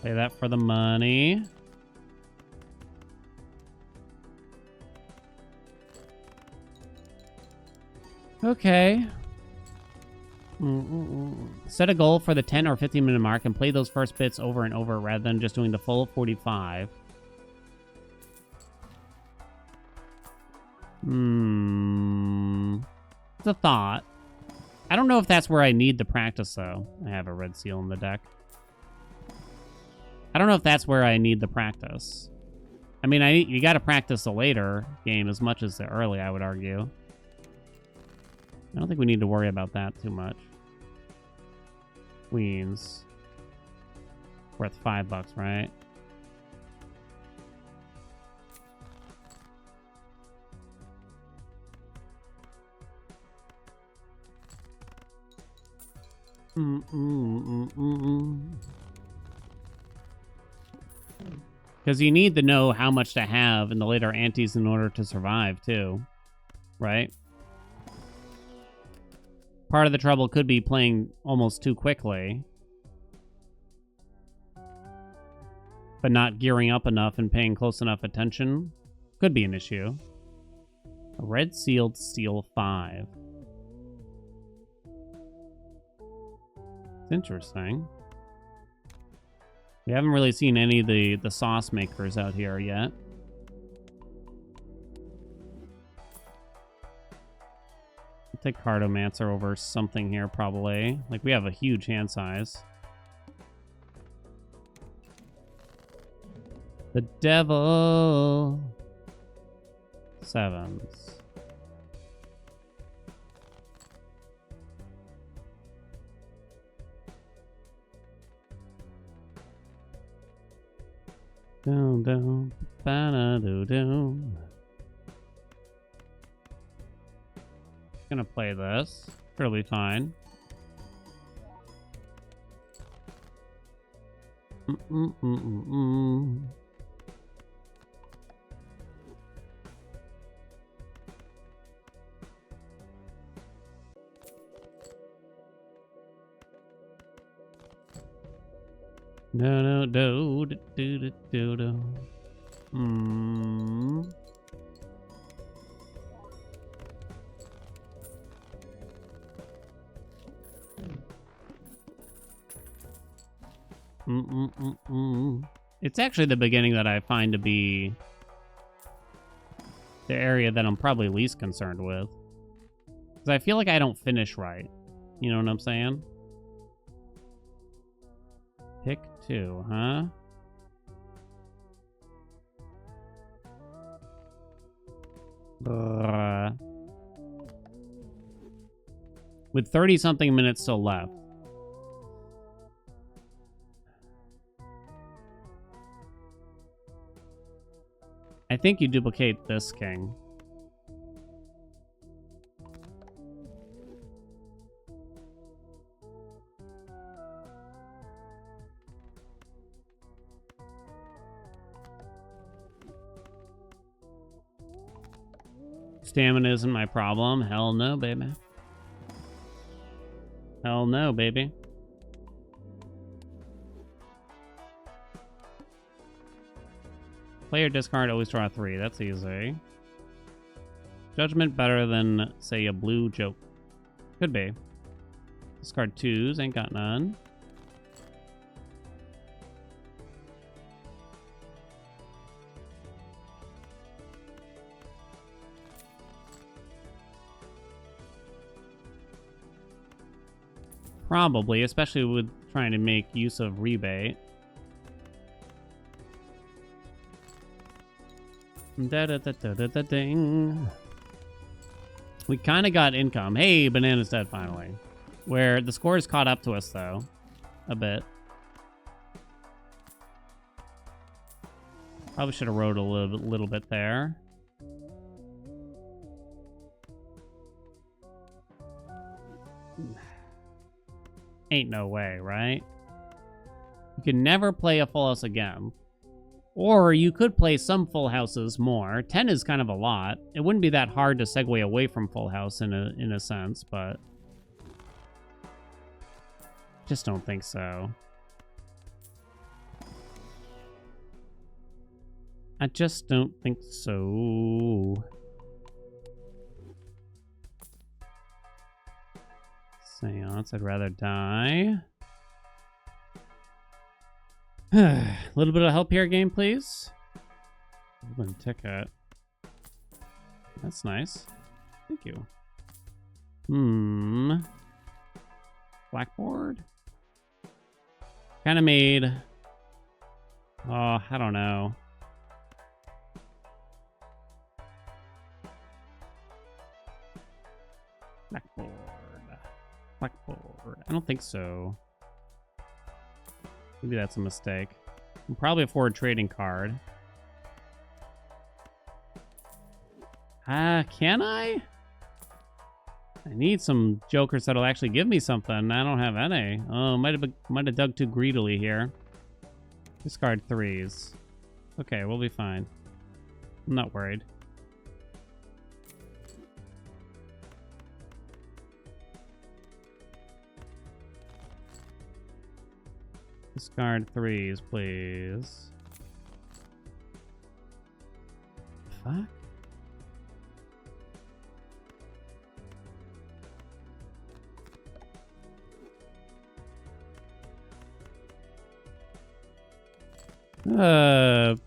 Speaker 1: Play that for the money. Okay. Set a goal for the 10 or 15 minute mark and play those first bits over and over rather than just doing the full 45. It's a thought. I don't know if that's where I need the practice, though. I have a red seal in the deck. I don't know if that's where I need the practice. I mean, you got to practice the later game as much as the early, I would argue. I don't think we need to worry about that too much. Queens. Worth $5, right? Because you need to know how much to have in the later antes in order to survive, too. Right? Part of the trouble could be playing almost too quickly. But not gearing up enough and paying close enough attention. Could be an issue. A red sealed steel 5. It's interesting. We haven't really seen any of the sauce makers out here yet. I'll take Cartomancer over something here, probably. Like, we have a huge hand size. The devil. 7s. Down, down, ba-da-do-do. Gonna play this. Fairly fine. No, do, do, do, do, do. It's actually the beginning that I find to be the area that I'm probably least concerned with. Because I feel like I don't finish right. You know what I'm saying? Pick 2, huh? With 30-something minutes still left. I think you duplicate this king. Stamina isn't my problem. Hell no, baby. Hell no, baby. Play or discard, always draw 3. That's easy. Judgment better than, say, a blue joke. Could be. Discard 2s, ain't got none. Probably, especially with trying to make use of rebate. Da-da-da-da-da-ding. We kind of got income. Hey, Banana's dead finally. Where the score has caught up to us, though. A bit. Probably should have rode a little bit there. Ain't no way, right? You can never play a full house again. Or you could play some full houses more. 10 is kind of a lot. It wouldn't be that hard to segue away from full house in a sense, but just don't think so. I just don't think so. Seance, I'd rather die. A little bit of help here, game, please. Golden ticket. That's nice. Thank you. Blackboard? Kind of made... Oh, I don't know. Blackboard. Blackboard. I don't think so. Maybe that's a mistake. I'll probably afford a trading card. Can I? I need some jokers that'll actually give me something. I don't have any. Oh, might have dug too greedily here. Discard 3s. Okay, we'll be fine. I'm not worried. Discard 3s, please. Fuck?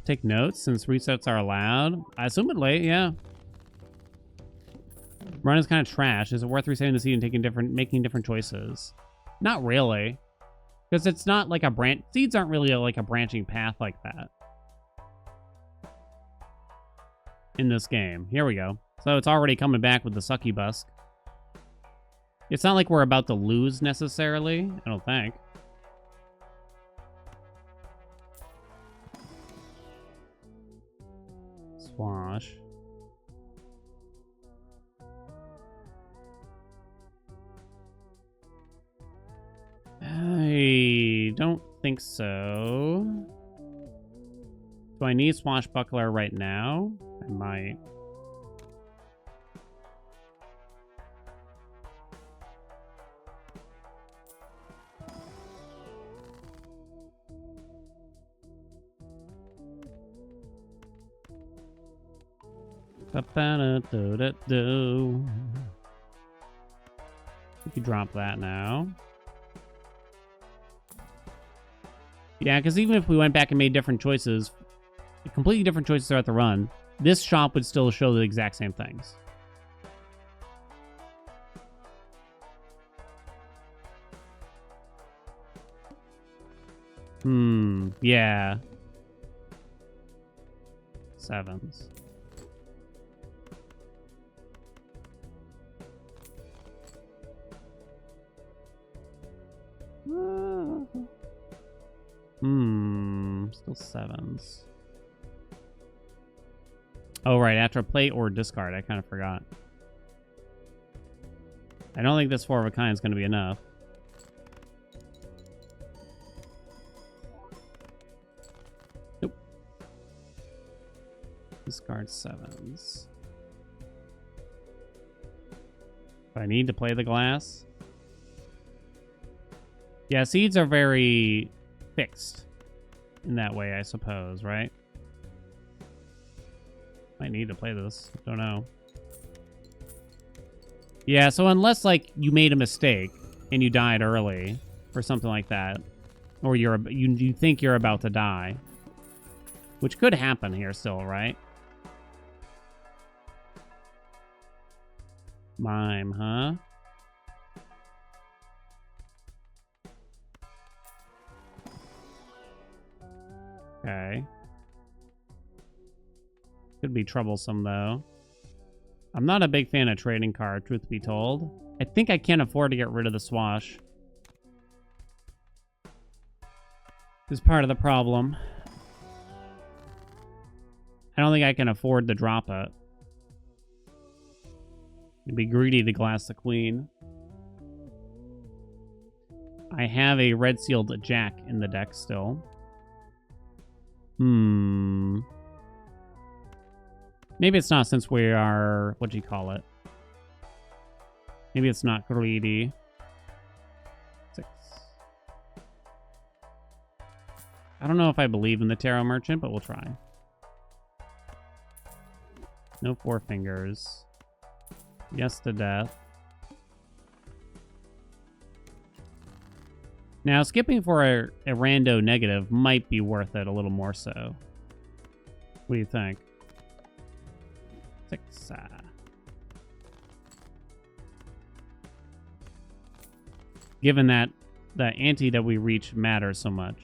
Speaker 1: Take notes since resets are allowed. I assume it late, yeah. Run is kind of trash. Is it worth resetting the seed and making different choices? Not really. Because it's not like a branch. Seeds aren't really like a branching path like that. In this game. Here we go. So it's already coming back with the succubus. It's not like we're about to lose necessarily. I don't think. Swash. I don't think so. Do I need Swashbuckler right now? I might. We can drop that now. Yeah, because even if we went back and made different choices, completely different choices throughout the run, this shop would still show the exact same things. Yeah. 7s. Still 7s. Oh, right. After play or discard. I kind of forgot. I don't think this 4 of a kind is going to be enough. Nope. Discard 7s. Do I need to play the glass? Yeah, seeds are very fixed in that way, I suppose, right? Might need to play this. Don't know. Yeah, so unless, like, you made a mistake and you died early or something like that, or you think you're about to die, which could happen here still, right? Mime, huh? Okay. Could be troublesome, though. I'm not a big fan of trading card, truth be told. I think I can't afford to get rid of the swash. Is part of the problem. I don't think I can afford to drop it. It'd be greedy to glass the queen. I have a red sealed jack in the deck still. Maybe it's not since we are... What'd you call it? Maybe it's not greedy. 6. I don't know if I believe in the Tarot Merchant, but we'll try. No 4 fingers. Yes to death. Now, skipping for a rando negative might be worth it a little more so. What do you think? 6. Given that the ante that we reach matters so much.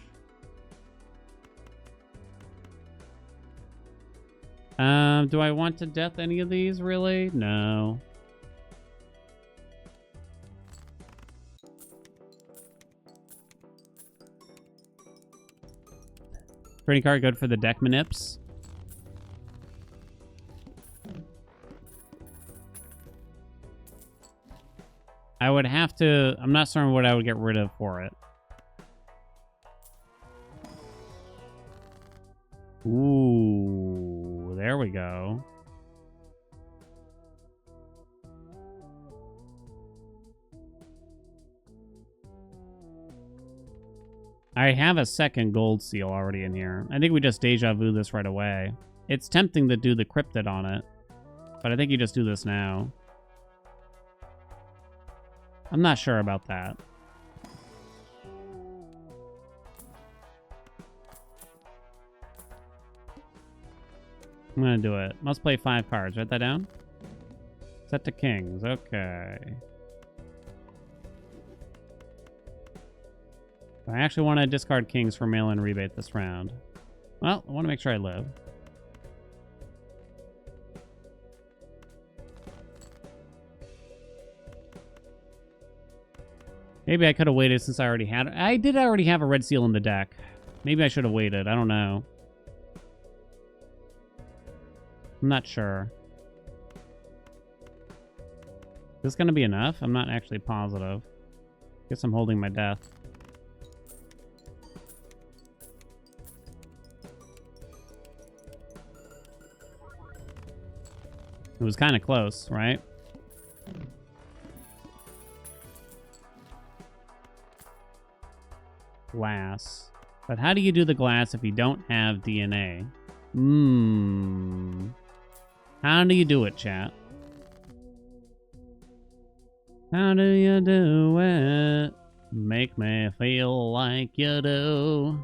Speaker 1: Do I want to death any of these, really? No. Trading card good for the deck manips. I would have to... I'm not certain what I would get rid of for it. Ooh, there we go. I have a second gold seal already in here. I think we just deja vu this right away. It's tempting to do the cryptid on it, but I think you just do this now. I'm not sure about that. I'm gonna do it. Must play 5 cards. Write that down. Set to kings. Okay. I actually want to discard kings for mail-in rebate this round. Well, I want to make sure I live. Maybe I could have waited since I already had... I did already have a red seal in the deck. Maybe I should have waited. I don't know. I'm not sure. Is this going to be enough? I'm not actually positive. Guess I'm holding my death. It was kind of close, right? Glass. But how do you do the glass if you don't have DNA? How do you do it, chat? How do you do it? Make me feel like you do.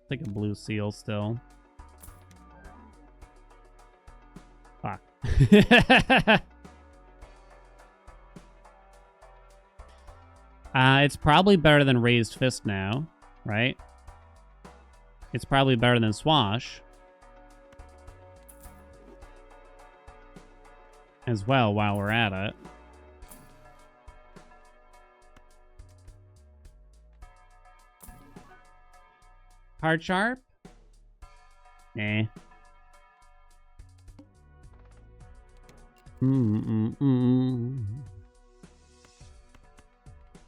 Speaker 1: Take a blue seal still. Fuck. It's probably better than Raised Fist now, right? It's probably better than Swash. As well, while we're at it. Hard sharp? Nah.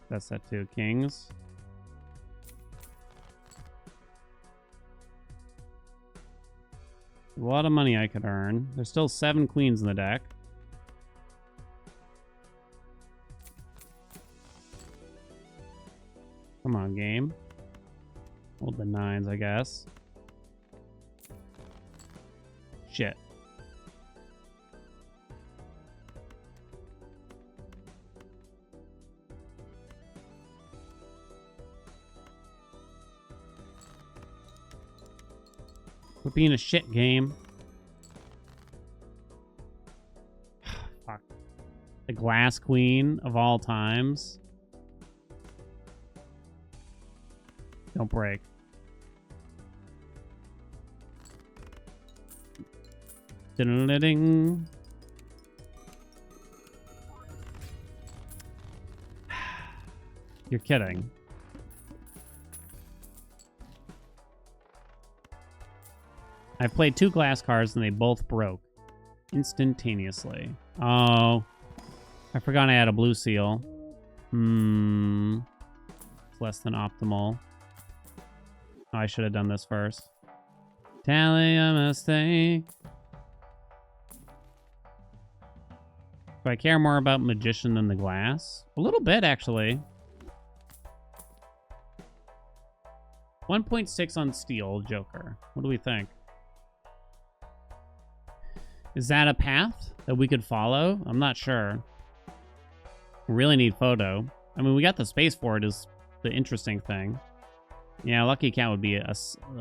Speaker 1: That's that 2 kings. A lot of money I could earn. There's still 7 queens in the deck. Come on, game. Hold the 9s, I guess. Shit. Quit being a shit game. Fuck. The glass queen of all times. Don't break. Ding. You're kidding. I played 2 glass cards and they both broke instantaneously. Oh, I forgot I had a blue seal. It's less than optimal. Oh, I should have done this first. Tally a mistake. Do I care more about magician than the glass? A little bit, actually. 1.6 on steel, Joker. What do we think? Is that a path that we could follow? I'm not sure. We really need photo. I mean, we got the space for it is the interesting thing. Yeah, Lucky Cat would be a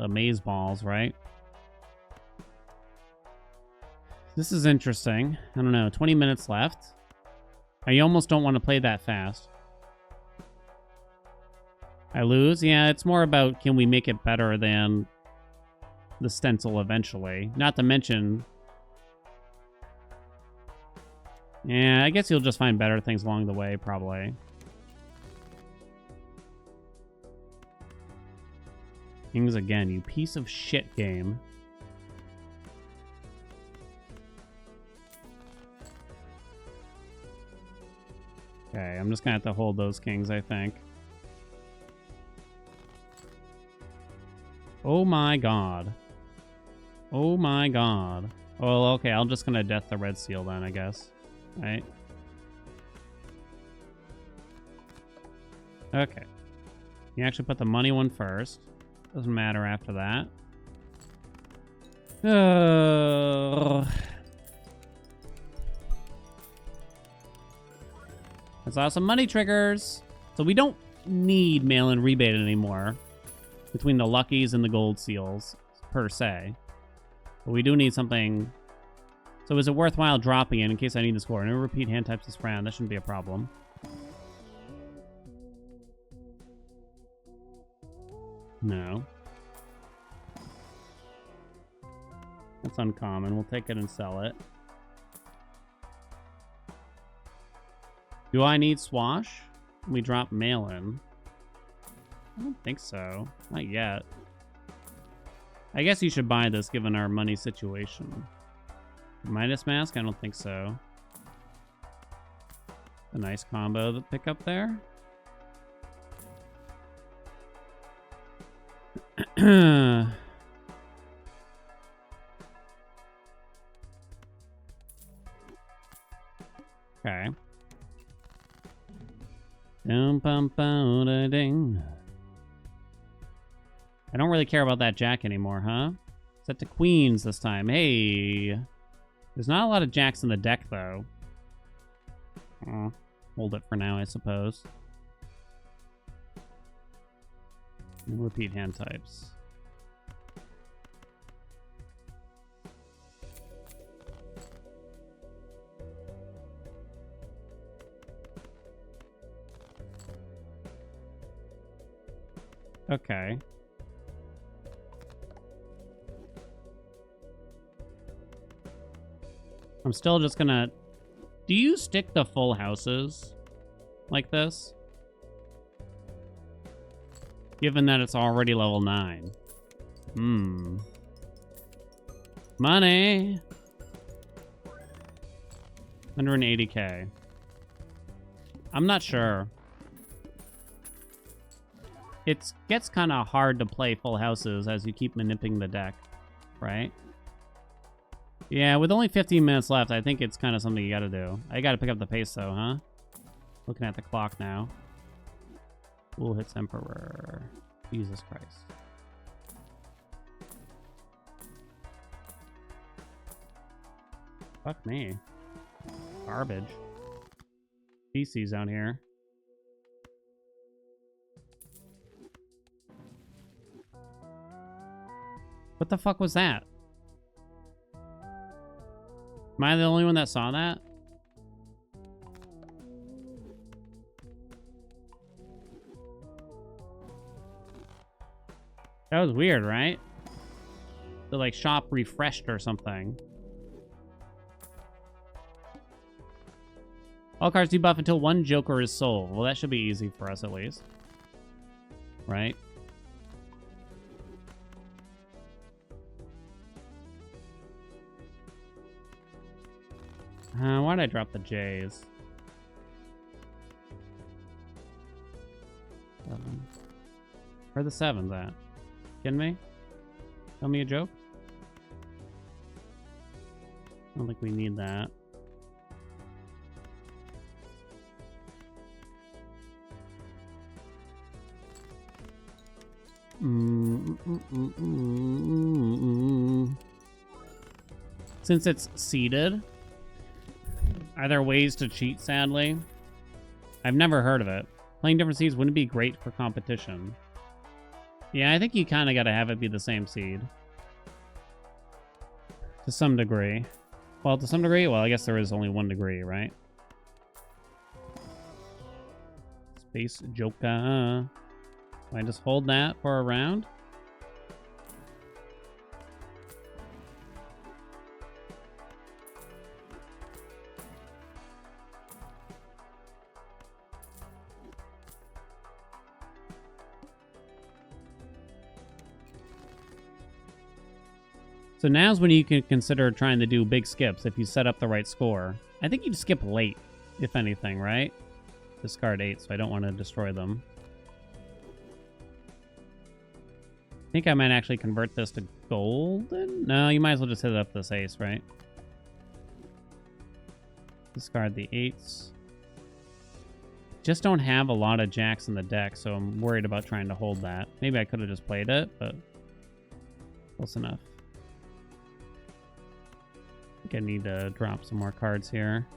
Speaker 1: maze balls, right? This is interesting. I don't know, 20 minutes left. I almost don't want to play that fast. I lose? Yeah, it's more about can we make it better than the stencil eventually. Not to mention... Yeah, I guess you'll just find better things along the way, probably. Kings again, you piece of shit game. Okay, I'm just gonna have to hold those kings, I think. Oh my god. Oh my god. Well, okay, I'm just gonna death the red seal then, I guess. Right? Okay. You actually put the money one first. Doesn't matter after that. I saw some money triggers. So we don't need mail-in rebate anymore between the luckies and the gold seals, per se. But we do need something. So is it worthwhile dropping it in case I need to score? No repeat hand types this round. That shouldn't be a problem. No. That's uncommon. We'll take it and sell it. Do I need Swash? We drop mail-in. I don't think so. Not yet. I guess you should buy this given our money situation. Midas Mask? I don't think so. A nice combo to pick up there. Okay. Ding. I don't really care about that jack anymore, huh? Set to queens this time. Hey. There's not a lot of jacks in the deck, though. Hold it for now, I suppose. Repeat hand types. Okay. I'm still just gonna... Do you stick the full houses like this? Given that it's already level 9. Money. 180k. I'm not sure. It gets kind of hard to play full houses as you keep manipulating the deck, right? Yeah, with only 15 minutes left, I think it's kind of something you gotta do. I gotta pick up the pace though, huh? Looking at the clock now. Fool hits Emperor. Jesus Christ. Fuck me. Garbage. Feces down here. What the fuck was that? Am I the only one that saw that? That was weird, right? The like shop refreshed or something. All cards debuff until one Joker is sold. Well, that should be easy for us at least. Right? Why'd I drop the J's? 7. Where are the 7s at? Kidding me? Tell me a joke? I don't think we need that. Since it's seeded, are there ways to cheat, sadly? I've never heard of it. Playing different seeds wouldn't be great for competition. Yeah, I think you kind of got to have it be the same seed. To some degree. Well, to some degree? Well, I guess there is only 1 degree, right? Space Joker. Do I just hold that for a round? So now's when you can consider trying to do big skips if you set up the right score. I think you'd skip late, if anything, right? Discard 8, so I don't want to destroy them. I think I might actually convert this to golden? No, you might as well just hit up this ace, right? Discard the 8s. Just don't have a lot of jacks in the deck, so I'm worried about trying to hold that. Maybe I could have just played it, but close enough. I think I need to drop some more cards here.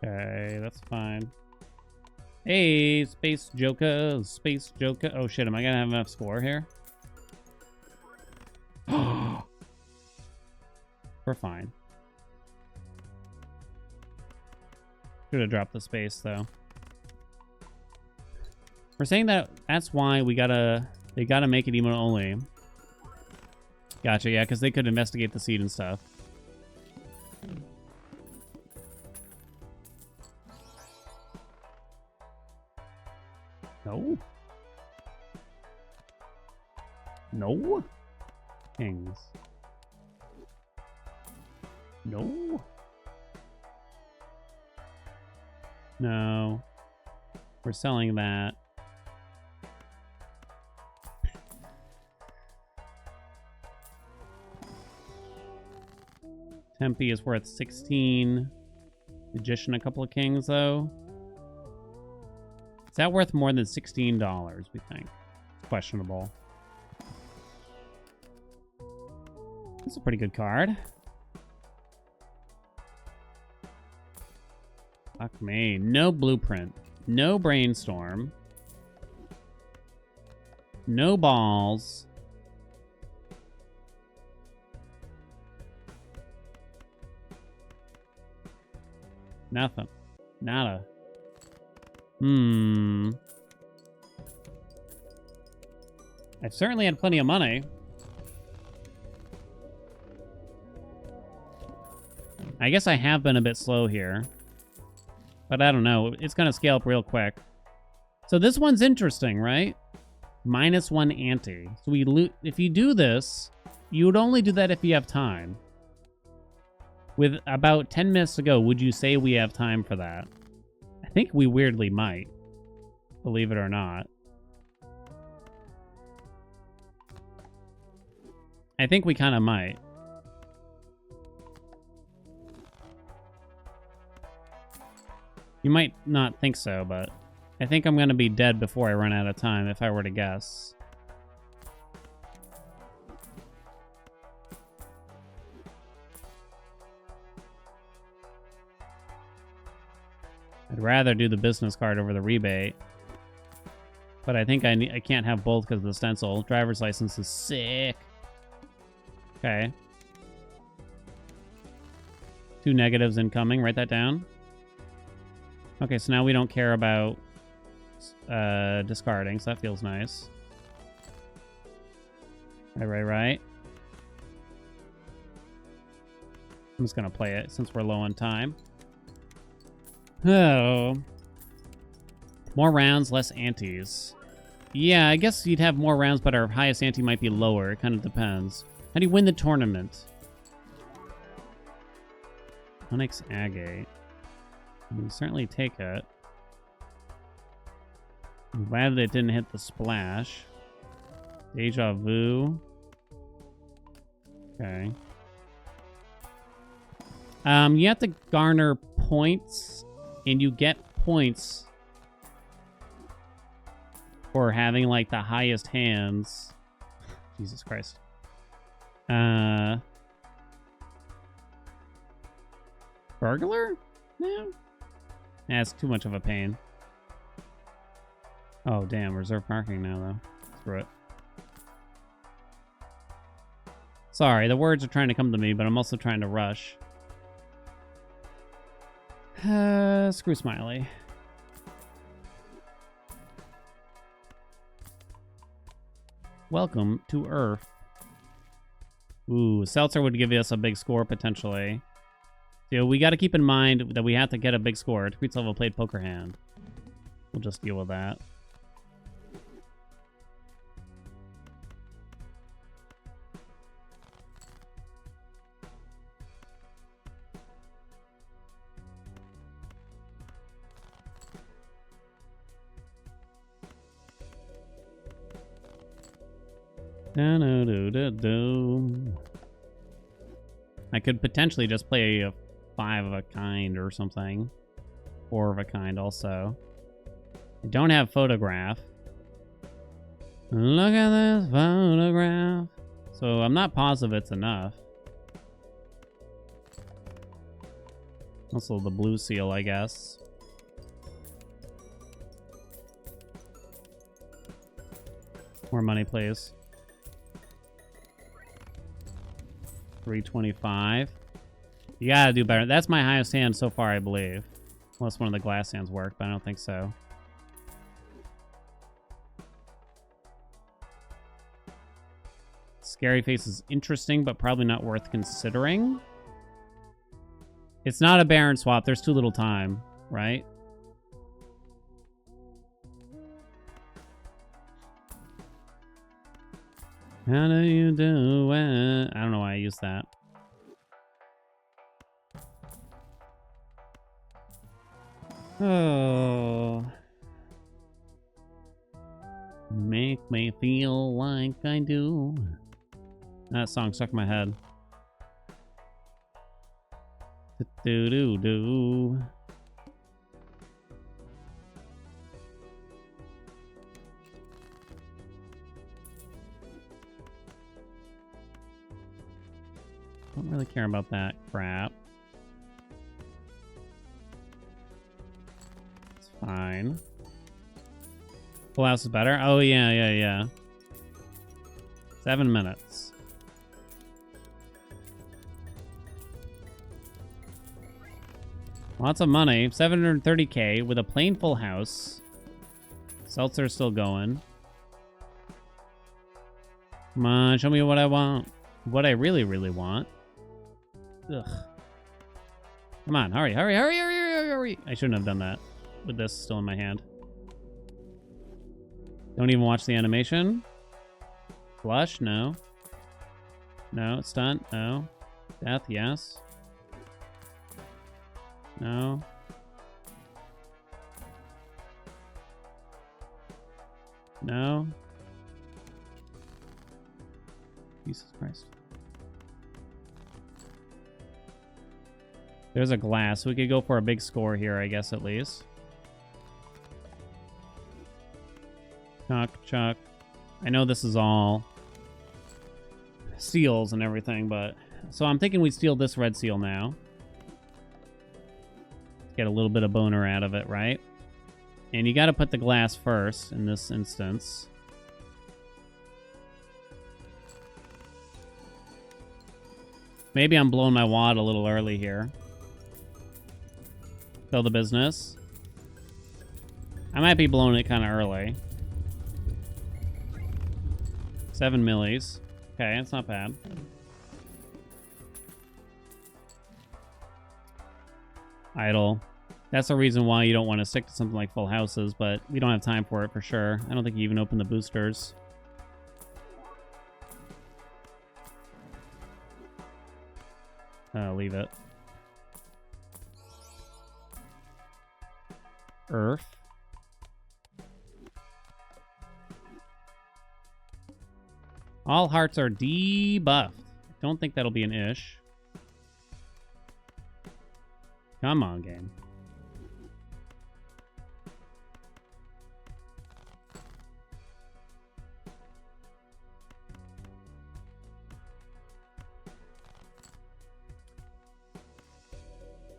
Speaker 1: Okay, that's fine. Hey, Space Joker, Space Joker. Oh shit, am I gonna have enough score here? We're fine. Should have dropped the space though. We're saying that that's why they gotta make it emote only. Gotcha, yeah, because they could investigate the seed and stuff. No. No. Kings. No. No. We're selling that. Tempe is worth 16. Magician, a couple of kings, though. Is that worth more than $16, we think? Questionable. That's a pretty good card. Fuck me. No blueprint. No brainstorm. No balls. Nothing. Nada. I've certainly had plenty of money. I guess I have been a bit slow here. But I don't know. It's going to scale up real quick. So this one's interesting, right? -1 ante. So if you do this, you would only do that if you have time. With about 10 minutes to go, would you say we have time for that? I think we weirdly might. Believe it or not. I think we kind of might. You might not think so, but I think I'm going to be dead before I run out of time if I were to guess. I'd rather do the business card over the rebate. But I think I can't have both because of the stencil. Driver's license is sick. Okay. 2 negatives incoming. Write that down. Okay, so now we don't care about discarding, so that feels nice. Right. I'm just going to play it since we're low on time. Oh. More rounds, less antes. Yeah, I guess you'd have more rounds, but our highest ante might be lower. It kind of depends. How do you win the tournament? Onyx Agate. You certainly take it. I'm glad that it didn't hit the splash. Deja Vu. Okay. You have to garner points, and you get points for having, like, the highest hands. Jesus Christ. Burglar? No? Nah, it's too much of a pain. Oh, damn. Reserve parking now, though. Screw it. Sorry, the words are trying to come to me, but I'm also trying to rush. Screw Smiley. Welcome to Earth. Ooh, Seltzer would give us a big score, potentially. So we got to keep in mind that we have to get a big score. Tweets level played poker hand. We'll just deal with that. I could potentially just play a 5 of a kind or something. 4 of a kind also. I don't have photograph. Look at this photograph. So I'm not positive it's enough. Also the blue seal, I guess. More money, please. 325. You gotta do better. That's my highest hand so far, I believe. Unless one of the glass hands worked, but I don't think so. Scary Face is interesting, but probably not worth considering. It's not a Baron swap. There's too little time, right? How do you do it? I don't know why I used that. Oh. Make me feel like I do. That song stuck in my head. Do-do-do-do. Don't really care about that crap. It's fine. Full house is better? Oh, yeah. 7 minutes. Lots of money. 730k with a plain full house. Seltzer's still going. Come on, show me what I want. What I really, really want. Ugh. Come on, hurry. I shouldn't have done that with this still in my hand. Don't even watch the animation. Flush? No. No. Stunt? No. Death? Yes. No. No. Jesus Christ. There's a glass. We could go for a big score here, I guess, at least. Chuck. I know this is all seals and everything, but... So I'm thinking we steal this red seal now. Get a little bit of boner out of it, right? And you gotta put the glass first in this instance. Maybe I'm blowing my wad a little early here. Fill the business. I might be blowing it kind of early. 7 millis. Okay, that's not bad. Idle. That's the reason why you don't want to stick to something like full houses, but we don't have time for it for sure. I don't think you even open the boosters. Leave it. Earth. All hearts are debuffed. Don't think that'll be an ish. Come on, game.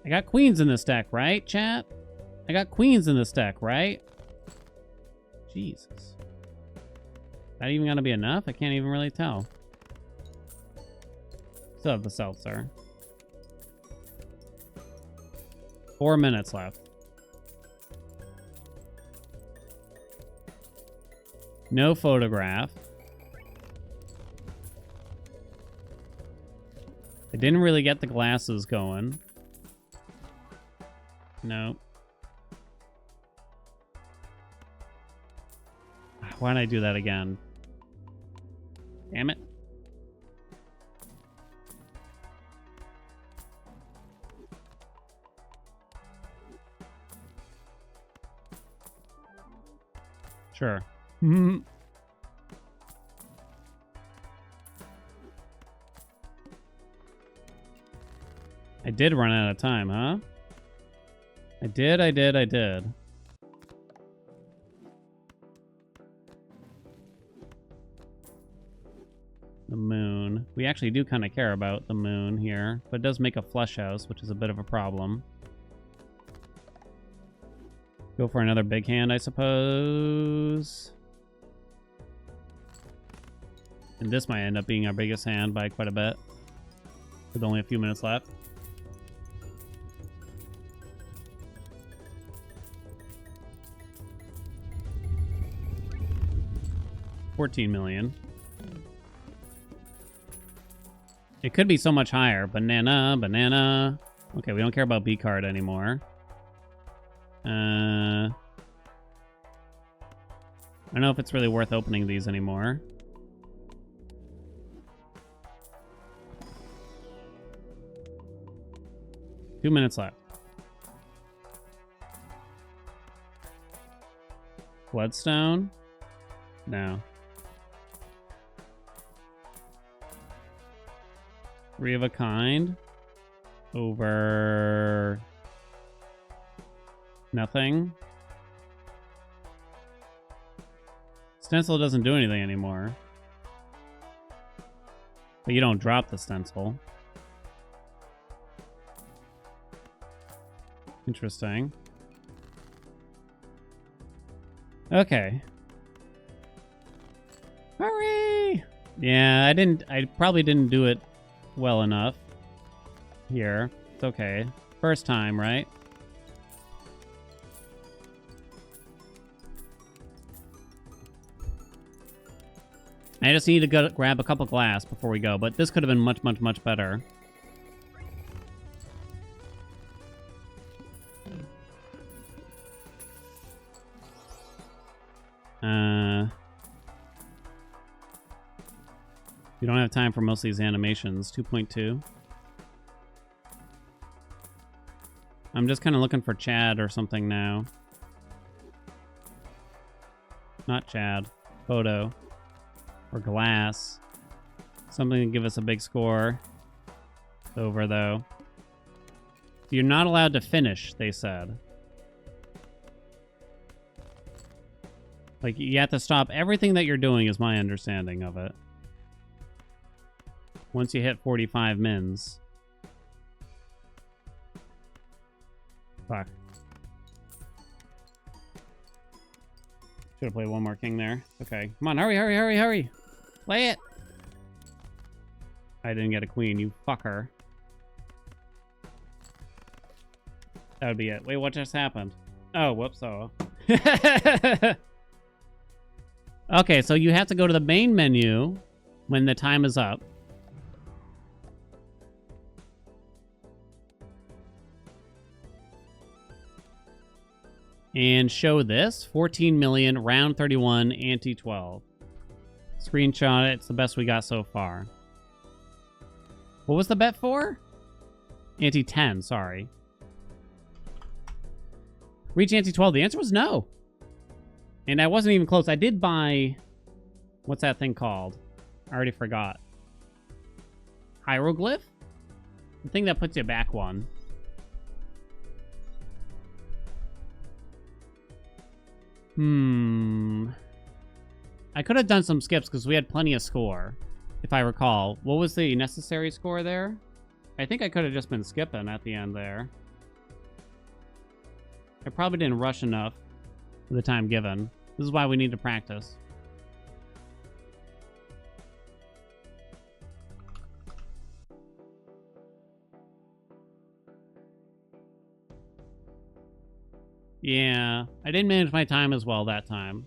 Speaker 1: I got queens in this deck, right, chat? I got queens in this deck, right? Jesus. Is that even gonna be enough? I can't even really tell. Still have the seltzer. 4 minutes left. No photograph. I didn't really get the glasses going. No. Why did I do that again? Damn it. Sure. I did run out of time, huh? I did. The moon. We actually do kind of care about the moon here, but it does make a flush house, which is a bit of a problem. Go for another big hand, I suppose. And this might end up being our biggest hand by quite a bit, with only a few minutes left. $14 million. It could be so much higher. Banana. Okay, we don't care about B card anymore. I don't know if it's really worth opening these anymore. Two minutes left. Bloodstone? No. 3 of a kind. Over... nothing. Stencil doesn't do anything anymore. But you don't drop the stencil. Interesting. Okay. Hurry! Yeah, I probably didn't do it well enough here. It's okay. First time, right? I just need to go grab a couple glass before we go, but this could have been much, much, much better. You don't have time for most of these animations. 2.2. I'm just kind of looking for Chad or something now. Not Chad. Photo. Or glass. Something to give us a big score. Over, though. You're not allowed to finish, they said. Like, you have to stop everything that you're doing, is my understanding of it. Once you hit 45 mins. Fuck. Should have played one more king there. Okay. Come on, hurry, hurry, hurry, hurry! Play it! I didn't get a queen, you fucker. That would be it. Wait, what just happened? Oh, whoops, oh. Okay, so you have to go to the main menu when the time is up. And show this. 14 million, round 31, ante 12. Screenshot it. It's the best we got so far. What was the bet for? Ante 10, sorry. Reach ante 12. The answer was no. And I wasn't even close. I did buy... What's that thing called? I already forgot. Hieroglyph? The thing that puts you back one. I could have done some skips because we had plenty of score, if I recall. What was the necessary score there? I think I could have just been skipping at the end there. I probably didn't rush enough for the time given. This is why we need to practice. Yeah, I didn't manage my time as well that time.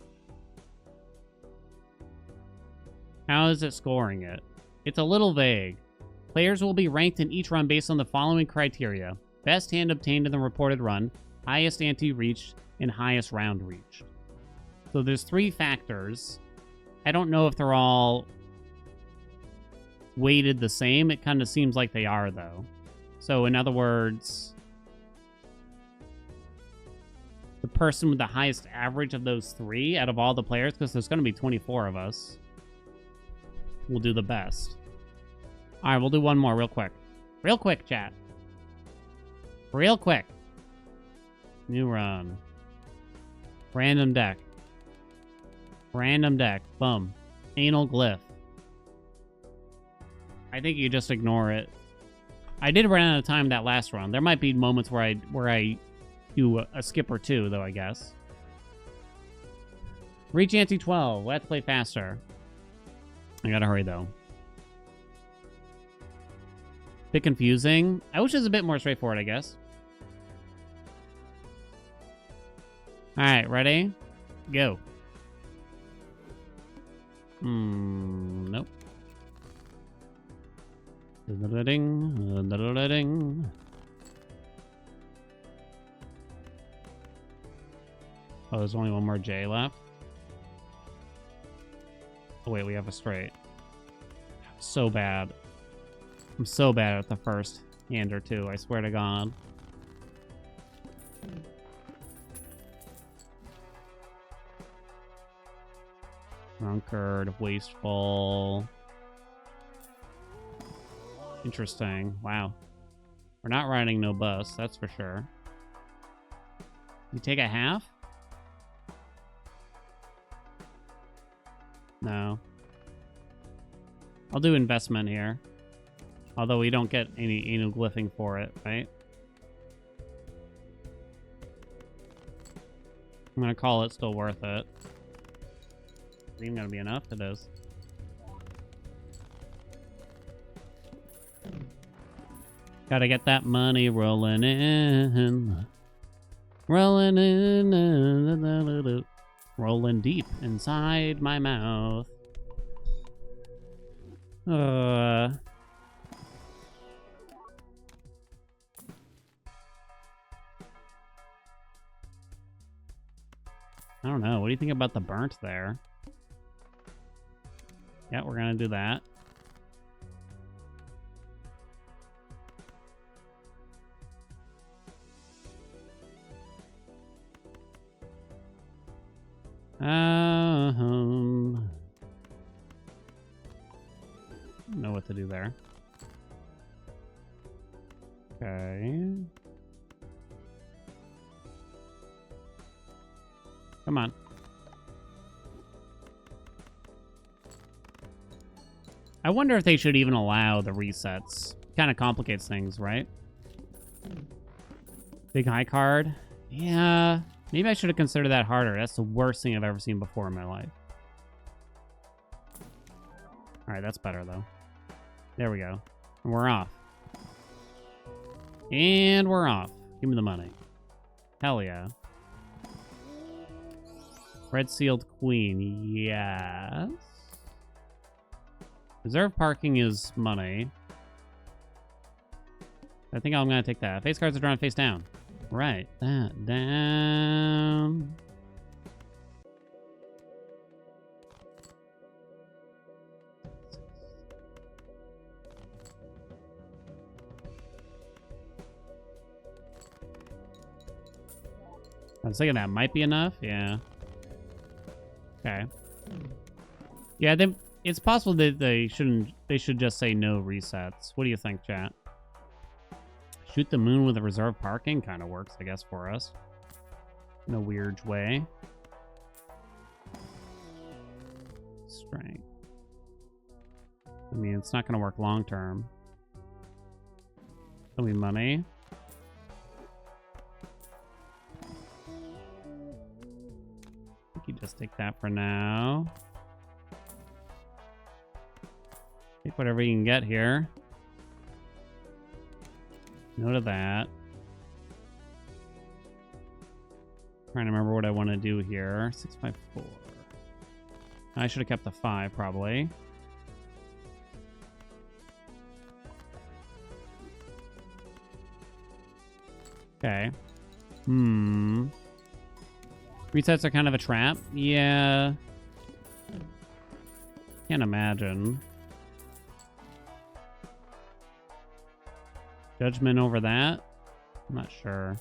Speaker 1: How is it scoring it? It's a little vague. Players will be ranked in each run based on the following criteria. Best hand obtained in the reported run, highest ante reached, and highest round reached. So there's 3 factors. I don't know if they're all weighted the same. It kind of seems like they are, though. So in other words... the person with the highest average of those 3 out of all the players, because there's going to be 24 of us, will do the best. All right, we'll do one more real quick. Real quick, chat. Real quick. New run. Random deck. Random deck. Boom. Anal glyph. I think you just ignore it. I did run out of time that last run. There might be moments where I do a skip or 2, though, I guess. Reach ante 12. Let's play faster. I gotta hurry, though. Bit confusing. I wish it was a bit more straightforward, I guess. Alright, ready? Go. Nope. Ding. Oh, there's only one more J left. Oh, wait, we have a straight. So bad. I'm so bad at the first hand or 2, I swear to God. Drunkard, wasteful. Interesting. Wow. We're not riding no bus, that's for sure. You take a half? No. I'll do investment here. Although we don't get any anal glyphing for it, right? I'm gonna call it still worth it. Is it even gonna be enough? It is. Gotta get that money rolling in. Rolling in. Rolling deep inside my mouth. I don't know. What do you think about the burnt there? Yeah, we're gonna do that. Know what to do there. Okay. Come on. I wonder if they should even allow the resets. Kind of complicates things, right? Big high card. Yeah. Maybe I should have considered that harder. That's the worst thing I've ever seen before in my life. Alright, that's better, though. There we go. And we're off. And we're off. Give me the money. Hell yeah. Red sealed queen. Yes. Reserve parking is money. I think I'm going to take that. Face cards are drawn face down. Right. That down. I was thinking that might be enough. Yeah. Okay. Yeah, it's possible that they should just say no resets. What do you think, chat? Shoot the moon with a reserve parking kind of works, I guess, for us. In a weird way. Strength. I mean, it's not going to work long term. Show me money. I think you just take that for now. Take whatever you can get here. Note of that. Trying to remember what I want to do here. 6x4. I should have kept the 5, probably. Okay. Resets are kind of a trap. Yeah. Can't imagine. Judgment over that? I'm not sure.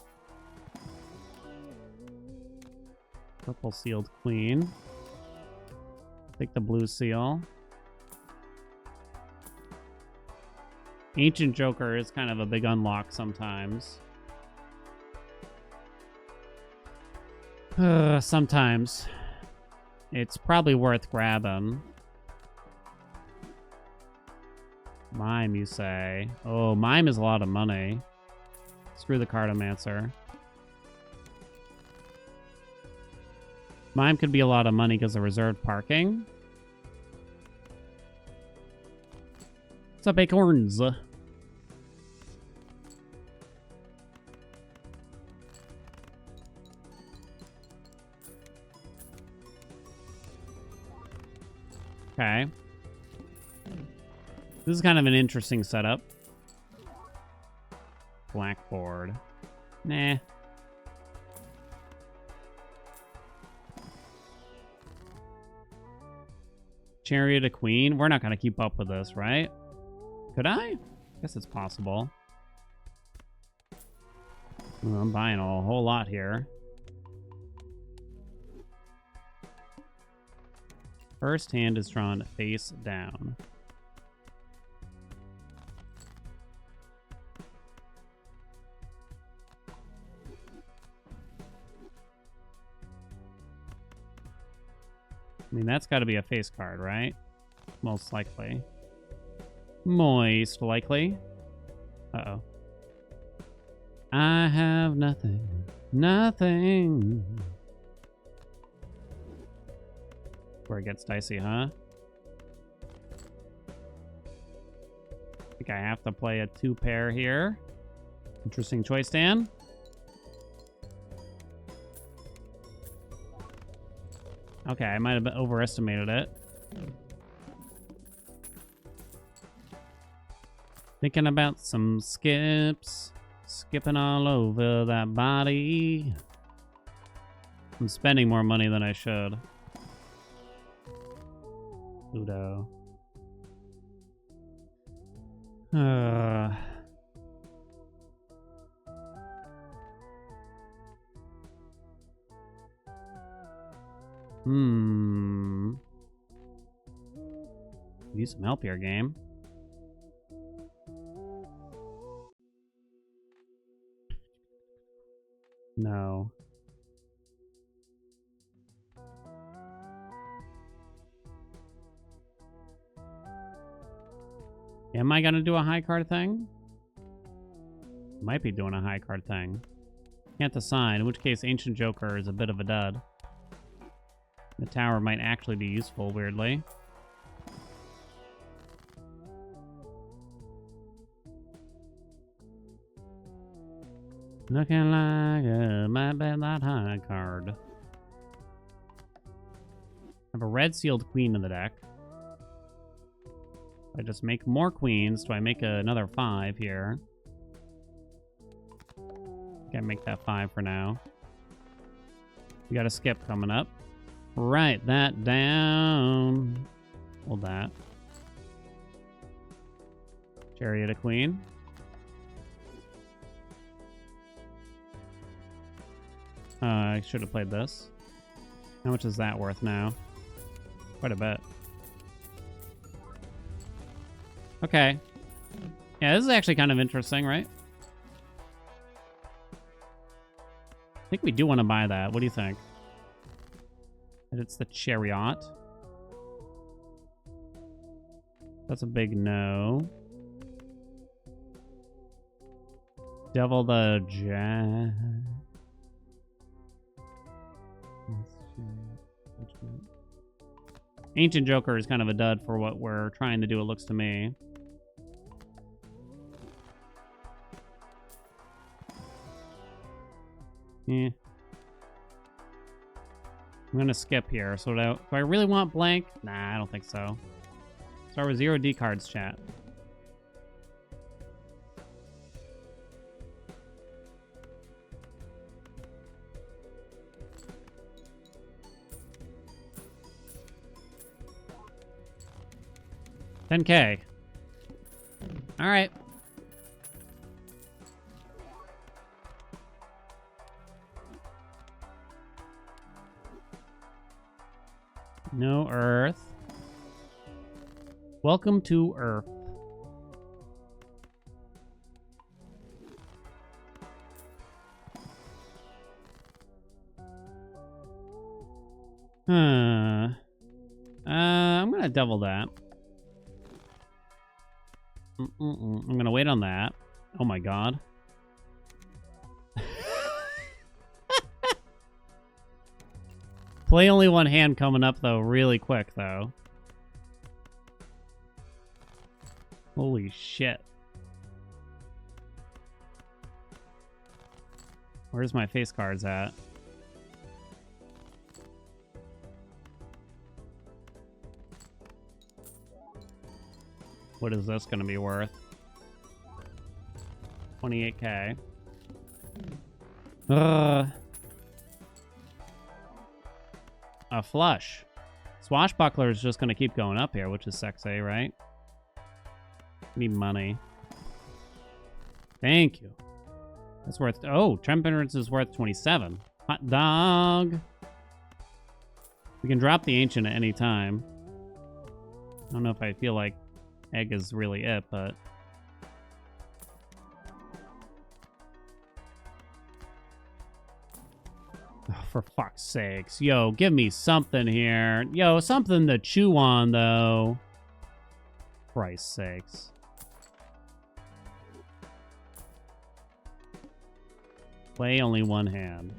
Speaker 1: Purple sealed queen. Take the blue seal. Ancient Joker is kind of a big unlock sometimes. Sometimes. It's probably worth grabbing. Mime, you say? Oh, Mime is a lot of money. Screw the Cartomancer. Mime could be a lot of money because of reserved parking. What's up, Acorns? Okay. This is kind of an interesting setup. Blackboard. Nah. Chariot of Queen. We're not going to keep up with this, right? Could I? Guess it's possible. Well, I'm buying a whole lot here. First hand is drawn face down. I mean, that's got to be a face card, right? Most likely. Moist likely. Uh-oh. I have nothing. Nothing. Where it gets dicey, huh? I think I have to play a 2-pair here. Interesting choice, Dan. Okay, I might have overestimated it. Thinking about some skips. Skipping all over that body. I'm spending more money than I should. Ludo. Need some help here, game. No. Am I gonna do a high card thing? Might be doing a high card thing. Can't decide, in which case Ancient Joker is a bit of a dud. The tower might actually be useful, weirdly. Looking like it might be that high card. I have a red sealed queen in the deck. I just make more queens. Do I make another 5 here? Can't make that 5 for now. We got a skip coming up. Write that down. Hold that. Chariot of Queen. I should have played this. How much is that worth now? Quite a bit. Okay. Yeah, this is actually kind of interesting, right? I think we do want to buy that. What do you think? And it's the Chariot. That's a big no. Devil the Jack. Ancient Joker is kind of a dud for what we're trying to do, it looks to me. Yeah. I'm gonna skip here. So do I really want blank? Nah, I don't think so. Start with 0 D cards, chat. $10K. All right. No Earth. Welcome to Earth. I'm gonna double that. I'm gonna wait on that. Oh my god. Play only one hand coming up, though, really quick, though. Holy shit. Where's my face cards at? What is this going to be worth? 28K. A flush. Swashbuckler is just going to keep going up here, which is sexy, right? Need money. Thank you. That's worth... Oh, Tremperance is worth 27. Hot dog. We can drop the Ancient at any time. I don't know if I feel like Egg is really it, but... Oh, for fuck's sakes. Yo, give me something here. Yo, something to chew on, though. Christ's sakes. Play only one hand.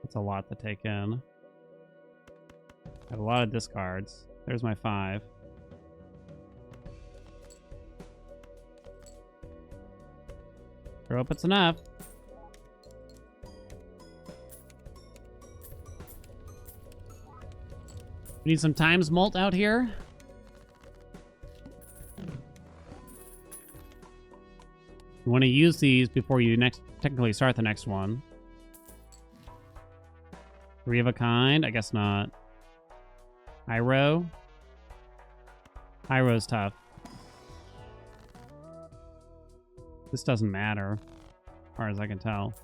Speaker 1: That's a lot to take in. I have a lot of discards. There's my 5. Hope it's enough. We need some times mult out here. You want to use these before you technically start the next one. 3 of a kind? I guess not. Hyro? Hyro's tough. This doesn't matter, as far as I can tell.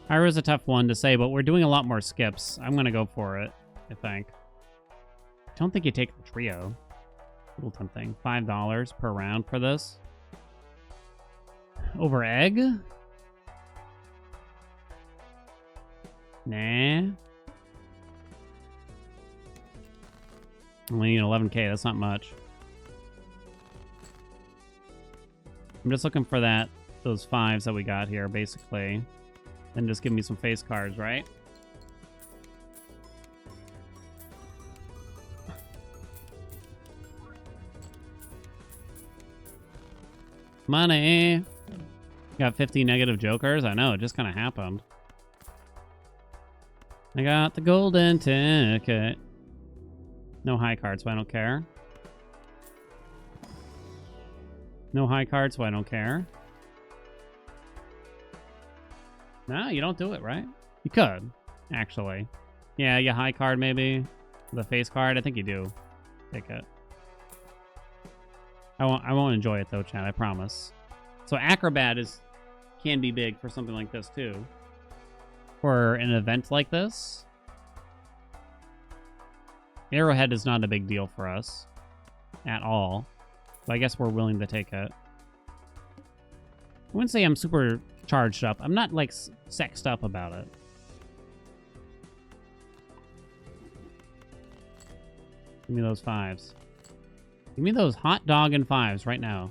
Speaker 1: Hyro's a tough one to say, but we're doing a lot more skips. I'm gonna go for it, I think. I don't think you take the trio. A little tempting. $5 per round for this. Over egg? Nah. Only need 11k, that's not much. I'm just looking for those 5s that we got here, basically. And just give me some face cards, right? Money! Got 50 negative jokers? I know, it just kind of happened. I got the golden ticket. No high cards, so I don't care. No high cards, so I don't care. No, you don't do it, right? You could, actually. Yeah, you high card maybe. The face card, I think you do. Take it. I won't enjoy it though, Chad, I promise. So Acrobat can be big for something like this too. For an event like this. Arrowhead is not a big deal for us. At all. So I guess we're willing to take it. I wouldn't say I'm super charged up. I'm not like sexed up about it. Give me those 5s. Give me those hot dog and 5s right now.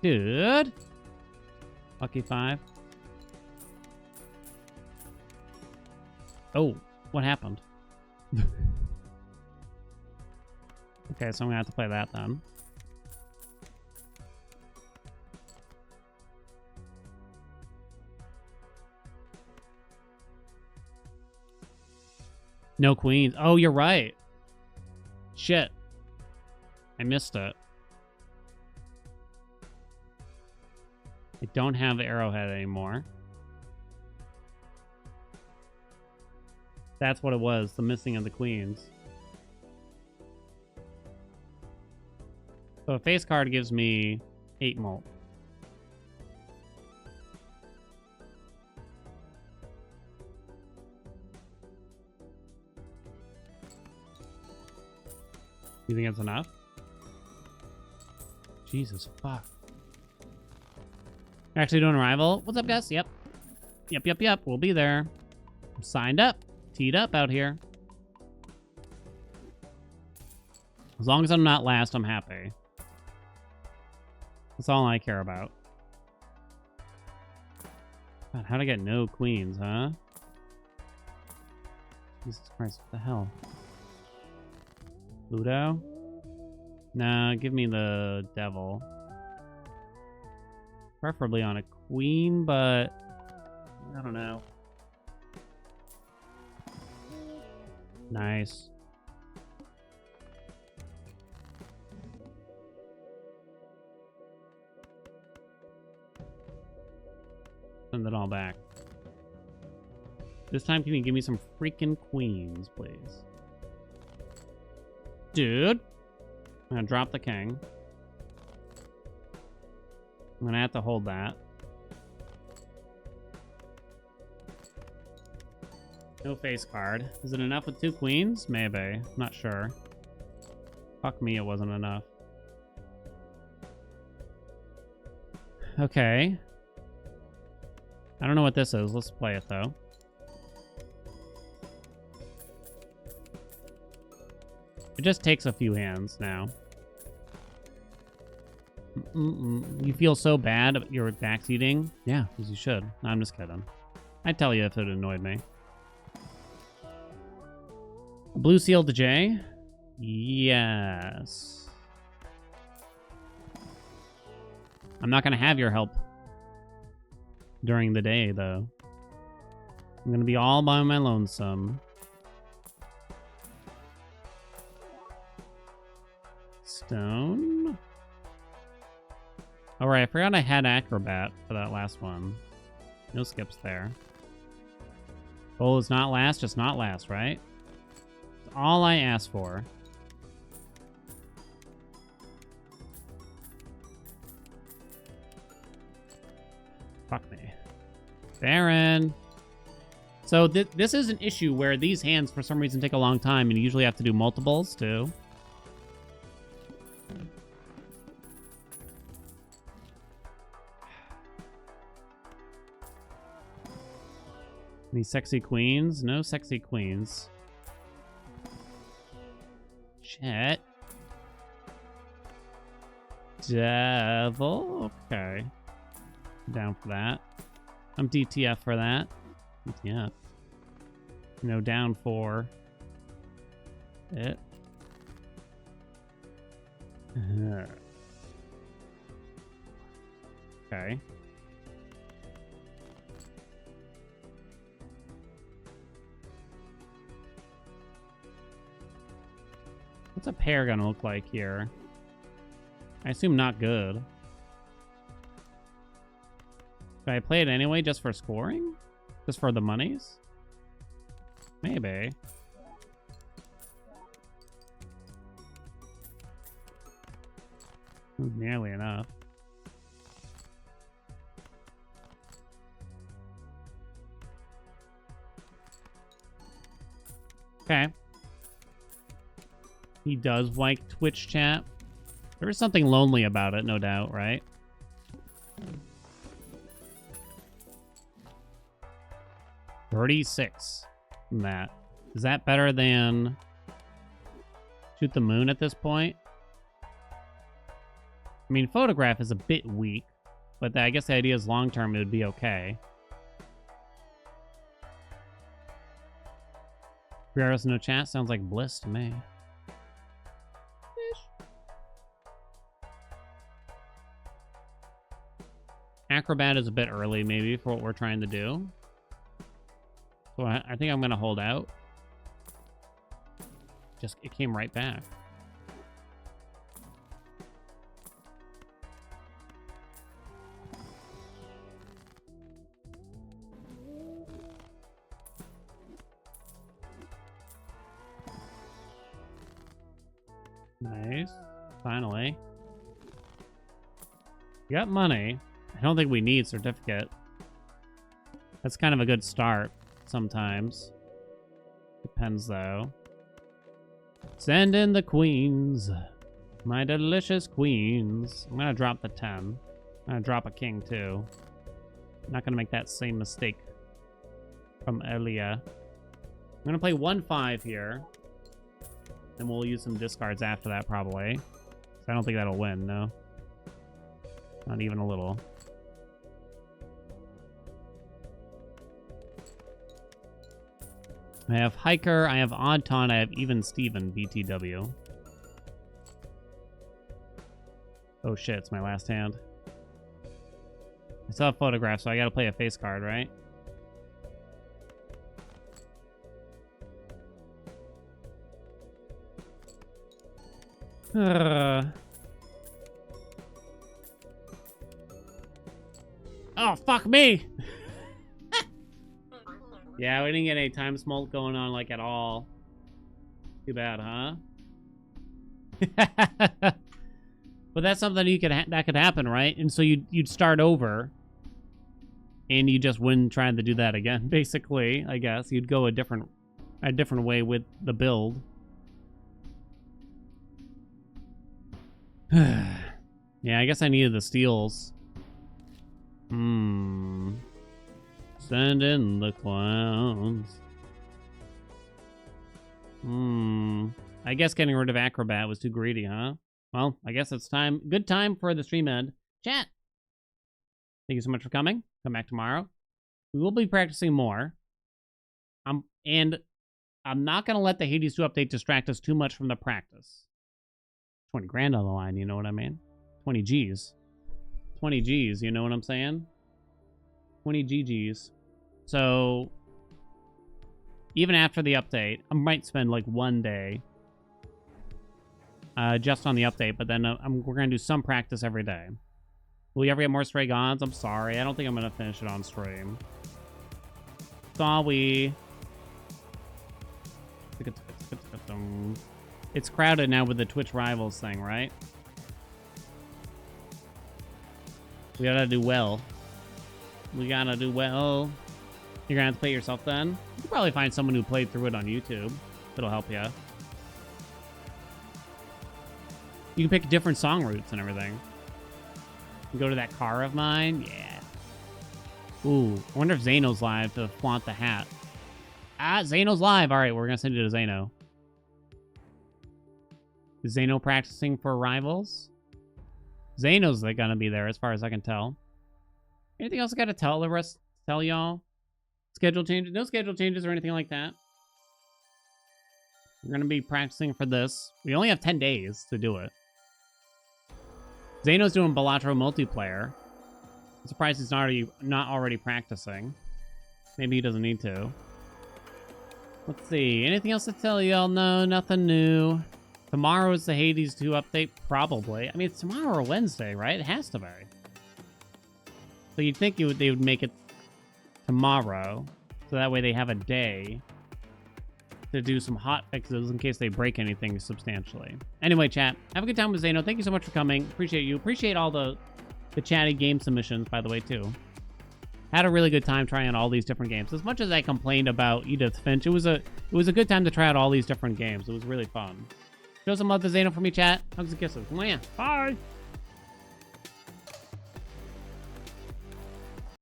Speaker 1: Dude. Lucky 5. Oh, what happened? Okay, so I'm gonna have to play that then. No queens. Oh, you're right. Shit. I missed it. I don't have Arrowhead anymore. That's what it was, the missing of the queens. So a face card gives me 8 mult. You think that's enough? Jesus fuck. You're actually doing a rival? What's up, guys? Yep. Yep. We'll be there. I'm signed up. Teed up out here. As long as I'm not last, I'm happy. That's all I care about. God, how'd I get no queens, huh? Jesus Christ, what the hell? Ludo? Nah, give me the devil. Preferably on a queen, but I don't know. Nice. Send it all back. This time, can you give me some freaking queens, please? Dude. I'm gonna drop the king. I'm gonna have to hold that. No face card. Is it enough with 2 queens? Maybe. Not sure. Fuck me, it wasn't enough. Okay. I don't know what this is. Let's play it, though. It just takes a few hands now. You feel so bad you're backseating? Yeah, because you should. No, I'm just kidding. I'd tell you if it annoyed me. Blue seal to J? Yes. I'm not going to have your help during the day, though. I'm going to be all by my lonesome. Stone? All right, I forgot I had Acrobat for that last one. No skips there. Goal is not last, just not last, right? That's all I asked for. Fuck me. Baron! So this is an issue where these hands, for some reason, take a long time, and you usually have to do multiples, too. Any sexy queens? No sexy queens. Shit. Devil? Okay. Down for that. I'm DTF for that. DTF. No, down for it. Okay. What's a pair gonna look like here? I assume not good. Should I play it anyway just for scoring? Just for the monies? Maybe. Nearly enough. Okay. He does like Twitch chat. There is something lonely about it, no doubt, right? $36 from that. Is that better than Shoot the Moon at this point? I mean, Photograph is a bit weak, but I guess the idea is long-term it would be okay. 3 hours no chat sounds like bliss to me. Acrobat is a bit early, maybe, for what we're trying to do. So I think I'm going to hold out. Just, it came right back. Nice. Finally. We got money. I don't think we need certificate. That's kind of a good start sometimes. Depends, though. Send in the queens. My delicious queens. I'm going to drop the 10. I'm going to drop a king, too. I'm not going to make that same mistake from earlier. I'm going to play 1-5 here. And we'll use some discards after that, probably. I don't think that'll win, no. Not even a little. I have Hiker, I have Odd Taunt, I have Even Steven, BTW. Oh shit, it's my last hand. I still have Photograph, so I gotta play a face card, right? Oh, fuck me! Yeah, we didn't get any time smoke going on, like, at all. Too bad, huh? But that's something you could that could happen, right? And so you'd start over, and you just wouldn't try to do that again. Basically, I guess you'd go a different way with the build. Yeah, I guess I needed the steals. Send in the clowns. I guess getting rid of Acrobat was too greedy, huh? Well, I guess it's time. Good time for the stream end. Chat. Thank you so much for coming. Come back tomorrow. We will be practicing more. And I'm not going to let the Hades 2 update distract us too much from the practice. 20 grand on the line, you know what I mean? 20 G's. 20 G's, you know what I'm saying? 20 GG's. So, even after the update, I might spend like 1 day just on the update, but then we're going to do some practice every day. Will we ever get more Stray Gods? I'm sorry. I don't think I'm going to finish it on stream. Sorry. It's crowded now with the Twitch Rivals thing, right? We gotta do well. We gotta do well. You're gonna have to play it yourself then? You can probably find someone who played through it on YouTube. It'll help you. You can pick different song routes and everything. You go to that car of mine? Yeah. Ooh, I wonder if Zano's live to flaunt the hat. Ah, Zano's live. All right, we're gonna send you to Zano. Is Zano practicing for Rivals? Zano's gonna be there as far as I can tell. Anything else I gotta tell the rest? Tell y'all? Schedule changes? No schedule changes or anything like that. We're gonna be practicing for this. We only have 10 days to do it. Zano's doing Balatro multiplayer. I'm surprised he's not already practicing. Maybe he doesn't need to. Let's see. Anything else to tell y'all? No, nothing new. Tomorrow is the Hades 2 update? Probably. I mean, it's tomorrow or Wednesday, right? It has to be. So you'd think they would make it tomorrow. So that way they have a day to do some hot fixes in case they break anything substantially. Anyway, chat, have a good time with Zano. Thank you so much for coming. Appreciate you. Appreciate all the chatty game submissions, by the way, too. Had a really good time trying out all these different games. As much as I complained about Edith Finch, it was a good time to try out all these different games. It was really fun. Show some love to Zano for me, chat. Hugs and kisses. Bye.